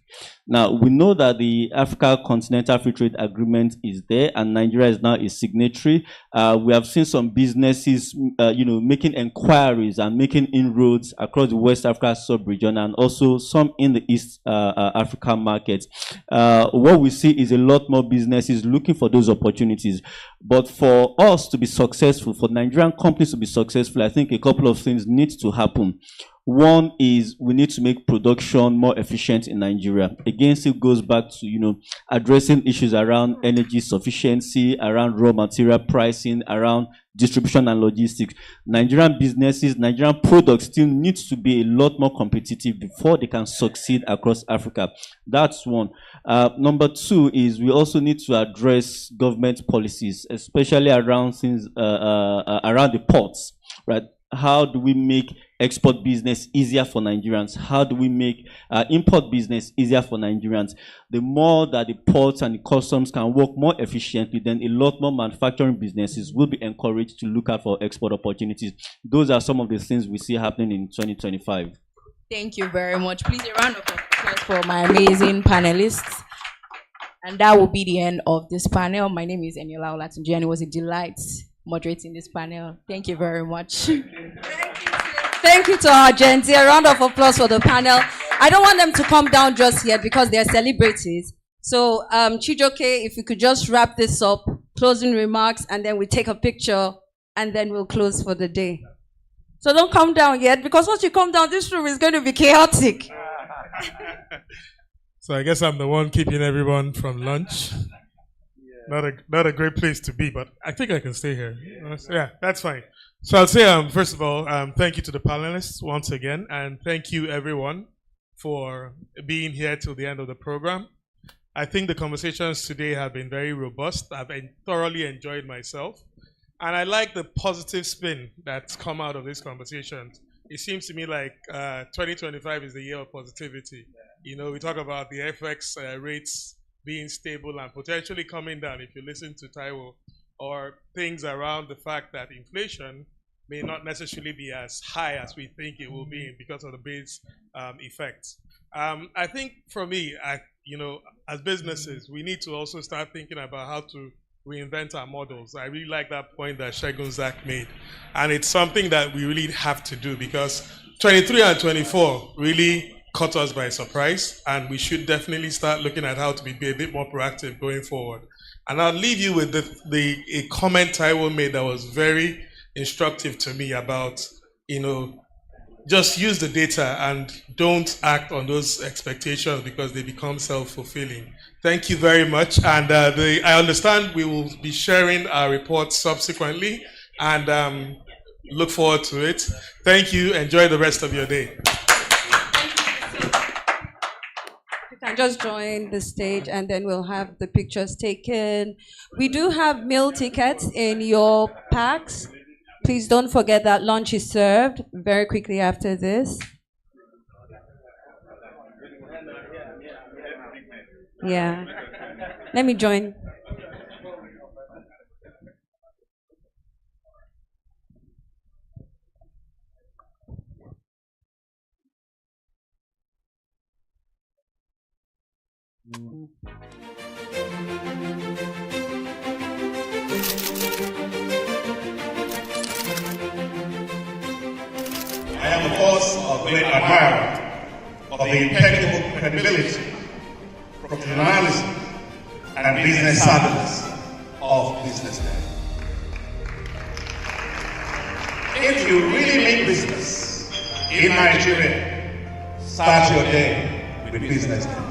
Now, we know that the Africa Continental Free Trade Agreement is there, and Nigeria is now a signatory. We have seen some businesses, making inquiries and making inroads across the West Africa sub-region, and also some in the East African markets. What we see is a lot more businesses looking for those opportunities. But for us to be successful, for Nigerian companies to be successful, I think a couple of things need to happen. One is we need to make production more efficient in Nigeria. Again, it goes back to, addressing issues around energy sufficiency, around raw material pricing, around distribution and logistics. Nigerian businesses, Nigerian products still need to be a lot more competitive before they can succeed across Africa. That's one. Number 2 is we also need to address government policies, especially around things around the ports, right? How do we make export business easier for Nigerians? How do we make import business easier for Nigerians? The more that the ports and the customs can work more efficiently, then a lot more manufacturing businesses will be encouraged to look out for export opportunities. Those are some of the things we see happening in 2025. Thank you very much. Please, a round of applause for my amazing panelists. And that will be the end of this panel. My name is Eniola Olatunji, and it was a delight moderating this panel. Thank you very much. Thank you to our Gen Z. A round of applause for the panel. I don't want them to come down just yet because they're celebrities. So, Chijoke, if you could just wrap this up, closing remarks, and then we take a picture, and then we'll close for the day. So don't come down yet, because once you come down, this room is going to be chaotic. So I guess I'm the one keeping everyone from lunch. Not a great place to be, but I think I can stay here. Yeah, that's fine. So I'll say, first of all, thank you to the panelists once again, and thank you everyone for being here till the end of the program. I think the conversations today have been very robust. I've thoroughly enjoyed myself. And I like the positive spin that's come out of this conversation. It seems to me like 2025 is the year of positivity. You know, we talk about the FX rates being stable and potentially coming down, if you listen to Taiwo, or things around the fact that inflation may not necessarily be as high as we think it will be because of the base effects. I think for me, as businesses, we need to also start thinking about how to reinvent our models. I really like that point that Shegun Zak made. And it's something that we really have to do because 23 and 24 really caught us by surprise, and we should definitely start looking at how to be a bit more proactive going forward. And I'll leave you with a comment Taiwo made that was very instructive to me about, just use the data and don't act on those expectations because they become self-fulfilling. Thank you very much. And I understand we will be sharing our report subsequently and look forward to it. Thank you. Enjoy the rest of your day. You can just join the stage and then we'll have the pictures taken. We do have meal tickets in your packs. Please don't forget that lunch is served very quickly after this. Yeah. Let me join. I am, of course, a great admirer of the impeccable credibility, professionalism, and business savviness of BusinessDay. If you really mean business in Nigeria, start your day with BusinessDay.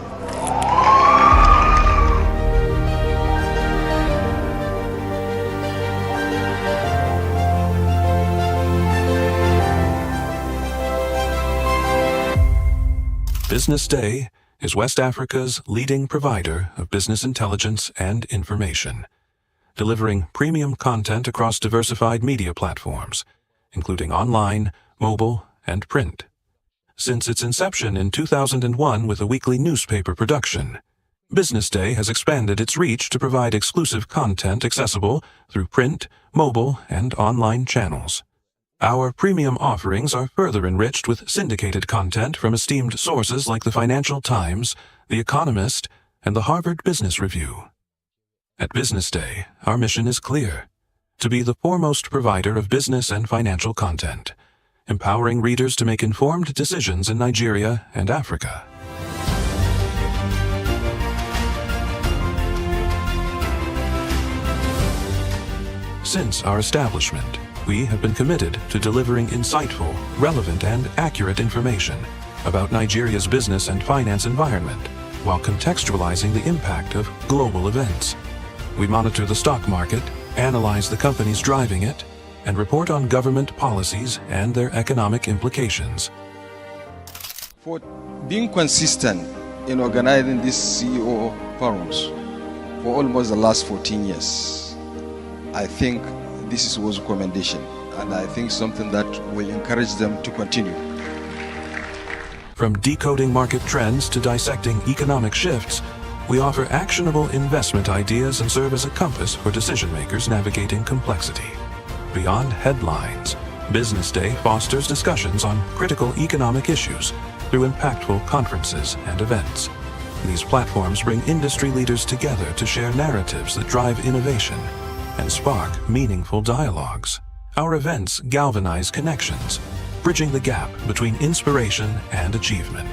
BusinessDay is West Africa's leading provider of business intelligence and information, delivering premium content across diversified media platforms, including online, mobile, and print. Since its inception in 2001 with a weekly newspaper production, BusinessDay has expanded its reach to provide exclusive content accessible through print, mobile, and online channels. Our premium offerings are further enriched with syndicated content from esteemed sources like the Financial Times, The Economist, and the Harvard Business Review. At BusinessDay, our mission is clear: to be the foremost provider of business and financial content, empowering readers to make informed decisions in Nigeria and Africa. Since our establishment, we have been committed to delivering insightful, relevant, and accurate information about Nigeria's business and finance environment while contextualizing the impact of global events. We monitor the stock market, analyze the companies driving it, and report on government policies and their economic implications. For being consistent in organizing these CEO forums for almost the last 14 years, I think this was a commendation, and I think something that will encourage them to continue. From decoding market trends to dissecting economic shifts, we offer actionable investment ideas and serve as a compass for decision makers navigating complexity. Beyond headlines, BusinessDay fosters discussions on critical economic issues through impactful conferences and events. These platforms bring industry leaders together to share narratives that drive innovation and spark meaningful dialogues. Our events galvanize connections, bridging the gap between inspiration and achievement.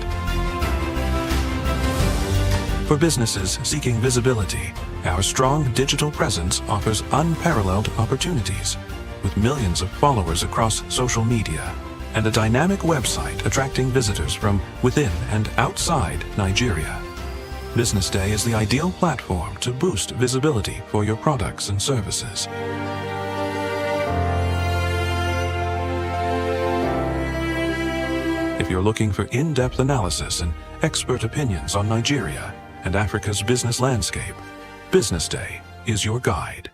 For businesses seeking visibility, our strong digital presence offers unparalleled opportunities, with millions of followers across social media and a dynamic website attracting visitors from within and outside Nigeria. BusinessDay is the ideal platform to boost visibility for your products and services. If you're looking for in-depth analysis and expert opinions on Nigeria and Africa's business landscape, BusinessDay is your guide.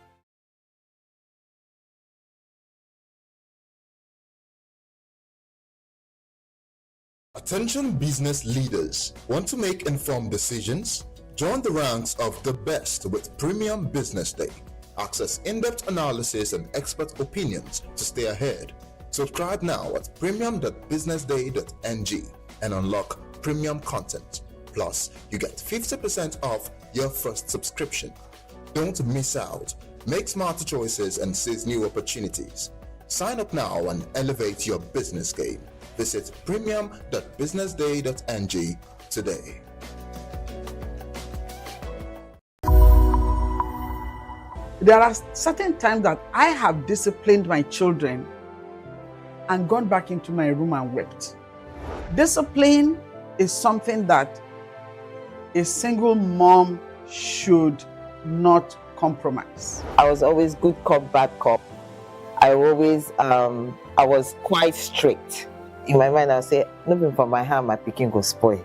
Attention business leaders. Want to make informed decisions? Join the ranks of the best with Premium Business Day. Access in-depth analysis and expert opinions to stay ahead. Subscribe now at premium.businessday.ng and unlock premium content. Plus, you get 50% off your first subscription. Don't miss out. Make smarter choices and seize new opportunities. Sign up now and elevate your business game. Visit premium.businessday.ng today. There are certain times that I have disciplined my children and gone back into my room and wept. Discipline is something that a single mom should not compromise. I was always good cop, bad cop. I was quite strict. In my mind, I say, nothing from my hand, my picking go spoil.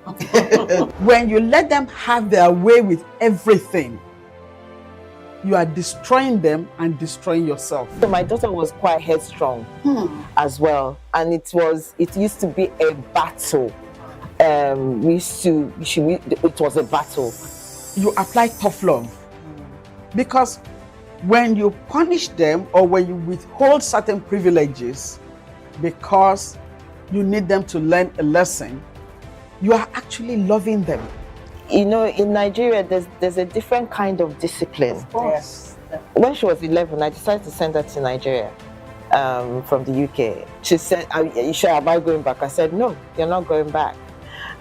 When you let them have their way with everything, you are destroying them and destroying yourself. So my daughter was quite headstrong as well, and it used to be a battle. It was a battle. You apply tough love, because when you punish them or when you withhold certain privileges because you need them to learn a lesson, you are actually loving them. You know, in Nigeria, there's a different kind of discipline. Of course. When she was 11, I decided to send her to Nigeria from the UK. She said, am I going back? I said, no, you're not going back.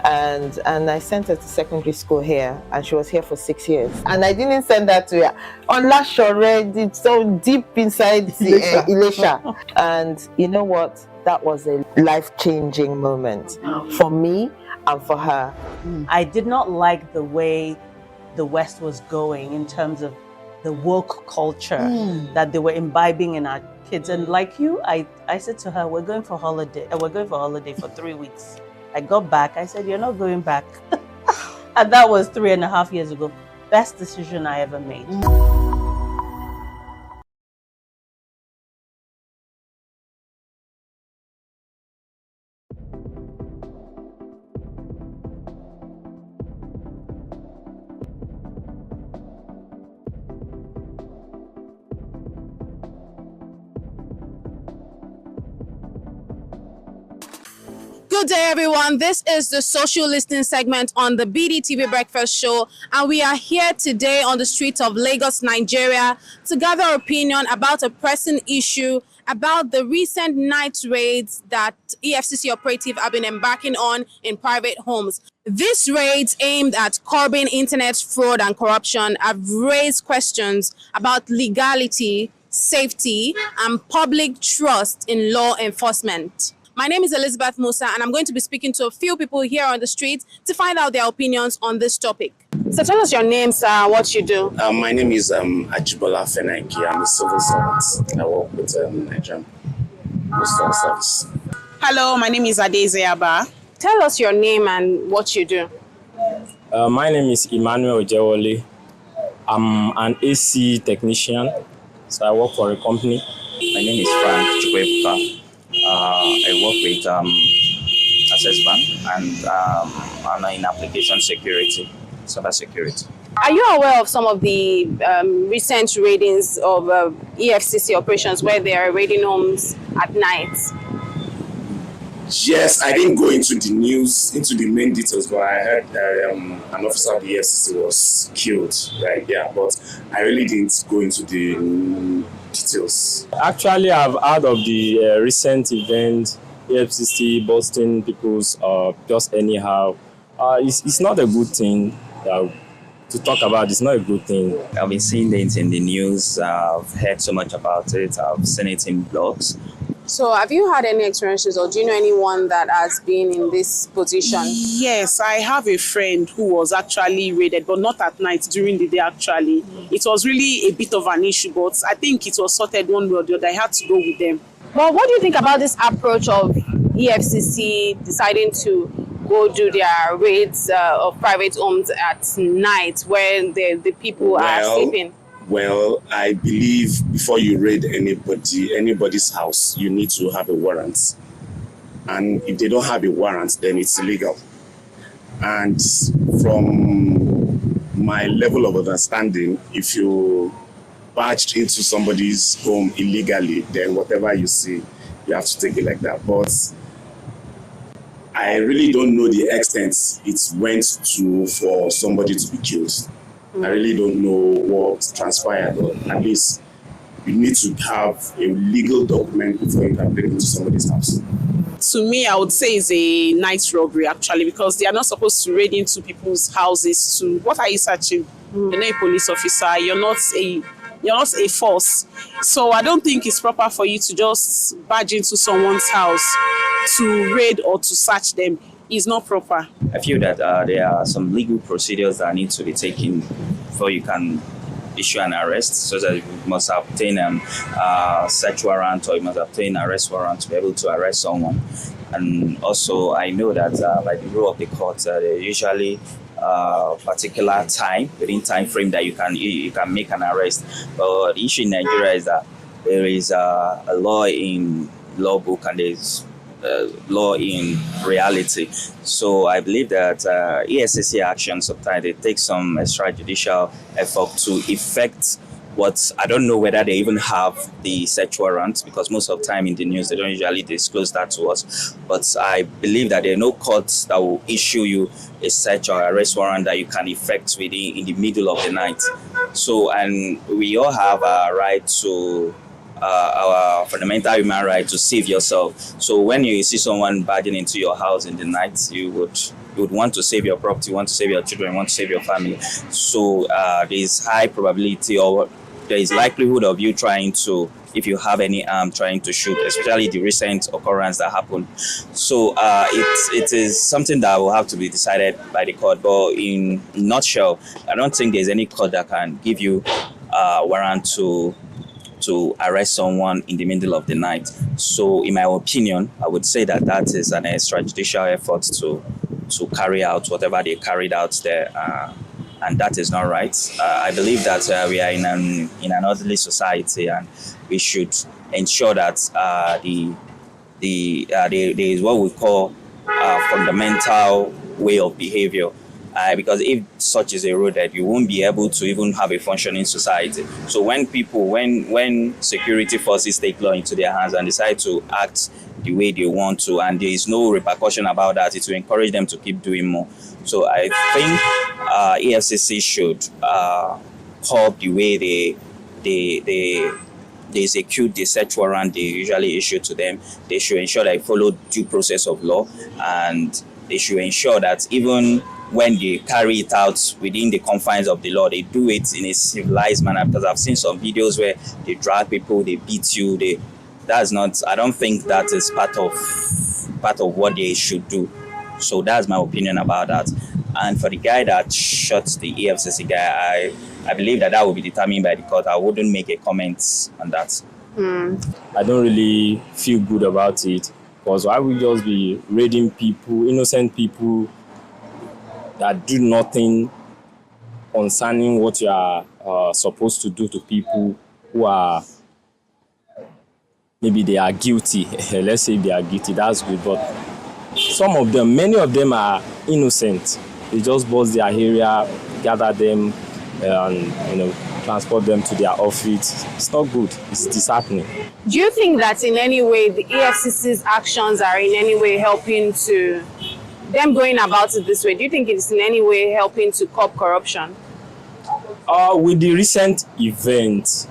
And I sent her to secondary school here, and she was here for 6 years. And I didn't send her to Olashore, it's so deep inside Ilesha. And you know what? That was a life-changing moment for me and for her. I did not like the way the West was going in terms of the woke culture that they were imbibing in our kids. And like you, I said to her, we're going for holiday. We're going for holiday for 3 weeks. I got back. I said, you're not going back. And that was 3.5 years ago. Best decision I ever made. Good day, everyone. This is the social listening segment on the BDTV Breakfast Show, and we are here today on the streets of Lagos, Nigeria, to gather opinion about a pressing issue about the recent night raids that EFCC operatives have been embarking on in private homes. These raids aimed at curbing internet fraud and corruption have raised questions about legality, safety, and public trust in law enforcement. My name is Elizabeth Musa, and I'm going to be speaking to a few people here on the street to find out their opinions on this topic. So tell us your name, sir, what you do. My name is Ajibola Feneki. I'm a civil servant. I work with Nigerian Postal Service. Hello, my name is Adeze Abba. Tell us your name and what you do. My name is Emmanuel Ojewole. I'm an AC technician, so I work for a company. My name is Frank Chukwuebuka. I work with Access Bank, and I'm in application security, cyber security. Are you aware of some of the recent raidings of EFCC operations where they are raiding homes at night? Yes, I didn't go into the news, into the main details, but I heard an officer of the EFCC was killed, right? Yeah, but I really didn't go into the details. Actually, I've heard of the recent event, EFCC busting people's just anyhow. It's not a good thing to talk about. It's not a good thing. I've been seeing it in the news. I've heard so much about it. I've seen it in blogs. So have you had any experiences, or do you know anyone that has been in this position? Yes, I have a friend who was actually raided, but not at night, during the day actually. It was really a bit of an issue, but I think it was sorted one way or the other. I had to go with them. Well, what do you think about this approach of EFCC deciding to go do their raids of private homes at night where the people are sleeping? Well, I believe before you raid anybody's house, you need to have a warrant. And if they don't have a warrant, then it's illegal. And from my level of understanding, if you barged into somebody's home illegally, then whatever you see, you have to take it like that. But I really don't know the extent it went to for somebody to be killed. I really don't know what transpired, but at least you need to have a legal document before you can break into somebody's house. To me, I would say it's a night robbery, actually, because they are not supposed to raid into people's houses to, what are you searching? You're not a police officer, you're not a force. So I don't think it's proper for you to just barge into someone's house to raid or to search them. It's not proper. I feel that there are some legal procedures that need to be taken before you can issue an arrest, so that you must obtain a search warrant or you must obtain an arrest warrant to be able to arrest someone. And also, I know that by the rule of the court, there usually particular time, within time frame that you can make an arrest. But the issue in Nigeria is that there is a law in law book and there's law in reality. So I believe that EFCC action sometimes they take some extrajudicial effort to effect what, I don't know whether they even have the search warrant, because most of the time in the news they don't usually disclose that to us. But I believe that there are no courts that will issue you a search or arrest warrant that you can effect within in the middle of the night. So, and we all have a right to our fundamental human right to save yourself. So when you see someone barging into your house in the night, you would want to save your property, you want to save your children, you want to save your family. So there is high probability, or there is likelihood of you trying to, if you have any arm, trying to shoot, especially the recent occurrence that happened. So it is something that will have to be decided by the court. But in a nutshell, I don't think there's any court that can give you a warrant to arrest someone in the middle of the night. So in my opinion, I would say that that is an extrajudicial effort to carry out whatever they carried out there, and that is not right. I believe that we are in an orderly society, and we should ensure that there is what we call fundamental way of behavior. Because if such is eroded, you won't be able to even have a functioning society. So when security forces take law into their hands and decide to act the way they want to, and there is no repercussion about that, it will encourage them to keep doing more. So I think EFCC should curb the way they execute the search warrant they usually issue to them. They should ensure they follow due process of law, and they should ensure that even when they carry it out within the confines of the law, they do it in a civilized manner. Because I've seen some videos where they drag people, they beat you. That's not. I don't think that is part of what they should do. So that's my opinion about that. And for the guy that shot the EFCC guy, I believe that will be determined by the court. I wouldn't make a comment on that. I don't really feel good about it, because why would just be raiding people, innocent people that do nothing concerning what you are supposed to do to people who are, maybe they are guilty. Let's say they are guilty, that's good. But some of them, many of them are innocent. They just bust their area, gather them, and transport them to their office. It's not good. It's disheartening. Do you think that in any way the EFCC's actions are in any way helping to them going about it this way? Do you think it's in any way helping to curb corruption? With the recent event,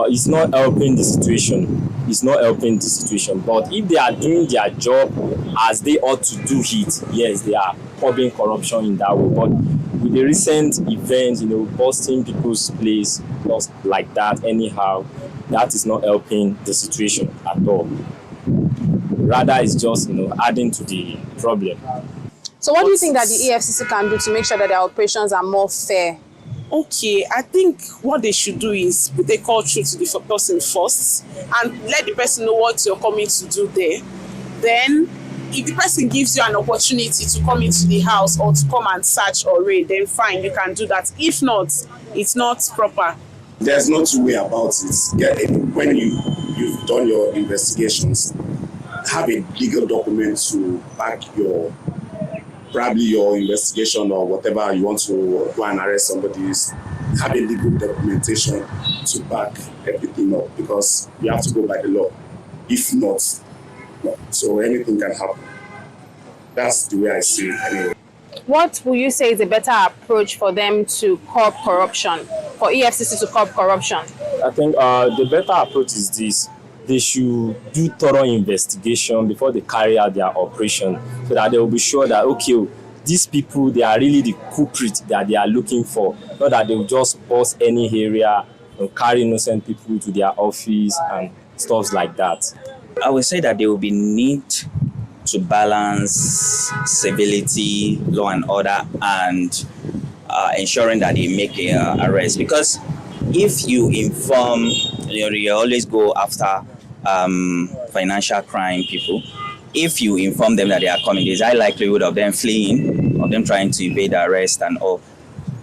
it's not helping the situation. It's not helping the situation. But if they are doing their job as they ought to do it, yes, they are curbing corruption in that way. But with the recent event, busting people's place just like that anyhow, that is not helping the situation at all. Rather, it's just adding to the problem. So what do you think that the EFCC can do to make sure that their operations are more fair? Okay, I think what they should do is put a call through to the person first and let the person know what you're coming to do there. Then, if the person gives you an opportunity to come into the house or to come and search or raid, then fine, you can do that. If not, it's not proper. There's no two way about it. When you've done your investigations have a legal document to back probably your investigation or whatever you want to go and arrest somebody. Have a legal documentation to back everything up, because you have to go by the law. If not, no. So anything can happen. That's the way I see it anyway. What will you say is a better approach for them to curb corruption, for EFCC to curb corruption? I think the better approach is this. They should do thorough investigation before they carry out their operation, so that they will be sure that, okay, these people, they are really the culprit that they are looking for, not that they will just bust any area and carry innocent people to their office and stuff like that. I would say that there will be need to balance civility, law and order, and ensuring that they make an arrest. Because if you inform, you always go after financial crime people. If you inform them that they are coming, there's high likelihood of them fleeing, of them trying to evade arrest and all.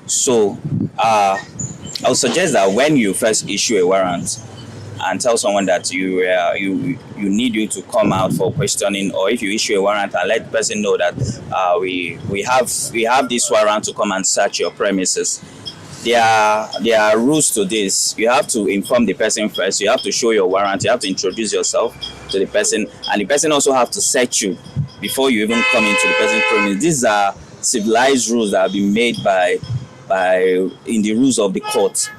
So I would suggest that when you first issue a warrant and tell someone that you need you to come out for questioning, or if you issue a warrant and let the person know that we have this warrant to come and search your premises. There are rules to this. You have to inform the person first. You have to show your warrant. You have to introduce yourself to the person, and the person also have to search you before you even come into the person's premises. These are civilized rules that have been made by in the rules of the court.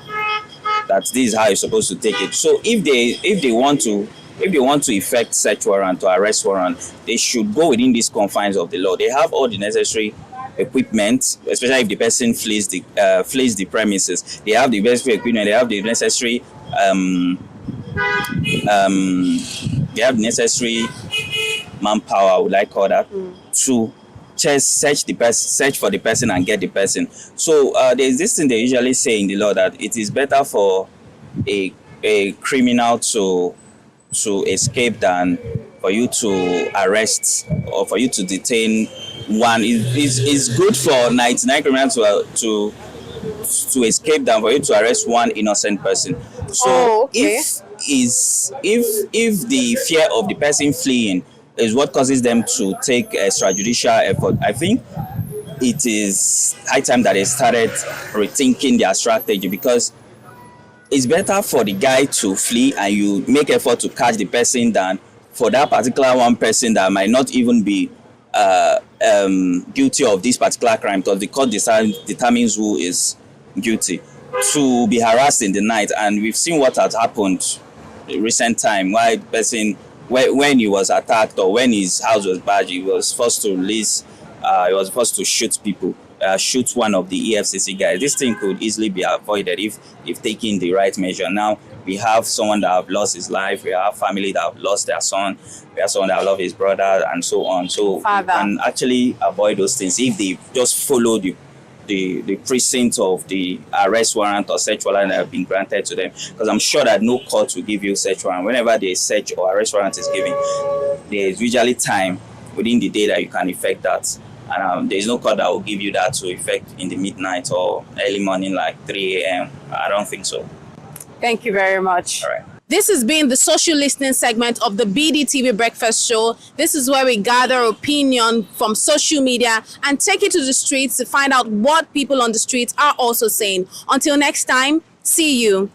That this is how you're supposed to take it. So if they want to effect search warrant or arrest warrant, they should go within these confines of the law. They have all the necessary equipment, especially if the person flees the premises. They have the necessary equipment. They have the necessary manpower, would I call that, to just search for the person and get the person. So there's this thing they usually say in the law, that it is better for a criminal to escape than for you to arrest or for you to detain one. It's good for 99 criminals to escape than for you to arrest one innocent person. So if the fear of the person fleeing is what causes them to take extrajudicial effort, I think it is high time that they started rethinking their strategy, because it's better for the guy to flee and you make effort to catch the person than for that particular one person that might not even be guilty of this particular crime, because the court determines who is guilty, to be harassed in the night. And we've seen what has happened in recent time, why the person, when he was attacked or when his house was barged, he was forced to release, he was forced to shoot people, shoot one of the EFCC guys. This thing could easily be avoided if taking the right measure. Now we have someone that have lost his life, we have family that have lost their son, we have someone that lost his brother, and so on. So we can actually avoid those things if they just follow the precinct of the arrest warrant or search warrant that have been granted to them. Because I'm sure that no court will give you search warrant. Whenever the search or arrest warrant is given, there is usually time within the day that you can effect that. And there is no court that will give you that to effect in the midnight or early morning, like 3 a.m. I don't think so. Thank you very much. All right. This has been the social listening segment of the BDTV Breakfast Show. This is where we gather opinion from social media and take it to the streets to find out what people on the streets are also saying. Until next time, see you.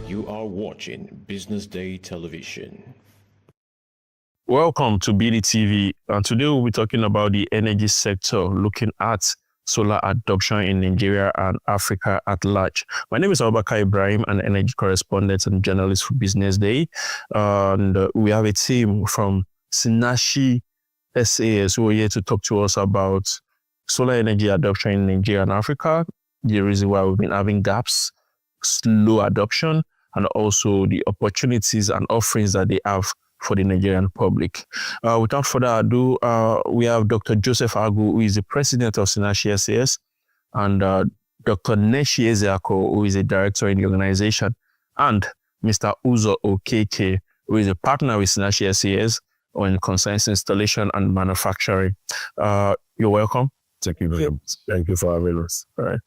You are watching Business Day Television. Welcome to BDTV, and today we'll be talking about the energy sector, looking at solar adoption in Nigeria and Africa at large. My name is Abubakar Ibrahim, an energy correspondent and journalist for Business Day. And we have a team from Sinashi SAS who are here to talk to us about solar energy adoption in Nigeria and Africa, the reason why we've been having gaps, slow adoption, and also the opportunities and offerings that they have for the Nigerian public. Without further ado, we have Dr. Joseph Agu, who is the president of Sinashi SAS, and Dr. Neshi Ezeako, who is a director in the organization, and Mr. Uzo Okeke, who is a partner with Sinashi SAS on concerns installation and manufacturing. You're welcome. Thank you very much. Thank you for having us. All right.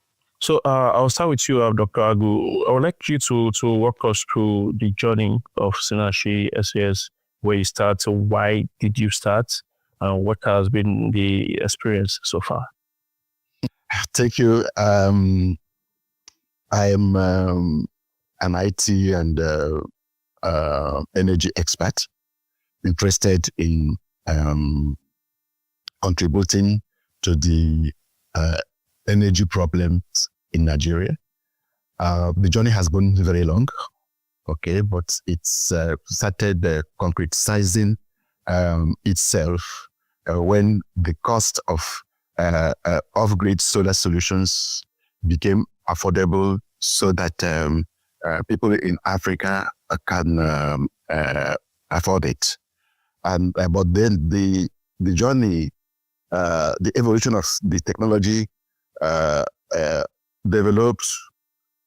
So I'll start with you, Dr. Agu. I would like you to walk us through the journey of Synergy SAS, where you start, so why did you start, and what has been the experience so far? Thank you. I am an IT and energy expert interested in contributing to the energy problems in Nigeria. The journey has been very long, okay, but it's started concretizing itself when the cost of off-grid solar solutions became affordable, so that people in Africa can afford it. And but then the journey, the evolution of the technology developed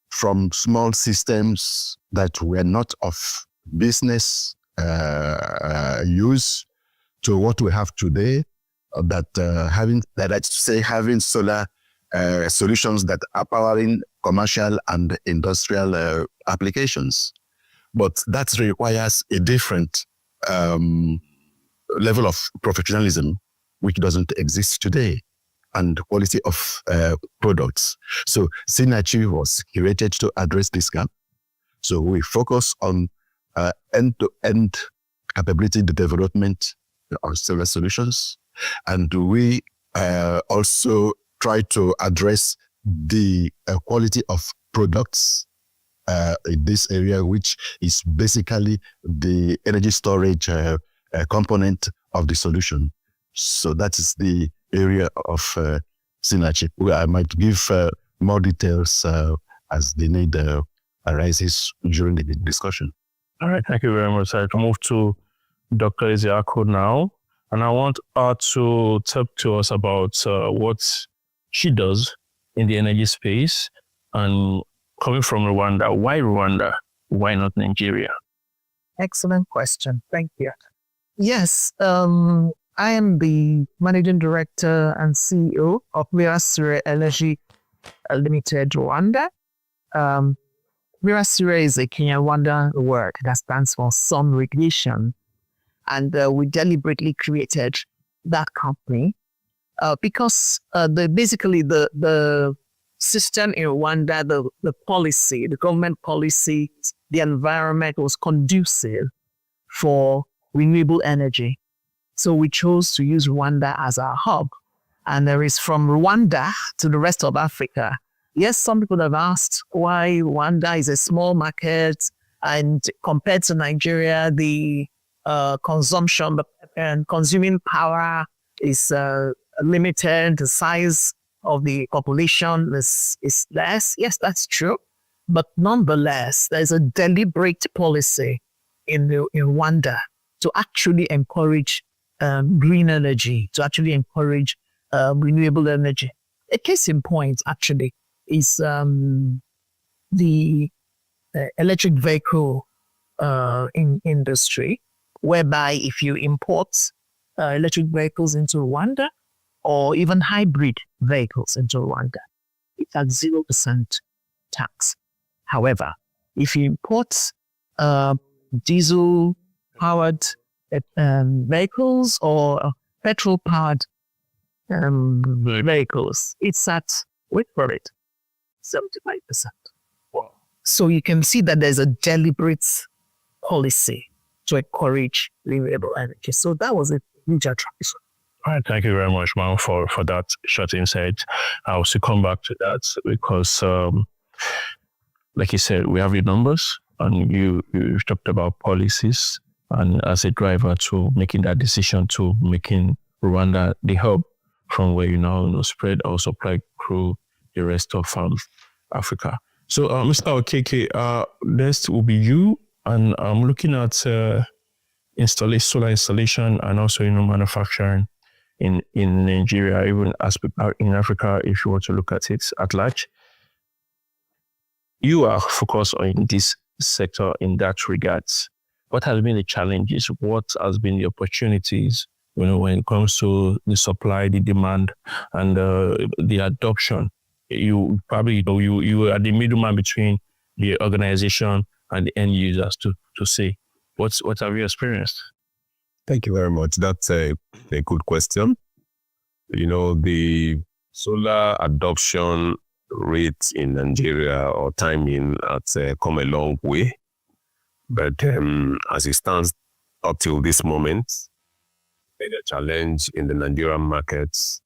from small systems that were not of business use to what we have today, having solar solutions that are powering commercial and industrial applications. But that requires a different level of professionalism, which doesn't exist today, and quality of products. So Synergy was curated to address this gap. So we focus on end-to-end capability development of solar solutions, and we also try to address the quality of products in this area, which is basically the energy storage component of the solution. So that is the area of Synergy. I might give more details as the need arises during the discussion. All right, thank you very much. I can move to Dr. Ezeaku now, and I want her to talk to us about what she does in the energy space, and coming from Rwanda. Why Rwanda? Why not Nigeria? Excellent question. Thank you. Yes, I am the Managing Director and CEO of Mirasire Energy Limited Rwanda. Mirasire is a Kenya-Rwanda word that stands for sun radiation. And we deliberately created that company because basically the system in Rwanda, the policy, the government policy, the environment was conducive for renewable energy. So we chose to use Rwanda as our hub. And there is from Rwanda to the rest of Africa. Yes, some people have asked why Rwanda is a small market, and compared to Nigeria, the consumption and consuming power is limited. The size of the population is less. Yes, that's true. But nonetheless, there's a deliberate policy in Rwanda to actually encourage green energy, to actually encourage renewable energy. A case in point, actually, is the electric vehicle industry, whereby if you import electric vehicles into Rwanda, or even hybrid vehicles into Rwanda, it's at 0% tax. However, if you import diesel-powered vehicles or petrol-powered vehicles, it's at, wait for it, 75%. Wow. So you can see that there's a deliberate policy to encourage renewable energy. So that was a huge attraction. All right, thank you very much, ma'am, for that short insight. I'll still come back to that because, like you said, we have your numbers, and you talked about policies, and as a driver to making that decision to making Rwanda the hub from where you now spread or supply through the rest of Africa. So, Mr. Okeke, next will be you, and I'm looking at solar installation and also manufacturing in Nigeria, even in Africa, if you want to look at it at large. You are focused on this sector in that regards. What has been the challenges? What has been the opportunities, when it comes to the supply, the demand, and the adoption you probably you are the middleman between the organization and the end users to say what have you experienced? Thank you very much. That's a good question. The solar adoption rate in Nigeria or timing has come a long way. But as it stands up till this moment, there's a challenge in the Nigerian markets,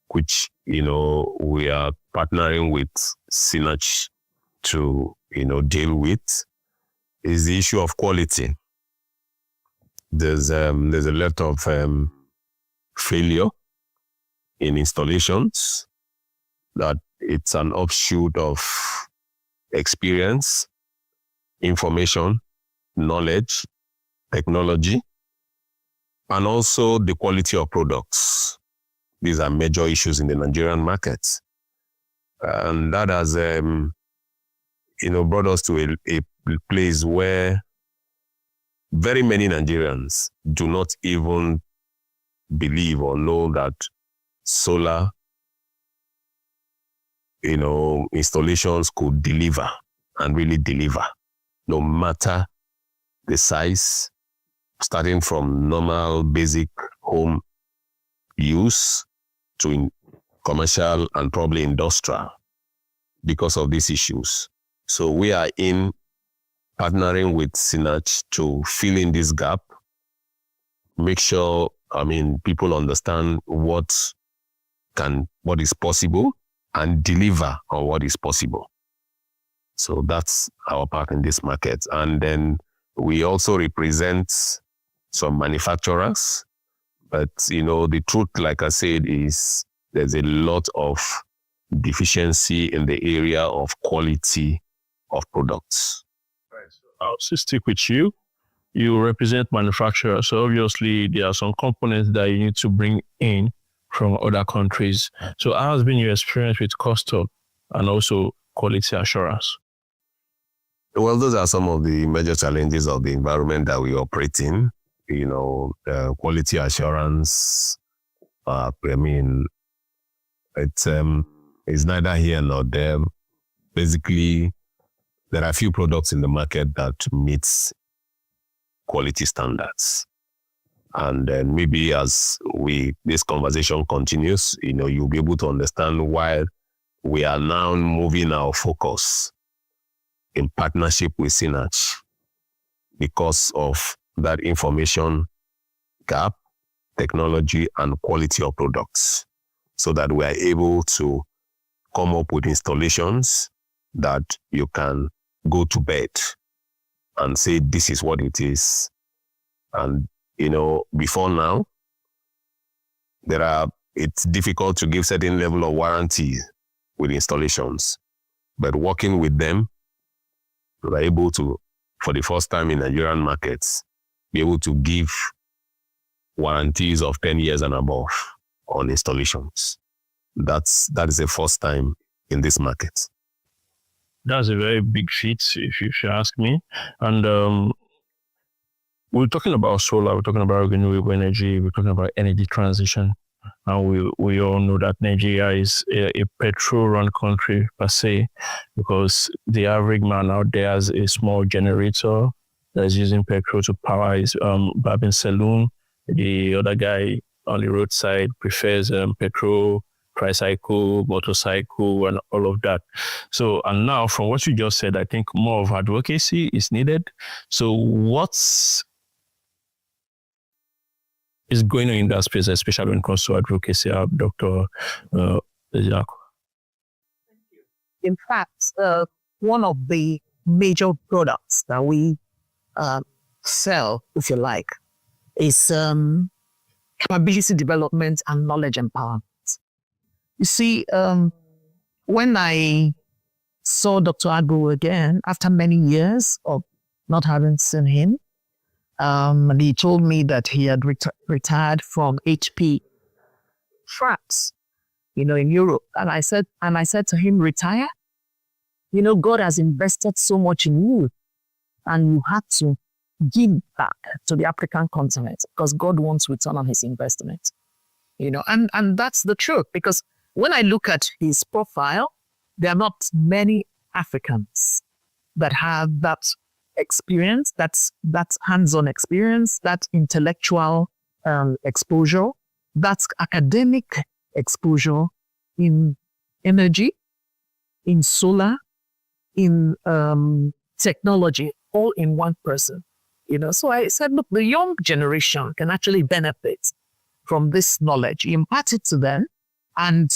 which, we are partnering with Sinach to, deal with, is the issue of quality. There's a lot of failure in installations, that it's an offshoot of experience, information, knowledge, technology, and also the quality of products. These are major issues in the Nigerian market. And that has, brought us to a place where very many Nigerians do not even believe or know that solar, installations could deliver and really deliver, no matter the size, starting from normal basic home use to commercial and probably industrial, because of these issues. So we are partnering with Sinach to fill in this gap, make sure, people understand what is possible and deliver on what is possible. So that's our part in this market. And then we also represent some manufacturers. But, the truth, like I said, is there's a lot of deficiency in the area of quality of products. I'll stick with you. You represent manufacturers, so obviously there are some components that you need to bring in from other countries. So how has been your experience with custom and also quality assurance? Well, those are some of the major challenges of the environment that we operate in. Quality assurance, it's neither here nor there. Basically, there are a few products in the market that meets quality standards. And then maybe as this conversation continues, you'll be able to understand why we are now moving our focus in partnership with Sinach, because of that information gap, technology, and quality of products, so that we are able to come up with installations that you can go to bed and say, this is what it is. And, before now, it's difficult to give certain level of warranty with installations, but working with them, we're able to, for the first time in Nigerian markets, be able to give warranties of 10 years and above on installations. That is the first time in this market. That's a very big feat, if you should ask me. And we're talking about solar, we're talking about renewable energy, we're talking about energy transition. And we all know that Nigeria is a petrol-run country per se, because the average man out there has a small generator that is using petrol to power his barbing saloon. The other guy on the roadside prefers petrol, tricycle, motorcycle, and all of that. So, and now from what you just said, I think more of advocacy is needed. So what's is going on in that space, especially when it comes to advocacy, Dr. Jack? In fact, one of the major products that we sell, if you like, is capability development and knowledge empowerment. You see, when I saw Dr. Agbo again, after many years of not having seen him, he told me that he had retired from HP France, in Europe. And I said to him, retire? God has invested so much in you, and you have to give back to the African continent, because God wants return on his investment. And that's the truth, because when I look at his profile, there are not many Africans that have that experience, that hands-on experience, that intellectual exposure, that academic exposure in energy, in solar, in technology, all in one person. So I said, look, the young generation can actually benefit from this knowledge. Impart it to them, and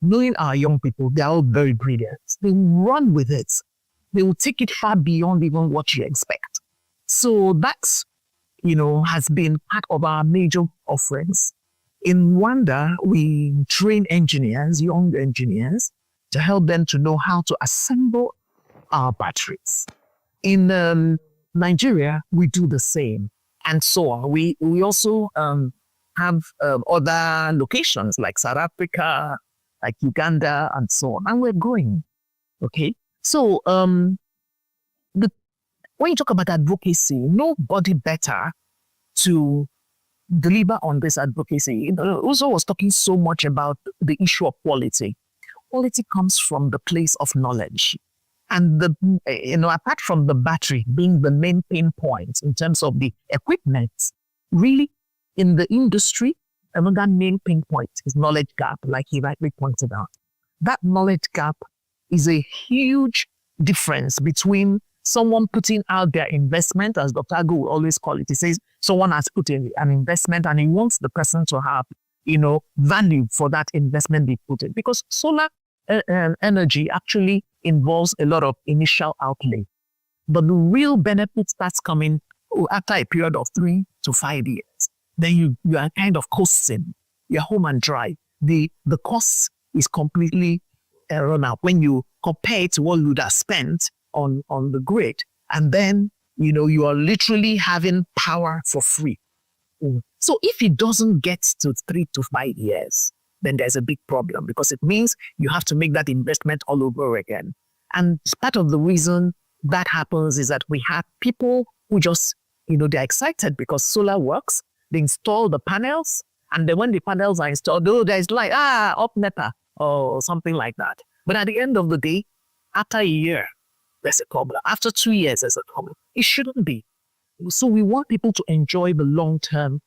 knowing our young people, they're all very brilliant. They will run with it. They will take it far beyond even what you expect. So that's, has been part of our major offerings. In Rwanda, we train engineers, young engineers, to help them to know how to assemble our batteries. In Nigeria, we do the same, and so on. We also have other locations like South Africa, like Uganda, and so on, and we're growing. Okay, so when you talk about advocacy, nobody better to deliver on this advocacy. Also was talking so much about the issue of quality. Quality comes from the place of knowledge. And apart from the battery being the main pain point in terms of the equipment, really in the industry, another main pain point is knowledge gap, like he rightly pointed out. That knowledge gap is a huge difference between someone putting out their investment, as Dr. Agu will always call it. He says someone has put in an investment and he wants the person to have, value for that investment they put in. Because solar energy actually involves a lot of initial outlay. But the real benefit starts coming after a period of 3 to 5 years. Then you are kind of coasting. You're home and dry. The cost is completely run out when you compare it to what you would have spent on the grid. And then, you are literally having power for free. So if it doesn't get to 3 to 5 years, then there's a big problem, because it means you have to make that investment all over again. And part of the reason that happens is that we have people who just, they're excited because solar works. They install the panels, and then when the panels are installed, there's light, up NEPA or something like that. But at the end of the day, after a year, there's a problem. After 2 years, there's a problem. It shouldn't be. So we want people to enjoy the long-term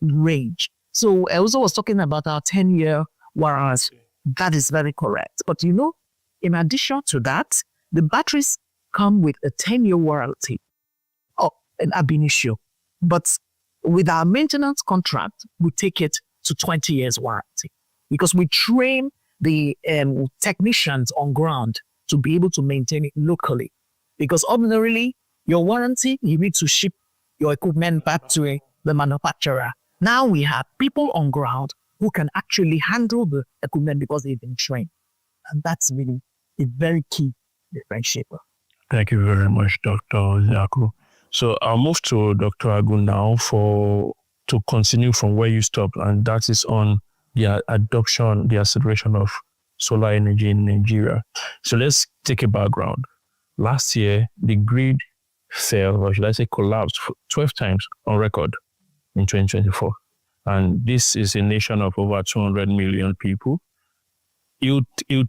range. So I also was talking about our 10-year warranty. That is very correct. But in addition to that, the batteries come with a 10-year warranty an ab initio. But with our maintenance contract, we take it to 20 years warranty, because we train the technicians on ground to be able to maintain it locally. Because ordinarily, your warranty, you need to ship your equipment back to the manufacturer. Now we have people on ground who can actually handle the equipment because they've been trained. And that's really a very key differentiator. Thank you very much, Dr. Yaku. So I'll move to Dr. Agu now to continue from where you stopped, and that is on the adoption, the acceleration of solar energy in Nigeria. So let's take a background. Last year, the grid fell, or should I say collapsed, 12 times on record in 2024. And this is a nation of over 200 million people. You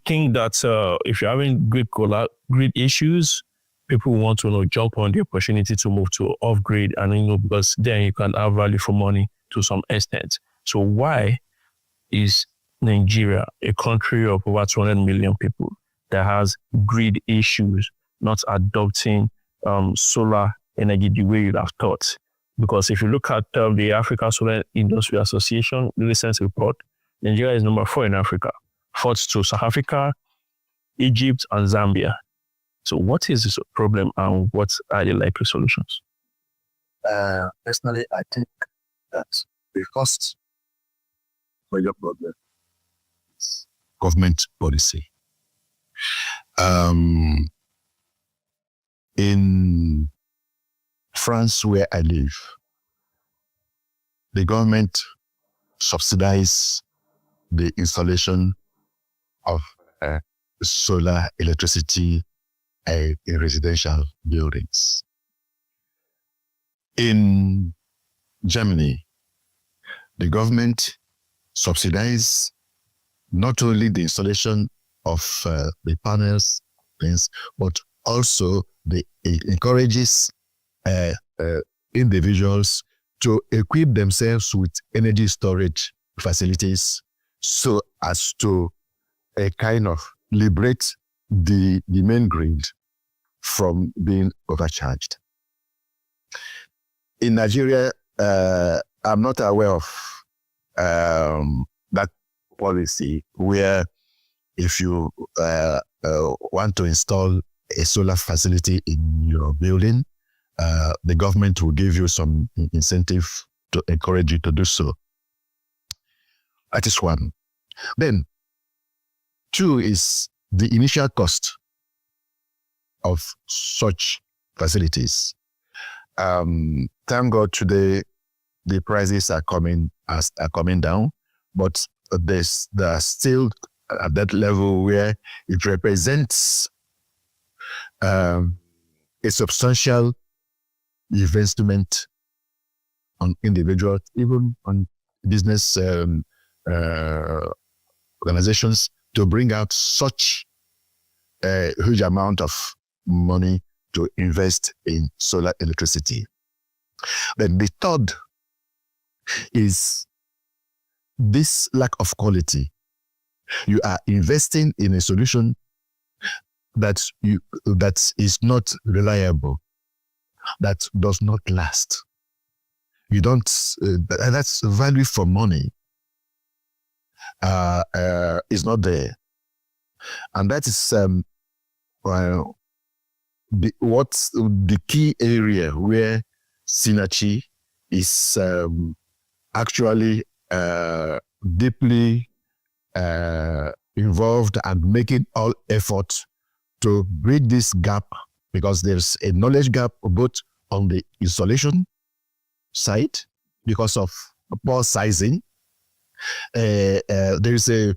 think that if you're having grid issues, people want to jump on the opportunity to move to off-grid, and because then you can have value for money to some extent. So why is Nigeria, a country of over 200 million people that has grid issues, not adopting solar energy the way you'd have thought? Because if you look at the African Solar Industry Association recent report, Nigeria is number 4 in Africa, fourth to South Africa, Egypt, and Zambia. So what is this problem, and what are the likely solutions? Personally, I think that the first major problem is government policy. In France, where I live, the government subsidizes the installation of solar electricity in residential buildings. In Germany, the government subsidizes not only the installation of the panels, things, but also it encourages individuals to equip themselves with energy storage facilities so as to kind of liberate the main grid from being overcharged. In Nigeria, I'm not aware of that policy where if you want to install a solar facility in your building, the government will give you some incentive to encourage you to do so. That is one. Then, two is the initial cost of such facilities. Thank God today the prices are coming down, but they are still at that level where it represents a substantial investment on individuals, even on business organizations, to bring out such a huge amount of money to invest in solar electricity. Then the third is this lack of quality. You are investing in a solution that is not reliable, that does not last. You don't. That's value for money. Is not there, and that is what's the key area where Synergy is actually deeply involved and making all efforts to bridge this gap, because there's a knowledge gap both on the installation side because of poor sizing. There's a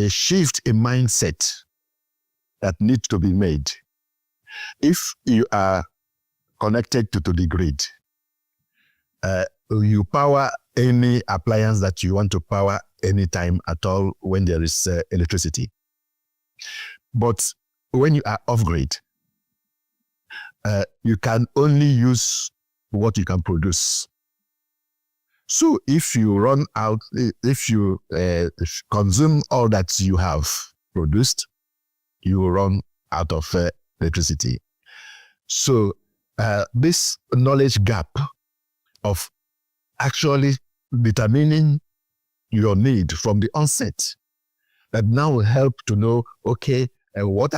shift in mindset that needs to be made. If you are connected to the grid, you power any appliance that you want to power anytime at all when there is electricity. But when you are off grid, you can only use what you can produce. So if you run out, if you consume all that you have produced, you will run out of electricity. So this knowledge gap of actually determining your need from the onset, that now will help to know, okay, what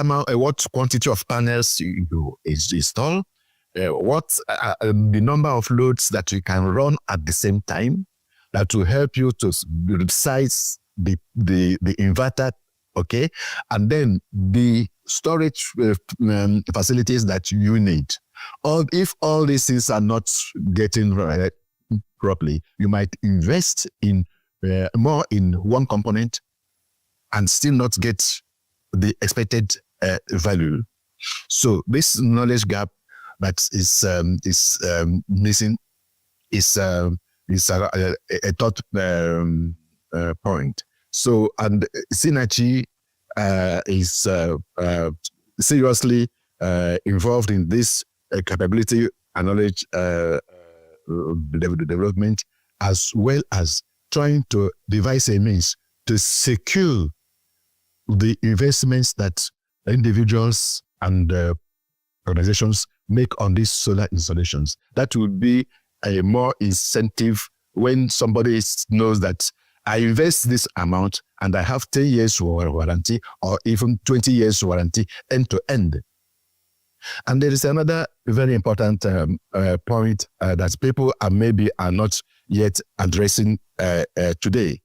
quantity of panels you install, what the number of loads that you can run at the same time, that will help you to size the inverter, okay, and then the storage facilities that you need. If all these things are not getting right properly, you might invest in more in one component and still not get the expected value. So this knowledge gap that is missing is a third point. So, and Synergy is seriously involved in this capability and knowledge development, as well as trying to devise a means to secure the investments that individuals and organizations make on these solar installations. That would be a more incentive when somebody knows that I invest this amount and I have 10 years warranty or even 20 years warranty end to end. And there is another very important point that people maybe are not yet addressing today.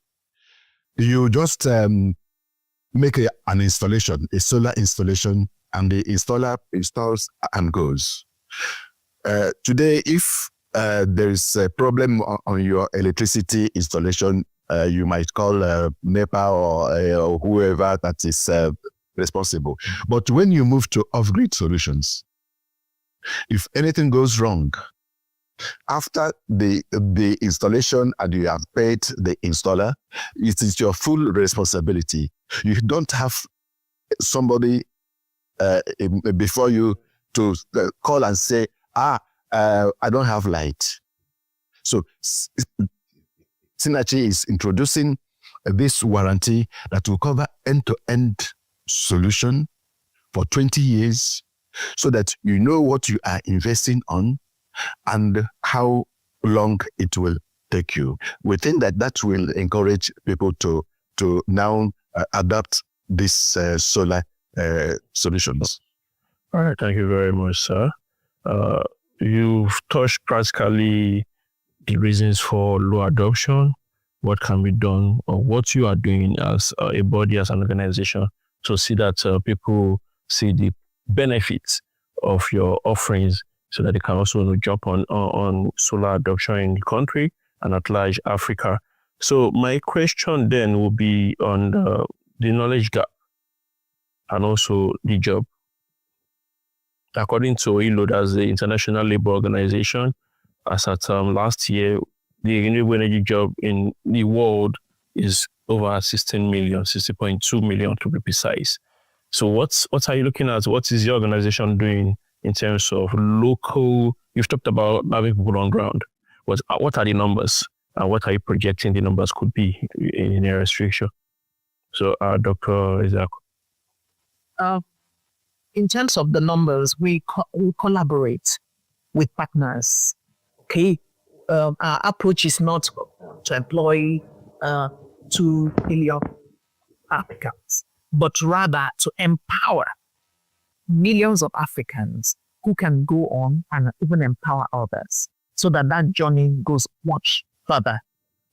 You just make an installation, a solar installation, and the installer installs and goes. Today, if there is a problem on your electricity installation, you might call NEPA or whoever that is responsible. But when you move to off-grid solutions, if anything goes wrong, after the installation and you have paid the installer, it is your full responsibility You don't have somebody before you to call and say, I don't have light. So Synergy is introducing this warranty that will cover end-to-end solution for 20 years so that you know what you are investing on and how long it will take you. We think that will encourage people to now adopt these solar solutions. All right, thank you very much, sir. You've touched practically the reasons for low adoption, what can be done, or what you are doing as a body, as an organization, to see that people see the benefits of your offerings so that they can also jump on solar adoption in the country and at large Africa. So my question then will be on the knowledge gap and also the job. According to ILO, that's the International Labour Organization, as at last year, the renewable energy job in the world is over 60.2 million to be precise. So what are you looking at? What is your organization doing in terms of local? You've talked about having people on ground. What are the numbers, and what are you projecting the numbers could be in the nearest future? So, Dr. Isaac. In terms of the numbers, we collaborate with partners. Okay, our approach is not to employ 2 million Africans, but rather to empower millions of Africans who can go on and even empower others, so that journey goes much further.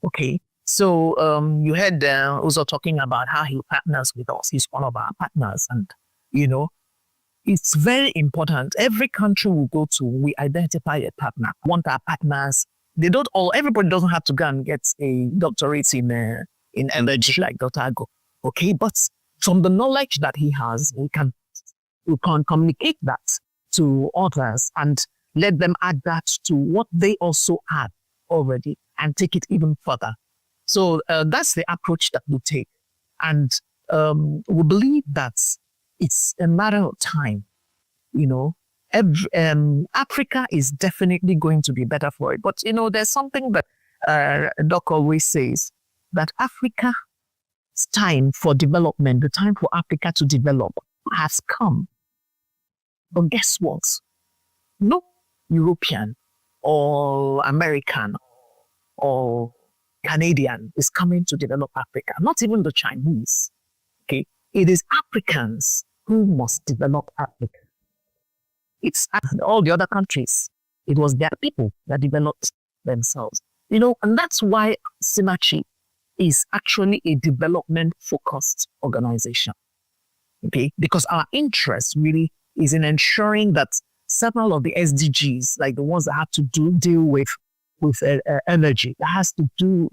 Okay, so you heard Uzo talking about how he partners with us. He's one of our partners, and it's very important. Every country we go to, we identify a partner. We want our partners. Everybody doesn't have to go and get a doctorate in energy like Dr. Ago. Okay, but from the knowledge that he has, we can communicate that to others and let them add that to what they also have already and take it even further. So that's the approach that we take. And we believe that it's a matter of time. Africa is definitely going to be better for it. But, there's something that Doc always says, that Africa's time for development, the time for Africa to develop has come. But guess what? No European or American or Canadian is coming to develop Africa, not even the Chinese. Okay, it is Africans who must develop Africa. It's all the other countries. It was their people that developed themselves. And that's why Synergy is actually a development-focused organization. Okay, because our interest really is in ensuring that several of the SDGs, like the ones that have to deal with energy, that has to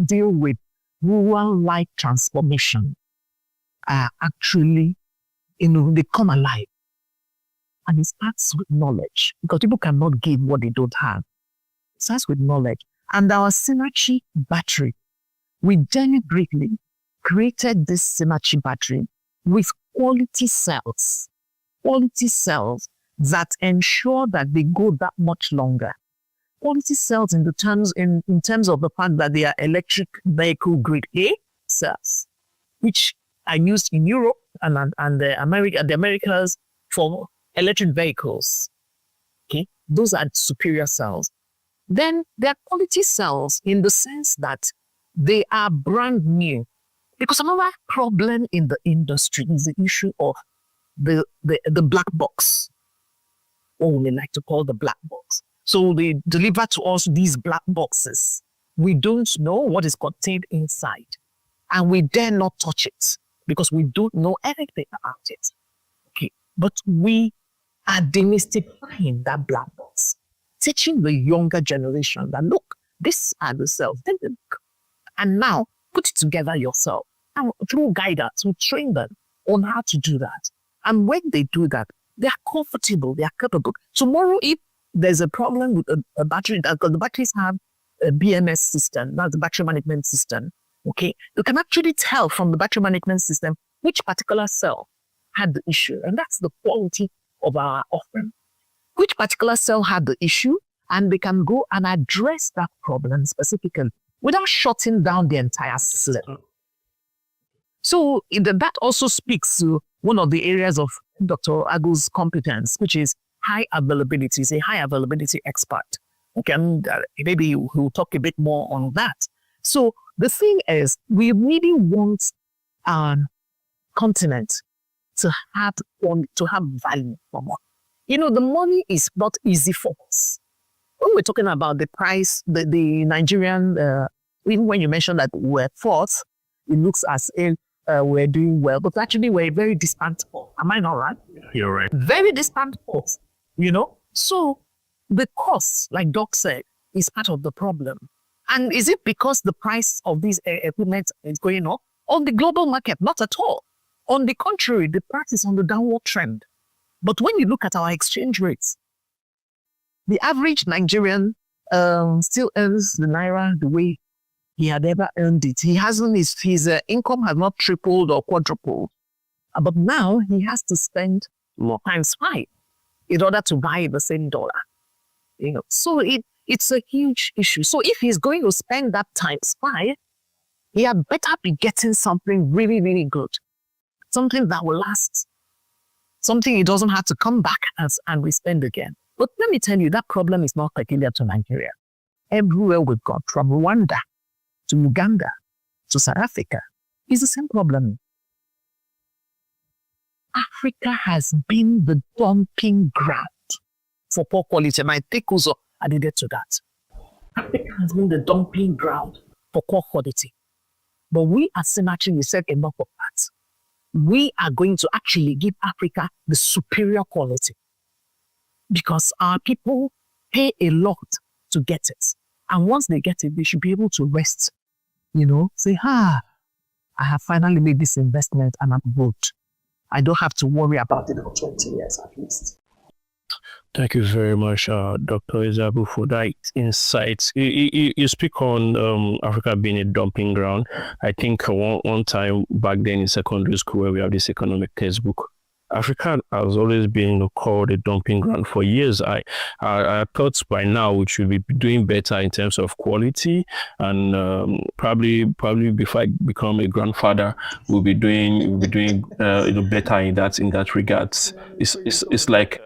deal with rural life transformation, are actually, they come alive. And it starts with knowledge, because people cannot give what they don't have. It starts with knowledge. And our Synergy battery, we deliberately created this Synergy battery with quality cells that ensure that they go that much longer. Quality cells in terms of the fact that they are electric vehicle grade A cells, which are used in Europe and the Americas for electric vehicles. Okay, those are superior cells. Then they are quality cells in the sense that they are brand new. Because another problem in the industry is the issue of the black box, or we like to call the black box. So they deliver to us these black boxes. We don't know what is contained inside, and we dare not touch it because we don't know anything about it. Okay, but we are demystifying that black box, teaching the younger generation that, look, these are the cells. Take a look. And now put it together yourself. And through guidance, we train them on how to do that. And when they do that, they are comfortable, they are capable. Tomorrow, if there's a problem with a battery, because the batteries have a BMS system, that's the battery management system, okay? You can actually tell from the battery management system which particular cell had the issue, and that's the quality of our offering. Which particular cell had the issue, and we can go and address that problem specifically without shutting down the entire system. So that also speaks to one of the areas of Dr. Agu's competence, which is high availability. He's a high availability expert. Okay, maybe we'll talk a bit more on that. So the thing is, we really want our continent to have value for money. You know, the money is not easy for us. When we're talking about the price, the Nigerian, even when you mentioned that we're fourth, it looks as if we're doing well, but actually we're very distant fourth. Am I not right? You're right. Very distant fourth, you know? So the cost, like Doc said, is part of the problem. And is it because the price of these equipment is going up? On the global market, not at all. On the contrary, the price is on the downward trend. But when you look at our exchange rates, the average Nigerian still earns the naira the way he had ever earned it. He hasn't, his income has not tripled or quadrupled. But now he has to spend more times 5 in order to buy the same dollar. You know, so it's a huge issue. So if he's going to spend that times 5, he had better be getting something really, really good. Something that will last. Something he doesn't have to come back and re-spend again. But let me tell you, that problem is not peculiar to Nigeria. Everywhere we've got, from Rwanda to Uganda to South Africa, is the same problem. Africa has been the dumping ground for poor quality. And I think also added to that. Africa has been the dumping ground for poor quality. But we at Synergy, we said enough of that. We are going to actually give Africa the superior quality because our people pay a lot to get it. And once they get it, they should be able to rest, you know, say, I have finally made this investment and I'm good. I don't have to worry about it for 20 years at least. Thank you very much, Dr. Izabu, for that insight. You speak on Africa being a dumping ground. I think one time back then in secondary school where we have this economic textbook, Africa has always been called a dumping ground for years. I thought by now we should be doing better in terms of quality, and probably before I become a grandfather, we'll be doing better in that regards. It's like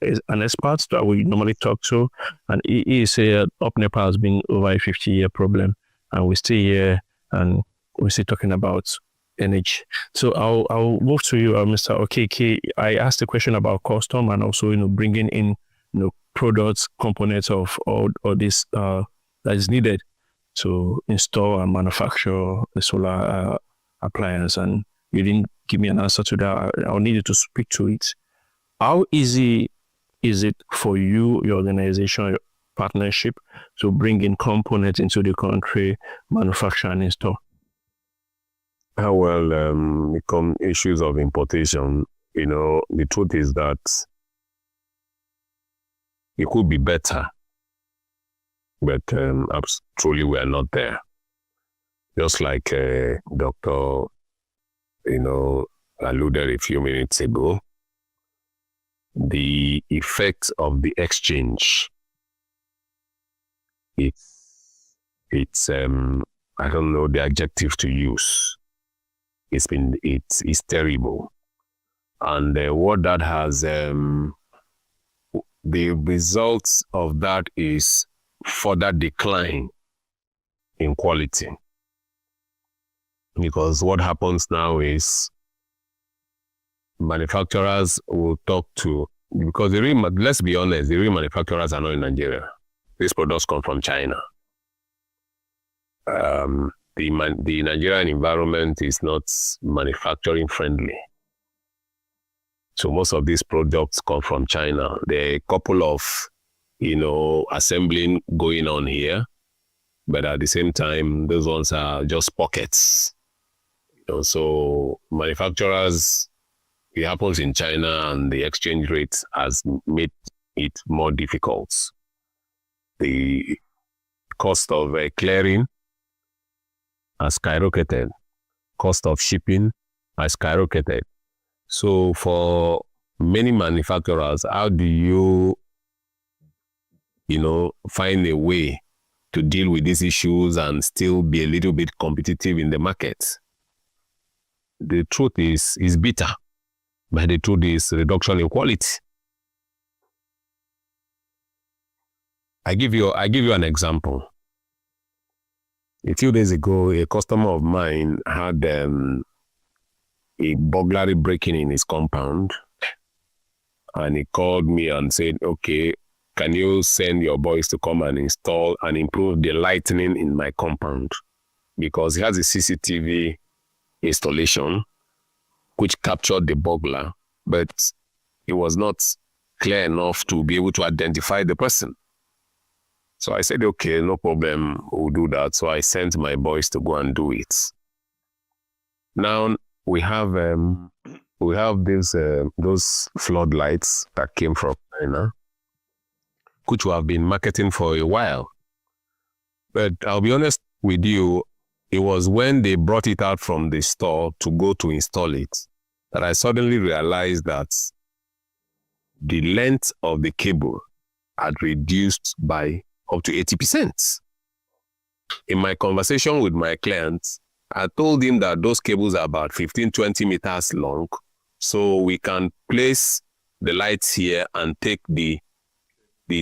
an expert that we normally talk to, and he say UpNepa has been over a 50-year problem, and we're still here and we're still talking about energy. So I'll move to you, Mr. Okeke. I asked a question about custom and also bringing in products, components of all this that is needed to install and manufacture the solar appliance, and you didn't give me an answer to that. I'll need you to speak to it. How easy is it for you, your organization, your partnership, to bring in components into the country, manufacture and install? Well, become issues of importation, the truth is that it could be better, but truly we are not there. Just like Dr. alluded a few minutes ago, the effect of the exchange, it's I don't know the adjective to use. It's terrible, and what that has the results of that is further decline in quality, because what happens now is manufacturers will talk to, because let's be honest, the real manufacturers are not in Nigeria. These products come from China. The Nigerian environment is not manufacturing friendly. So most of these products come from China. There are a couple of, assembling going on here, but at the same time, those ones are just pockets. So manufacturers, it happens in China, and the exchange rate has made it more difficult. The cost of clearing has skyrocketed. cost of shipping has skyrocketed. So for many manufacturers, how do you find a way to deal with these issues and still be a little bit competitive in the market? The truth is bitter, but the truth is reduction in quality. I give you an example. A few days ago, a customer of mine had a burglary breaking in his compound, and he called me and said, okay, can you send your boys to come and install and improve the lighting in my compound? Because he has a CCTV installation which captured the burglar, but it was not clear enough to be able to identify the person. So I said, okay, no problem, we'll do that. So I sent my boys to go and do it. Now we have those floodlights that came from China, which we have been marketing for a while. But I'll be honest with you, it was when they brought it out from the store to go to install it that I suddenly realized that the length of the cable had reduced by up to 80%. In my conversation with my clients, I told him that those cables are about 15-20 meters long, so we can place the lights here and take the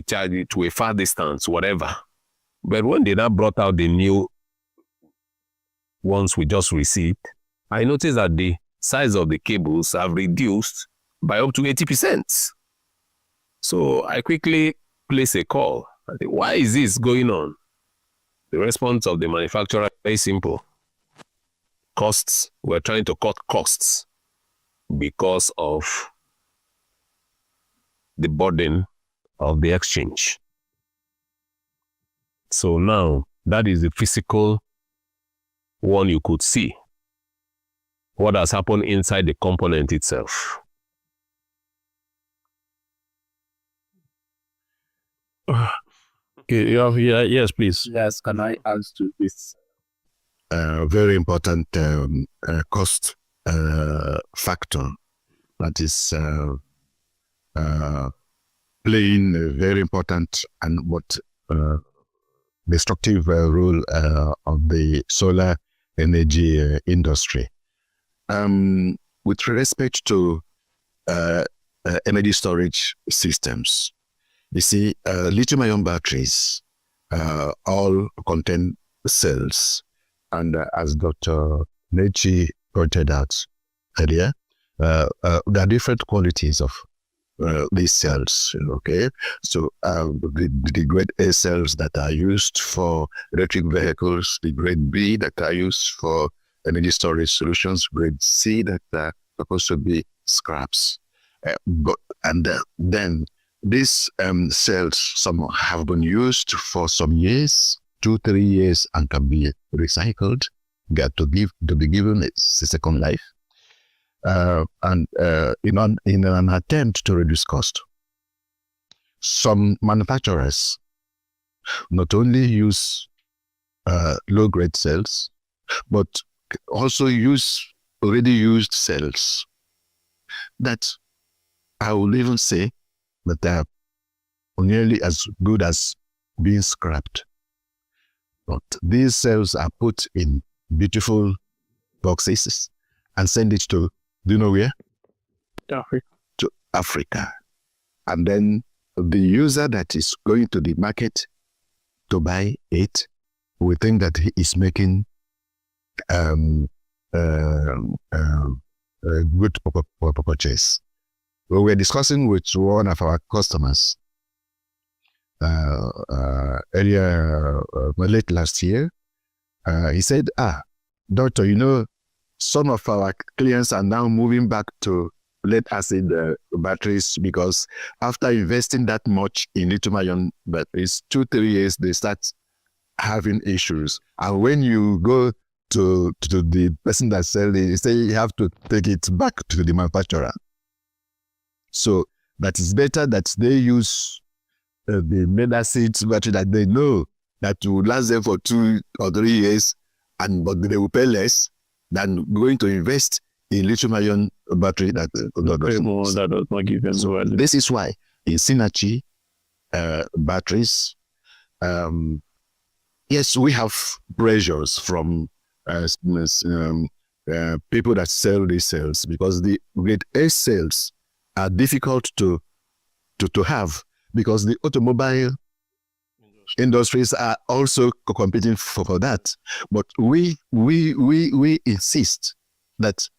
charge to a far distance, whatever. But when they now brought out the new ones we just received, I noticed that the size of the cables have reduced by up to 80%. So I quickly placed a call. I said, why is this going on? The response of the manufacturer is very simple. Costs. We're trying to cut costs because of the burden of the exchange. So now that is the physical one you could see. What has happened inside the component itself. Okay, yes, please. Yes, can I ask to this? Very important cost factor that is playing a very important and destructive role of the solar energy industry. With respect to energy storage systems, you see, lithium-ion batteries all contain cells. And as Dr. Nechi pointed out earlier, there are different qualities of these cells, okay? So the grade A cells that are used for electric vehicles, the grade B that are used for energy storage solutions, grade C that are supposed to be scraps. Then these cells, some have been used for some years, 2-3 years, and can be recycled, to be given a second life. In an attempt to reduce cost, some manufacturers not only use low-grade cells, but also use already used cells that I will even say that they are nearly as good as being scrapped. But these cells are put in beautiful boxes and send it to, do you know where? Africa. To Africa. And then the user that is going to the market to buy it will think that he is making a good purchase. We were discussing with one of our customers earlier, late last year. He said, doctor, some of our clients are now moving back to lead acid batteries because after investing that much in lithium-ion batteries, 2-3 years, they start having issues. And when you go to the person that sells it, they say you have to take it back to the manufacturer. So that is better that they use the lead acid battery that they know that will last them for 2 or 3 years, but they will pay less than going to invest in lithium-ion battery that does not give them so value. this is why in Synergy batteries, yes, we have pressures from people that sell these cells, because the grade A cells are difficult to have, because the automobile industries are also competing for that. But we insist that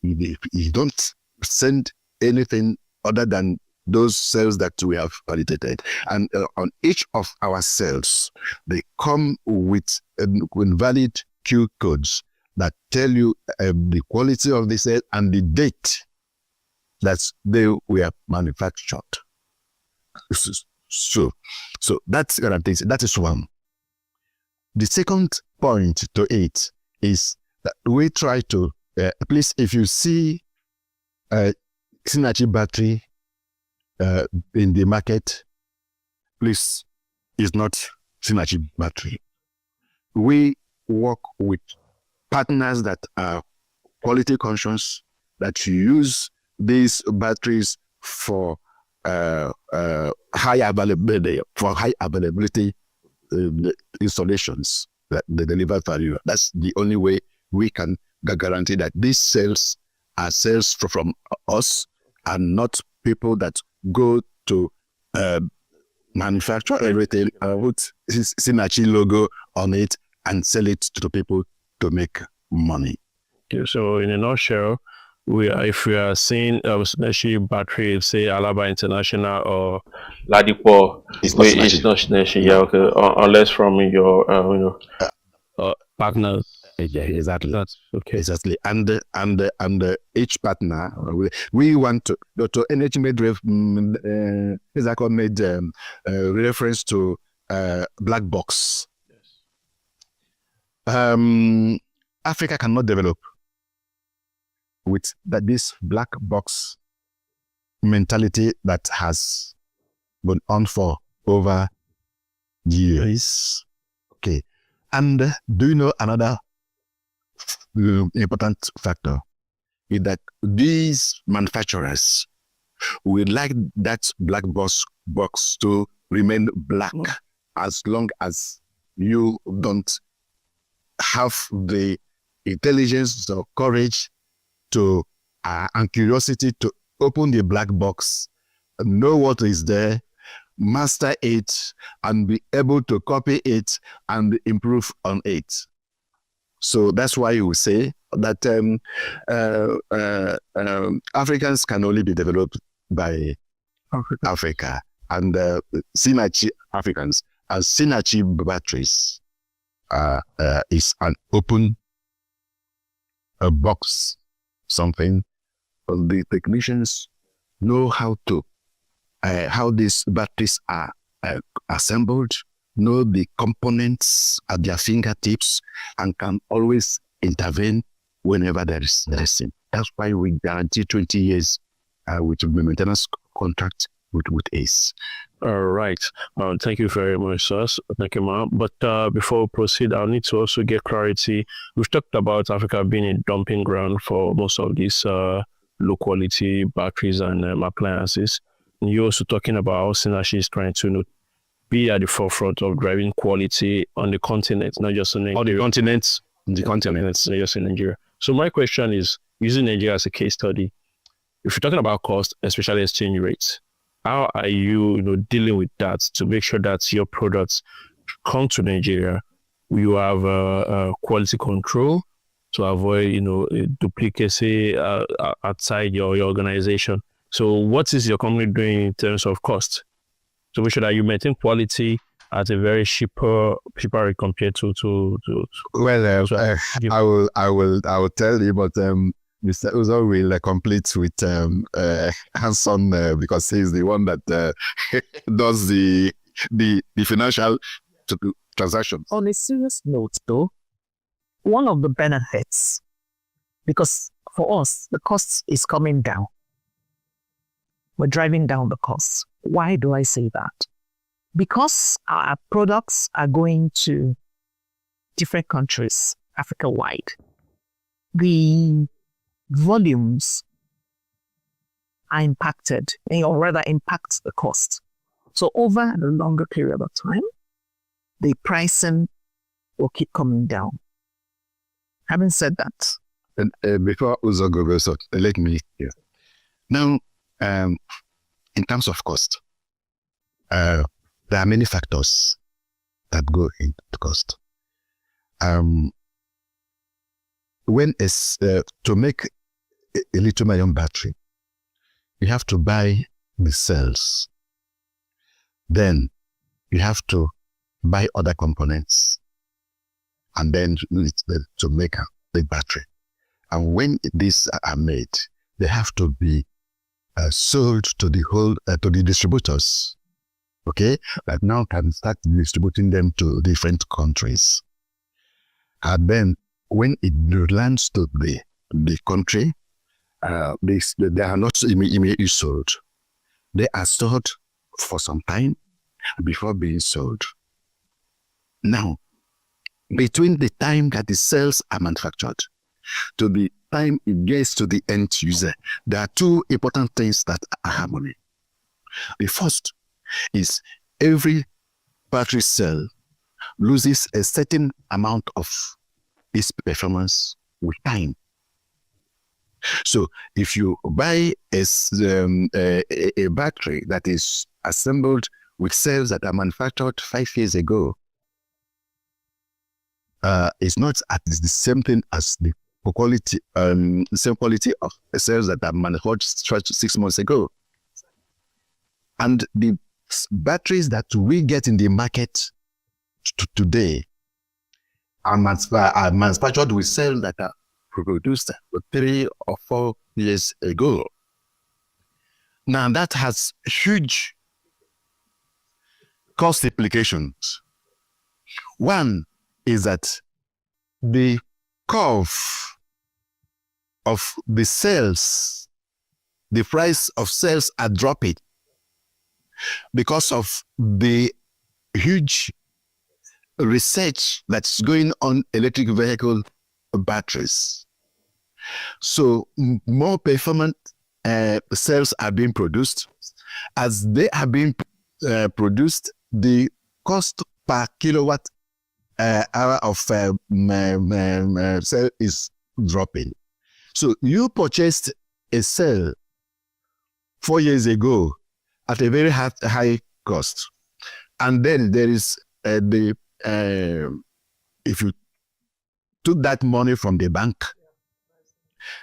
you don't send anything other than those cells that we have validated. And on each of our cells, they come with valid Q codes that tell you the quality of the cell and the date that they were manufactured. So that's guaranteed. That is one. The second point to it is that we try to, please, if you see Synergy battery in the market, please, it's not Synergy battery. We work with partners that are quality conscious, that use these batteries for high availability installations that they deliver value. That's the only way we can guarantee that these cells are cells from us and not people that go to manufacture everything, put Synergy logo on it and sell it to the people to make money. Okay, so in a nutshell, if we are seeing Synergy battery, say Alaba International or Ladipo, it's not Synergy, yeah, okay, unless from your partners. Yeah, exactly. That's okay. Exactly. And each partner, we want to Energy made reference to black box. Africa cannot develop with this black box mentality that has gone on for over years. Okay. And do you know another important factor is that these manufacturers would like that black box to remain black as long as you don't have the intelligence or courage to and curiosity to open the black box, know what is there, master it, and be able to copy it and improve on it. So that's why you say that Africans can only be developed by Africa, and Synergy Africans and Synergy batteries is an open box, something. The technicians know how these batteries are assembled, know the components at their fingertips, and can always intervene whenever there is sin. That's why we guarantee 20 years with the maintenance contract with ACE. All right. Thank you very much, sir. Thank you, ma'am. But before we proceed, I'll need to also get clarity. We've talked about Africa being a dumping ground for most of these low quality batteries and appliances. And you're also talking about how Synergy is trying to be at the forefront of driving quality on the continent, not just in Nigeria. On the continent, not just in Nigeria. So my question is, using Nigeria as a case study, if you're talking about cost, especially exchange rates, how are you, dealing with that to make sure that your products come to Nigeria? You have quality control to avoid, duplicacy outside your organization. So what is your company doing in terms of cost to make sure that you maintain quality at a very cheaper rate compared to well, I will tell you, but Mr. Uzo will complete with hands-on because he's the one that does the financial transactions. On a serious note, though, one of the benefits, because for us the cost is coming down, we're driving down the costs. Why do I say that? Because our products are going to different countries, Africa-wide. the volumes are impacted, or rather impacts the cost. So over a longer period of time, the pricing will keep coming down. Having said that, and before Uzo goes on, let me hear. Now, in terms of cost, there are many factors that go into cost. When it's to make a lithium-ion battery, you have to buy the cells. Then you have to buy other components, and then to make the battery. And when these are made, they have to be sold to the distributors. Okay, that now can start distributing them to different countries. And then when it lands to the country, they are not immediately sold. They are stored for some time before being sold. Now, between the time that the cells are manufactured to the time it gets to the end user, there are two important things that are happening. The first is every battery cell loses a certain amount of its performance with time. So if you buy a battery that is assembled with cells that are manufactured 5 years ago, it's not at the same thing as the quality, same quality of cells that are manufactured 6 months ago. And the batteries that we get in the market today are manufactured with cells that are produced 3 or 4 years ago. Now that has huge cost implications. One is that the curve of the cells, the price of cells are dropping because of the huge research that's going on electric vehicle batteries. So more performant cells are being produced. As they are being produced, the cost per kilowatt hour of cell is dropping. So you purchased a cell 4 years ago at a very high cost, and then there is if you took that money from the bank,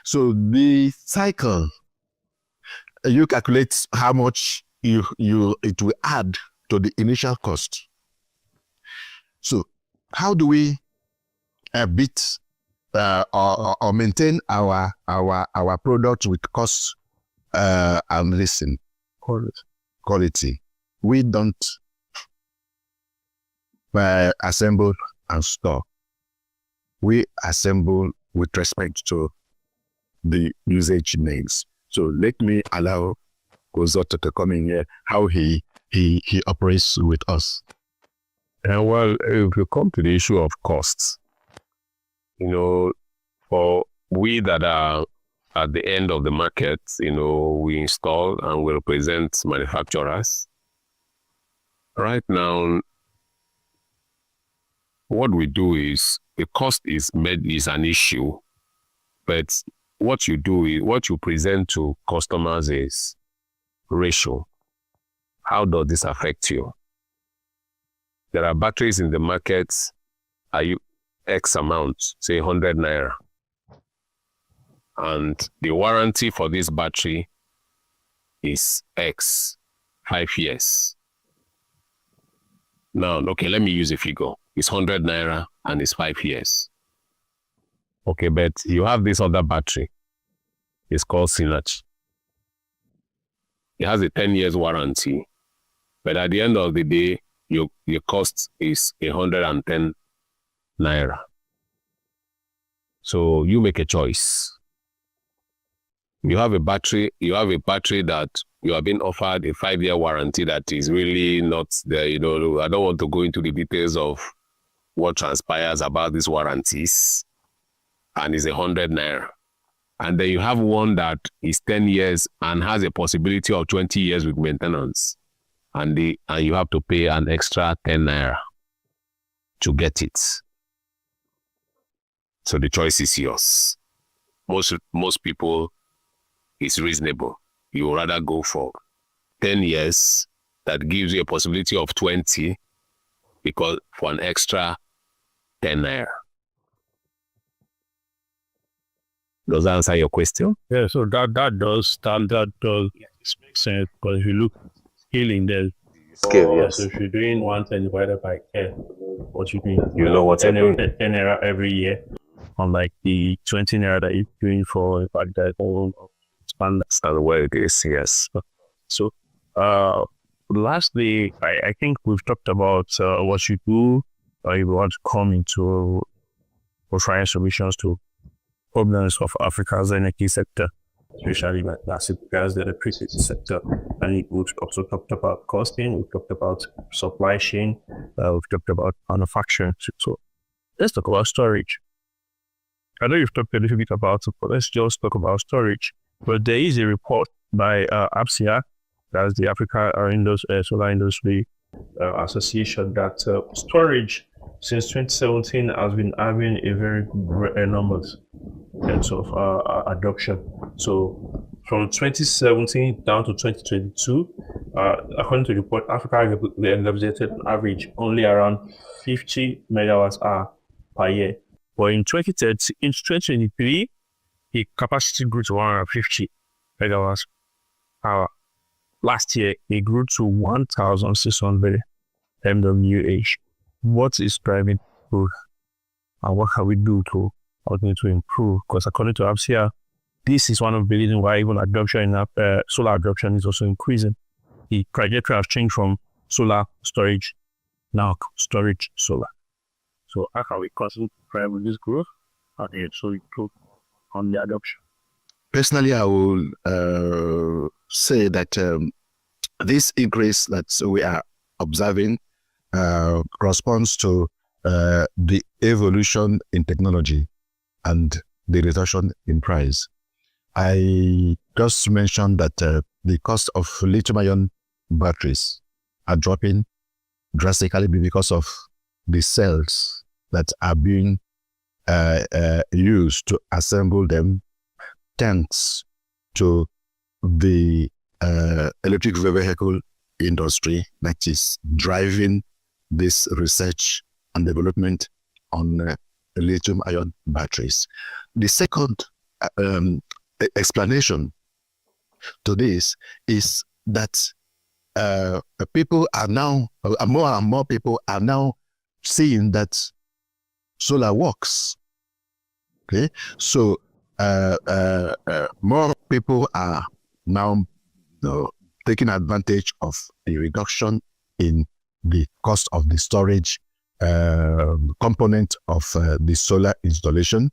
so the cycle, you calculate how much it will add to the initial cost. So how do we beat or maintain our product with cost and listen quality? We don't assemble and store. We assemble with respect to the usage needs. So let me allow Kozoto to come in here, how he operates with us. Well, if you come to the issue of costs, for we that are at the end of the market, we install and we represent manufacturers. Right now, what we do is the cost is an issue, but what you do is what you present to customers is ratio. How does this affect you? There are batteries in the market, are you X amount, say 100 naira. And the warranty for this battery is X, 5 years. Now, okay, let me use a figure. It's 100 naira and it's 5 years. Okay, but you have this other battery. It's called Sinach. It has a 10 years warranty. But at the end of the day, your cost is 110 naira. So you make a choice. You have a battery that you are being offered a 5-year warranty that is really not there. I don't want to go into the details of what transpires about these warranties. and is 100 naira. And then you have one that is 10 years and has a possibility of 20 years with maintenance. And you have to pay an extra 10 naira to get it. So the choice is yours. Most people, it's reasonable. You would rather go for 10 years that gives you a possibility of 20 because for an extra 10 naira. Does that answer your question? Yeah, so that does make sense, because if you look scaling, there's scale, yes. So if you're doing 110 divided by 10, what you mean? You know what 10 naira every year, unlike the 20 naira that you're doing for in fact that whole expand. That's the way it is, yes. So lastly, I think we've talked about what you do, or you want to come into providing solutions to problems of Africa's energy sector, especially as it regards the electricity sector. And we've also talked about costing, we've talked about supply chain, we've talked about manufacturing. So let's talk about storage. I know you've talked a little bit about it, but let's just talk about storage. But there is a report by APSIA, that's the Africa Solar Industry Association, that storage since 2017 has been having a very good numbers in terms of adoption. So from 2017 down to 2022, according to the report, Africa represented an average only around 50 megawatts hour per year. But in 2023, the capacity grew to 150 megawatts hour. Last year, it grew to 1,600 MWH. What is driving growth, and what can we do to continue to improve? Because according to APSIA, this is one of the reasons why even adoption in solar adoption is also increasing. The trajectory has changed from solar storage, now storage solar. So how can we continue to drive with this growth and so improve on the adoption? Personally, I will say that this increase that we are observing corresponds to the evolution in technology and the reduction in price. I just mentioned that the cost of lithium-ion batteries are dropping drastically because of the cells that are being used to assemble them, thanks to the electric vehicle industry that is driving this research and development on lithium-ion batteries. The second explanation to this is that people are now, more and more people are now seeing that solar works. Okay, so more people are now taking advantage of the reduction in the cost of the storage component of the solar installation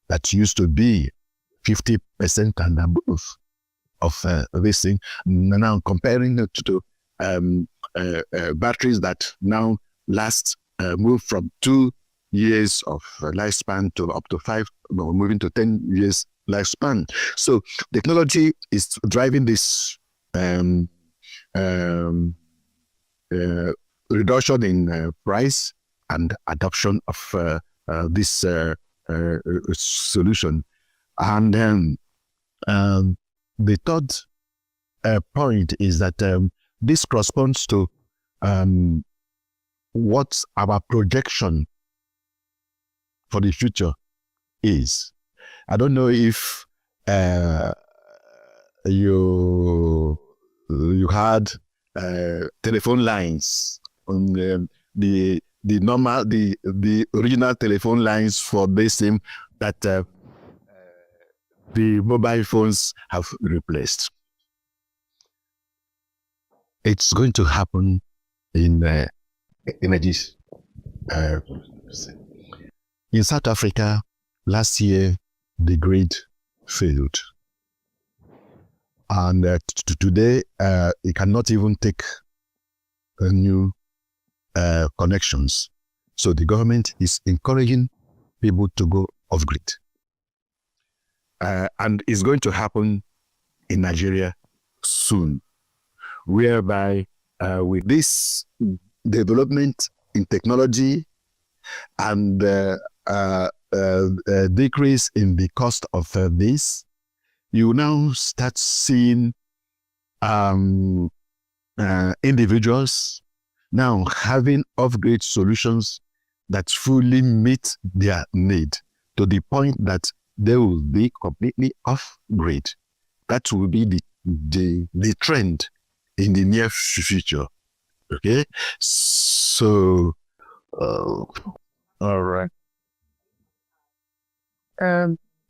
that used to be 50% and above of this thing. Now comparing it to batteries that now last, move from 2 years of lifespan to up to 5, moving to 10 years lifespan. So technology is driving this reduction in price and adoption of this solution. And then the third point is that this corresponds to what our projection for the future is. I don't know if you had telephone lines on the original telephone lines for this SIM that the mobile phones have replaced. It's going to happen in energy. In South Africa, last year, the grid failed. And today, it cannot even take new connections. So the government is encouraging people to go off-grid. and it's going to happen in Nigeria soon, whereby with this development in technology and decrease in the cost of this, you now start seeing individuals now having off-grid solutions that fully meet their need to the point that they will be completely off-grid. That will be the trend in the near future. Okay, so all right.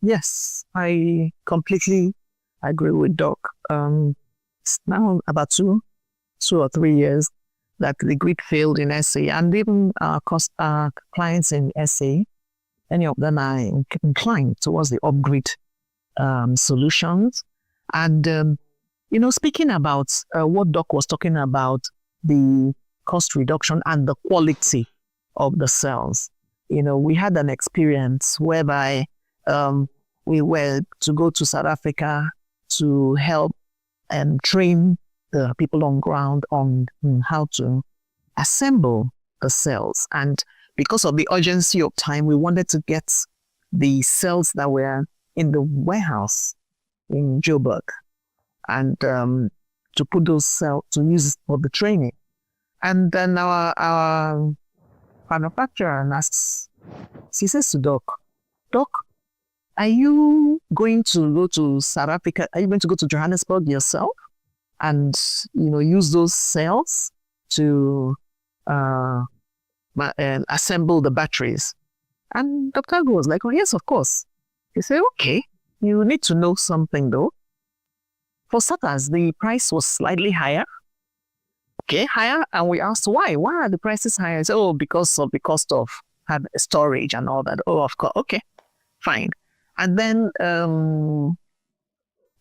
Yes, I completely agree with Doc. It's now about two or 3 years that the grid failed in SA, and even our clients in SA, any of them are inclined towards the off-grid solutions. And speaking about what Doc was talking about, the cost reduction and the quality of the cells. We had an experience whereby we were to go to South Africa to help and train the people on ground on how to assemble the cells. And because of the urgency of time, we wanted to get the cells that were in the warehouse in Joburg and to put those cells to use for the training. And then our manufacturer asks, she says to Doc, are you going to go to South Africa? Are you going to go to Johannesburg yourself and use those cells to assemble the batteries? And Dr. Agu was like, oh yes, of course. He said, okay, you need to know something though. For starters, the price was slightly higher. Okay, higher. And we asked why? Why are the prices higher? He said, oh, because of the cost of storage and all that. Oh, of course. Okay, fine. And then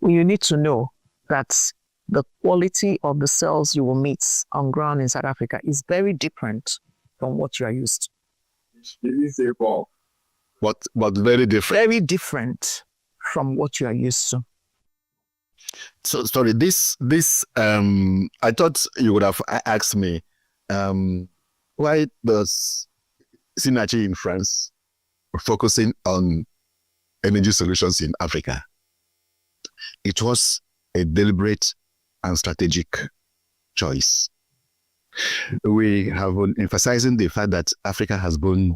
you need to know that the quality of the cells you will meet on ground in South Africa is very different from what you are used to. What very different? Very different from what you are used to. So sorry, this I thought you would have asked me why does Synergy in France focusing on energy solutions in Africa? It was a deliberate and strategic choice. We have been emphasizing the fact that Africa has been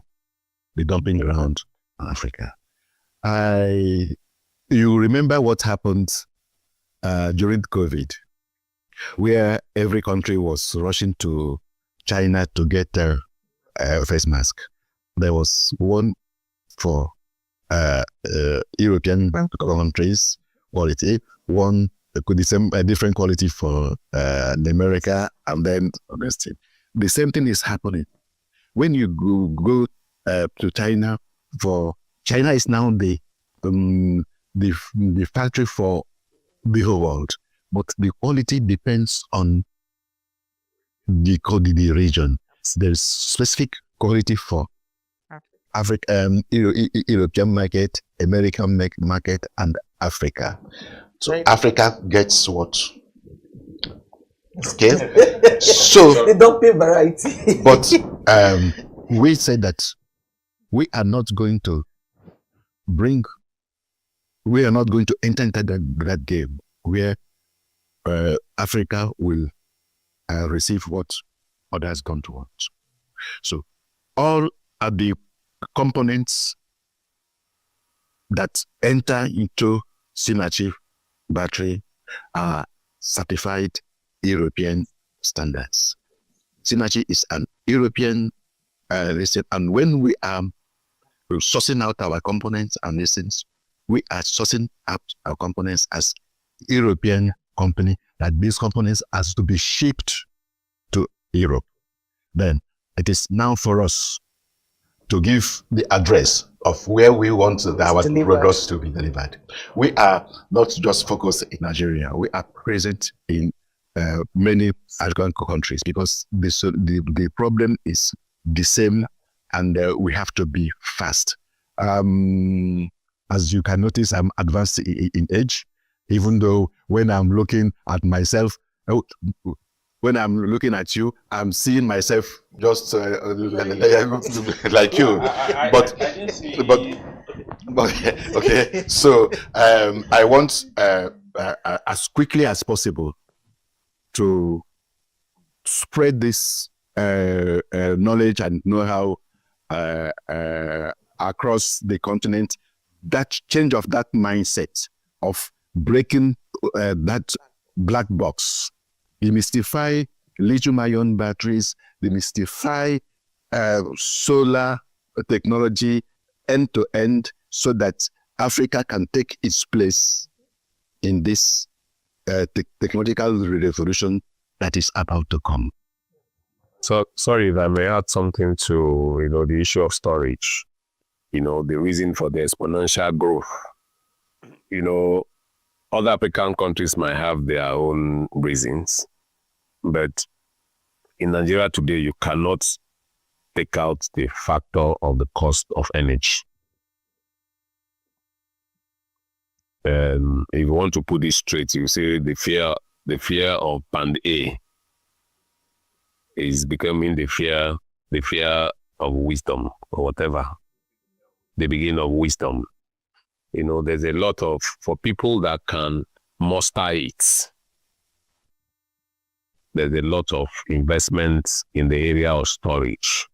the dumping ground in Africa. You remember what happened during COVID, where every country was rushing to China to get their face mask. There was one for European countries quality, one could a different quality for America, and then the same thing is happening. When you go to China, China is now the factory for the whole world, but the quality depends on the region. There's specific quality for Africa, European market, American market, and Africa. So Africa gets what? Okay, so they don't pay variety. But we said that we are not going to enter into that game where Africa will receive what others don't want. So all of the components that enter into Synergy battery are certified European standards. Synergy is an European and when we are sourcing out our components and listens, we are sourcing out our components as European company, that these components has to be shipped to Europe. Then it is now for us to give the address of where we want our products to be delivered. We are not just focused in Nigeria. We are present in many African countries because the problem is the same, and we have to be fast. as you can notice, I'm advanced in age, even though when I'm looking at myself, when I'm looking at you, I'm seeing myself just like you. But okay. So I want as quickly as possible to spread this knowledge and know-how across the continent. That change of that mindset of breaking that black box, demystify lithium-ion batteries, demystify solar technology end to end, so that Africa can take its place in this technological revolution that is about to come. So sorry if I may add something to the issue of storage. The reason for the exponential growth. Other African countries might have their own reasons, but in Nigeria today, you cannot take out the factor of the cost of energy. If you want to put this straight, you say the fear of band A is becoming the fear of wisdom, or whatever. The beginning of wisdom. There's a lot for people that can muster it. There's a lot of investments in the area of storage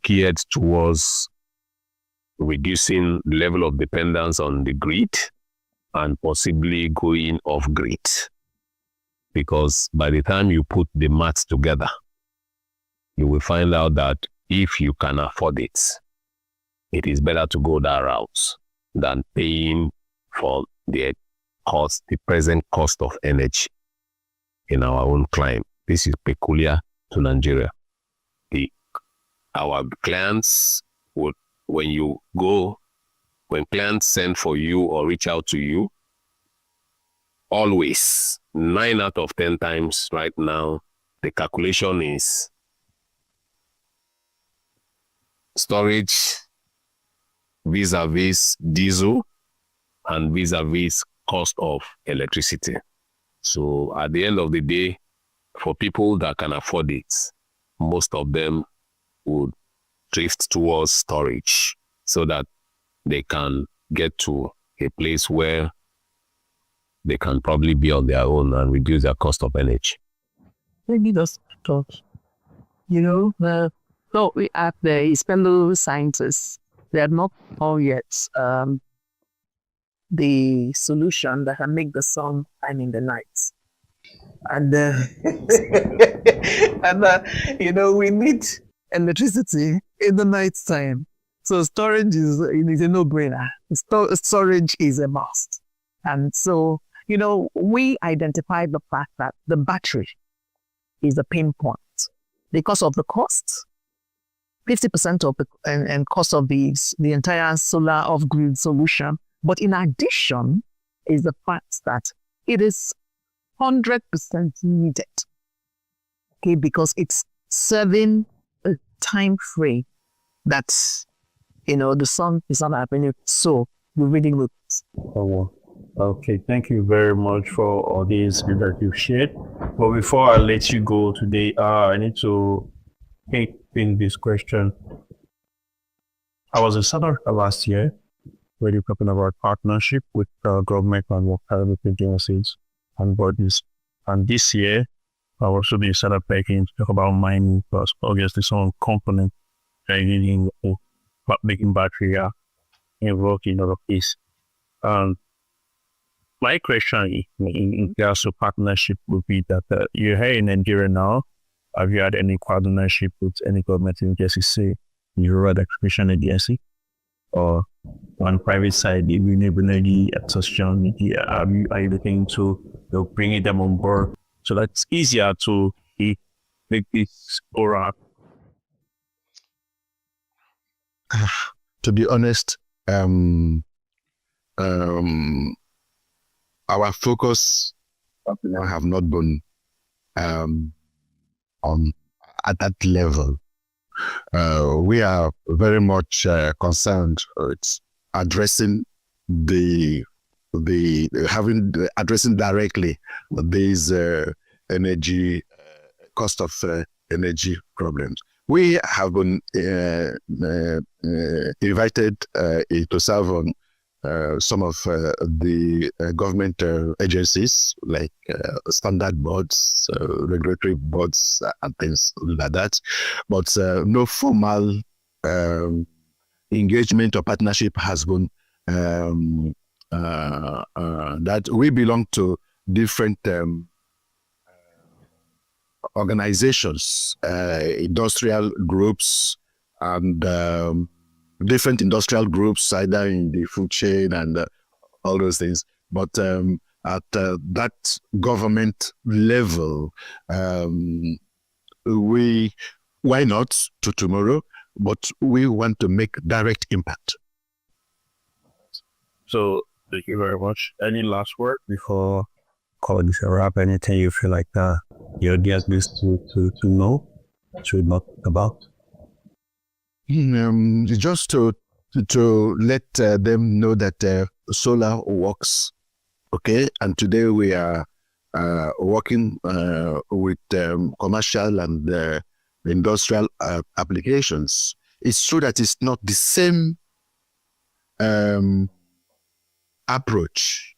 geared towards reducing the level of dependence on the grid and possibly going off grid. Because by the time you put the maths together, you will find out that if you can afford it, it is better to go that route than paying for the present cost of energy in our own climate. This is peculiar to Nigeria. Our clients would, when clients send for you or reach out to you, always 9 out of 10 times right now, the calculation is storage vis-a-vis diesel and vis-a-vis cost of electricity. So at the end of the day, for people that can afford it, most of them would drift towards storage so that they can get to a place where they can probably be on their own and reduce their cost of energy. Maybe that's thought. So we have the expendable scientists. They are not all yet the solution that can make the sun shine in the night. And we need electricity in the night time. So storage is a no-brainer. Storage is a must. And so, we identified the fact that the battery is a pain point because of the cost. 50% of the cost of the entire solar off-grid solution. But in addition is the fact that it is 100% needed. Okay, because it's serving a time frame that the sun is not happening. So we really look. Oh, well. Okay, thank you very much for all these that you've shared. But before I let you go today, I need to take in this question. I was in South Africa last year, where you're talking about partnership with government and work private agencies and bodies. And this year, I was also in South Africa to talk about mining, because obviously some components are needing making battery are involved in all of this. My question in regards to partnership would be that you're here in Nigeria now. Have you had any partnership with any government agency, say, Rural Acquisition Agency, or on private side, the renewable energy at social media? Are you looking to bringing them on board so that it's easier to make this oral? To be honest, our focus have not been on at that level. We are very much concerned with addressing addressing directly these energy cost of energy problems. We have been invited to serve on some of the government agencies like standard boards, regulatory boards, and things like that, but no formal engagement or partnership has been that we belong to different organizations, industrial groups, and different industrial groups, either in the food chain and all those things. But at that government level, why not to tomorrow? But we want to make direct impact. So thank you very much. Any last word before calling this a wrap? Anything you feel like your guest needs to know, to not about? Just to let them know that solar works, okay? And today we are working with commercial and industrial applications. It's true that it's not the same approach.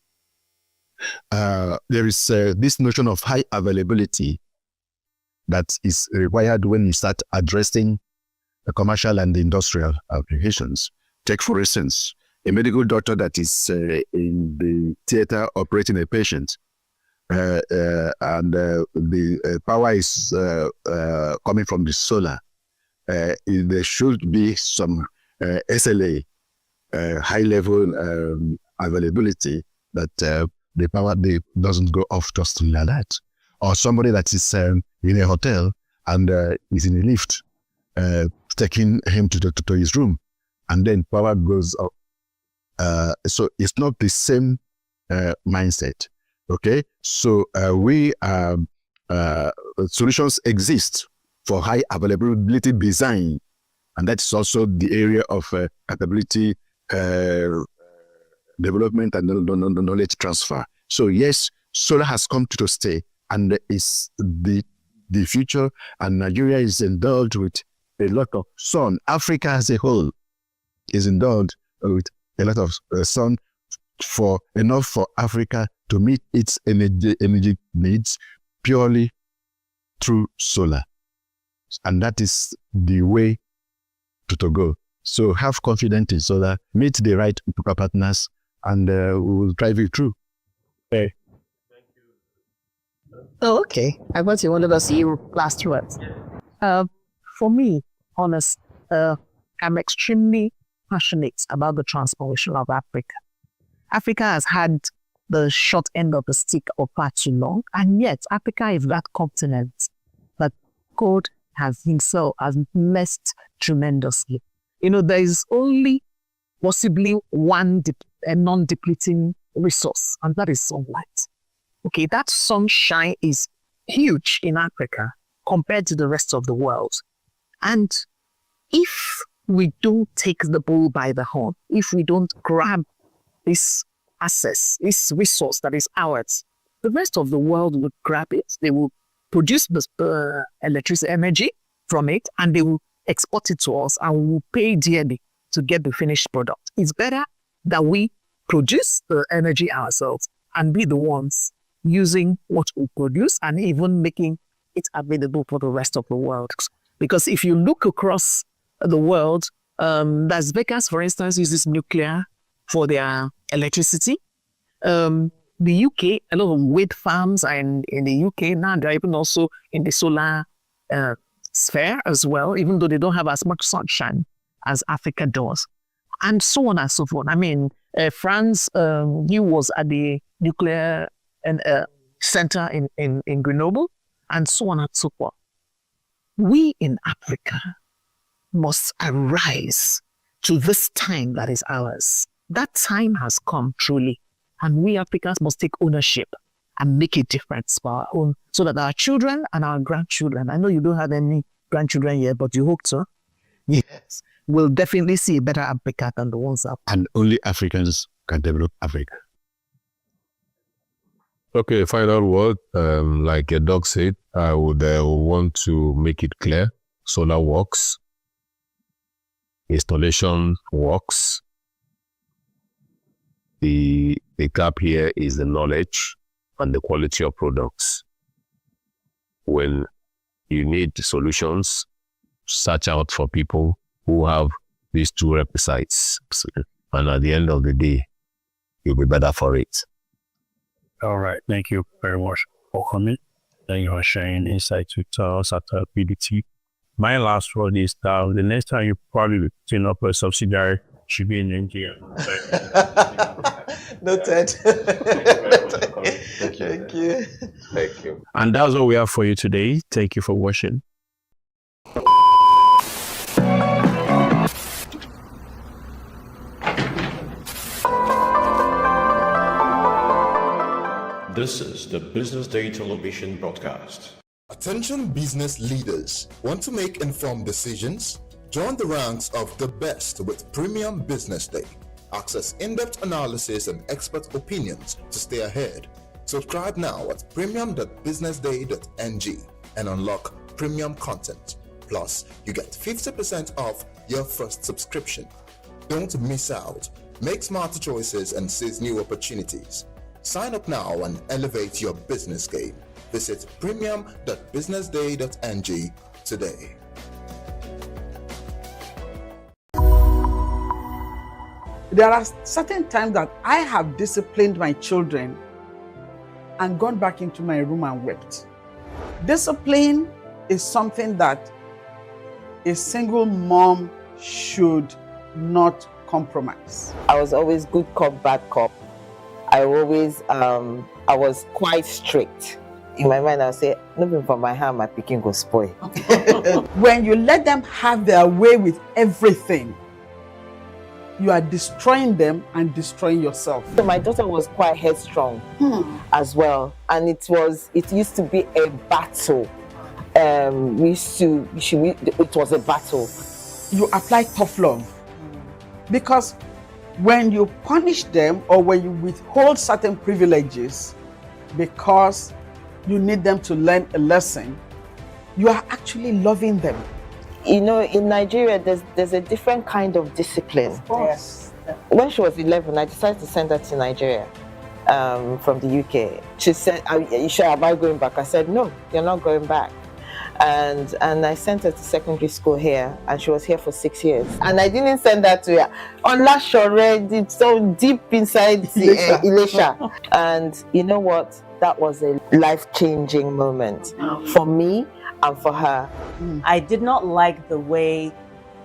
There is this notion of high availability that is required when you start addressing the commercial and the industrial applications. Take, for instance, a medical doctor that is in the theater operating a patient, and the power is coming from the solar. There should be some SLA, high-level availability, that the power doesn't go off just like that. Or somebody that is in a hotel and is in a lift, taking him to his room, and then power goes up. So it's not the same mindset. Okay, so solutions exist for high availability design, and that's also the area of capability development and knowledge transfer. So yes, solar has come to stay, and is the future, and Nigeria is endowed with a lot of sun. Africa as a whole is endowed with a lot of sun, enough for Africa to meet its energy needs purely through solar. And that is the way to go. So have confidence in solar, meet the right partners, and we will drive you through. Hey. Oh, okay. I thought you wanted to see last words. For me, honest, I'm extremely passionate about the transformation of Africa. Africa has had the short end of the stick for far too long, and yet Africa is that continent that God has himself has blessed tremendously. There is only possibly one non-depleting resource, and that is sunlight. Okay, that sunshine is huge in Africa compared to the rest of the world. And if we don't take the bull by the horn, if we don't grab this access, this resource that is ours, the rest of the world would grab it. They will produce the electricity energy from it, and they will export it to us, and we will pay dearly to get the finished product. It's better that we produce the energy ourselves and be the ones using what we produce and even making it available for the rest of the world. Because if you look across the world, Las Vegas, for instance, uses nuclear for their electricity. The UK, a lot of wind farms are in the UK now. They're even also in the solar sphere as well, even though they don't have as much sunshine as Africa does. And so on and so forth. I mean, France, he was at the nuclear center in Grenoble, and so on and so forth. We in Africa must arise to this time that is ours. That time has come truly, and we Africans must take ownership and make a difference for our own, so that our children and our grandchildren, I know you don't have any grandchildren yet, but you hope so. Yes, will definitely see a better Africa than the ones out. And only Africans can develop Africa. Okay, final word. Like a dog said, I would want to make it clear. Solar works. Installation works. The gap here is the knowledge and the quality of products. When you need solutions, search out for people who have these two requisites. And at the end of the day, you'll be better for it. All right. Thank you very much for coming. Thank you for sharing insights with us at BDT. My last word is that the next time you probably turn up a subsidiary should be in Nigeria. Noted. Thank you. Thank you. Thank you. And that's all we have for you today. Thank you for watching. This is the Business Day television broadcast. Attention business leaders. Want to make informed decisions? Join the ranks of the best with Premium Business Day. Access in-depth analysis and expert opinions to stay ahead. Subscribe now at premium.businessday.ng and unlock premium content. Plus, you get 50% off your first subscription. Don't miss out. Make smarter choices and seize new opportunities. Sign up now and elevate your business game. Visit premium.businessday.ng today. There are certain times that I have disciplined my children and gone back into my room and wept. Discipline is something that a single mom should not compromise. I was always good cop, bad cop. I was quite strict. In my mind, I would say, nothing from my hand, my picking go spoil. When you let them have their way with everything, you are destroying them and destroying yourself. So my daughter was quite headstrong as well, and it used to be a battle. It was a battle. You apply tough love because when you punish them or when you withhold certain privileges because you need them to learn a lesson, you are actually loving them. You know, in Nigeria, there's a different kind of discipline. Of course. When she was 11, I decided to send her to Nigeria from the UK. She said, am I going back? I said, no, you're not going back. And I sent her to secondary school here, and she was here for 6 years. And I didn't send her to Olashore, it's so deep inside Ilesha. And you know what? That was a life-changing moment for me and for her. I did not like the way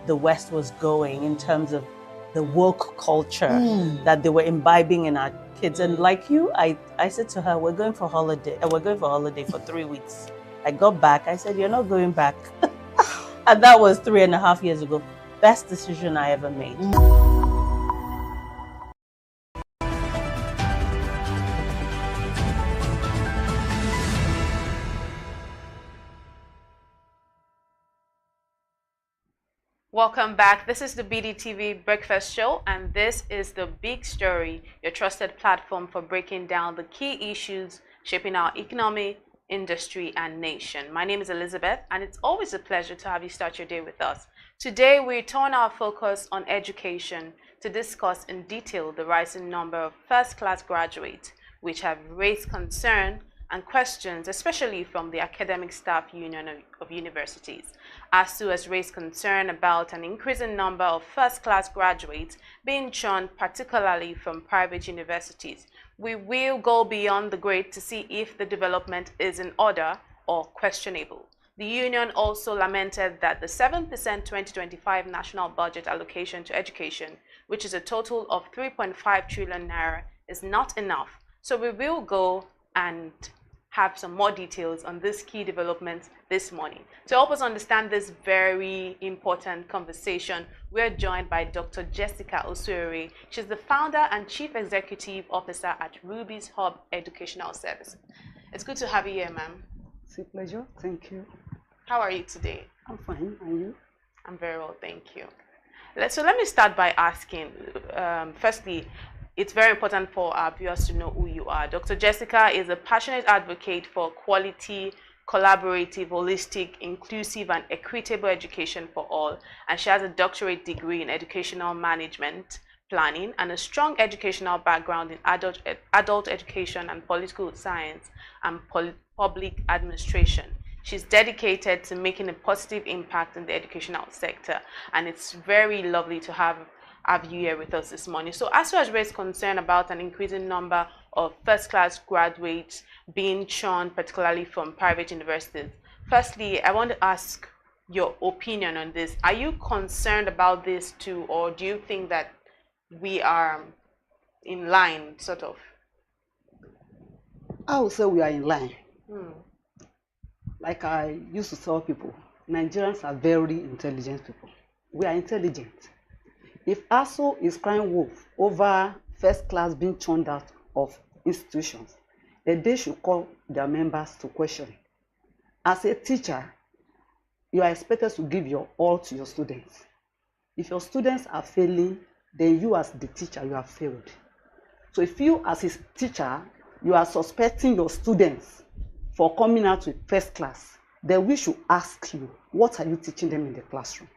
the West was going in terms of the woke culture that they were imbibing in our kids. And like you, I said to her, we're going for holiday. We're going for holiday for 3 weeks. I got back. I said, you're not going back. And that was 3.5 years ago. Best decision I ever made. Welcome back. This is the BDTV Breakfast Show, and this is The Big Story, your trusted platform for breaking down the key issues shaping our economy, industry, and nation. My name is Elizabeth, and it's always a pleasure to have you start your day with us. Today, we turn our focus on education to discuss in detail the rising number of first-class graduates, which have raised concern and questions, especially from the Academic Staff Union of Universities. ASU has raised concern about an increasing number of first-class graduates being churned, particularly from private universities. We will go beyond the grade to see if the development is in order or questionable. The union also lamented that the 7% 2025 national budget allocation to education, which is a total of 3.5 trillion naira, is not enough. So we will go and have some more details on this key development this morning. To help us understand this very important conversation, we're joined by Dr. Jessica Osuere. She's the founder and chief executive officer at Ruby's Hub Educational Services. It's good to have you here, ma'am. It's a pleasure. Thank you. How are you today? I'm fine. And you? I'm very well, thank you. So let me start by asking, firstly, it's very important for our viewers to know who you are. Dr. Jessica is a passionate advocate for quality, collaborative, holistic, inclusive, and equitable education for all. And she has a doctorate degree in educational management planning and a strong educational background in adult education and political science and public administration. She's dedicated to making a positive impact in the educational sector, and it's very lovely to have you here with us this morning. So ASU has raised concern about an increasing number of first-class graduates being shunned, particularly from private universities. Firstly, I want to ask your opinion on this. Are you concerned about this too, or do you think that we are in line, sort of? I would say we are in line. Like I used to tell people, Nigerians are very intelligent people. We are intelligent. If ASU is crying wolf over first class being churned out of institutions, then they should call their members to question. As a teacher, you are expected to give your all to your students. If your students are failing, then you as the teacher, you have failed. So if you as a teacher, you are suspecting your students for coming out with first class, then we should ask you, what are you teaching them in the classroom?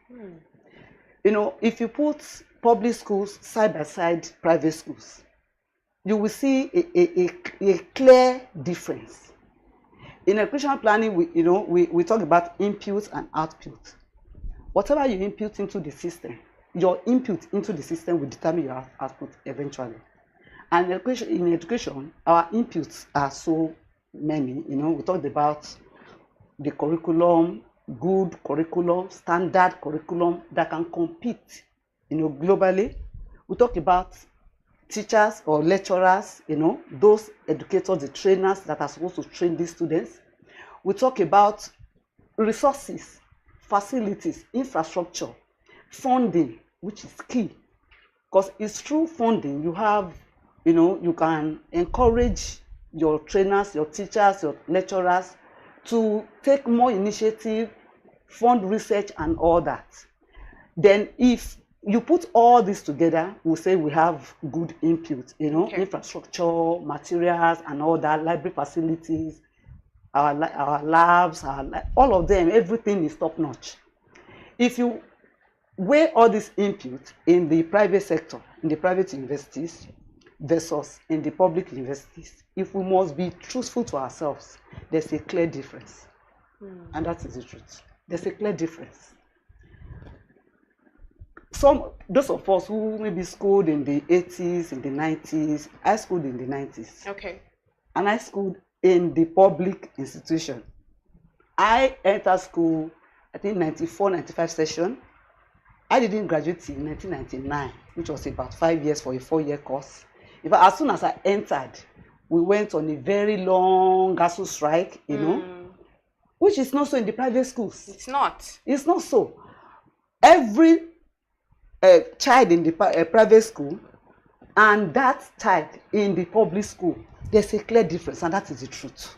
You know, if you put public schools side by side private schools, you will see a clear difference. In educational planning, we talk about input and output. Whatever you input into the system, your input into the system will determine your output eventually. And in education, our inputs are so many. You know, we talked about the curriculum, good curriculum, standard curriculum that can compete, globally. We talk about teachers or lecturers, those educators, the trainers that are supposed to train these students. We talk about resources, facilities, infrastructure, funding, which is key. Because it's through funding you have, you can encourage your trainers, your teachers, your lecturers to take more initiative, fund research and all that. Then if you put all this together, we'll say we have good input, infrastructure, materials and all that, library facilities, our labs, all of them, everything is top notch. If you weigh all this input in the private sector, in the private universities versus in the public universities, if we must be truthful to ourselves, there's a clear difference. And that is the truth. There's a clear difference. Those of us who maybe schooled in the 80s, in the 90s, I schooled in the 90s. Okay. And I schooled in the public institution. I entered school, I think 94, 95 session. I didn't graduate in 1999, which was about 5 years for a 4-year course. As soon as I entered, we went on a very long ASU strike, which is not so in the private schools. It's not. It's not so. Every child in the private school and that child in the public school, there's a clear difference, and that is the truth.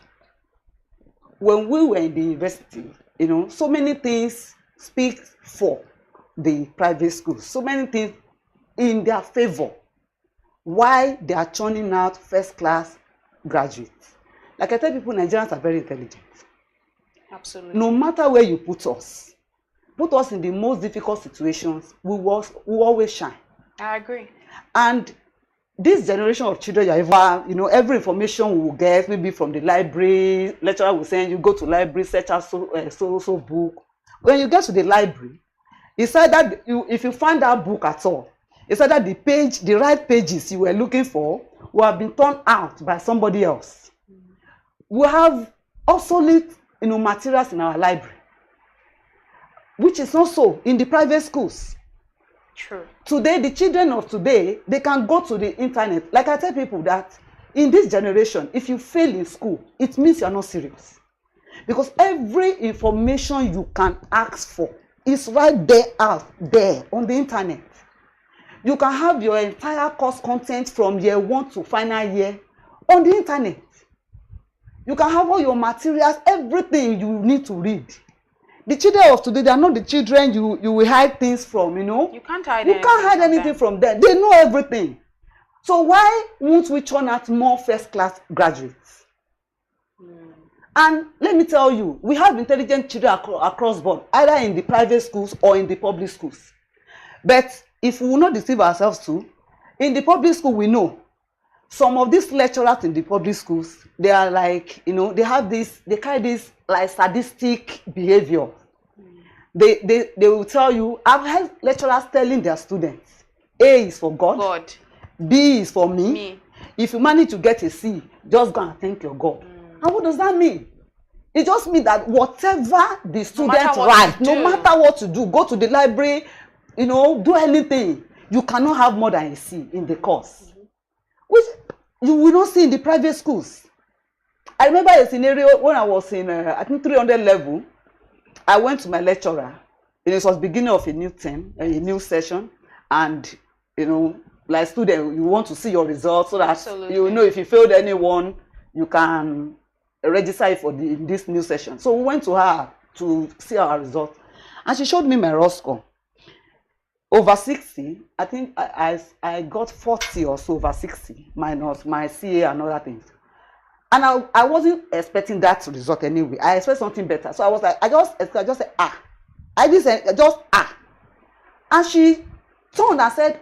When we were in the university, so many things speak for the private schools, so many things in their favor. Why they are churning out first class graduates. Like I tell people, Nigerians are very intelligent. Absolutely. No matter where you put us in the most difficult situations, we always shine. I agree. And this generation of children, every information we will get, maybe from the library, lecturer will send you, go to library, search out so book. When you get to the library, it's either if you find that book at all, it's either the right pages you were looking for will have been turned out by somebody else. We have obsolete, materials in our library, which is not so in the private schools. True. Today, the children of today, they can go to the internet. Like I tell people that in this generation, if you fail in school, it means you're not serious. Because every information you can ask for is right there out there on the internet. You can have your entire course content from year 1 to final year on the internet. You can have all your materials, everything you need to read The children of today, they are not the children you will hide things from, you know. You can't hide You can't hide anything from them. They know everything. So why won't we churn out more first-class graduates? And let me tell you, we have intelligent children across board, either in the private schools or in the public schools. But if we will not deceive ourselves too, in the public school we know some of these lecturers in the public schools, they are like, you know, they carry this like sadistic behavior. They will tell you, I've heard lecturers telling their students, A is for God. B is for me. If you manage to get a C, just go and thank your God. And what does that mean? It just means that whatever the student writes, no matter what to do, go to the library, you know, do anything, you cannot have more than a C in the course. Which you will not see in the private schools. I remember a scenario when I was in, I think 300 level. I went to my lecturer. It was beginning of a new term, a new session, and you know, like student, you want to see your results so that you know if you failed anyone, you can register for this new session. So we went to her to see our results, and she showed me my raw score. Over 60, I think I got 40 or so over 60, minus my CA and other things. And I wasn't expecting that result anyway. I expect something better. So I was like, I just said, ah. I didn't say, just ah. And she turned and said,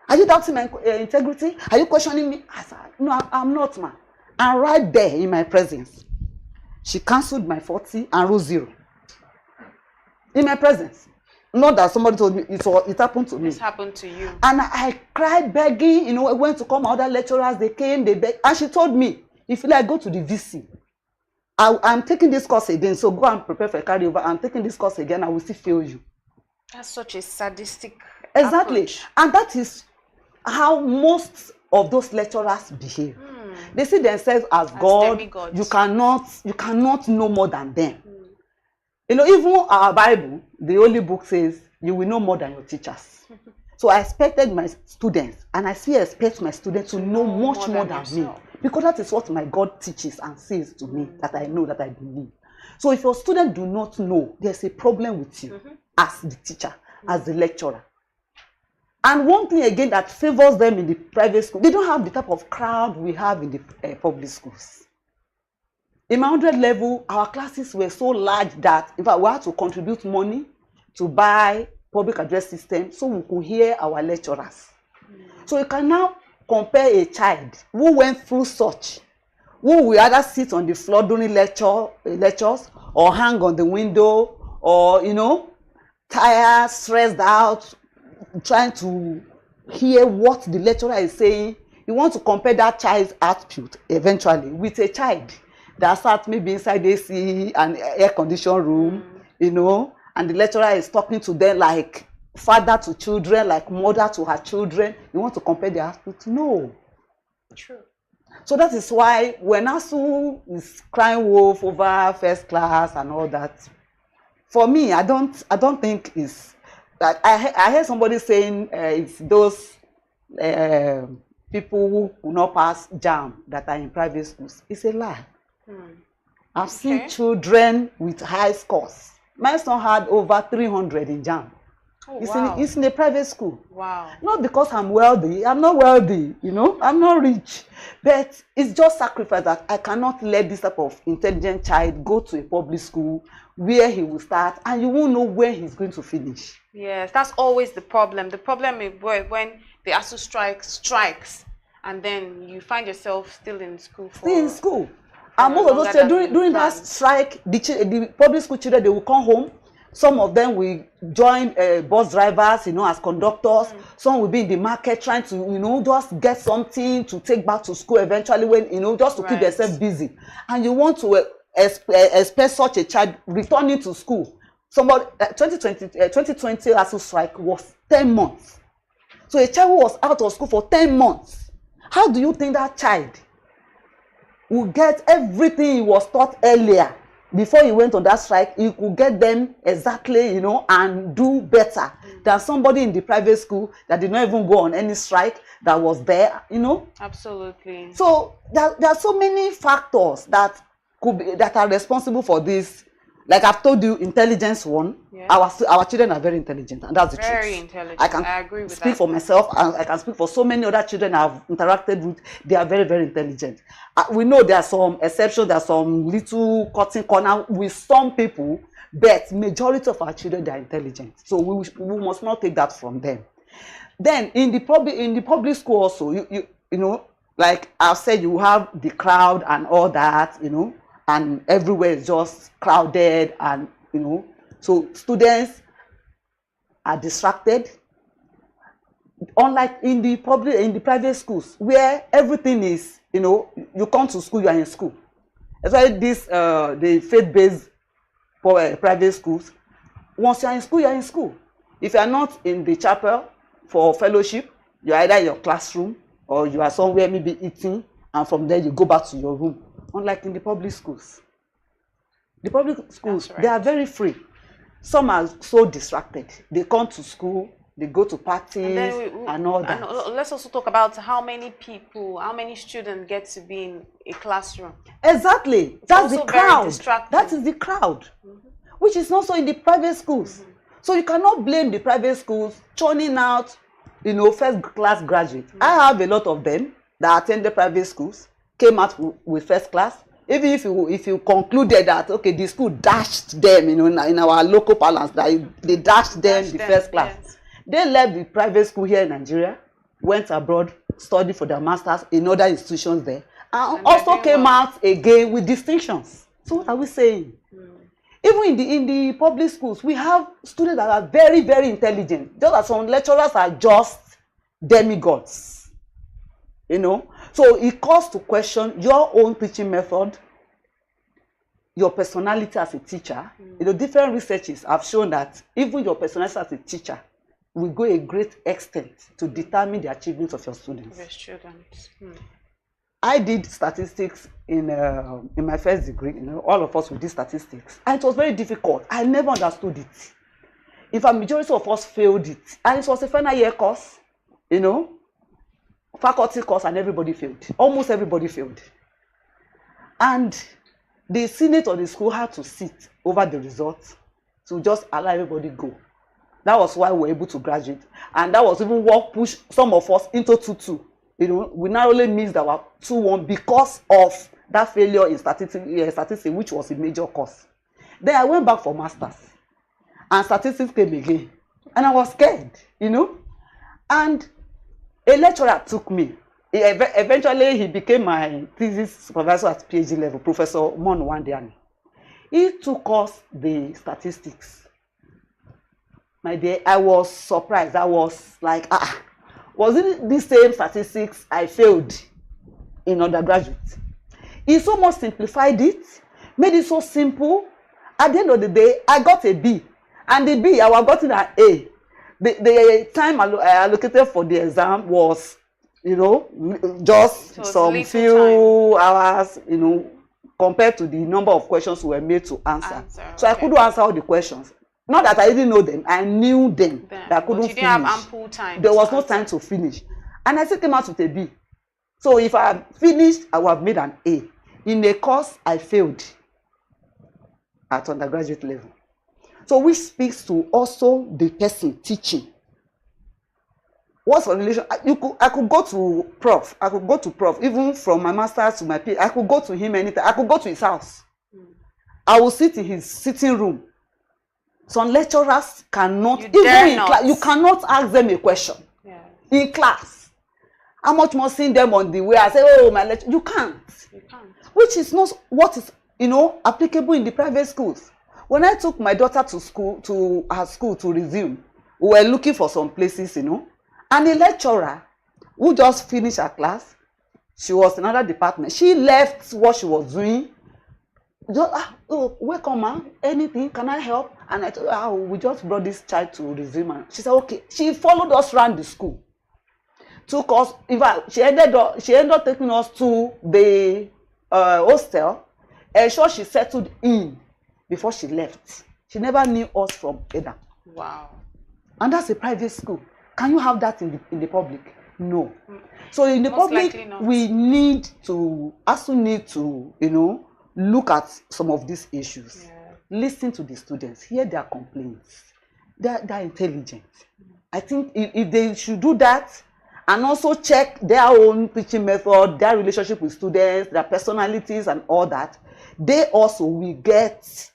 are you doubting my integrity? Are you questioning me? I said, no, I'm not, man. And right there in my presence, she cancelled my 40 and wrote 0. In my presence. Not that somebody told me, it happened to me. It happened to you. And I cried begging, you know, I went to call my other lecturers, they came, they begged. And she told me, if you like, go to the VC. I'm taking this course again, so go and prepare for a carryover. I'm taking this course again, I will still fail you. That's such a sadistic approach. And that is how most of those lecturers behave. They see themselves as God. Demigods. You cannot know more than them. You know, even our Bible, the Holy Book says, you will know more than your teachers. So I expected my students, and I still expect my students to know much more than me. Because that is what my God teaches and says to me, that I know, that I believe. So if your students do not know, there's a problem with you as the teacher, as the lecturer. And one thing again that favors them in the private school, they don't have the type of crowd we have in the public schools. In my 100 level, our classes were so large that in fact we had to contribute money to buy public address system so we could hear our lecturers. So you can now compare a child who went through such, who will either sit on the floor during lectures or hang on the window or, you know, tired, stressed out, trying to hear what the lecturer is saying. You want to compare that child's output eventually with a child that sat maybe inside AC and air-conditioned room, you know, and the lecturer is talking to them like father to children, like mother to her children. You want to compare their output? No. True. So that is why when ASU is crying wolf over first class and all that, for me, I don't think it's that. I heard somebody saying it's those people who will not pass JAMB that are in private schools. It's a lie. I've seen children with high scores. My son had over 300 in JAMB. Oh, it's in a private school. Wow. Not because I'm wealthy. I'm not wealthy, you know. I'm not rich. But it's just sacrifice that I cannot let this type of intelligent child go to a public school where he will start and you won't know where he's going to finish. Yes, that's always the problem. The problem is when the ASU strikes and then you find yourself still in school. Still in school. And most of those children, during that strike, the public school children, they will come home. Some of them will join bus drivers, you know, as conductors. Some will be in the market trying to, you know, just get something to take back to school eventually when, you know, just to keep themselves busy. And you want to expect such a child returning to school. Somebody, 2020 ASU strike was 10 months. So a child who was out of school for 10 months, how do you think that child will get everything he was taught earlier? Before he went on that strike, he could get them exactly, you know, and do better than somebody in the private school that did not even go on any strike that was there, you know. Absolutely. So there are so many factors that are responsible for this Like I've told you, intelligence one. Yeah. Our children are very intelligent, and that's the truth. Very intelligent. I can agree with speak that. for myself, and I can speak for so many other children I've interacted with. They are very, very intelligent. We know there are some exceptions, there are some little cutting corner with some people, but majority of our children, they are intelligent. So we must not take that from them. Then in the public school also, you know, like I've said, you have the crowd and all that, you know, and everywhere is just crowded, and you know, so students are distracted. Unlike in the private schools, where everything is, you know, you come to school, you are in school. That's why the faith-based private schools, once you are in school, you are in school. If you are not in the chapel for fellowship, you are either in your classroom or you are somewhere maybe eating, and from there you go back to your room. Unlike in the public schools. The public schools, they are very free. Some are so distracted. They come to school, they go to parties and all that. And let's also talk about how many people, how many students get to be in a classroom. Exactly. That's the crowd. That is the crowd, which is not so in the private schools. So you cannot blame the private schools churning out, you know, first class graduates. I have a lot of them that attended private schools, came out with first class. Even if you concluded that, okay, the school dashed them, you know, in our local parlance, that they dashed them the first class. Yes. They left the private school here in Nigeria, went abroad, studied for their masters in other institutions there, and also came out again with distinctions. So what are we saying? Even in the public schools, we have students that are very, very intelligent. Just as some lecturers are just demigods, you know. So it calls to question your own teaching method, your personality as a teacher. You know, different researches have shown that even your personality as a teacher will go a great extent to determine the achievements of your students. I did statistics in my first degree. You know, all of us we did statistics, and it was very difficult. I never understood it. In fact, majority of us failed it, and it was a final year course. You know, faculty course, and everybody failed. Almost everybody failed. And the senate of the school had to sit over the results to just allow everybody go. That was why we were able to graduate, and that was even what pushed some of us into 2-2. You know, we narrowly missed our 2-1 because of that failure in statistics, which was a major course. Then I went back for masters, and statistics came again, and I was scared, you know. And a lecturer took me. Eventually, he became my thesis supervisor at PhD level, Professor Mon Wandiani. He took us the statistics. My dear, I was surprised. I was like, was it the same statistics I failed in undergraduate? He so much simplified it, made it so simple. At the end of the day, I got a B. And the B, I was gotten an A. The time allocated for the exam was, you know, just some few hours, you know, compared to the number of questions we were made to answer. So I couldn't answer all the questions. Not that I didn't know them, I knew them. That I couldn't finish. Have ample time. There was no time to finish. And I still came out with a B. So if I had finished, I would have made an A. In a course, I failed at undergraduate level. So which speaks to also the person teaching. What's the relation? I could go to prof. I could go to prof, even from my master's to my PhD. I could go to him anytime. I could go to his house. I will sit in his sitting room. Some lecturers cannot, you cannot ask them a question in class. How much more seeing them on the way? I say, oh, my lecturer. You can't. Which is not what is, you know, applicable in the private schools. When I took my daughter to her school to resume, we were looking for some places, you know, and a lecturer who just finished her class, she was in another department. She left what she was doing. Just, oh, welcome, ma'am. Anything? Can I help? And I told her, we just brought this child to resume. And she said, okay. She followed us around the school. Took us, in fact, she ended up taking us to the hostel. And sure she settled in before she left. She never knew us from Adam. Wow. And that's a private school. Can you have that in the public? No. So in the public, we also need to, you know, look at some of these issues. listen to the students, hear their complaints. They're intelligent. I think if they should do that, and also check their own teaching method, their relationship with students, their personalities and all that, they also will get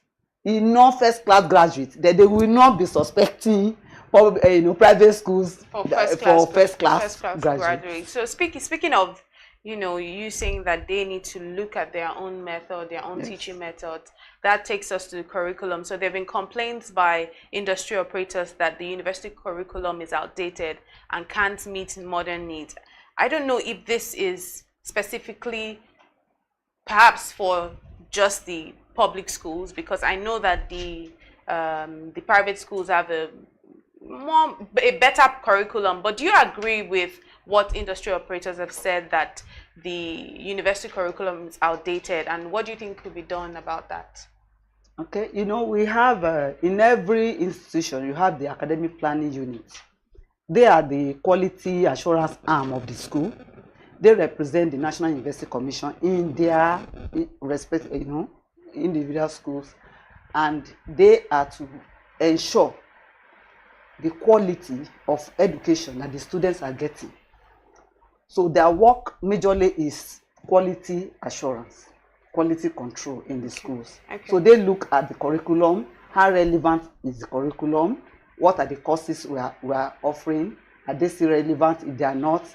enough first-class graduates that they will not be suspecting private schools for first-class graduates. So speaking of, you saying that they need to look at their own method, their own teaching method, that takes us to the curriculum. So there have been complaints by industry operators that the university curriculum is outdated and can't meet modern needs. I don't know if this is specifically perhaps for just the public schools, because I know that the private schools have a better curriculum. But do you agree with what industry operators have said, that the university curriculum is outdated, and what do you think could be done about that? Okay, we have in every institution you have the academic planning unit. They are the quality assurance arm of the school. They represent the National University Commission in their respect, individual schools, and they are to ensure the quality of education that the students are getting. So their work majorly is quality assurance, quality control in the schools. Okay. So they look at the curriculum, how relevant is the curriculum, what are the courses we are offering, are they still relevant? If they are not,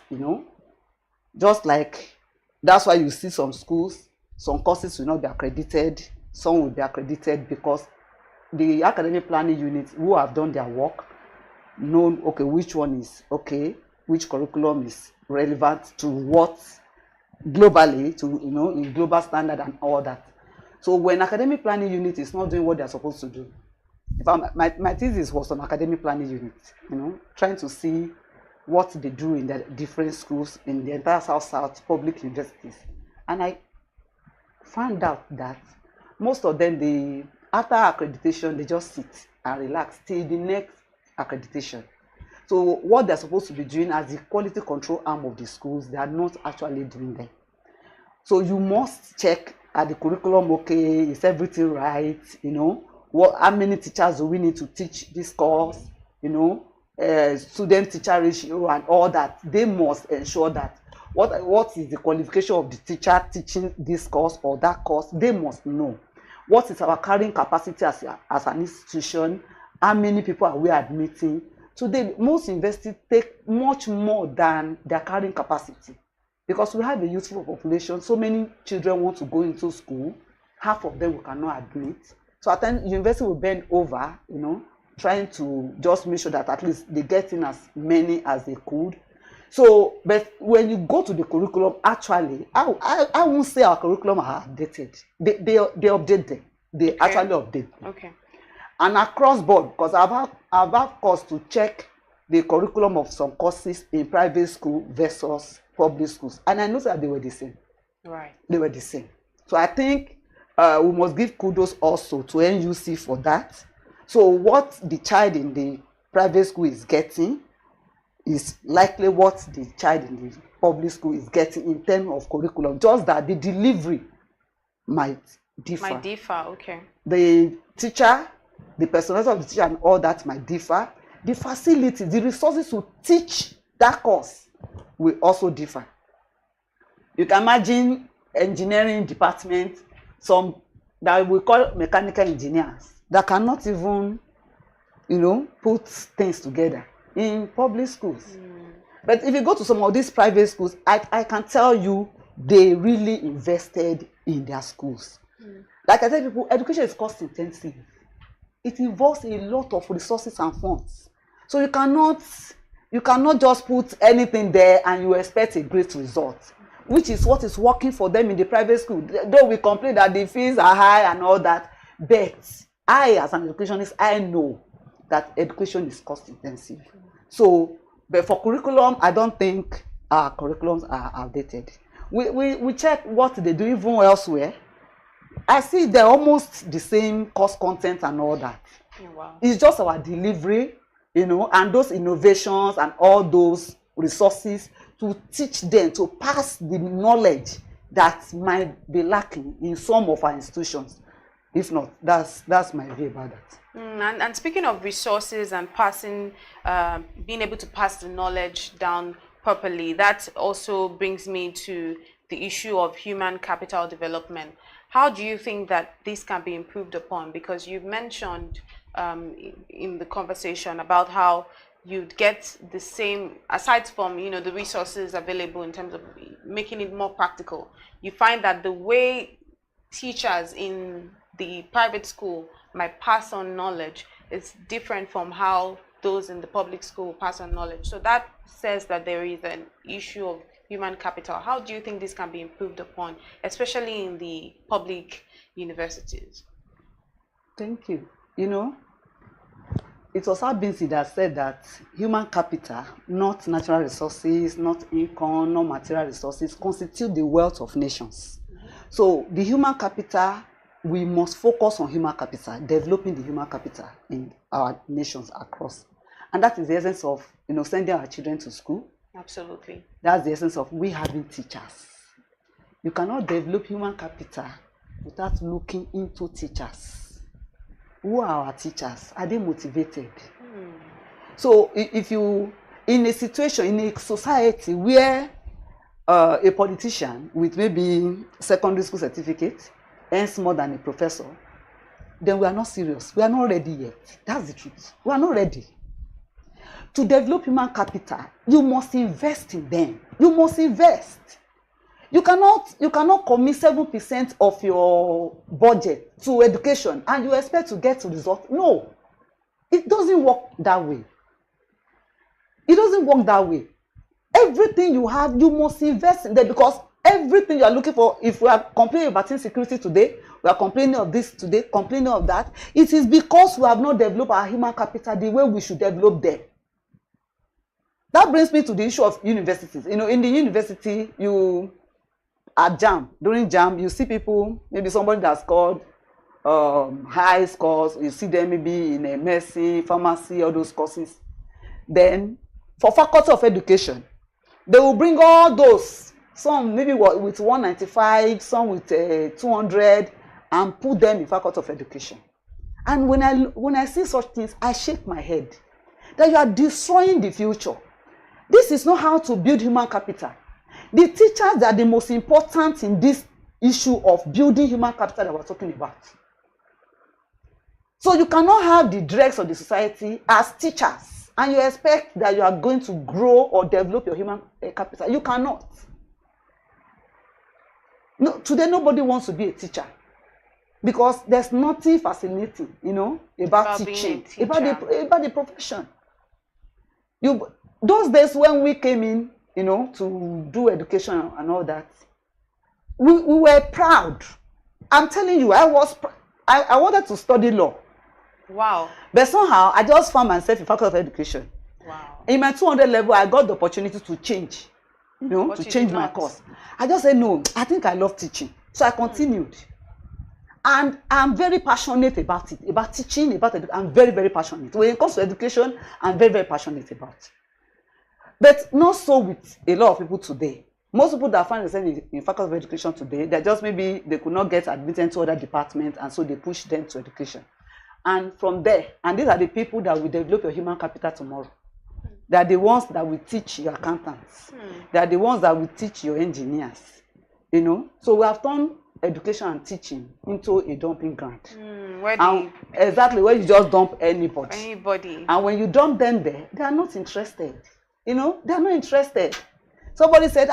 just like, that's why you see some schools, some courses will not be accredited, some will be accredited because the academic planning units who have done their work know, okay, which one is okay, which curriculum is relevant to what globally, to in global standard and all that. So when academic planning unit is not doing what they're supposed to do, in fact, my thesis was on academic planning unit, trying to see what they do in the different schools in the entire South public universities. And I found out that most of them, after accreditation, they just sit and relax till the next accreditation. So what they're supposed to be doing as the quality control arm of the schools, they are not actually doing them. So you must check, are the curriculum okay? Is everything right? How many teachers do we need to teach this course? Student-teacher ratio and all that. They must ensure that what is the qualification of the teacher teaching this course or that course. They must know what is our carrying capacity as an institution. How many people are we admitting? Today, most universities take much more than their carrying capacity because we have a youthful population. So many children want to go into school. Half of them we cannot admit. So at times, university will bend over, trying to just make sure that at least they get in as many as they could. So, but when you go to the curriculum, actually, I won't say our curriculum are updated. They update them. They actually update them. Okay. And across board, because I've had course to check the curriculum of some courses in private school versus public schools, and I noticed that they were the same. Right. They were the same. So I think we must give kudos also to NUC for that. So what the child in the private school is getting is likely what the child in the public school is getting in terms of curriculum, just that the delivery might differ. Okay. The teacher, the personality of the teacher and all that might differ. The facilities, the resources to teach that course will also differ. You can imagine engineering department, some that we call mechanical engineers, that cannot even, put things together in public schools. But if you go to some of these private schools, I can tell you they really invested in their schools. Like I tell people, education is cost intensive. It involves a lot of resources and funds. So you cannot just put anything there and you expect a great result, which is what is working for them in the private school. Though we complain that the fees are high and all that, but I, as an educationist, I know that education is cost intensive. So, but for curriculum, I don't think our curriculums are outdated. We check what they do even elsewhere. I see they're almost the same course content and all that. Oh, wow. It's just our delivery, and those innovations and all those resources to teach them to pass the knowledge that might be lacking in some of our institutions. If not, that's my view about that. And speaking of resources and passing, being able to pass the knowledge down properly, that also brings me to the issue of human capital development. How do you think that this can be improved upon? Because you've mentioned in the conversation about how you'd get the same, aside from the resources available in terms of making it more practical, you find that the way teachers in the private school might pass on knowledge is different from how those in the public school pass on knowledge. So that says that there is an issue of human capital. How do you think this can be improved upon, especially in the public universities? Thank you. It was Abinci that said that human capital, not natural resources, not income, not material resources, constitute the wealth of nations. So the human capital, we must focus on human capital, developing the human capital in our nations across. And that is the essence of sending our children to school. Absolutely. That's the essence of we having teachers. You cannot develop human capital without looking into teachers. Who are our teachers? Are they motivated? So if you, in a situation, in a society where a politician with maybe secondary school certificate earns more than a professor, then we are not serious. We are not ready yet. That's the truth. We are not ready. To develop human capital, you must invest in them. You must invest. You cannot commit 7% of your budget to education and you expect to get results. No, it doesn't work that way. It doesn't work that way. Everything you have, you must invest in them, because everything you are looking for, if we are complaining about insecurity today, we are complaining of this today, complaining of that, it is because we have not developed our human capital the way we should develop them. That brings me to the issue of universities. In the university, at JAM, during JAM, you see people, maybe somebody that scored high scores, you see them maybe in a medicine, pharmacy, all those courses. Then, for faculty of education, they will bring all those, some maybe with 195, some with 200, and put them in faculty of education. And when I see such things, I shake my head that you are destroying the future. This is not how to build human capital. The teachers are the most important in this issue of building human capital that we're talking about. So you cannot have the dregs of the society as teachers and you expect that you are going to grow or develop your human capital. You cannot. No, today nobody wants to be a teacher because there's nothing fascinating, about teaching, about the profession. Those days when we came in, to do education and all that, we were proud. I'm telling you, I wanted to study law. Wow. But somehow, I just found myself in faculty of education. Wow. In my 200 level, I got the opportunity to change, to change my course. I just said, no, I think I love teaching. So I continued. And I'm very passionate about it, about teaching, I'm very, very passionate. When it comes to education, I'm very, very passionate about it. But not so with a lot of people today. Most people that find themselves in faculty of education today, they just maybe they could not get admitted to other departments, and so they push them to education. And from there, and these are the people that will develop your human capital tomorrow. They are the ones that will teach your accountants. They are the ones that will teach your engineers. So we have turned education and teaching into a dumping ground. Exactly, where you just dump anybody. And when you dump them there, they are not interested. They are not interested. Somebody said,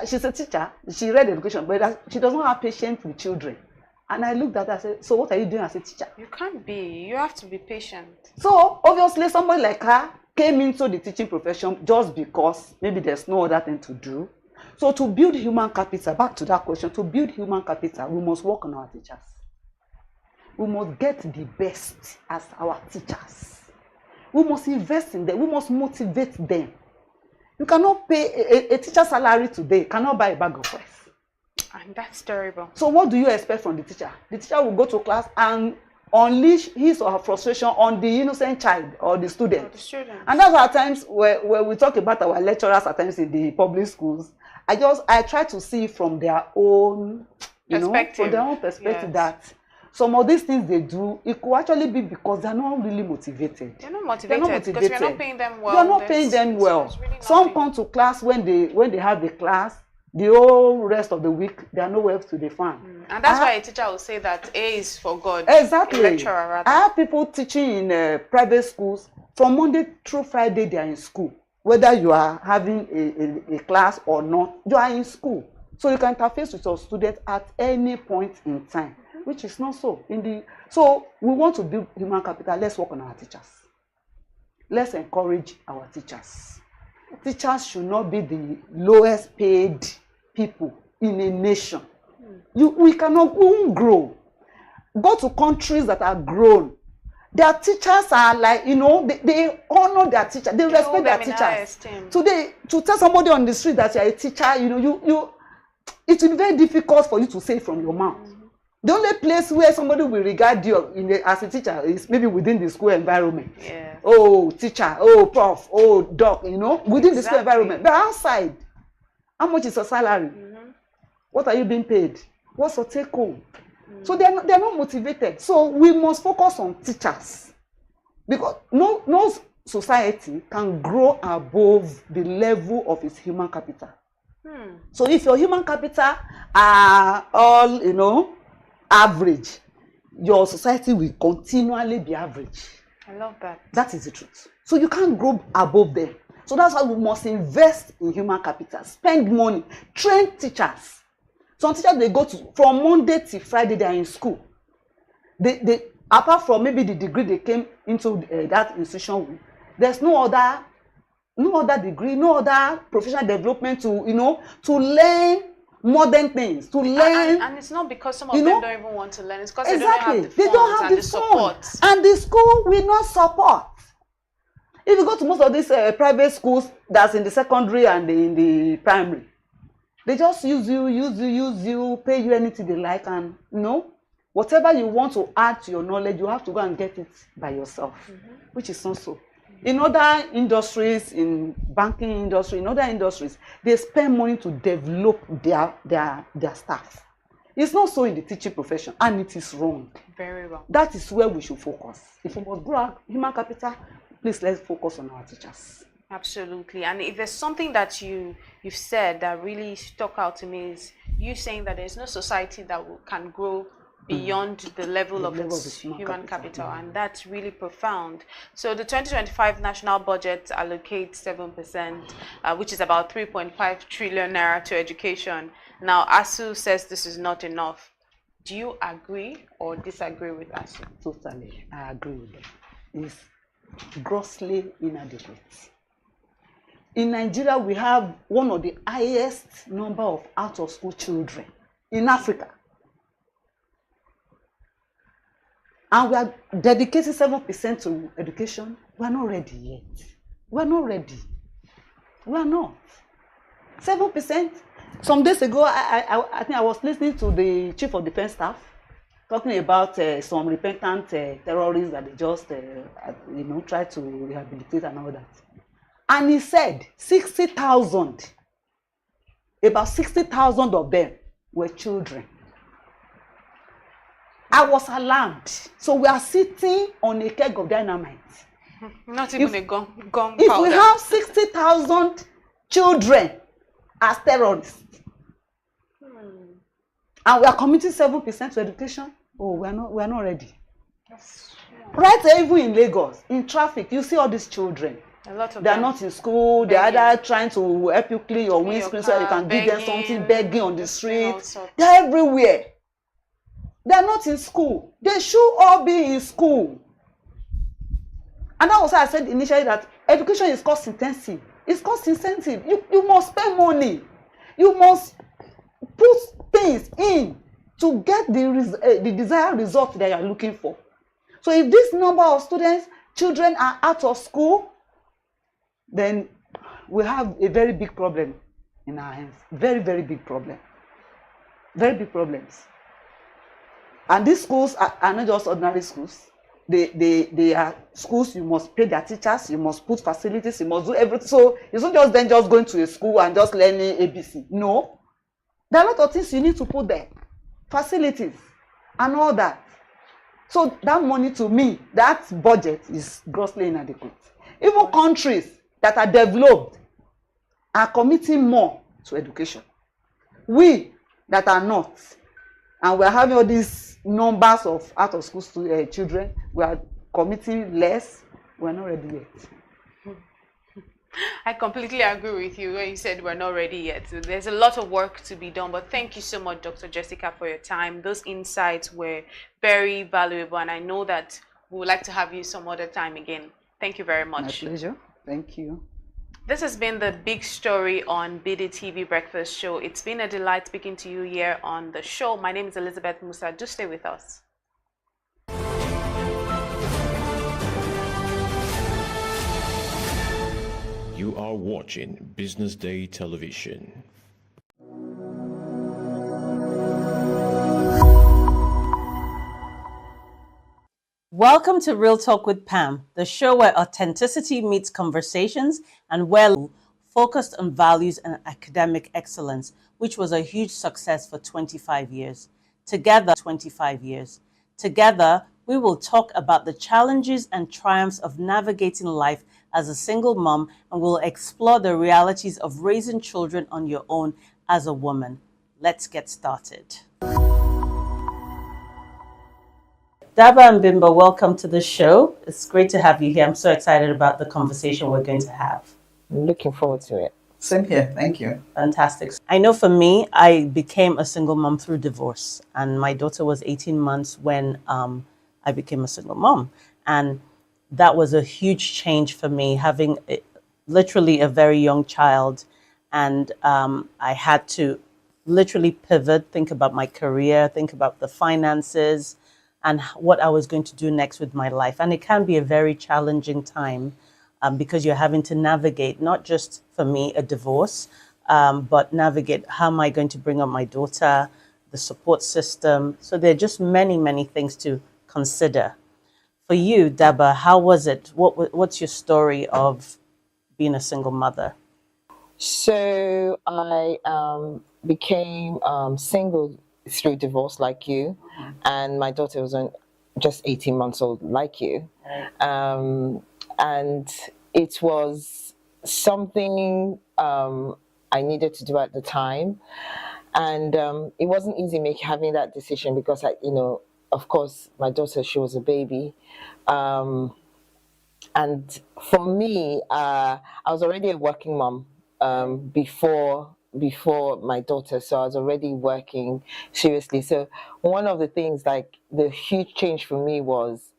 she's a teacher, she read education, but she does not have patience with children. And I looked at her and said, so what are you doing as a teacher? You can't be. You have to be patient. So obviously somebody like her came into the teaching profession just because maybe there's no other thing to do. So to build human capital, back to that question, to build human capital, we must work on our teachers. We must get the best as our teachers. We must invest in them. We must motivate them. You cannot pay a teacher salary today, cannot buy a bag of rice. And that's terrible. So what do you expect from the teacher? The teacher will go to class and unleash his or her frustration on the innocent child or the student. And that's why at times where we talk about our lecturers at times in the public schools, I try to see from their own perspective, that some of these things they do, it could actually be because they're not really motivated. They're not motivated because you're not paying them well. You're not paying them well. Some come to class when they have the class, the whole rest of the week, they are nowhere to be found. And that's why a teacher will say that A is for God. Exactly. A lecturer, rather. I have people teaching in private schools. From Monday through Friday, they are in school. Whether you are having a class or not, you are in school. So you can interface with your students at any point in time, which is not so. So we want to build human capital. Let's work on our teachers. Let's encourage our teachers. Teachers should not be the lowest paid people in a nation. We won't grow. Go to countries that are grown. Their teachers are like, they honor their teachers. They respect their teachers. Today, to tell somebody on the street that you're a teacher, it will be very difficult for you to say it from your mouth. The only place where somebody will regard you as a teacher is maybe within the school environment. Yeah. Oh, teacher, oh, prof, oh, doc, within the school environment. But outside, how much is your salary? What are you being paid? What's your take home? So they're not motivated. So we must focus on teachers. Because no society can grow above the level of its human capital. So if your human capital are all, average, your society will continually be average. I love that. That is the truth. So you can't grow above them. So that's why we must invest in human capital, spend money, train teachers. Some teachers, they go from Monday to Friday, they are in school. They apart from maybe the degree they came into that institution with, there's no other degree, no other professional development to learn modern things, to learn. And it's not because some of them don't even want to learn. It's because exactly. they don't have the support. And the school will not support. If you go to most of these private schools that's in the secondary and in the primary, they just use you, pay you anything they like, and whatever you want to add to your knowledge, you have to go and get it by yourself, which is not so. In other industries, in banking industry, in other industries, they spend money to develop their staff. It's not so in the teaching profession, and it is wrong. Very wrong. That is where we should focus. If we must grow our human capital, please let's focus on our teachers. Absolutely. And if there's something that you've said that really stuck out to me, is you saying that there's no society that can grow beyond the level of its human capital, and that's really profound. So the 2025 national budget allocates 7%, which is about 3.5 trillion naira to education. Now, ASU says this is not enough. Do you agree or disagree with ASU? Totally, I agree with them. It's grossly inadequate. In Nigeria, we have one of the highest number of out-of-school children in Africa. And we are dedicating 7% to education. We are not ready yet. We are not ready. We are not. 7%. Some days ago, I think I was listening to the Chief of Defense Staff talking about some repentant terrorists that they just, try to rehabilitate and all that. And he said 60,000, about 60,000 of them were children. I was alarmed. So we are sitting on a keg of dynamite. Not even a gun powder. If we have 60,000 children as terrorists, and we are committing 7% to education, we are not ready. Right, even in Lagos, in traffic, you see all these children. A lot of they are not in school. They are either trying to help you clean your windscreen so you can give them something, begging on the street. They are everywhere. They are not in school. They should all be in school. And that was why I said initially that education is cost intensive. It's cost intensive. You must spend money. You must put things in to get the desired result that you are looking for. So if this number of children are out of school, then we have a very big problem in our hands. Very, very big problem. Very big problems. And these schools are not just ordinary schools. They are schools, you must pay their teachers, you must put facilities, you must do everything. So it's not just then just going to a school and just learning ABC. No. There are a lot of things you need to put there. Facilities and all that. So that money to me, that budget is grossly inadequate. Even countries that are developed are committing more to education. We that are not, and we are having all these numbers of out of school children, we are committing less. We are not ready yet. I completely agree with you when you said we're not ready yet. So there's a lot of work to be done, but thank you so much, Dr. Jessica, for your time. Those insights were very valuable, and I know that we would like to have you some other time again. Thank you very much. My pleasure. Thank you. This has been the big story on BDTV Breakfast Show. It's been a delight speaking to you here on the show. My name is Elizabeth Musa. Do stay with us. You are watching Business Day Television. Welcome to Real Talk with Pam, the show where authenticity meets conversations and where focused on values and academic excellence, which was a huge success for 25 years. Together, we will talk about the challenges and triumphs of navigating life as a single mom, and we'll explore the realities of raising children on your own as a woman. Let's get started. Daba and Bimba, welcome to the show. It's great to have you here. I'm so excited about the conversation we're going to have. I'm looking forward to it. Same here. Thank you. Fantastic. I know for me, I became a single mom through divorce, and my daughter was 18 months when I became a single mom. And that was a huge change for me, having literally a very young child. And I had to literally pivot, think about my career, think about the finances, and what I was going to do next with my life. And it can be a very challenging time because you're having to navigate, not just for me, a divorce, but navigate how am I going to bring up my daughter, the support system. So there are just many, many things to consider. For you, Daba, how was it? What's your story of being a single mother? So I became single through divorce like you, and my daughter was just 18 months old like you. And it was something I needed to do at the time. And it wasn't easy having that decision because of course, my daughter, she was a baby. And for me, I was already a working mom before my daughter, so I was already working seriously. So one of the things, like the huge change for me was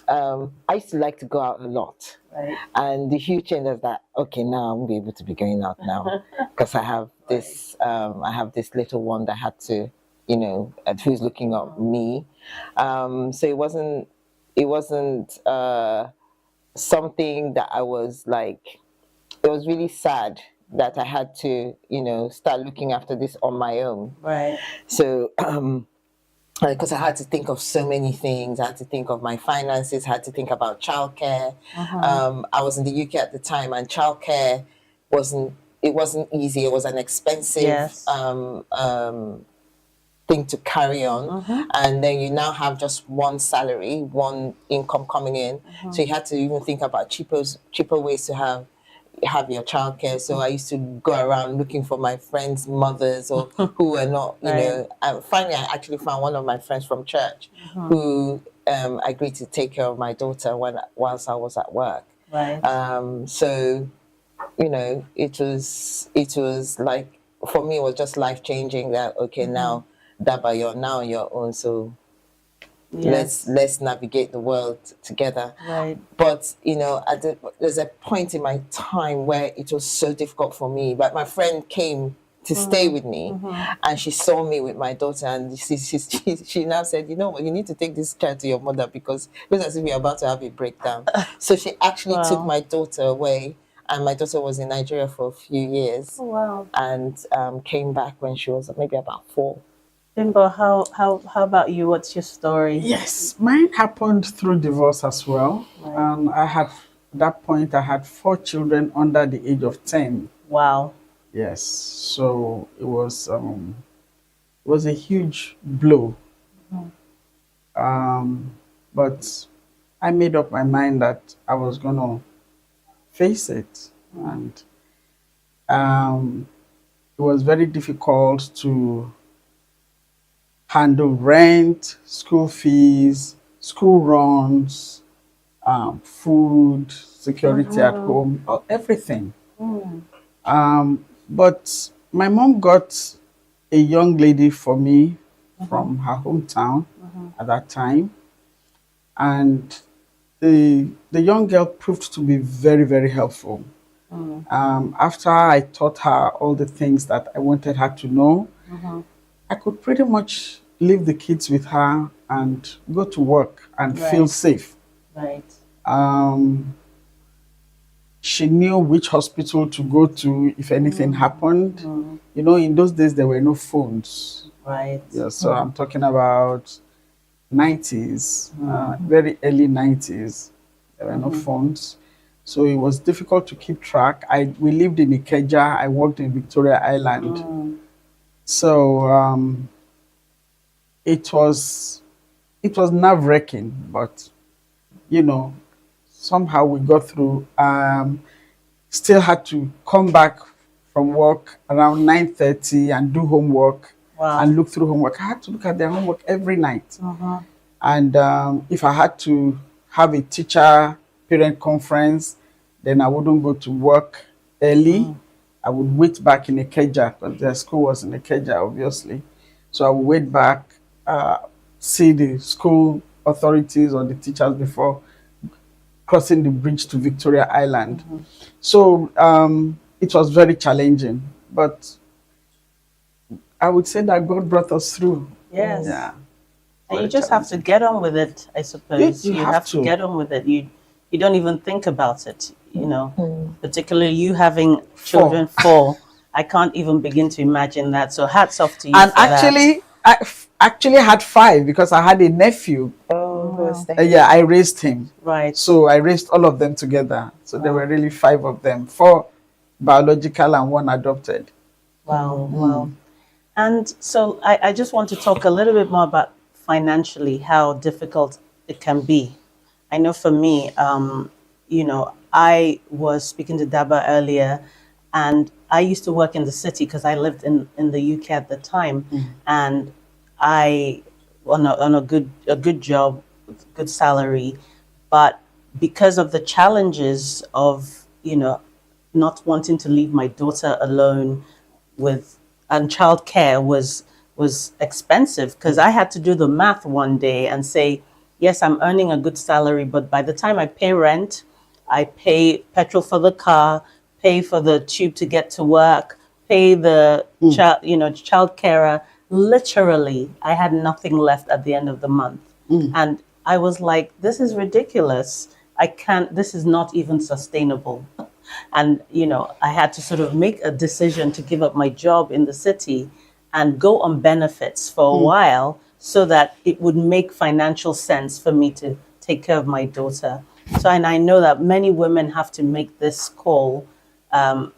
I used to like to go out a lot. Right. And the huge change is that, okay, now I'm be able to be going out now because I have this little one that had to, who's looking at me. So it wasn't something that I was like, it was really sad that I had to, start looking after this on my own. Right. So, because I had to think of so many things. I had to think of my finances, I had to think about childcare. I was in the UK at the time, and childcare wasn't easy. It was an expensive thing to carry on. And then you now have just one salary, one income coming in. So you had to even think about cheaper ways to have your childcare. So I used to go around looking for my friends' mothers or who were not, and finally I actually found one of my friends from church who agreed to take care of my daughter whilst I was at work. Right. So, it was like, for me, it was just life-changing that, okay, now Daba, you're now on your own, so let's navigate the world together. Right. But there's a point in my time where it was so difficult for me. But my friend came to stay with me, and she saw me with my daughter, and she now said, you need to take this child to your mother because it was as if you're about to have a breakdown. So she actually took my daughter away, and my daughter was in Nigeria for a few years. Oh, wow. And came back when she was maybe about 4. Bimbo, how about you? What's your story? Yes, mine happened through divorce as well. At that point, I had 4 children under the age of 10. Wow. Yes, so it was a huge blow. But I made up my mind that I was going to face it. And it was very difficult to handle rent, school fees, school runs, food, security at home, everything. But my mom got a young lady for me from her hometown at that time. And the young girl proved to be very, very helpful. After I taught her all the things that I wanted her to know, I could pretty much leave the kids with her and go to work and feel safe. Right. She knew which hospital to go to if anything happened. You know, in those days, there were no phones. Right. Yeah, so I'm talking about 90s, very early 90s. There were no phones. So it was difficult to keep track. We lived in Ikeja. I worked in Victoria Island. So it was nerve-wracking, but you know, somehow we got through. Still had to come back from work around 9:30 and do homework and look through homework. I had to look at their homework every night. And if I had to have a teacher parent conference, then I wouldn't go to work early. I would wait back in Ikeja because their school was in Ikeja, obviously. So I would wait back, see the school authorities or the teachers before crossing the bridge to Victoria Island. So it was very challenging, but I would say that God brought us through. Yes. Yeah. And you just have to get on with it, I suppose. You have to get on with it. You don't even think about it, you know. Particularly you having children four. I can't even begin to imagine that. So hats off to you. And for actually, I actually had 5 because I had a nephew. Yeah, I raised him. Right. So I raised all of them together. So there were really 5 of them, 4 biological and 1 adopted. Wow, wow. And so I just want to talk a little bit more about financially how difficult it can be. I know for me, you know, I was speaking to Daba earlier, and I used to work in the city because I lived in the UK at the time, and I on a good job, good salary, but because of the challenges of, you know, not wanting to leave my daughter alone and childcare was expensive, because I had to do the math one day and say, yes, I'm earning a good salary, but by the time I pay rent, I pay petrol for the car, pay for the tube to get to work, pay the child carer. Literally, I had nothing left at the end of the month. And I was like, this is ridiculous. This is not even sustainable. And, you know, I had to sort of make a decision to give up my job in the city and go on benefits for a while so that it would make financial sense for me to take care of my daughter. So, and I know that many women have to make this call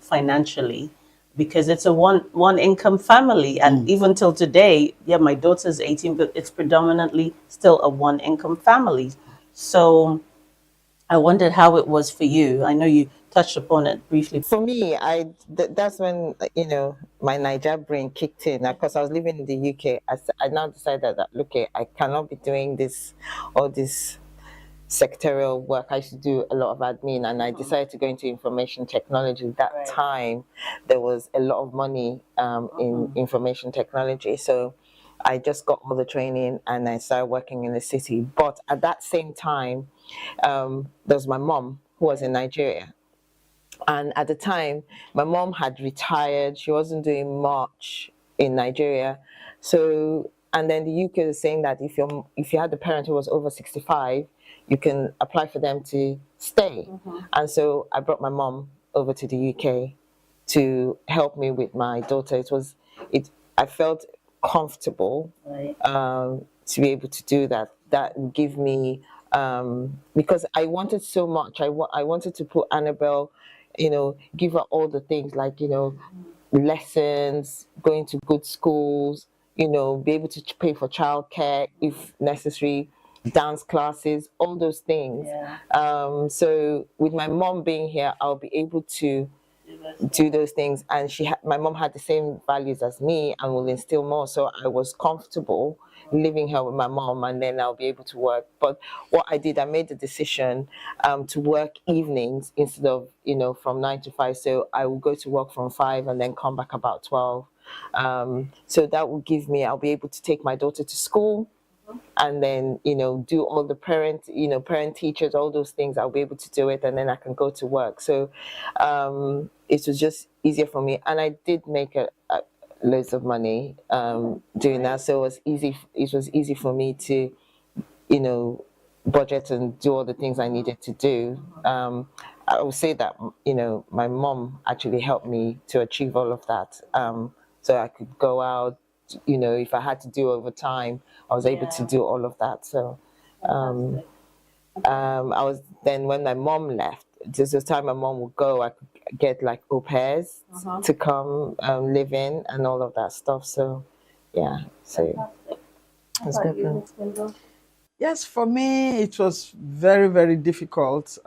financially, because it's a one income family. And even till today, yeah, my daughter's 18, but it's predominantly still a one income family. So I wondered how it was for you. I know you touched upon it briefly. For me, that's when, you know, my Niger brain kicked in. Because I was living in the UK, I now decided that, look, I cannot be doing all this secretarial work. I used to do a lot of admin, and I decided to go into information technology. That time, there was a lot of money in information technology. So I just got all the training and I started working in the city. But at that same time, there was my mom who was in Nigeria. And at the time, my mom had retired. She wasn't doing much in Nigeria. So, and then the UK was saying that if you had a parent who was over 65, you can apply for them to stay. And so I brought my mom over to the UK to help me with my daughter. I felt comfortable to be able to do that. That gave me, because I wanted so much. I wanted to put Annabelle, you know, give her all the things like, you know, lessons, going to good schools, you know, be able to pay for childcare if necessary. dance classes, all those things. So with my mom being here, I'll be able to do those things. And my mom had the same values as me and will instill more. So I was comfortable living here with my mom, and then I'll be able to work. But what I did, I made the decision to work evenings instead of, from 9 to 5. So I will go to work from 5 and then come back about 12. So that will give me, I'll be able to take my daughter to school, and then do all the parent teachers, all those things. I'll be able to do it, and then I can go to work. So it was just easier for me, and I did make loads of money doing that. So it was easy for me to budget and do all the things I needed to do. I would say that my mom actually helped me to achieve all of that, so I could go out. If I had to do overtime, I was able to do all of that. So I was then, when my mom left, just the time my mom would go, I could get like au pairs to come live in and all of that stuff. So yeah, so it's good. Yes, for me, it was very, very difficult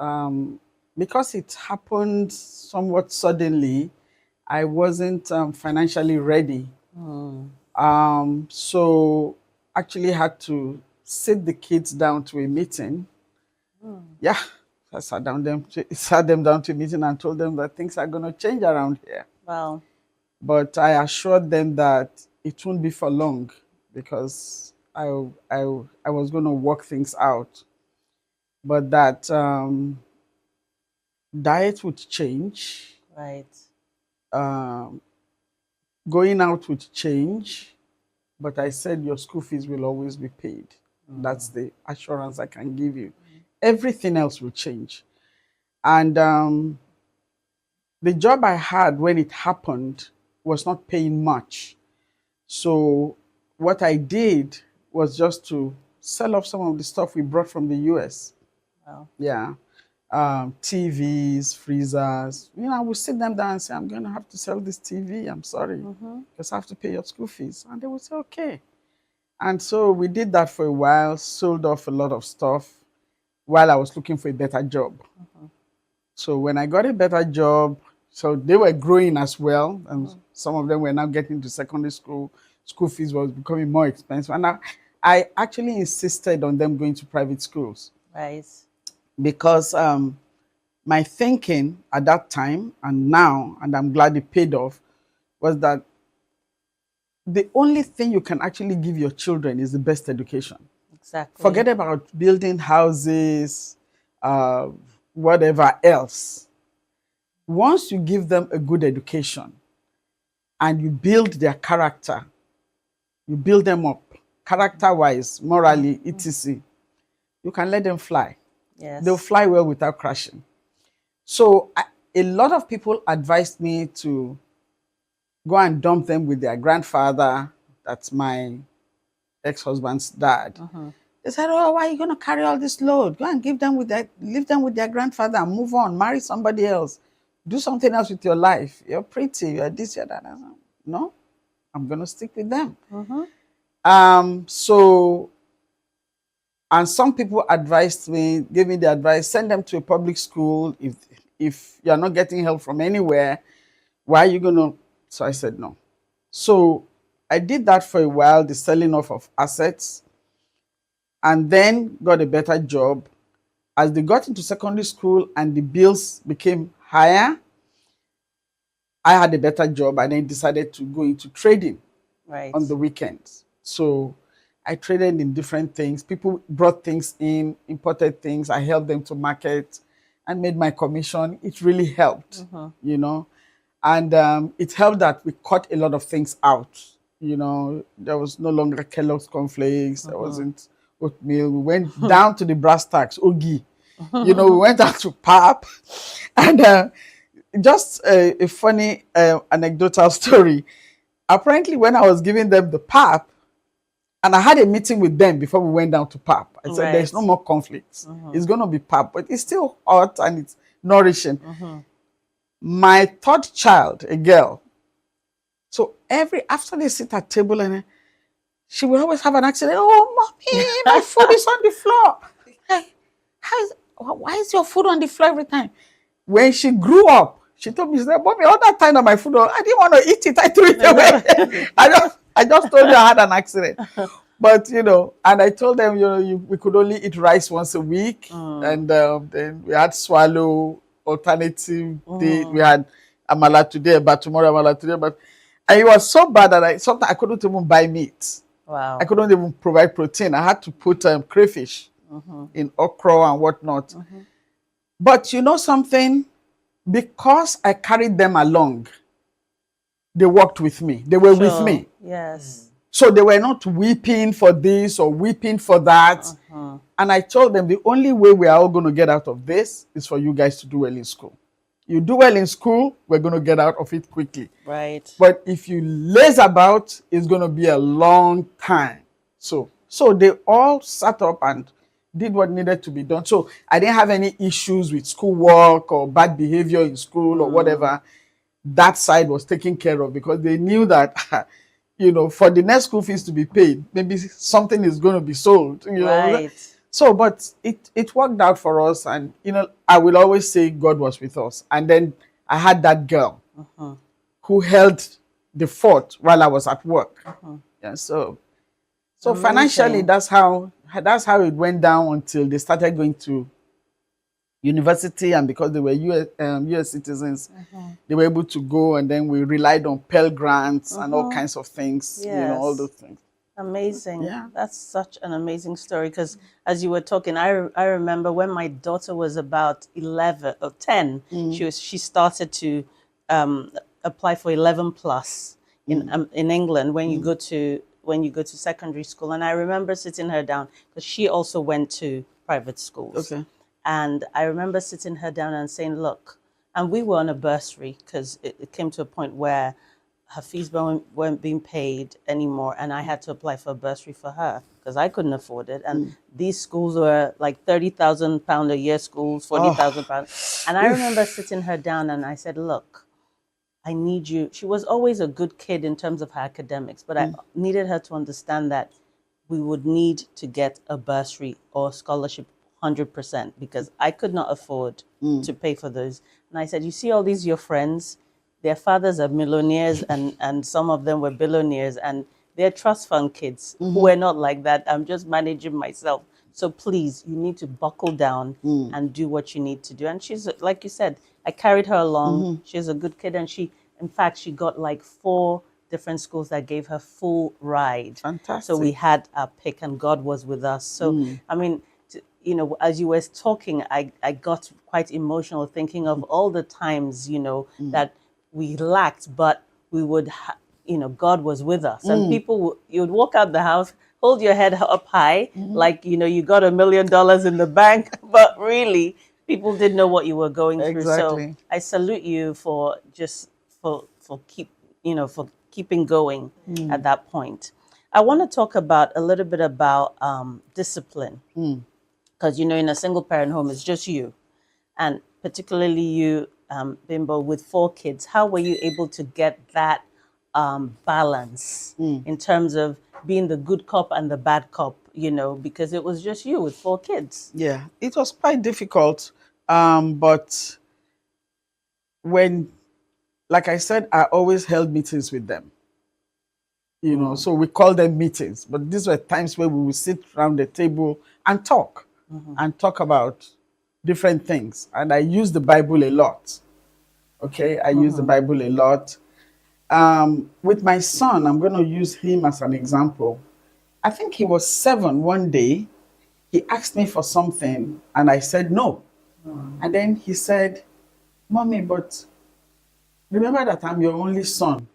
because it happened somewhat suddenly. I wasn't financially ready. So actually had to sit the kids down to a meeting. Yeah, I sat them down to a meeting and told them that things are going to change around here. Wow. But I assured them that it won't be for long, because I was going to work things out. But that diet would change. Right. Going out would change. But I said your school fees will always be paid. That's the assurance I can give you. Everything else will change. And the job I had when it happened was not paying much. So what I did was just to sell off some of the stuff we brought from the US. Wow. Yeah. TVs, freezers. I would sit them down and say, I'm going to have to sell this TV. I'm sorry, because I have to pay your school fees. And they would say, okay. And so we did that for a while, sold off a lot of stuff while I was looking for a better job. So when I got a better job, so they were growing as well. And some of them were now getting to secondary school. School fees was becoming more expensive. And I actually insisted on them going to private schools. Right. Because my thinking at that time and now, and I'm glad it paid off, was that the only thing you can actually give your children is the best education. Exactly. Forget about building houses, whatever else. Once you give them a good education and you build their character, you build them up character-wise, morally, etc., you can let them fly. Yes. They'll fly well without crashing. So a lot of people advised me to go and dump them with their grandfather. That's my ex-husband's dad. They said, oh, why are you going to carry all this load? Go and leave them with their grandfather and move on. Marry somebody else. Do something else with your life. You're pretty. You're this, you're that. I said, no, I'm going to stick with them. And some people advised me, gave me the advice, send them to a public school. If you're not getting help from anywhere, why are you going to? So I said no. So I did that for a while, the selling off of assets, and then got a better job. As they got into secondary school and the bills became higher, I had a better job and then decided to go into trading on the weekends. So I traded in different things. People brought things in, imported things. I helped them to market and made my commission. It really helped, And it helped that we cut a lot of things out. There was no longer Kellogg's cornflakes. There wasn't oatmeal. We went down to the brass tacks, Ogi. We went down to pap. And just a funny anecdotal story. Apparently, when I was giving them the pap, and I had a meeting with them before we went down to pap. I said, there's no more conflicts. It's going to be pap, but it's still hot and it's nourishing. My third child, a girl, so after they sit at table and she will always have an accident. Oh, mommy, my food is on the floor. Why is your food on the floor every time? When she grew up, she told me, she said, mommy, all that time that my food, I didn't want to eat it. I threw it away. I just told you I had an accident. But, you know, and I told them, you know, we could only eat rice once a week. And then we had swallow, alternative day. We had amala today, but tomorrow amala today. But and it was so bad that sometimes I couldn't even buy meat. Wow. I couldn't even provide protein. I had to put crayfish in okra and whatnot. But you know something? Because I carried them along, they worked with me. They were with me. Yes. So they were not weeping for this or weeping for that. And I told them the only way we are all going to get out of this is for you guys to do well in school. You do well in school, we're going to get out of it quickly. Right. But if you laze about, it's going to be a long time. So they all sat up and did what needed to be done. So I didn't have any issues with schoolwork or bad behavior in school or whatever. That side was taken care of because they knew that, you know, for the next school fees to be paid, maybe something is going to be sold. You know? So, but it worked out for us. And, you know, I will always say God was with us. And then I had that girl who held the fort while I was at work. Yeah, so financially, that's how it went down until they started going to university, and because they were US citizens, they were able to go, and then we relied on Pell grants and all kinds of things, you know, all those things. Amazing. Yeah. That's such an amazing story, because as you were talking, I remember when my daughter was about 11 or 10, she started to apply for 11 plus in England when you go to secondary school. And I remember sitting her down because she also went to private schools. And I remember sitting her down and saying, look, and we were on a bursary because it came to a point where her fees weren't being paid anymore, and I had to apply for a bursary for her because I couldn't afford it. And these schools were like £30,000 a year schools, £40,000. And I remember sitting her down and I said, look, I need you. She was always a good kid in terms of her academics, but I needed her to understand that we would need to get a bursary or scholarship 100% because I could not afford to pay for those. And I said, you see all these your friends, their fathers are millionaires and some of them were billionaires, and they're trust fund kids who were not like that. I'm just managing myself. So please, you need to buckle down and do what you need to do. And she's, like you said, I carried her along. She's a good kid. And in fact, she got like 4 different schools that gave her full ride. Fantastic. So we had our pick and God was with us. So, I mean, you know, as you were talking, I got quite emotional thinking of all the times, you know, that we lacked, but we would, you know, God was with us. And people, you'd walk out the house, hold your head up high, like, you know, you got $1 million in the bank, but really, people didn't know what you were going through. So I salute you for keeping going at that point. I want to talk a little bit about discipline. Because, you know, in a single parent home, it's just you. And particularly you, Bimbo, with 4 kids, how were you able to get that balance in terms of being the good cop and the bad cop, you know, because it was just you with 4 kids? Yeah, it was quite difficult. But when, like I said, I always held meetings with them. You know, so we call them meetings. But these were times where we would sit around the table and talk. And talk about different things. And I use the Bible a lot. Okay, I use the Bible a lot. With my son, I'm going to use him as an example. I think he was 7 one day. He asked me for something and I said no. And then he said, Mommy, but remember that I'm your only son.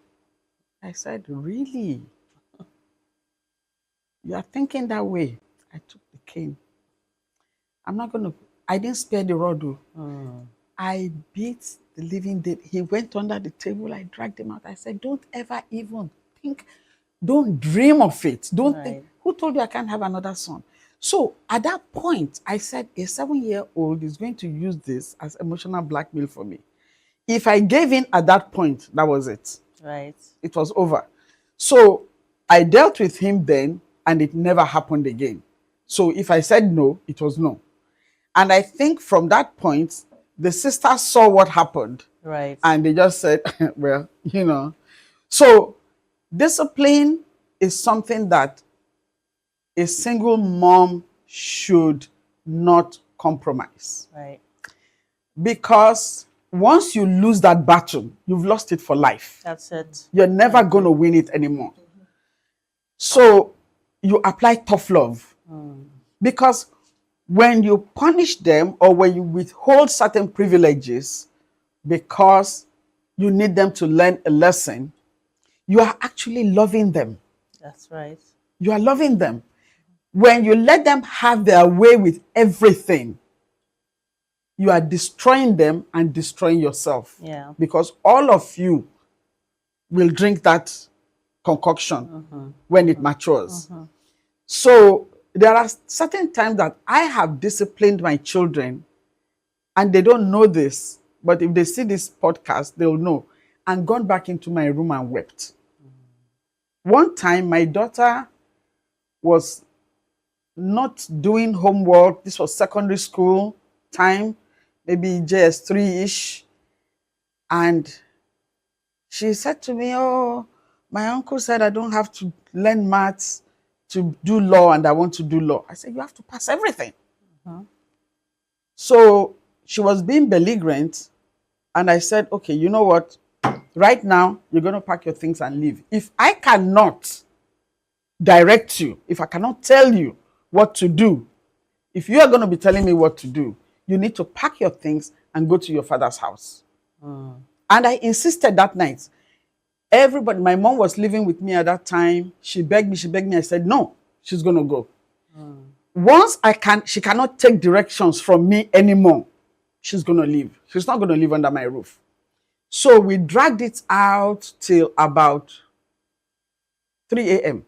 I said, really? You are thinking that way? I took the cane. I didn't spare the rod. I beat the living dead. He went under the table. I dragged him out. I said, don't ever even think, don't dream of it. Don't think, who told you I can't have another son? So at that point, I said, a 7-year-old is going to use this as emotional blackmail for me. If I gave in at that point, that was it. Right. It was over. So I dealt with him then, and it never happened again. So if I said no, it was no. And I think from that point, the sisters saw what happened. Right. And they just said, well, you know. So discipline is something that a single mom should not compromise. Right. Because once you lose that battle, you've lost it for life. That's it. You're never going to win it anymore. So you apply tough love. Because when you punish them or when you withhold certain privileges because you need them to learn a lesson, you are actually loving them. That's right. You are loving them. When you let them have their way with everything, you are destroying them and destroying yourself. Yeah. Because all of you will drink that concoction when it matures. So there are certain times that I have disciplined my children and they don't know this, but if they see this podcast, they'll know, and gone back into my room and wept. One time, my daughter was not doing homework. This was secondary school time, maybe JS3-ish. And she said to me, oh, my uncle said I don't have to learn maths to do law, and I want to do law. I said, you have to pass everything. So she was being belligerent, and I said, okay, you know what? Right now, you're going to pack your things and leave. If I cannot direct you, if I cannot tell you what to do, if you are going to be telling me what to do, you need to pack your things and go to your father's house. And I insisted that night. Everybody, my mom was living with me at that time. She begged me. I said, no, she's going to go. Once she cannot take directions from me anymore, she's going to leave. She's not going to live under my roof. So we dragged it out till about 3 a.m.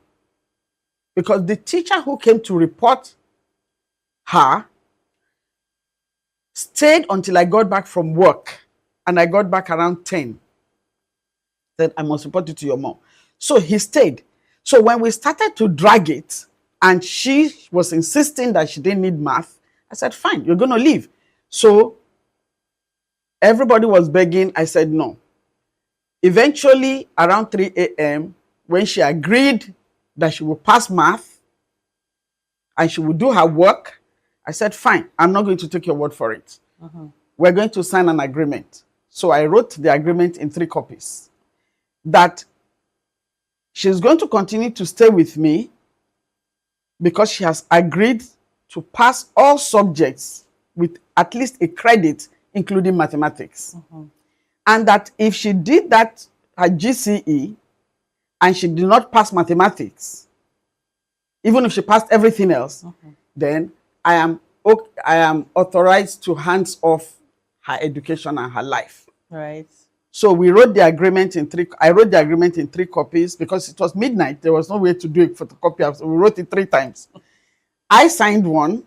Because the teacher who came to report her stayed until I got back from work. And I got back around 10. Then I must report it to your mom. So he stayed. So when we started to drag it, and she was insisting that she didn't need math, I said, fine, you're going to leave. So everybody was begging. I said, no. Eventually, around 3 a.m., when she agreed that she would pass math and she would do her work, I said, fine, I'm not going to take your word for it. We're going to sign an agreement. So I wrote the agreement in 3 copies. That she's going to continue to stay with me because she has agreed to pass all subjects with at least a credit, including mathematics. And that if she did that at GCE and she did not pass mathematics, even if she passed everything else, then I am authorized to hands off her education and her life. Right. So we wrote the agreement in 3. I wrote the agreement in 3 copies because it was midnight. There was no way to do a photocopy. So we wrote it 3 times. I signed one.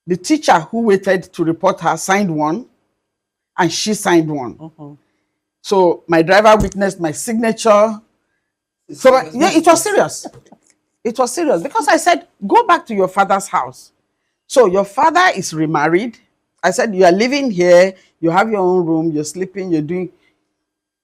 The teacher who waited to report her signed one, and she signed one. So my driver witnessed my signature. So yeah, it was serious. It was serious because I said, go back to your father's house. So your father is remarried. I said, you are living here, you have your own room, you're sleeping, you're doing,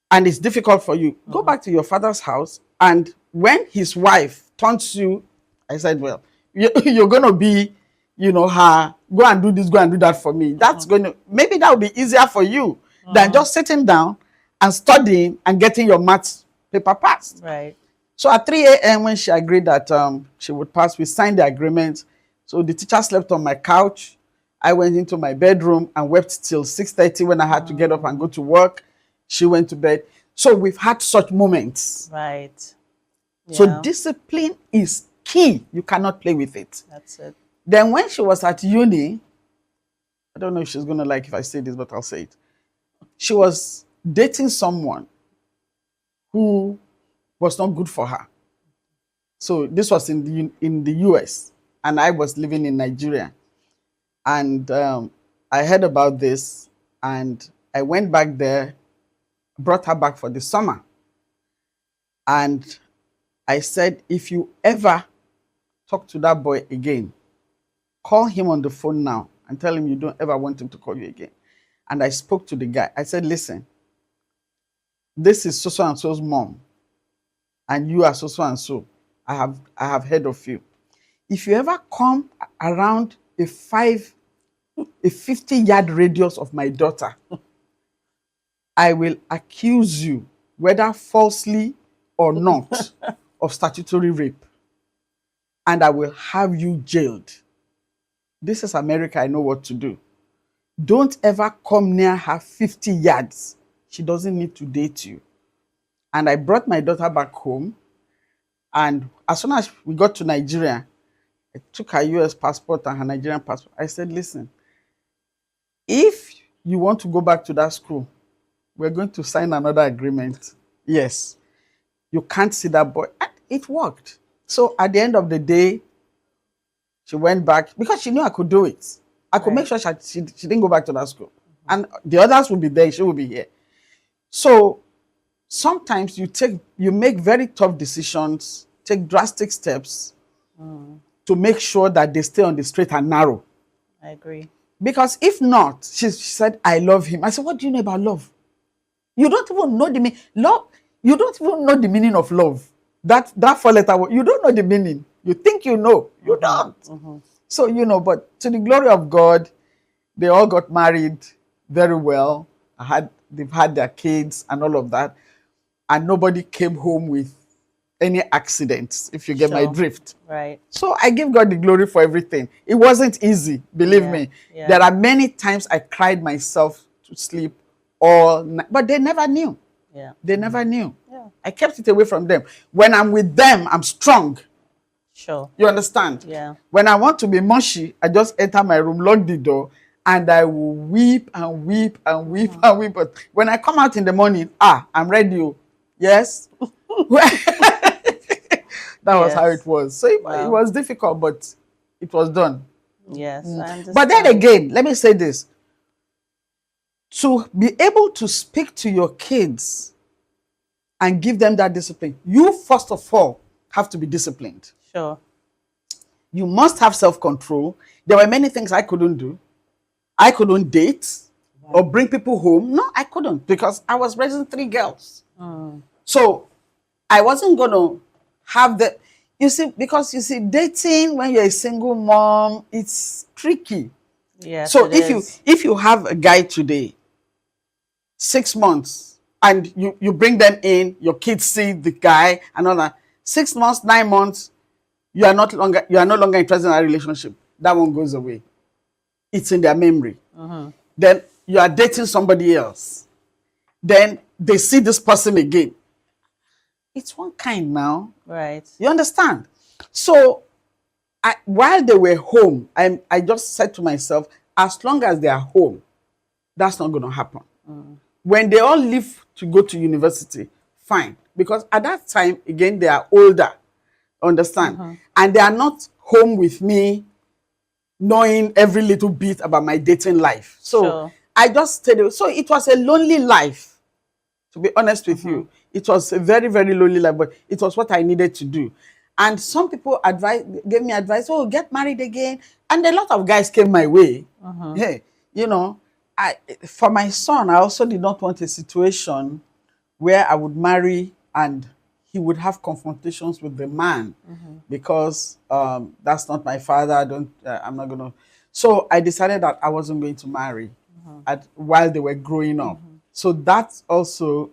and it's difficult for you. Go back to your father's house, and when his wife taunts you, I said, well, you're going to be, her, go and do this, go and do that for me. That's going to, maybe that would be easier for you than just sitting down and studying and getting your maths paper passed. Right. So at 3 a.m. when she agreed that she would pass, we signed the agreement. So the teacher slept on my couch. I went into my bedroom and wept till 6:30 when I had to get up and go to work. She went to bed. So we've had such moments. Right. So discipline is key. You cannot play with it. That's it. Then when she was at uni, I don't know if she's going to like if I say this, but I'll say it. She was dating someone who was not good for her. So this was in the US, and I was living in Nigeria. And I heard about this, and I went back there, brought her back for the summer. And I said, if you ever talk to that boy again, call him on the phone now and tell him you don't ever want him to call you again. And I spoke to the guy. I said, listen, this is so and so's mom, and you are so and so. I have heard of you. If you ever come around a 50-yard radius of my daughter, I will accuse you, whether falsely or not, of statutory rape. And I will have you jailed. This is America. I know what to do. Don't ever come near her 50 yards. She doesn't need to date you. And I brought my daughter back home. And as soon as we got to Nigeria, I took her US passport and her Nigerian passport. I said, listen, if you want to go back to that school, we're going to sign another agreement. Yes. You can't see that boy. And it worked. So at the end of the day, she went back because she knew I could do it. I could make sure she didn't go back to that school. And the others would be there, she would be here. So sometimes you make very tough decisions, take drastic steps to make sure that they stay on the straight and narrow. I agree. Because if not, she said, I love him. I said, what do you know about love? You don't even know the meaning. Love, you don't even know the meaning of love. That 4-letter word, you don't know the meaning. You think you know. You don't. So, but to the glory of God, they all got married very well. They've had their kids and all of that. And nobody came home with any accidents, if you get my drift. Right. So I give God the glory for everything. It wasn't easy, believe me. Yeah. There are many times I cried myself to sleep all night, but they never knew. Yeah. They never knew. Yeah. I kept it away from them. When I'm with them, I'm strong. Sure. You understand? Yeah. When I want to be mushy, I just enter my room, lock the door, and I will weep and weep and weep and weep. But when I come out in the morning, I'm ready. Yes. That was how it was. So it was difficult, but it was done. Yes, I understand. But then again, let me say this. To be able to speak to your kids and give them that discipline, you first of all have to be disciplined. Sure. You must have self-control. There were many things I couldn't do. I couldn't date or bring people home. No, I couldn't because I was raising 3 girls. So I wasn't going to have because dating when you're a single mom, it's tricky. Yes, so if you have a guy today, 6 months, and you bring them in, your kids see the guy and all that, 6 months, 9 months, you are no longer interested in a relationship. That one goes away. It's in their memory. Then you are dating somebody else. Then they see this person again. It's one kind now. Right. You understand? So while they were home, I just said to myself, as long as they are home, that's not going to happen. When they all leave to go to university, fine. Because at that time, again, they are older. Understand? And they are not home with me knowing every little bit about my dating life. So I just stayed. So it was a lonely life, to be honest with you. It was a very, very lonely life, but it was what I needed to do. And some people gave me advice, oh, get married again. And a lot of guys came my way. Hey, for my son, I also did not want a situation where I would marry and he would have confrontations with the man because that's not my father. I'm not going to. So I decided that I wasn't going to marry while they were growing up. So that also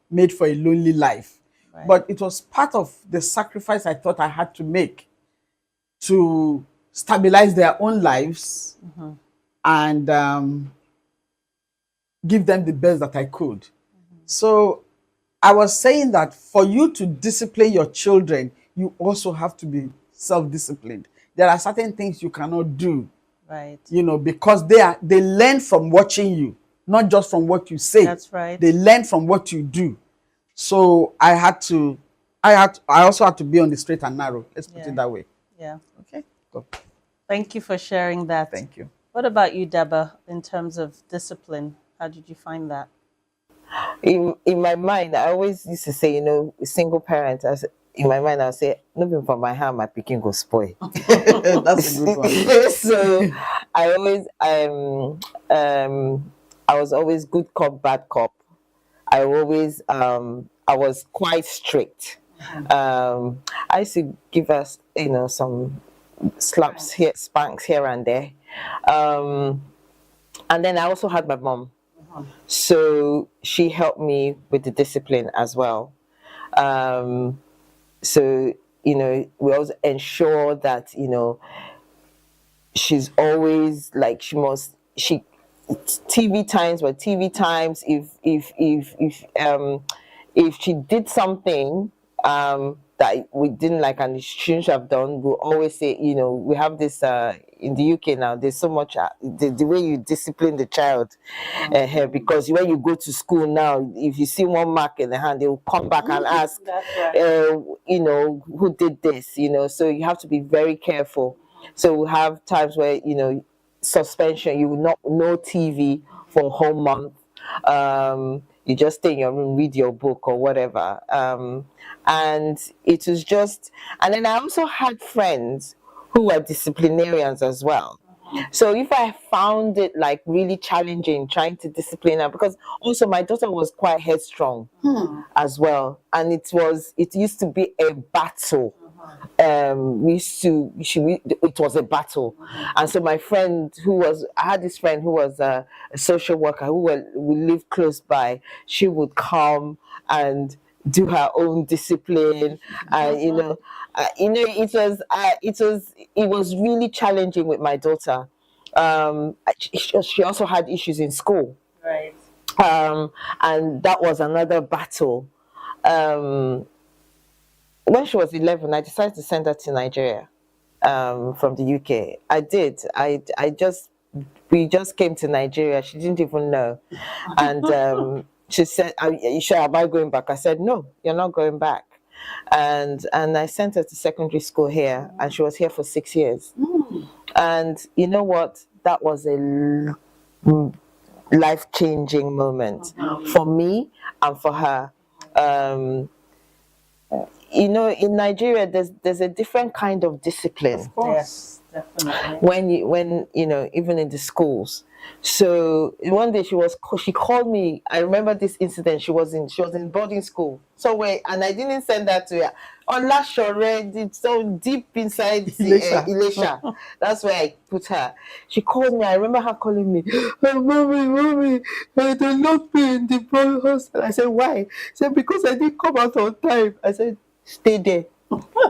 made for a lonely life. Right. But it was part of the sacrifice I thought I had to make to stabilize their own lives and give them the best that I could. So I was saying that for you to discipline your children, you also have to be self-disciplined. There are certain things you cannot do. Right. Because they learn from watching you, not just from what you say. That's right. They learn from what you do. So I also had to be on the straight and narrow. Let's put it that way. Yeah. Okay. Go. Thank you for sharing that. Thank you. What about you, Deba, in terms of discipline? How did you find that? In my mind, I always used to say, single parent, in my mind, I'll say, nothing from my hand, my picking go spoil. That's a good one. So I always, I was always good cop, bad cop. I always, I was quite strict. I used to give us, some slaps here, spanks here and there. And then I also had my mom. So she helped me with the discipline as well. So, we also ensure that, she's always like, TV times were TV times. If she did something that we didn't like and she shouldn't have done, we'll always say, we have this in the UK now, there's so much the way you discipline the child, because when you go to school now, if you see one mark in the hand, they will come back and ask, who did this, so you have to be very careful. So we have times where, suspension, you will not, no TV for a whole month. You just stay in your room, read your book or whatever. And it was just, and then I also had friends who were disciplinarians as well. So if I found it like really challenging trying to discipline her, because also my daughter was quite headstrong as well, and it used to be a battle. It was a battle, and so my friend I had this friend who was a social worker we lived close by. She would come and do her own discipline, and it was really challenging with my daughter. She also had issues in school, Right. and that was another battle. When she was 11, I decided to send her to Nigeria from the UK. I did. We just came to Nigeria. She didn't even know. And she said, "Are you sure, am I going back?" I said, "No, you're not going back." And I sent her to secondary school here, and she was here for 6 years. And you know what? That was a life-changing moment for me and for her. In Nigeria, there's a different kind of discipline. Of course, definitely. When even in the schools. So one day she called me. I remember this incident. She was in boarding school somewhere, and I didn't send that to her. On Lashore, it's so deep inside Ilesha. That's where I put her. She called me. I remember her calling me, "Oh, mommy, they locked me in the boy hostel." I said, "Why?" She said, "Because I didn't come out on time." I said, "Stay there.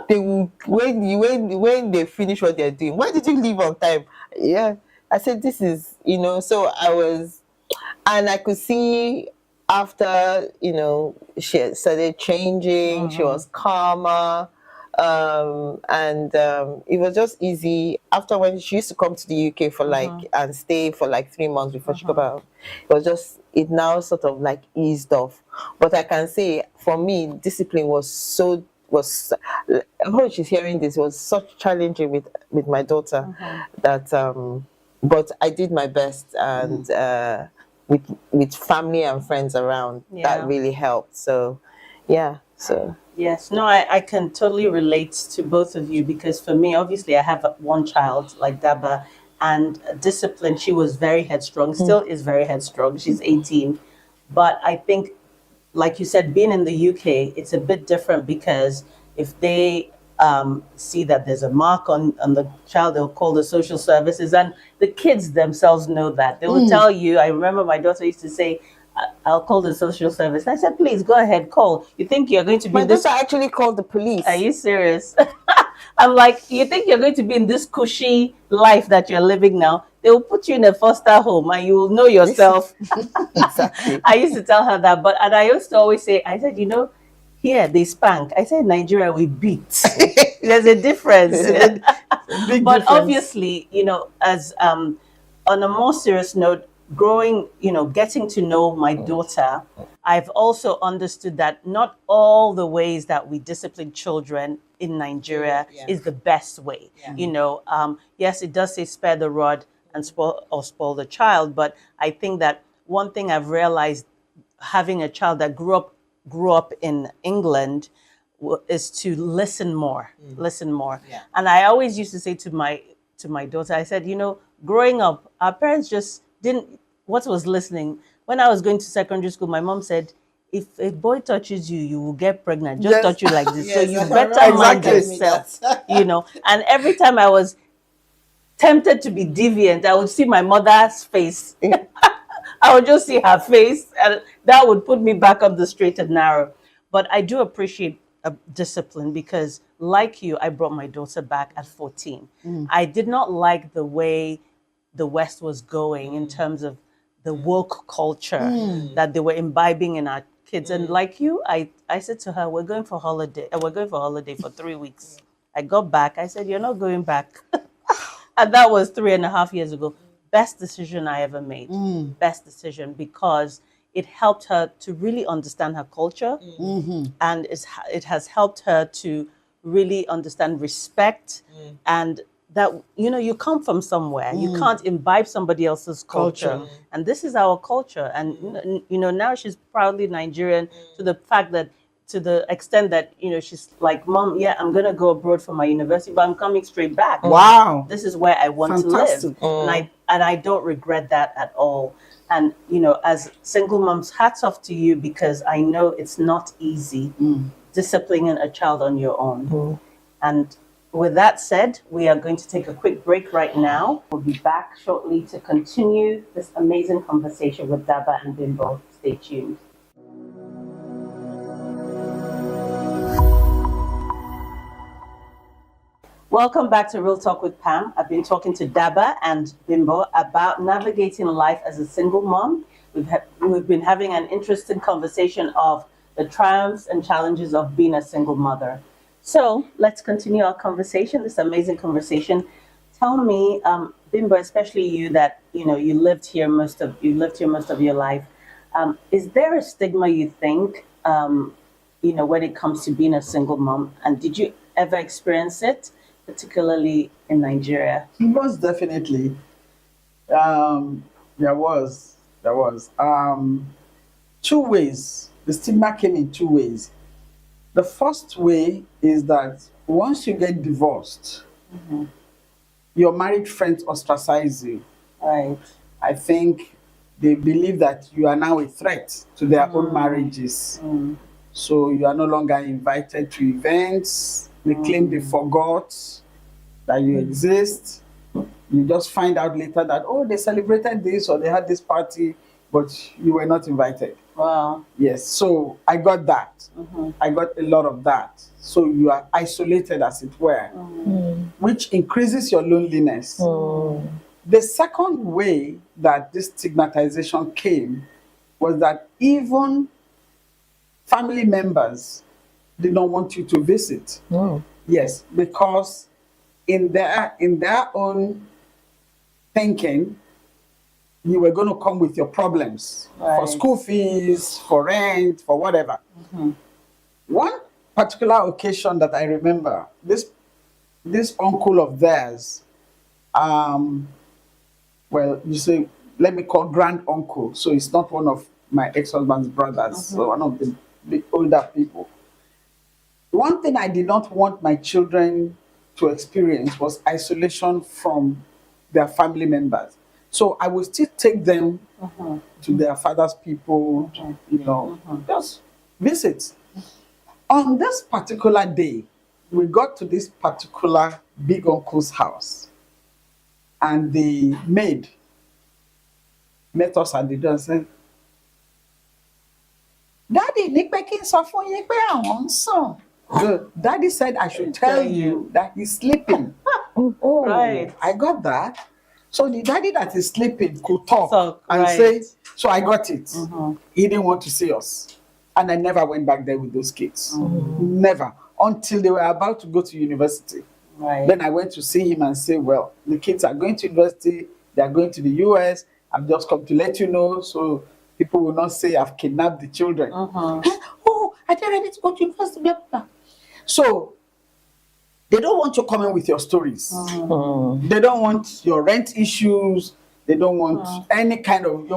They will when they finish what they're doing. Why did you leave on time?" Yeah. I said, "This is, so I was," and I could see after, she started changing, she was calmer, and it was just easy. After, when she used to come to the UK for and stay for 3 months before she got back, it now sort of eased off. But I can say, for me, discipline was I hope she's hearing this, was such challenging with my daughter that but I did my best, and with family and friends around, that really helped. So Yes, no, I can totally relate to both of you, because for me, obviously, I have one child like Daba, and discipline, she was very headstrong, still is very headstrong. She's 18. But I think, like you said, being in the UK, it's a bit different, because if they see that there's a mark on the child, they'll call the social services, and the kids themselves know that. They will tell you. I remember my daughter used to say, "I'll call the social service." I said, "Please go ahead, call. You think you're going to be my daughter actually called the police. Are you serious?" I'm like, "You think you're going to be in this cushy life that you're living now? They will put you in a foster home and you will know yourself." Exactly. I used to tell her that, and I used to always say, I said, here they spank. I said, Nigeria we beat. There's a difference. But obviously, as on a more serious note, growing, getting to know my daughter, I've also understood that not all the ways that we discipline children in Nigeria is the best way. Yes, it does say spare the rod and spoil the child, but I think that one thing I've realized, having a child that grew up in England, is to listen more, listen more. Yeah. And I always used to say to my daughter, I said, growing up, our parents just didn't. What was listening? When I was going to secondary school, my mom said, if a boy touches you, you will get pregnant. Just touch you like this. Yes, so you better mind yourself, And every time I was tempted to be deviant, I would see my mother's face. I would just see her face, and that would put me back on the straight and narrow. But I do appreciate discipline because, like you, I brought my daughter back at 14. I did not like the way the West was going in terms of the woke culture that they were imbibing in our kids. And like you, I said to her, we're going for holiday. We're going for holiday for 3 weeks. I got back. I said, you're not going back. And that was 3.5 years ago. Best decision I ever made. Best decision, because it helped her to really understand her culture, and it has helped her to really understand respect, and that you come from somewhere. You can't imbibe somebody else's culture, and this is our culture. And now she's proudly Nigerian to the extent that she's like, Mom, yeah, I'm gonna go abroad for my university, but I'm coming straight back. Wow, this is where I want to live, and I don't regret that at all. And as single moms, hats off to you, because I know it's not easy disciplining a child on your own. And with that said, we are going to take a quick break right now. We'll be back shortly to continue this amazing conversation with Daba and Bimbo. Stay tuned. Welcome back to Real Talk with Pam. I've been talking to Daba and Bimbo about navigating life as a single mom. We've been having an interesting conversation of the triumphs and challenges of being a single mother. So let's continue our conversation, this amazing conversation. Tell me, Bimbo, especially you, that you lived here most of your life. Is there a stigma, you think, when it comes to being a single mom? And did you ever experience it, particularly in Nigeria? Most definitely. There was. Two ways. The stigma came in two ways. The first way is that once you get divorced, your married friends ostracize you. Right. I think they believe that you are now a threat to their own marriages. So you are no longer invited to events. They claim they forgot that you exist. You just find out later that, they celebrated this or they had this party, but you were not invited. Wow. Yes, so I got that. I got a lot of that. So you are isolated, as it were, which increases your loneliness. The second way that this stigmatization came was that even family members did not want you to visit. Yes, because in their own thinking, you were going to come with your problems for school fees, for rent, for whatever. One particular occasion that I remember, this uncle of theirs, you say, let me call grand uncle. So it's not one of my ex-husband's brothers, so one of the older people. One thing I did not want my children to experience was isolation from their family members. So I will still take them to their father's people, just visit. On this particular day, we got to this particular big uncle's house, and the maid met us at the door and said, Daddy, Daddy said I should tell you that he's sleeping. Right. I got that. So the daddy that is sleeping could talk and say, so I got it. He didn't want to see us. And I never went back there with those kids. Never. Until they were about to go to university. Right. Then I went to see him and say, well, the kids are going to university. They are going to the US. I've just come to let you know, so people will not say I've kidnapped the children. Are they ready to go to university? So they don't want you coming with your stories. They don't want your rent issues. They don't want any kind of,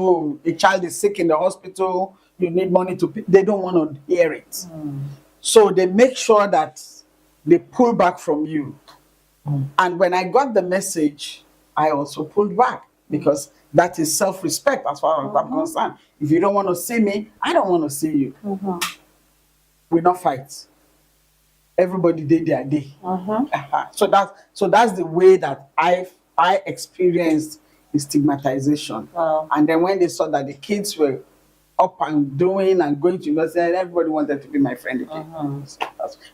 a child is sick in the hospital, you need money to pay. They don't want to hear it. So they make sure that they pull back from you. And when I got the message, I also pulled back because that is self-respect as far as I'm concerned. If you don't want to see me, I don't want to see you. We not fight. Everybody did their day. So that's the way that I experienced the stigmatization. And then when they saw that the kids were up and doing and going to university, everybody wanted to be my friend again.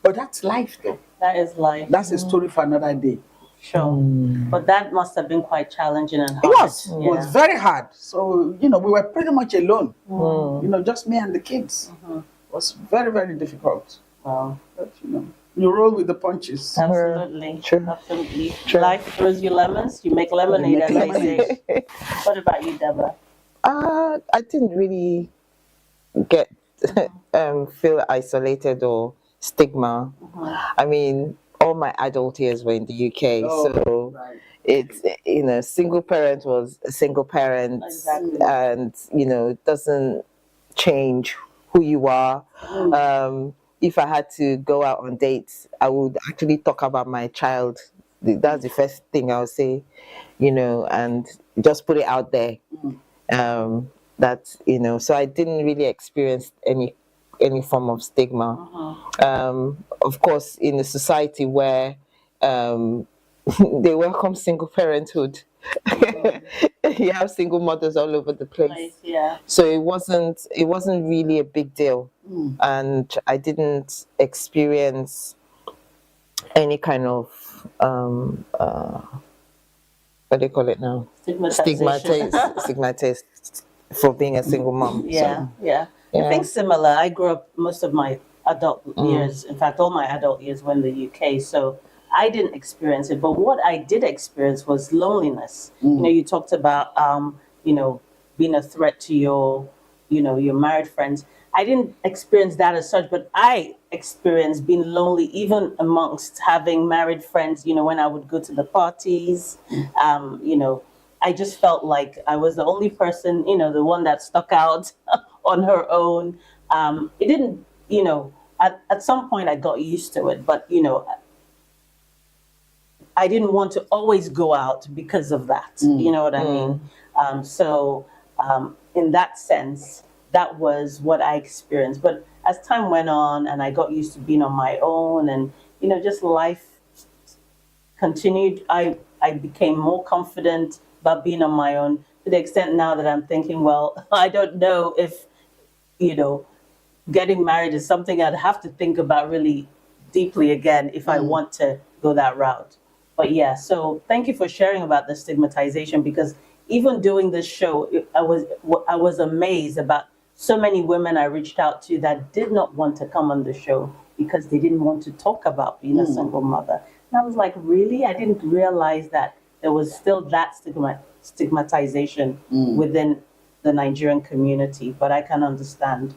But that's life, though. That is life. That's a story for another day. Sure. But that must have been quite challenging and hard. It was very hard. So, we were pretty much alone. Just me and the kids. It was very, very difficult. Wow. But, you roll with the punches. Absolutely. Absolutely. Life throws you lemons, you make lemonade, as they say. What about you, Deborah? I didn't really get feel isolated or stigma. I mean, all my adult years were in the UK, it's single parent was a single parent, and it doesn't change who you are. If I had to go out on dates, I would actually talk about my child. That's the first thing I would say, and just put it out there. So I didn't really experience any form of stigma. Of course, in a society where they welcome single parenthood, you have single mothers all over the place. So it wasn't really a big deal, and I didn't experience any kind of what do you call it now? Stigmatized for being a single mom. I think similar. I grew up most of my adult years. In fact, all my adult years were in the UK. So I didn't experience it. But what I did experience was loneliness. You talked about, being a threat to your married friends. I didn't experience that as such, but I experienced being lonely even amongst having married friends, when I would go to the parties, I just felt like I was the only person, the one that stuck out on her own. It didn't, at some point I got used to it, but, I didn't want to always go out because of that. You know what I mean? In that sense, that was what I experienced. But as time went on and I got used to being on my own and, just life continued, I became more confident about being on my own to the extent now that I'm thinking, well, I don't know if, getting married is something I'd have to think about really deeply again if I want to go that route. But yeah, so thank you for sharing about the stigmatization, because even doing this show, I was amazed about so many women I reached out to that did not want to come on the show because they didn't want to talk about being a single mother. And I was like, really? I didn't realize that there was still that stigmatization within the Nigerian community, but I can understand.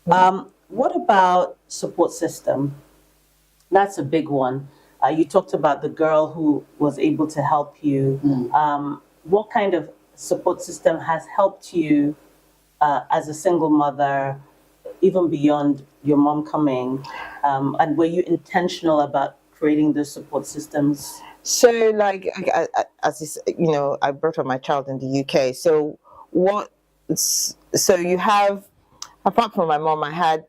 What about support system? That's a big one. You talked about the girl who was able to help you. What kind of support system has helped you as a single mother, even beyond your mom coming? And were you intentional about creating those support systems? So, I brought up my child in the UK. So you have, apart from my mom, I had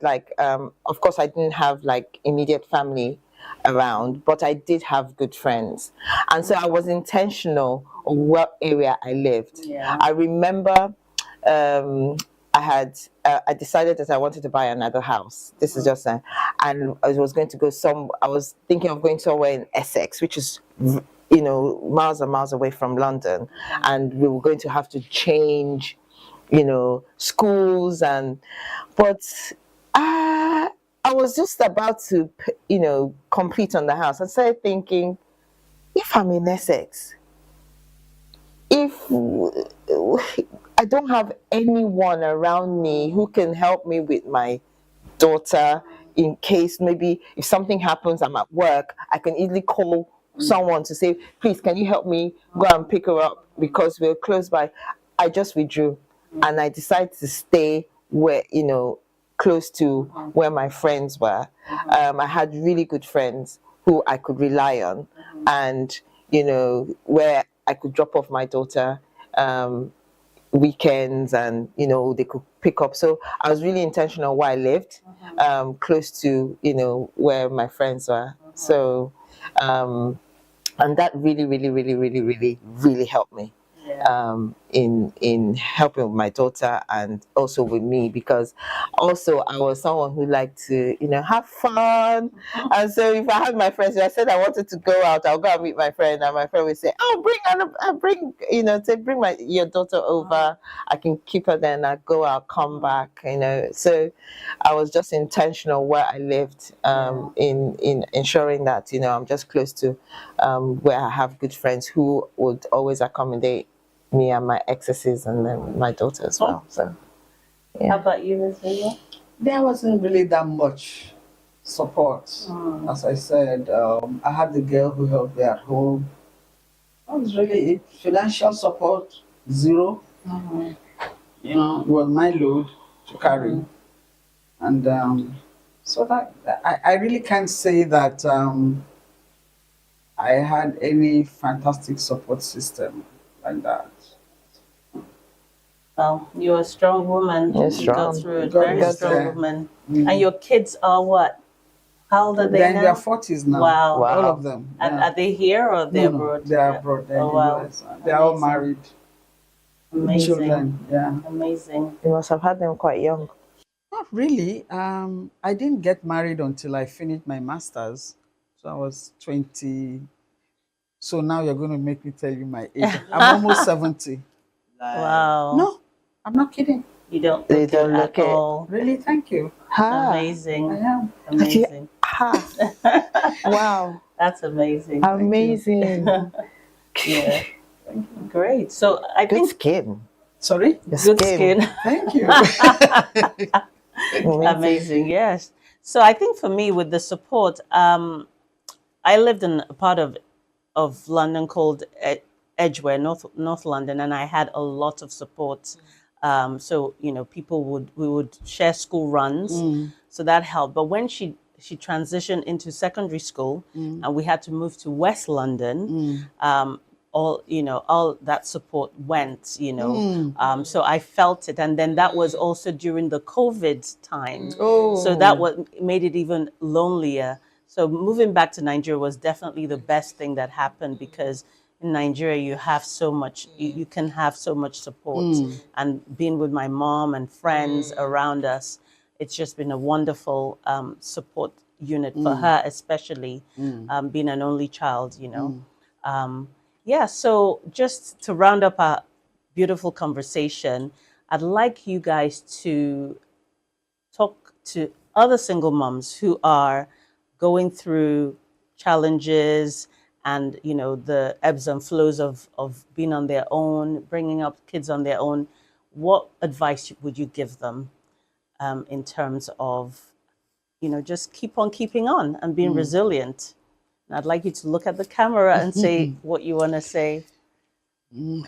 of course, I didn't have immediate family around, but I did have good friends. And so I was intentional on what area I lived. I remember I decided that I wanted to buy another house. This is just and I was going to go I was thinking of going somewhere in Essex, which is, miles and miles away from London. And we were going to have to change, schools but I was just about to, complete on the house. I started thinking, if I'm in Essex, if I don't have anyone around me who can help me with my daughter, in case maybe if something happens, I'm at work, I can easily call someone to say, please, can you help me go and pick her up because we're close by. I just withdrew and I decided to stay where, close to where my friends were. I had really good friends who I could rely on, and where I could drop off my daughter weekends, and they could pick up. So I was really intentional where I lived, close to where my friends were. So and that really, really, really, really, really, really helped me in helping with my daughter, and also with me, because also I was someone who liked to have fun. And so if I had my friends, if I said I wanted to go out, I'll go and meet my friend, and my friend would say, "Oh, bring say bring your daughter over. I can keep her there, and I go, I'll come back." So I was just intentional where I lived, in ensuring that I'm just close to where I have good friends who would always accommodate me and my exes, and then my daughter as well. So, yeah. How about you, Ms. Villa? There wasn't really that much support. As I said, I had the girl who helped me at home. That was really it. Financial support, zero. It was my load to carry. And so that I really can't say that I had any fantastic support system like that. Well, you're a strong woman. You're You strong. got through it. God Very was strong there. woman. And your kids are what? How old are they They're in now? their 40s now. Wow. All of them. And yeah. are they here or they're No, abroad? they're abroad. They're in the wow. US. They're all Amazing. married. Amazing. Children. Yeah. Amazing. You must have had them quite young. Not really. I didn't get married until I finished my master's. So I was 20. So now you're going to make me tell you my age. I'm almost 70. Wow. No, I'm not kidding. You don't They look don't it look at it. all. Really? Thank you. Amazing. I am. Amazing. Wow. That's amazing. Amazing. Yeah. Great. So I Good think skin. Sorry? good skin. Thank you. Amazing. Yes. So I think for me, with the support, I lived in a part of London called Edgware, North London, and I had a lot of support. So we would share school runs, so that helped. But when she transitioned into secondary school, and we had to move to West London, all that support went. So I felt it, and then that was also during the COVID time. So that made it even lonelier. So moving back to Nigeria was definitely the best thing that happened, because in Nigeria you have so much, you can have so much support. And being with my mom and friends around us, it's just been a wonderful support unit for her, especially being an only child. So just to round up our beautiful conversation, I'd like you guys to talk to other single moms who are going through challenges and the ebbs and flows of being on their own, bringing up kids on their own. What advice would you give them in terms of just keep on keeping on and being resilient? And I'd like you to look at the camera and say what you want to say.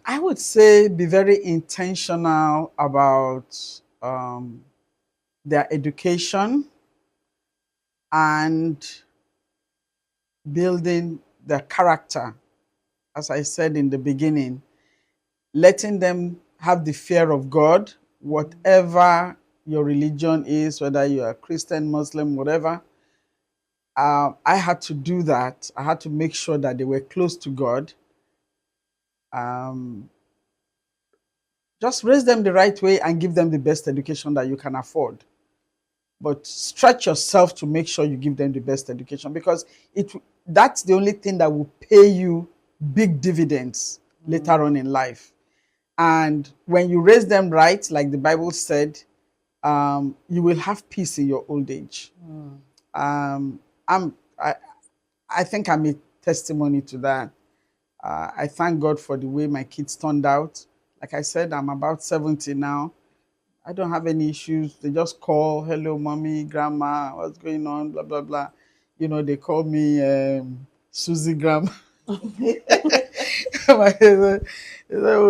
I would say be very intentional about their education and building their character. As I said in the beginning, letting them have the fear of God, whatever your religion is, whether you are Christian, Muslim, whatever. I had to do that. I had to make sure that they were close to God. Just raise them the right way and give them the best education that you can afford. But stretch yourself to make sure you give them the best education, because that's the only thing that will pay you big dividends later on in life. And when you raise them right, like the Bible said, you will have peace in your old age. I think I'm a testimony to that. I thank God for the way my kids turned out. Like I said, I'm about 70 now. I don't have any issues. They just call, hello, mommy, grandma, what's going on, blah, blah, blah. They call me Susie Grandma.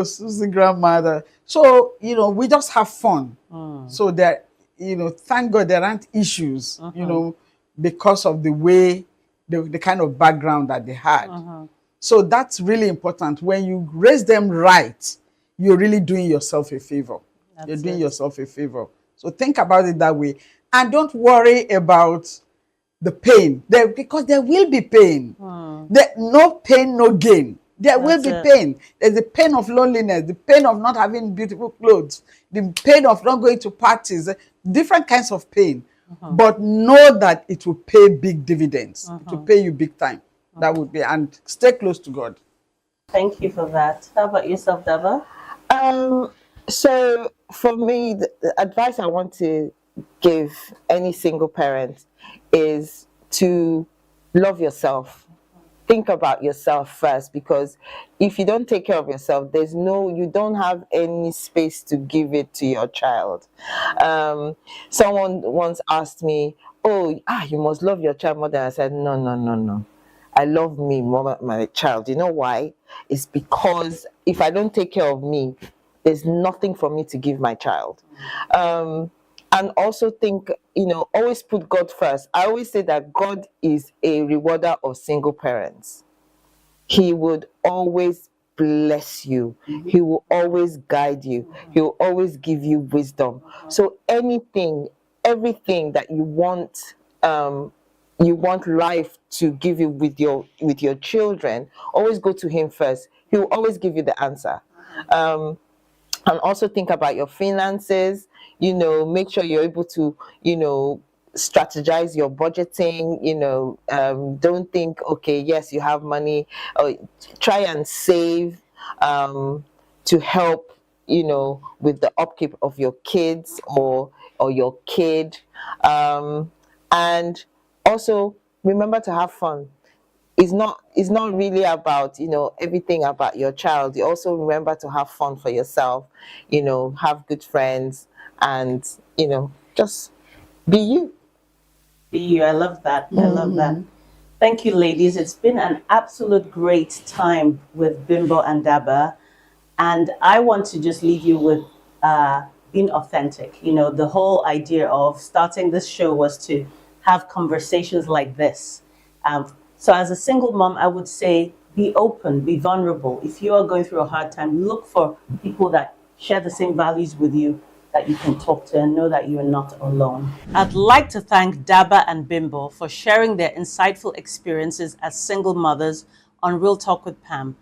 Susie grandmother. So, we just have fun. So thank God there aren't issues, because of the way, the kind of background that they had. So that's really important. When you raise them right, you're really doing yourself a favor. You're doing yourself a favor. So think about it that way. And don't worry about the pain. Because there will be pain. No pain, no gain. There will be pain. There's the pain of loneliness, the pain of not having beautiful clothes, the pain of not going to parties, different kinds of pain. But know that it will pay big dividends. It will pay you big time. That would be, and stay close to God. Thank you for that. How about yourself, Daba? So for me, the advice I want to give any single parent is to love yourself. Think about yourself first, because if you don't take care of yourself, you don't have any space to give it to your child. Someone once asked me, you must love your child more than I said, no. I love me more than my child. You know why? It's because if I don't take care of me, there's nothing for me to give my child. And also think, always put God first. I always say that God is a rewarder of single parents. He would always bless you. He will always guide you. He will always give you wisdom. So everything that you want life to give you with your children, always go to him first. He will always give you the answer. And also think about your finances. Make sure you're able to, strategize your budgeting. Don't think, okay, yes, you have money. Try and save to help, with the upkeep of your kids or your kid. And also remember to have fun. It's not really about, everything about your child. You also remember to have fun for yourself, have good friends, and, just be you. Be you. I love that. I love that. Thank you, ladies. It's been an absolute great time with Bimbo and Daba. And I want to just leave you with being authentic. The whole idea of starting this show was to have conversations like this. So as a single mom, I would say be open, be vulnerable. If you are going through a hard time, look for people that share the same values with you that you can talk to, and know that you are not alone. I'd like to thank Daba and Bimbo for sharing their insightful experiences as single mothers on Real Talk with Pam.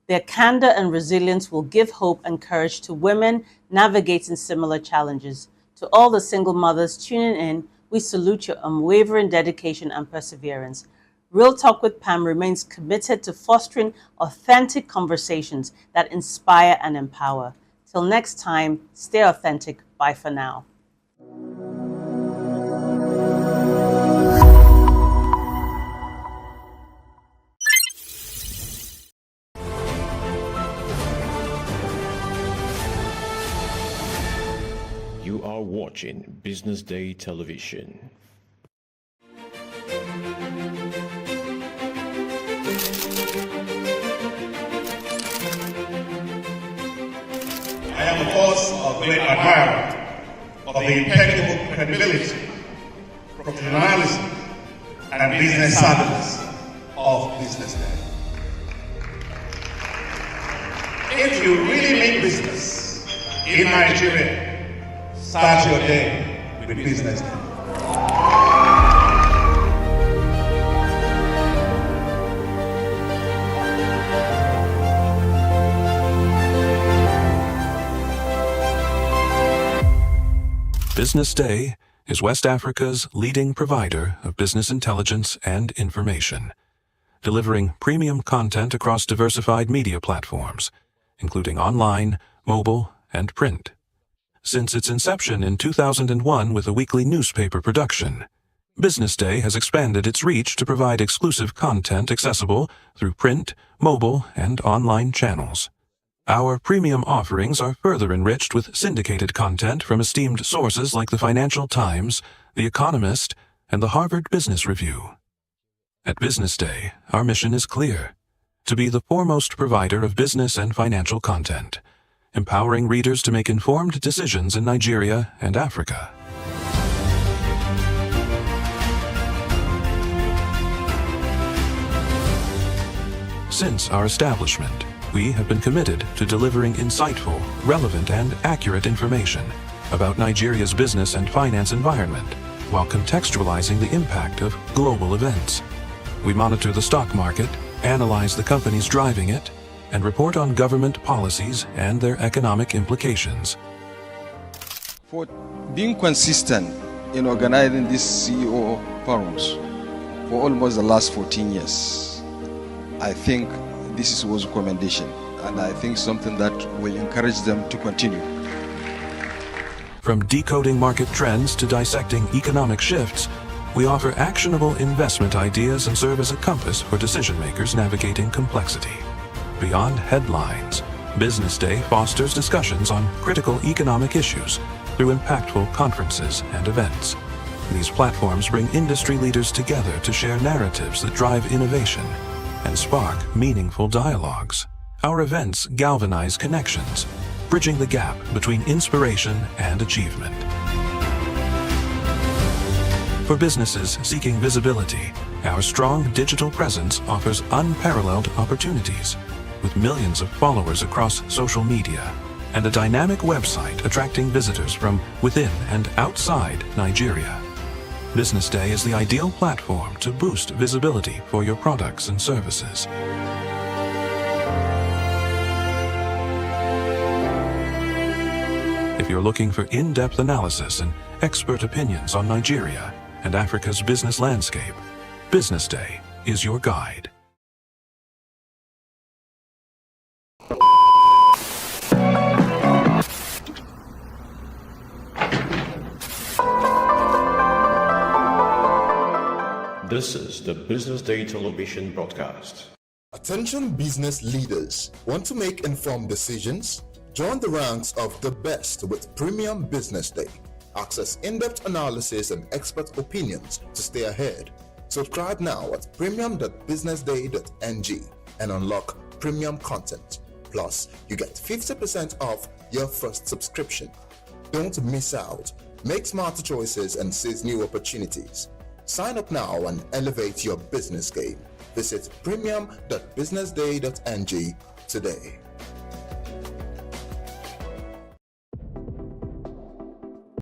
Their candor and resilience will give hope and courage to women navigating similar challenges. To all the single mothers tuning in, we salute your unwavering dedication and perseverance. Real Talk with Pam remains committed to fostering authentic conversations that inspire and empower. Till next time, stay authentic. Bye for now. You are watching Business Day Television. I am, of course, a great admirer of the impeccable credibility, professionalism, and business savviness of BusinessDay. If you really mean business in Nigeria, start your day with BusinessDay. BusinessDay is West Africa's leading provider of business intelligence and information, delivering premium content across diversified media platforms, including online, mobile, and print. Since its inception in 2001 with a weekly newspaper production, BusinessDay has expanded its reach to provide exclusive content accessible through print, mobile, and online channels. Our premium offerings are further enriched with syndicated content from esteemed sources like the Financial Times, The Economist, and the Harvard Business Review. At BusinessDay, our mission is clear: to be the foremost provider of business and financial content, empowering readers to make informed decisions in Nigeria and Africa. Since our establishment, we have been committed to delivering insightful, relevant, and accurate information about Nigeria's business and finance environment, while contextualizing the impact of global events. We monitor the stock market, analyze the companies driving it, and report on government policies and their economic implications. For being consistent in organizing these CEO forums for almost the last 14 years, I think this is a recommendation, and I think something that will encourage them to continue. From decoding market trends to dissecting economic shifts, we offer actionable investment ideas and serve as a compass for decision makers navigating complexity. Beyond headlines, Business Day fosters discussions on critical economic issues through impactful conferences and events. These platforms bring industry leaders together to share narratives that drive innovation and spark meaningful dialogues. Our events galvanize connections, bridging the gap between inspiration and achievement. For businesses seeking visibility, our strong digital presence offers unparalleled opportunities, with millions of followers across social media and a dynamic website attracting visitors from within and outside Nigeria. Business Day is the ideal platform to boost visibility for your products and services. If you're looking for in-depth analysis and expert opinions on Nigeria and Africa's business landscape, Business Day is your guide. This is the Business Day television broadcast. Attention business leaders. Want to make informed decisions? Join the ranks of the best with Premium Business Day. Access in-depth analysis and expert opinions to stay ahead. Subscribe now at premium.businessday.ng and unlock premium content. Plus, you get 50% off your first subscription. Don't miss out. Make smarter choices and seize new opportunities. Sign up now and elevate your business game. Visit premium.businessday.ng today.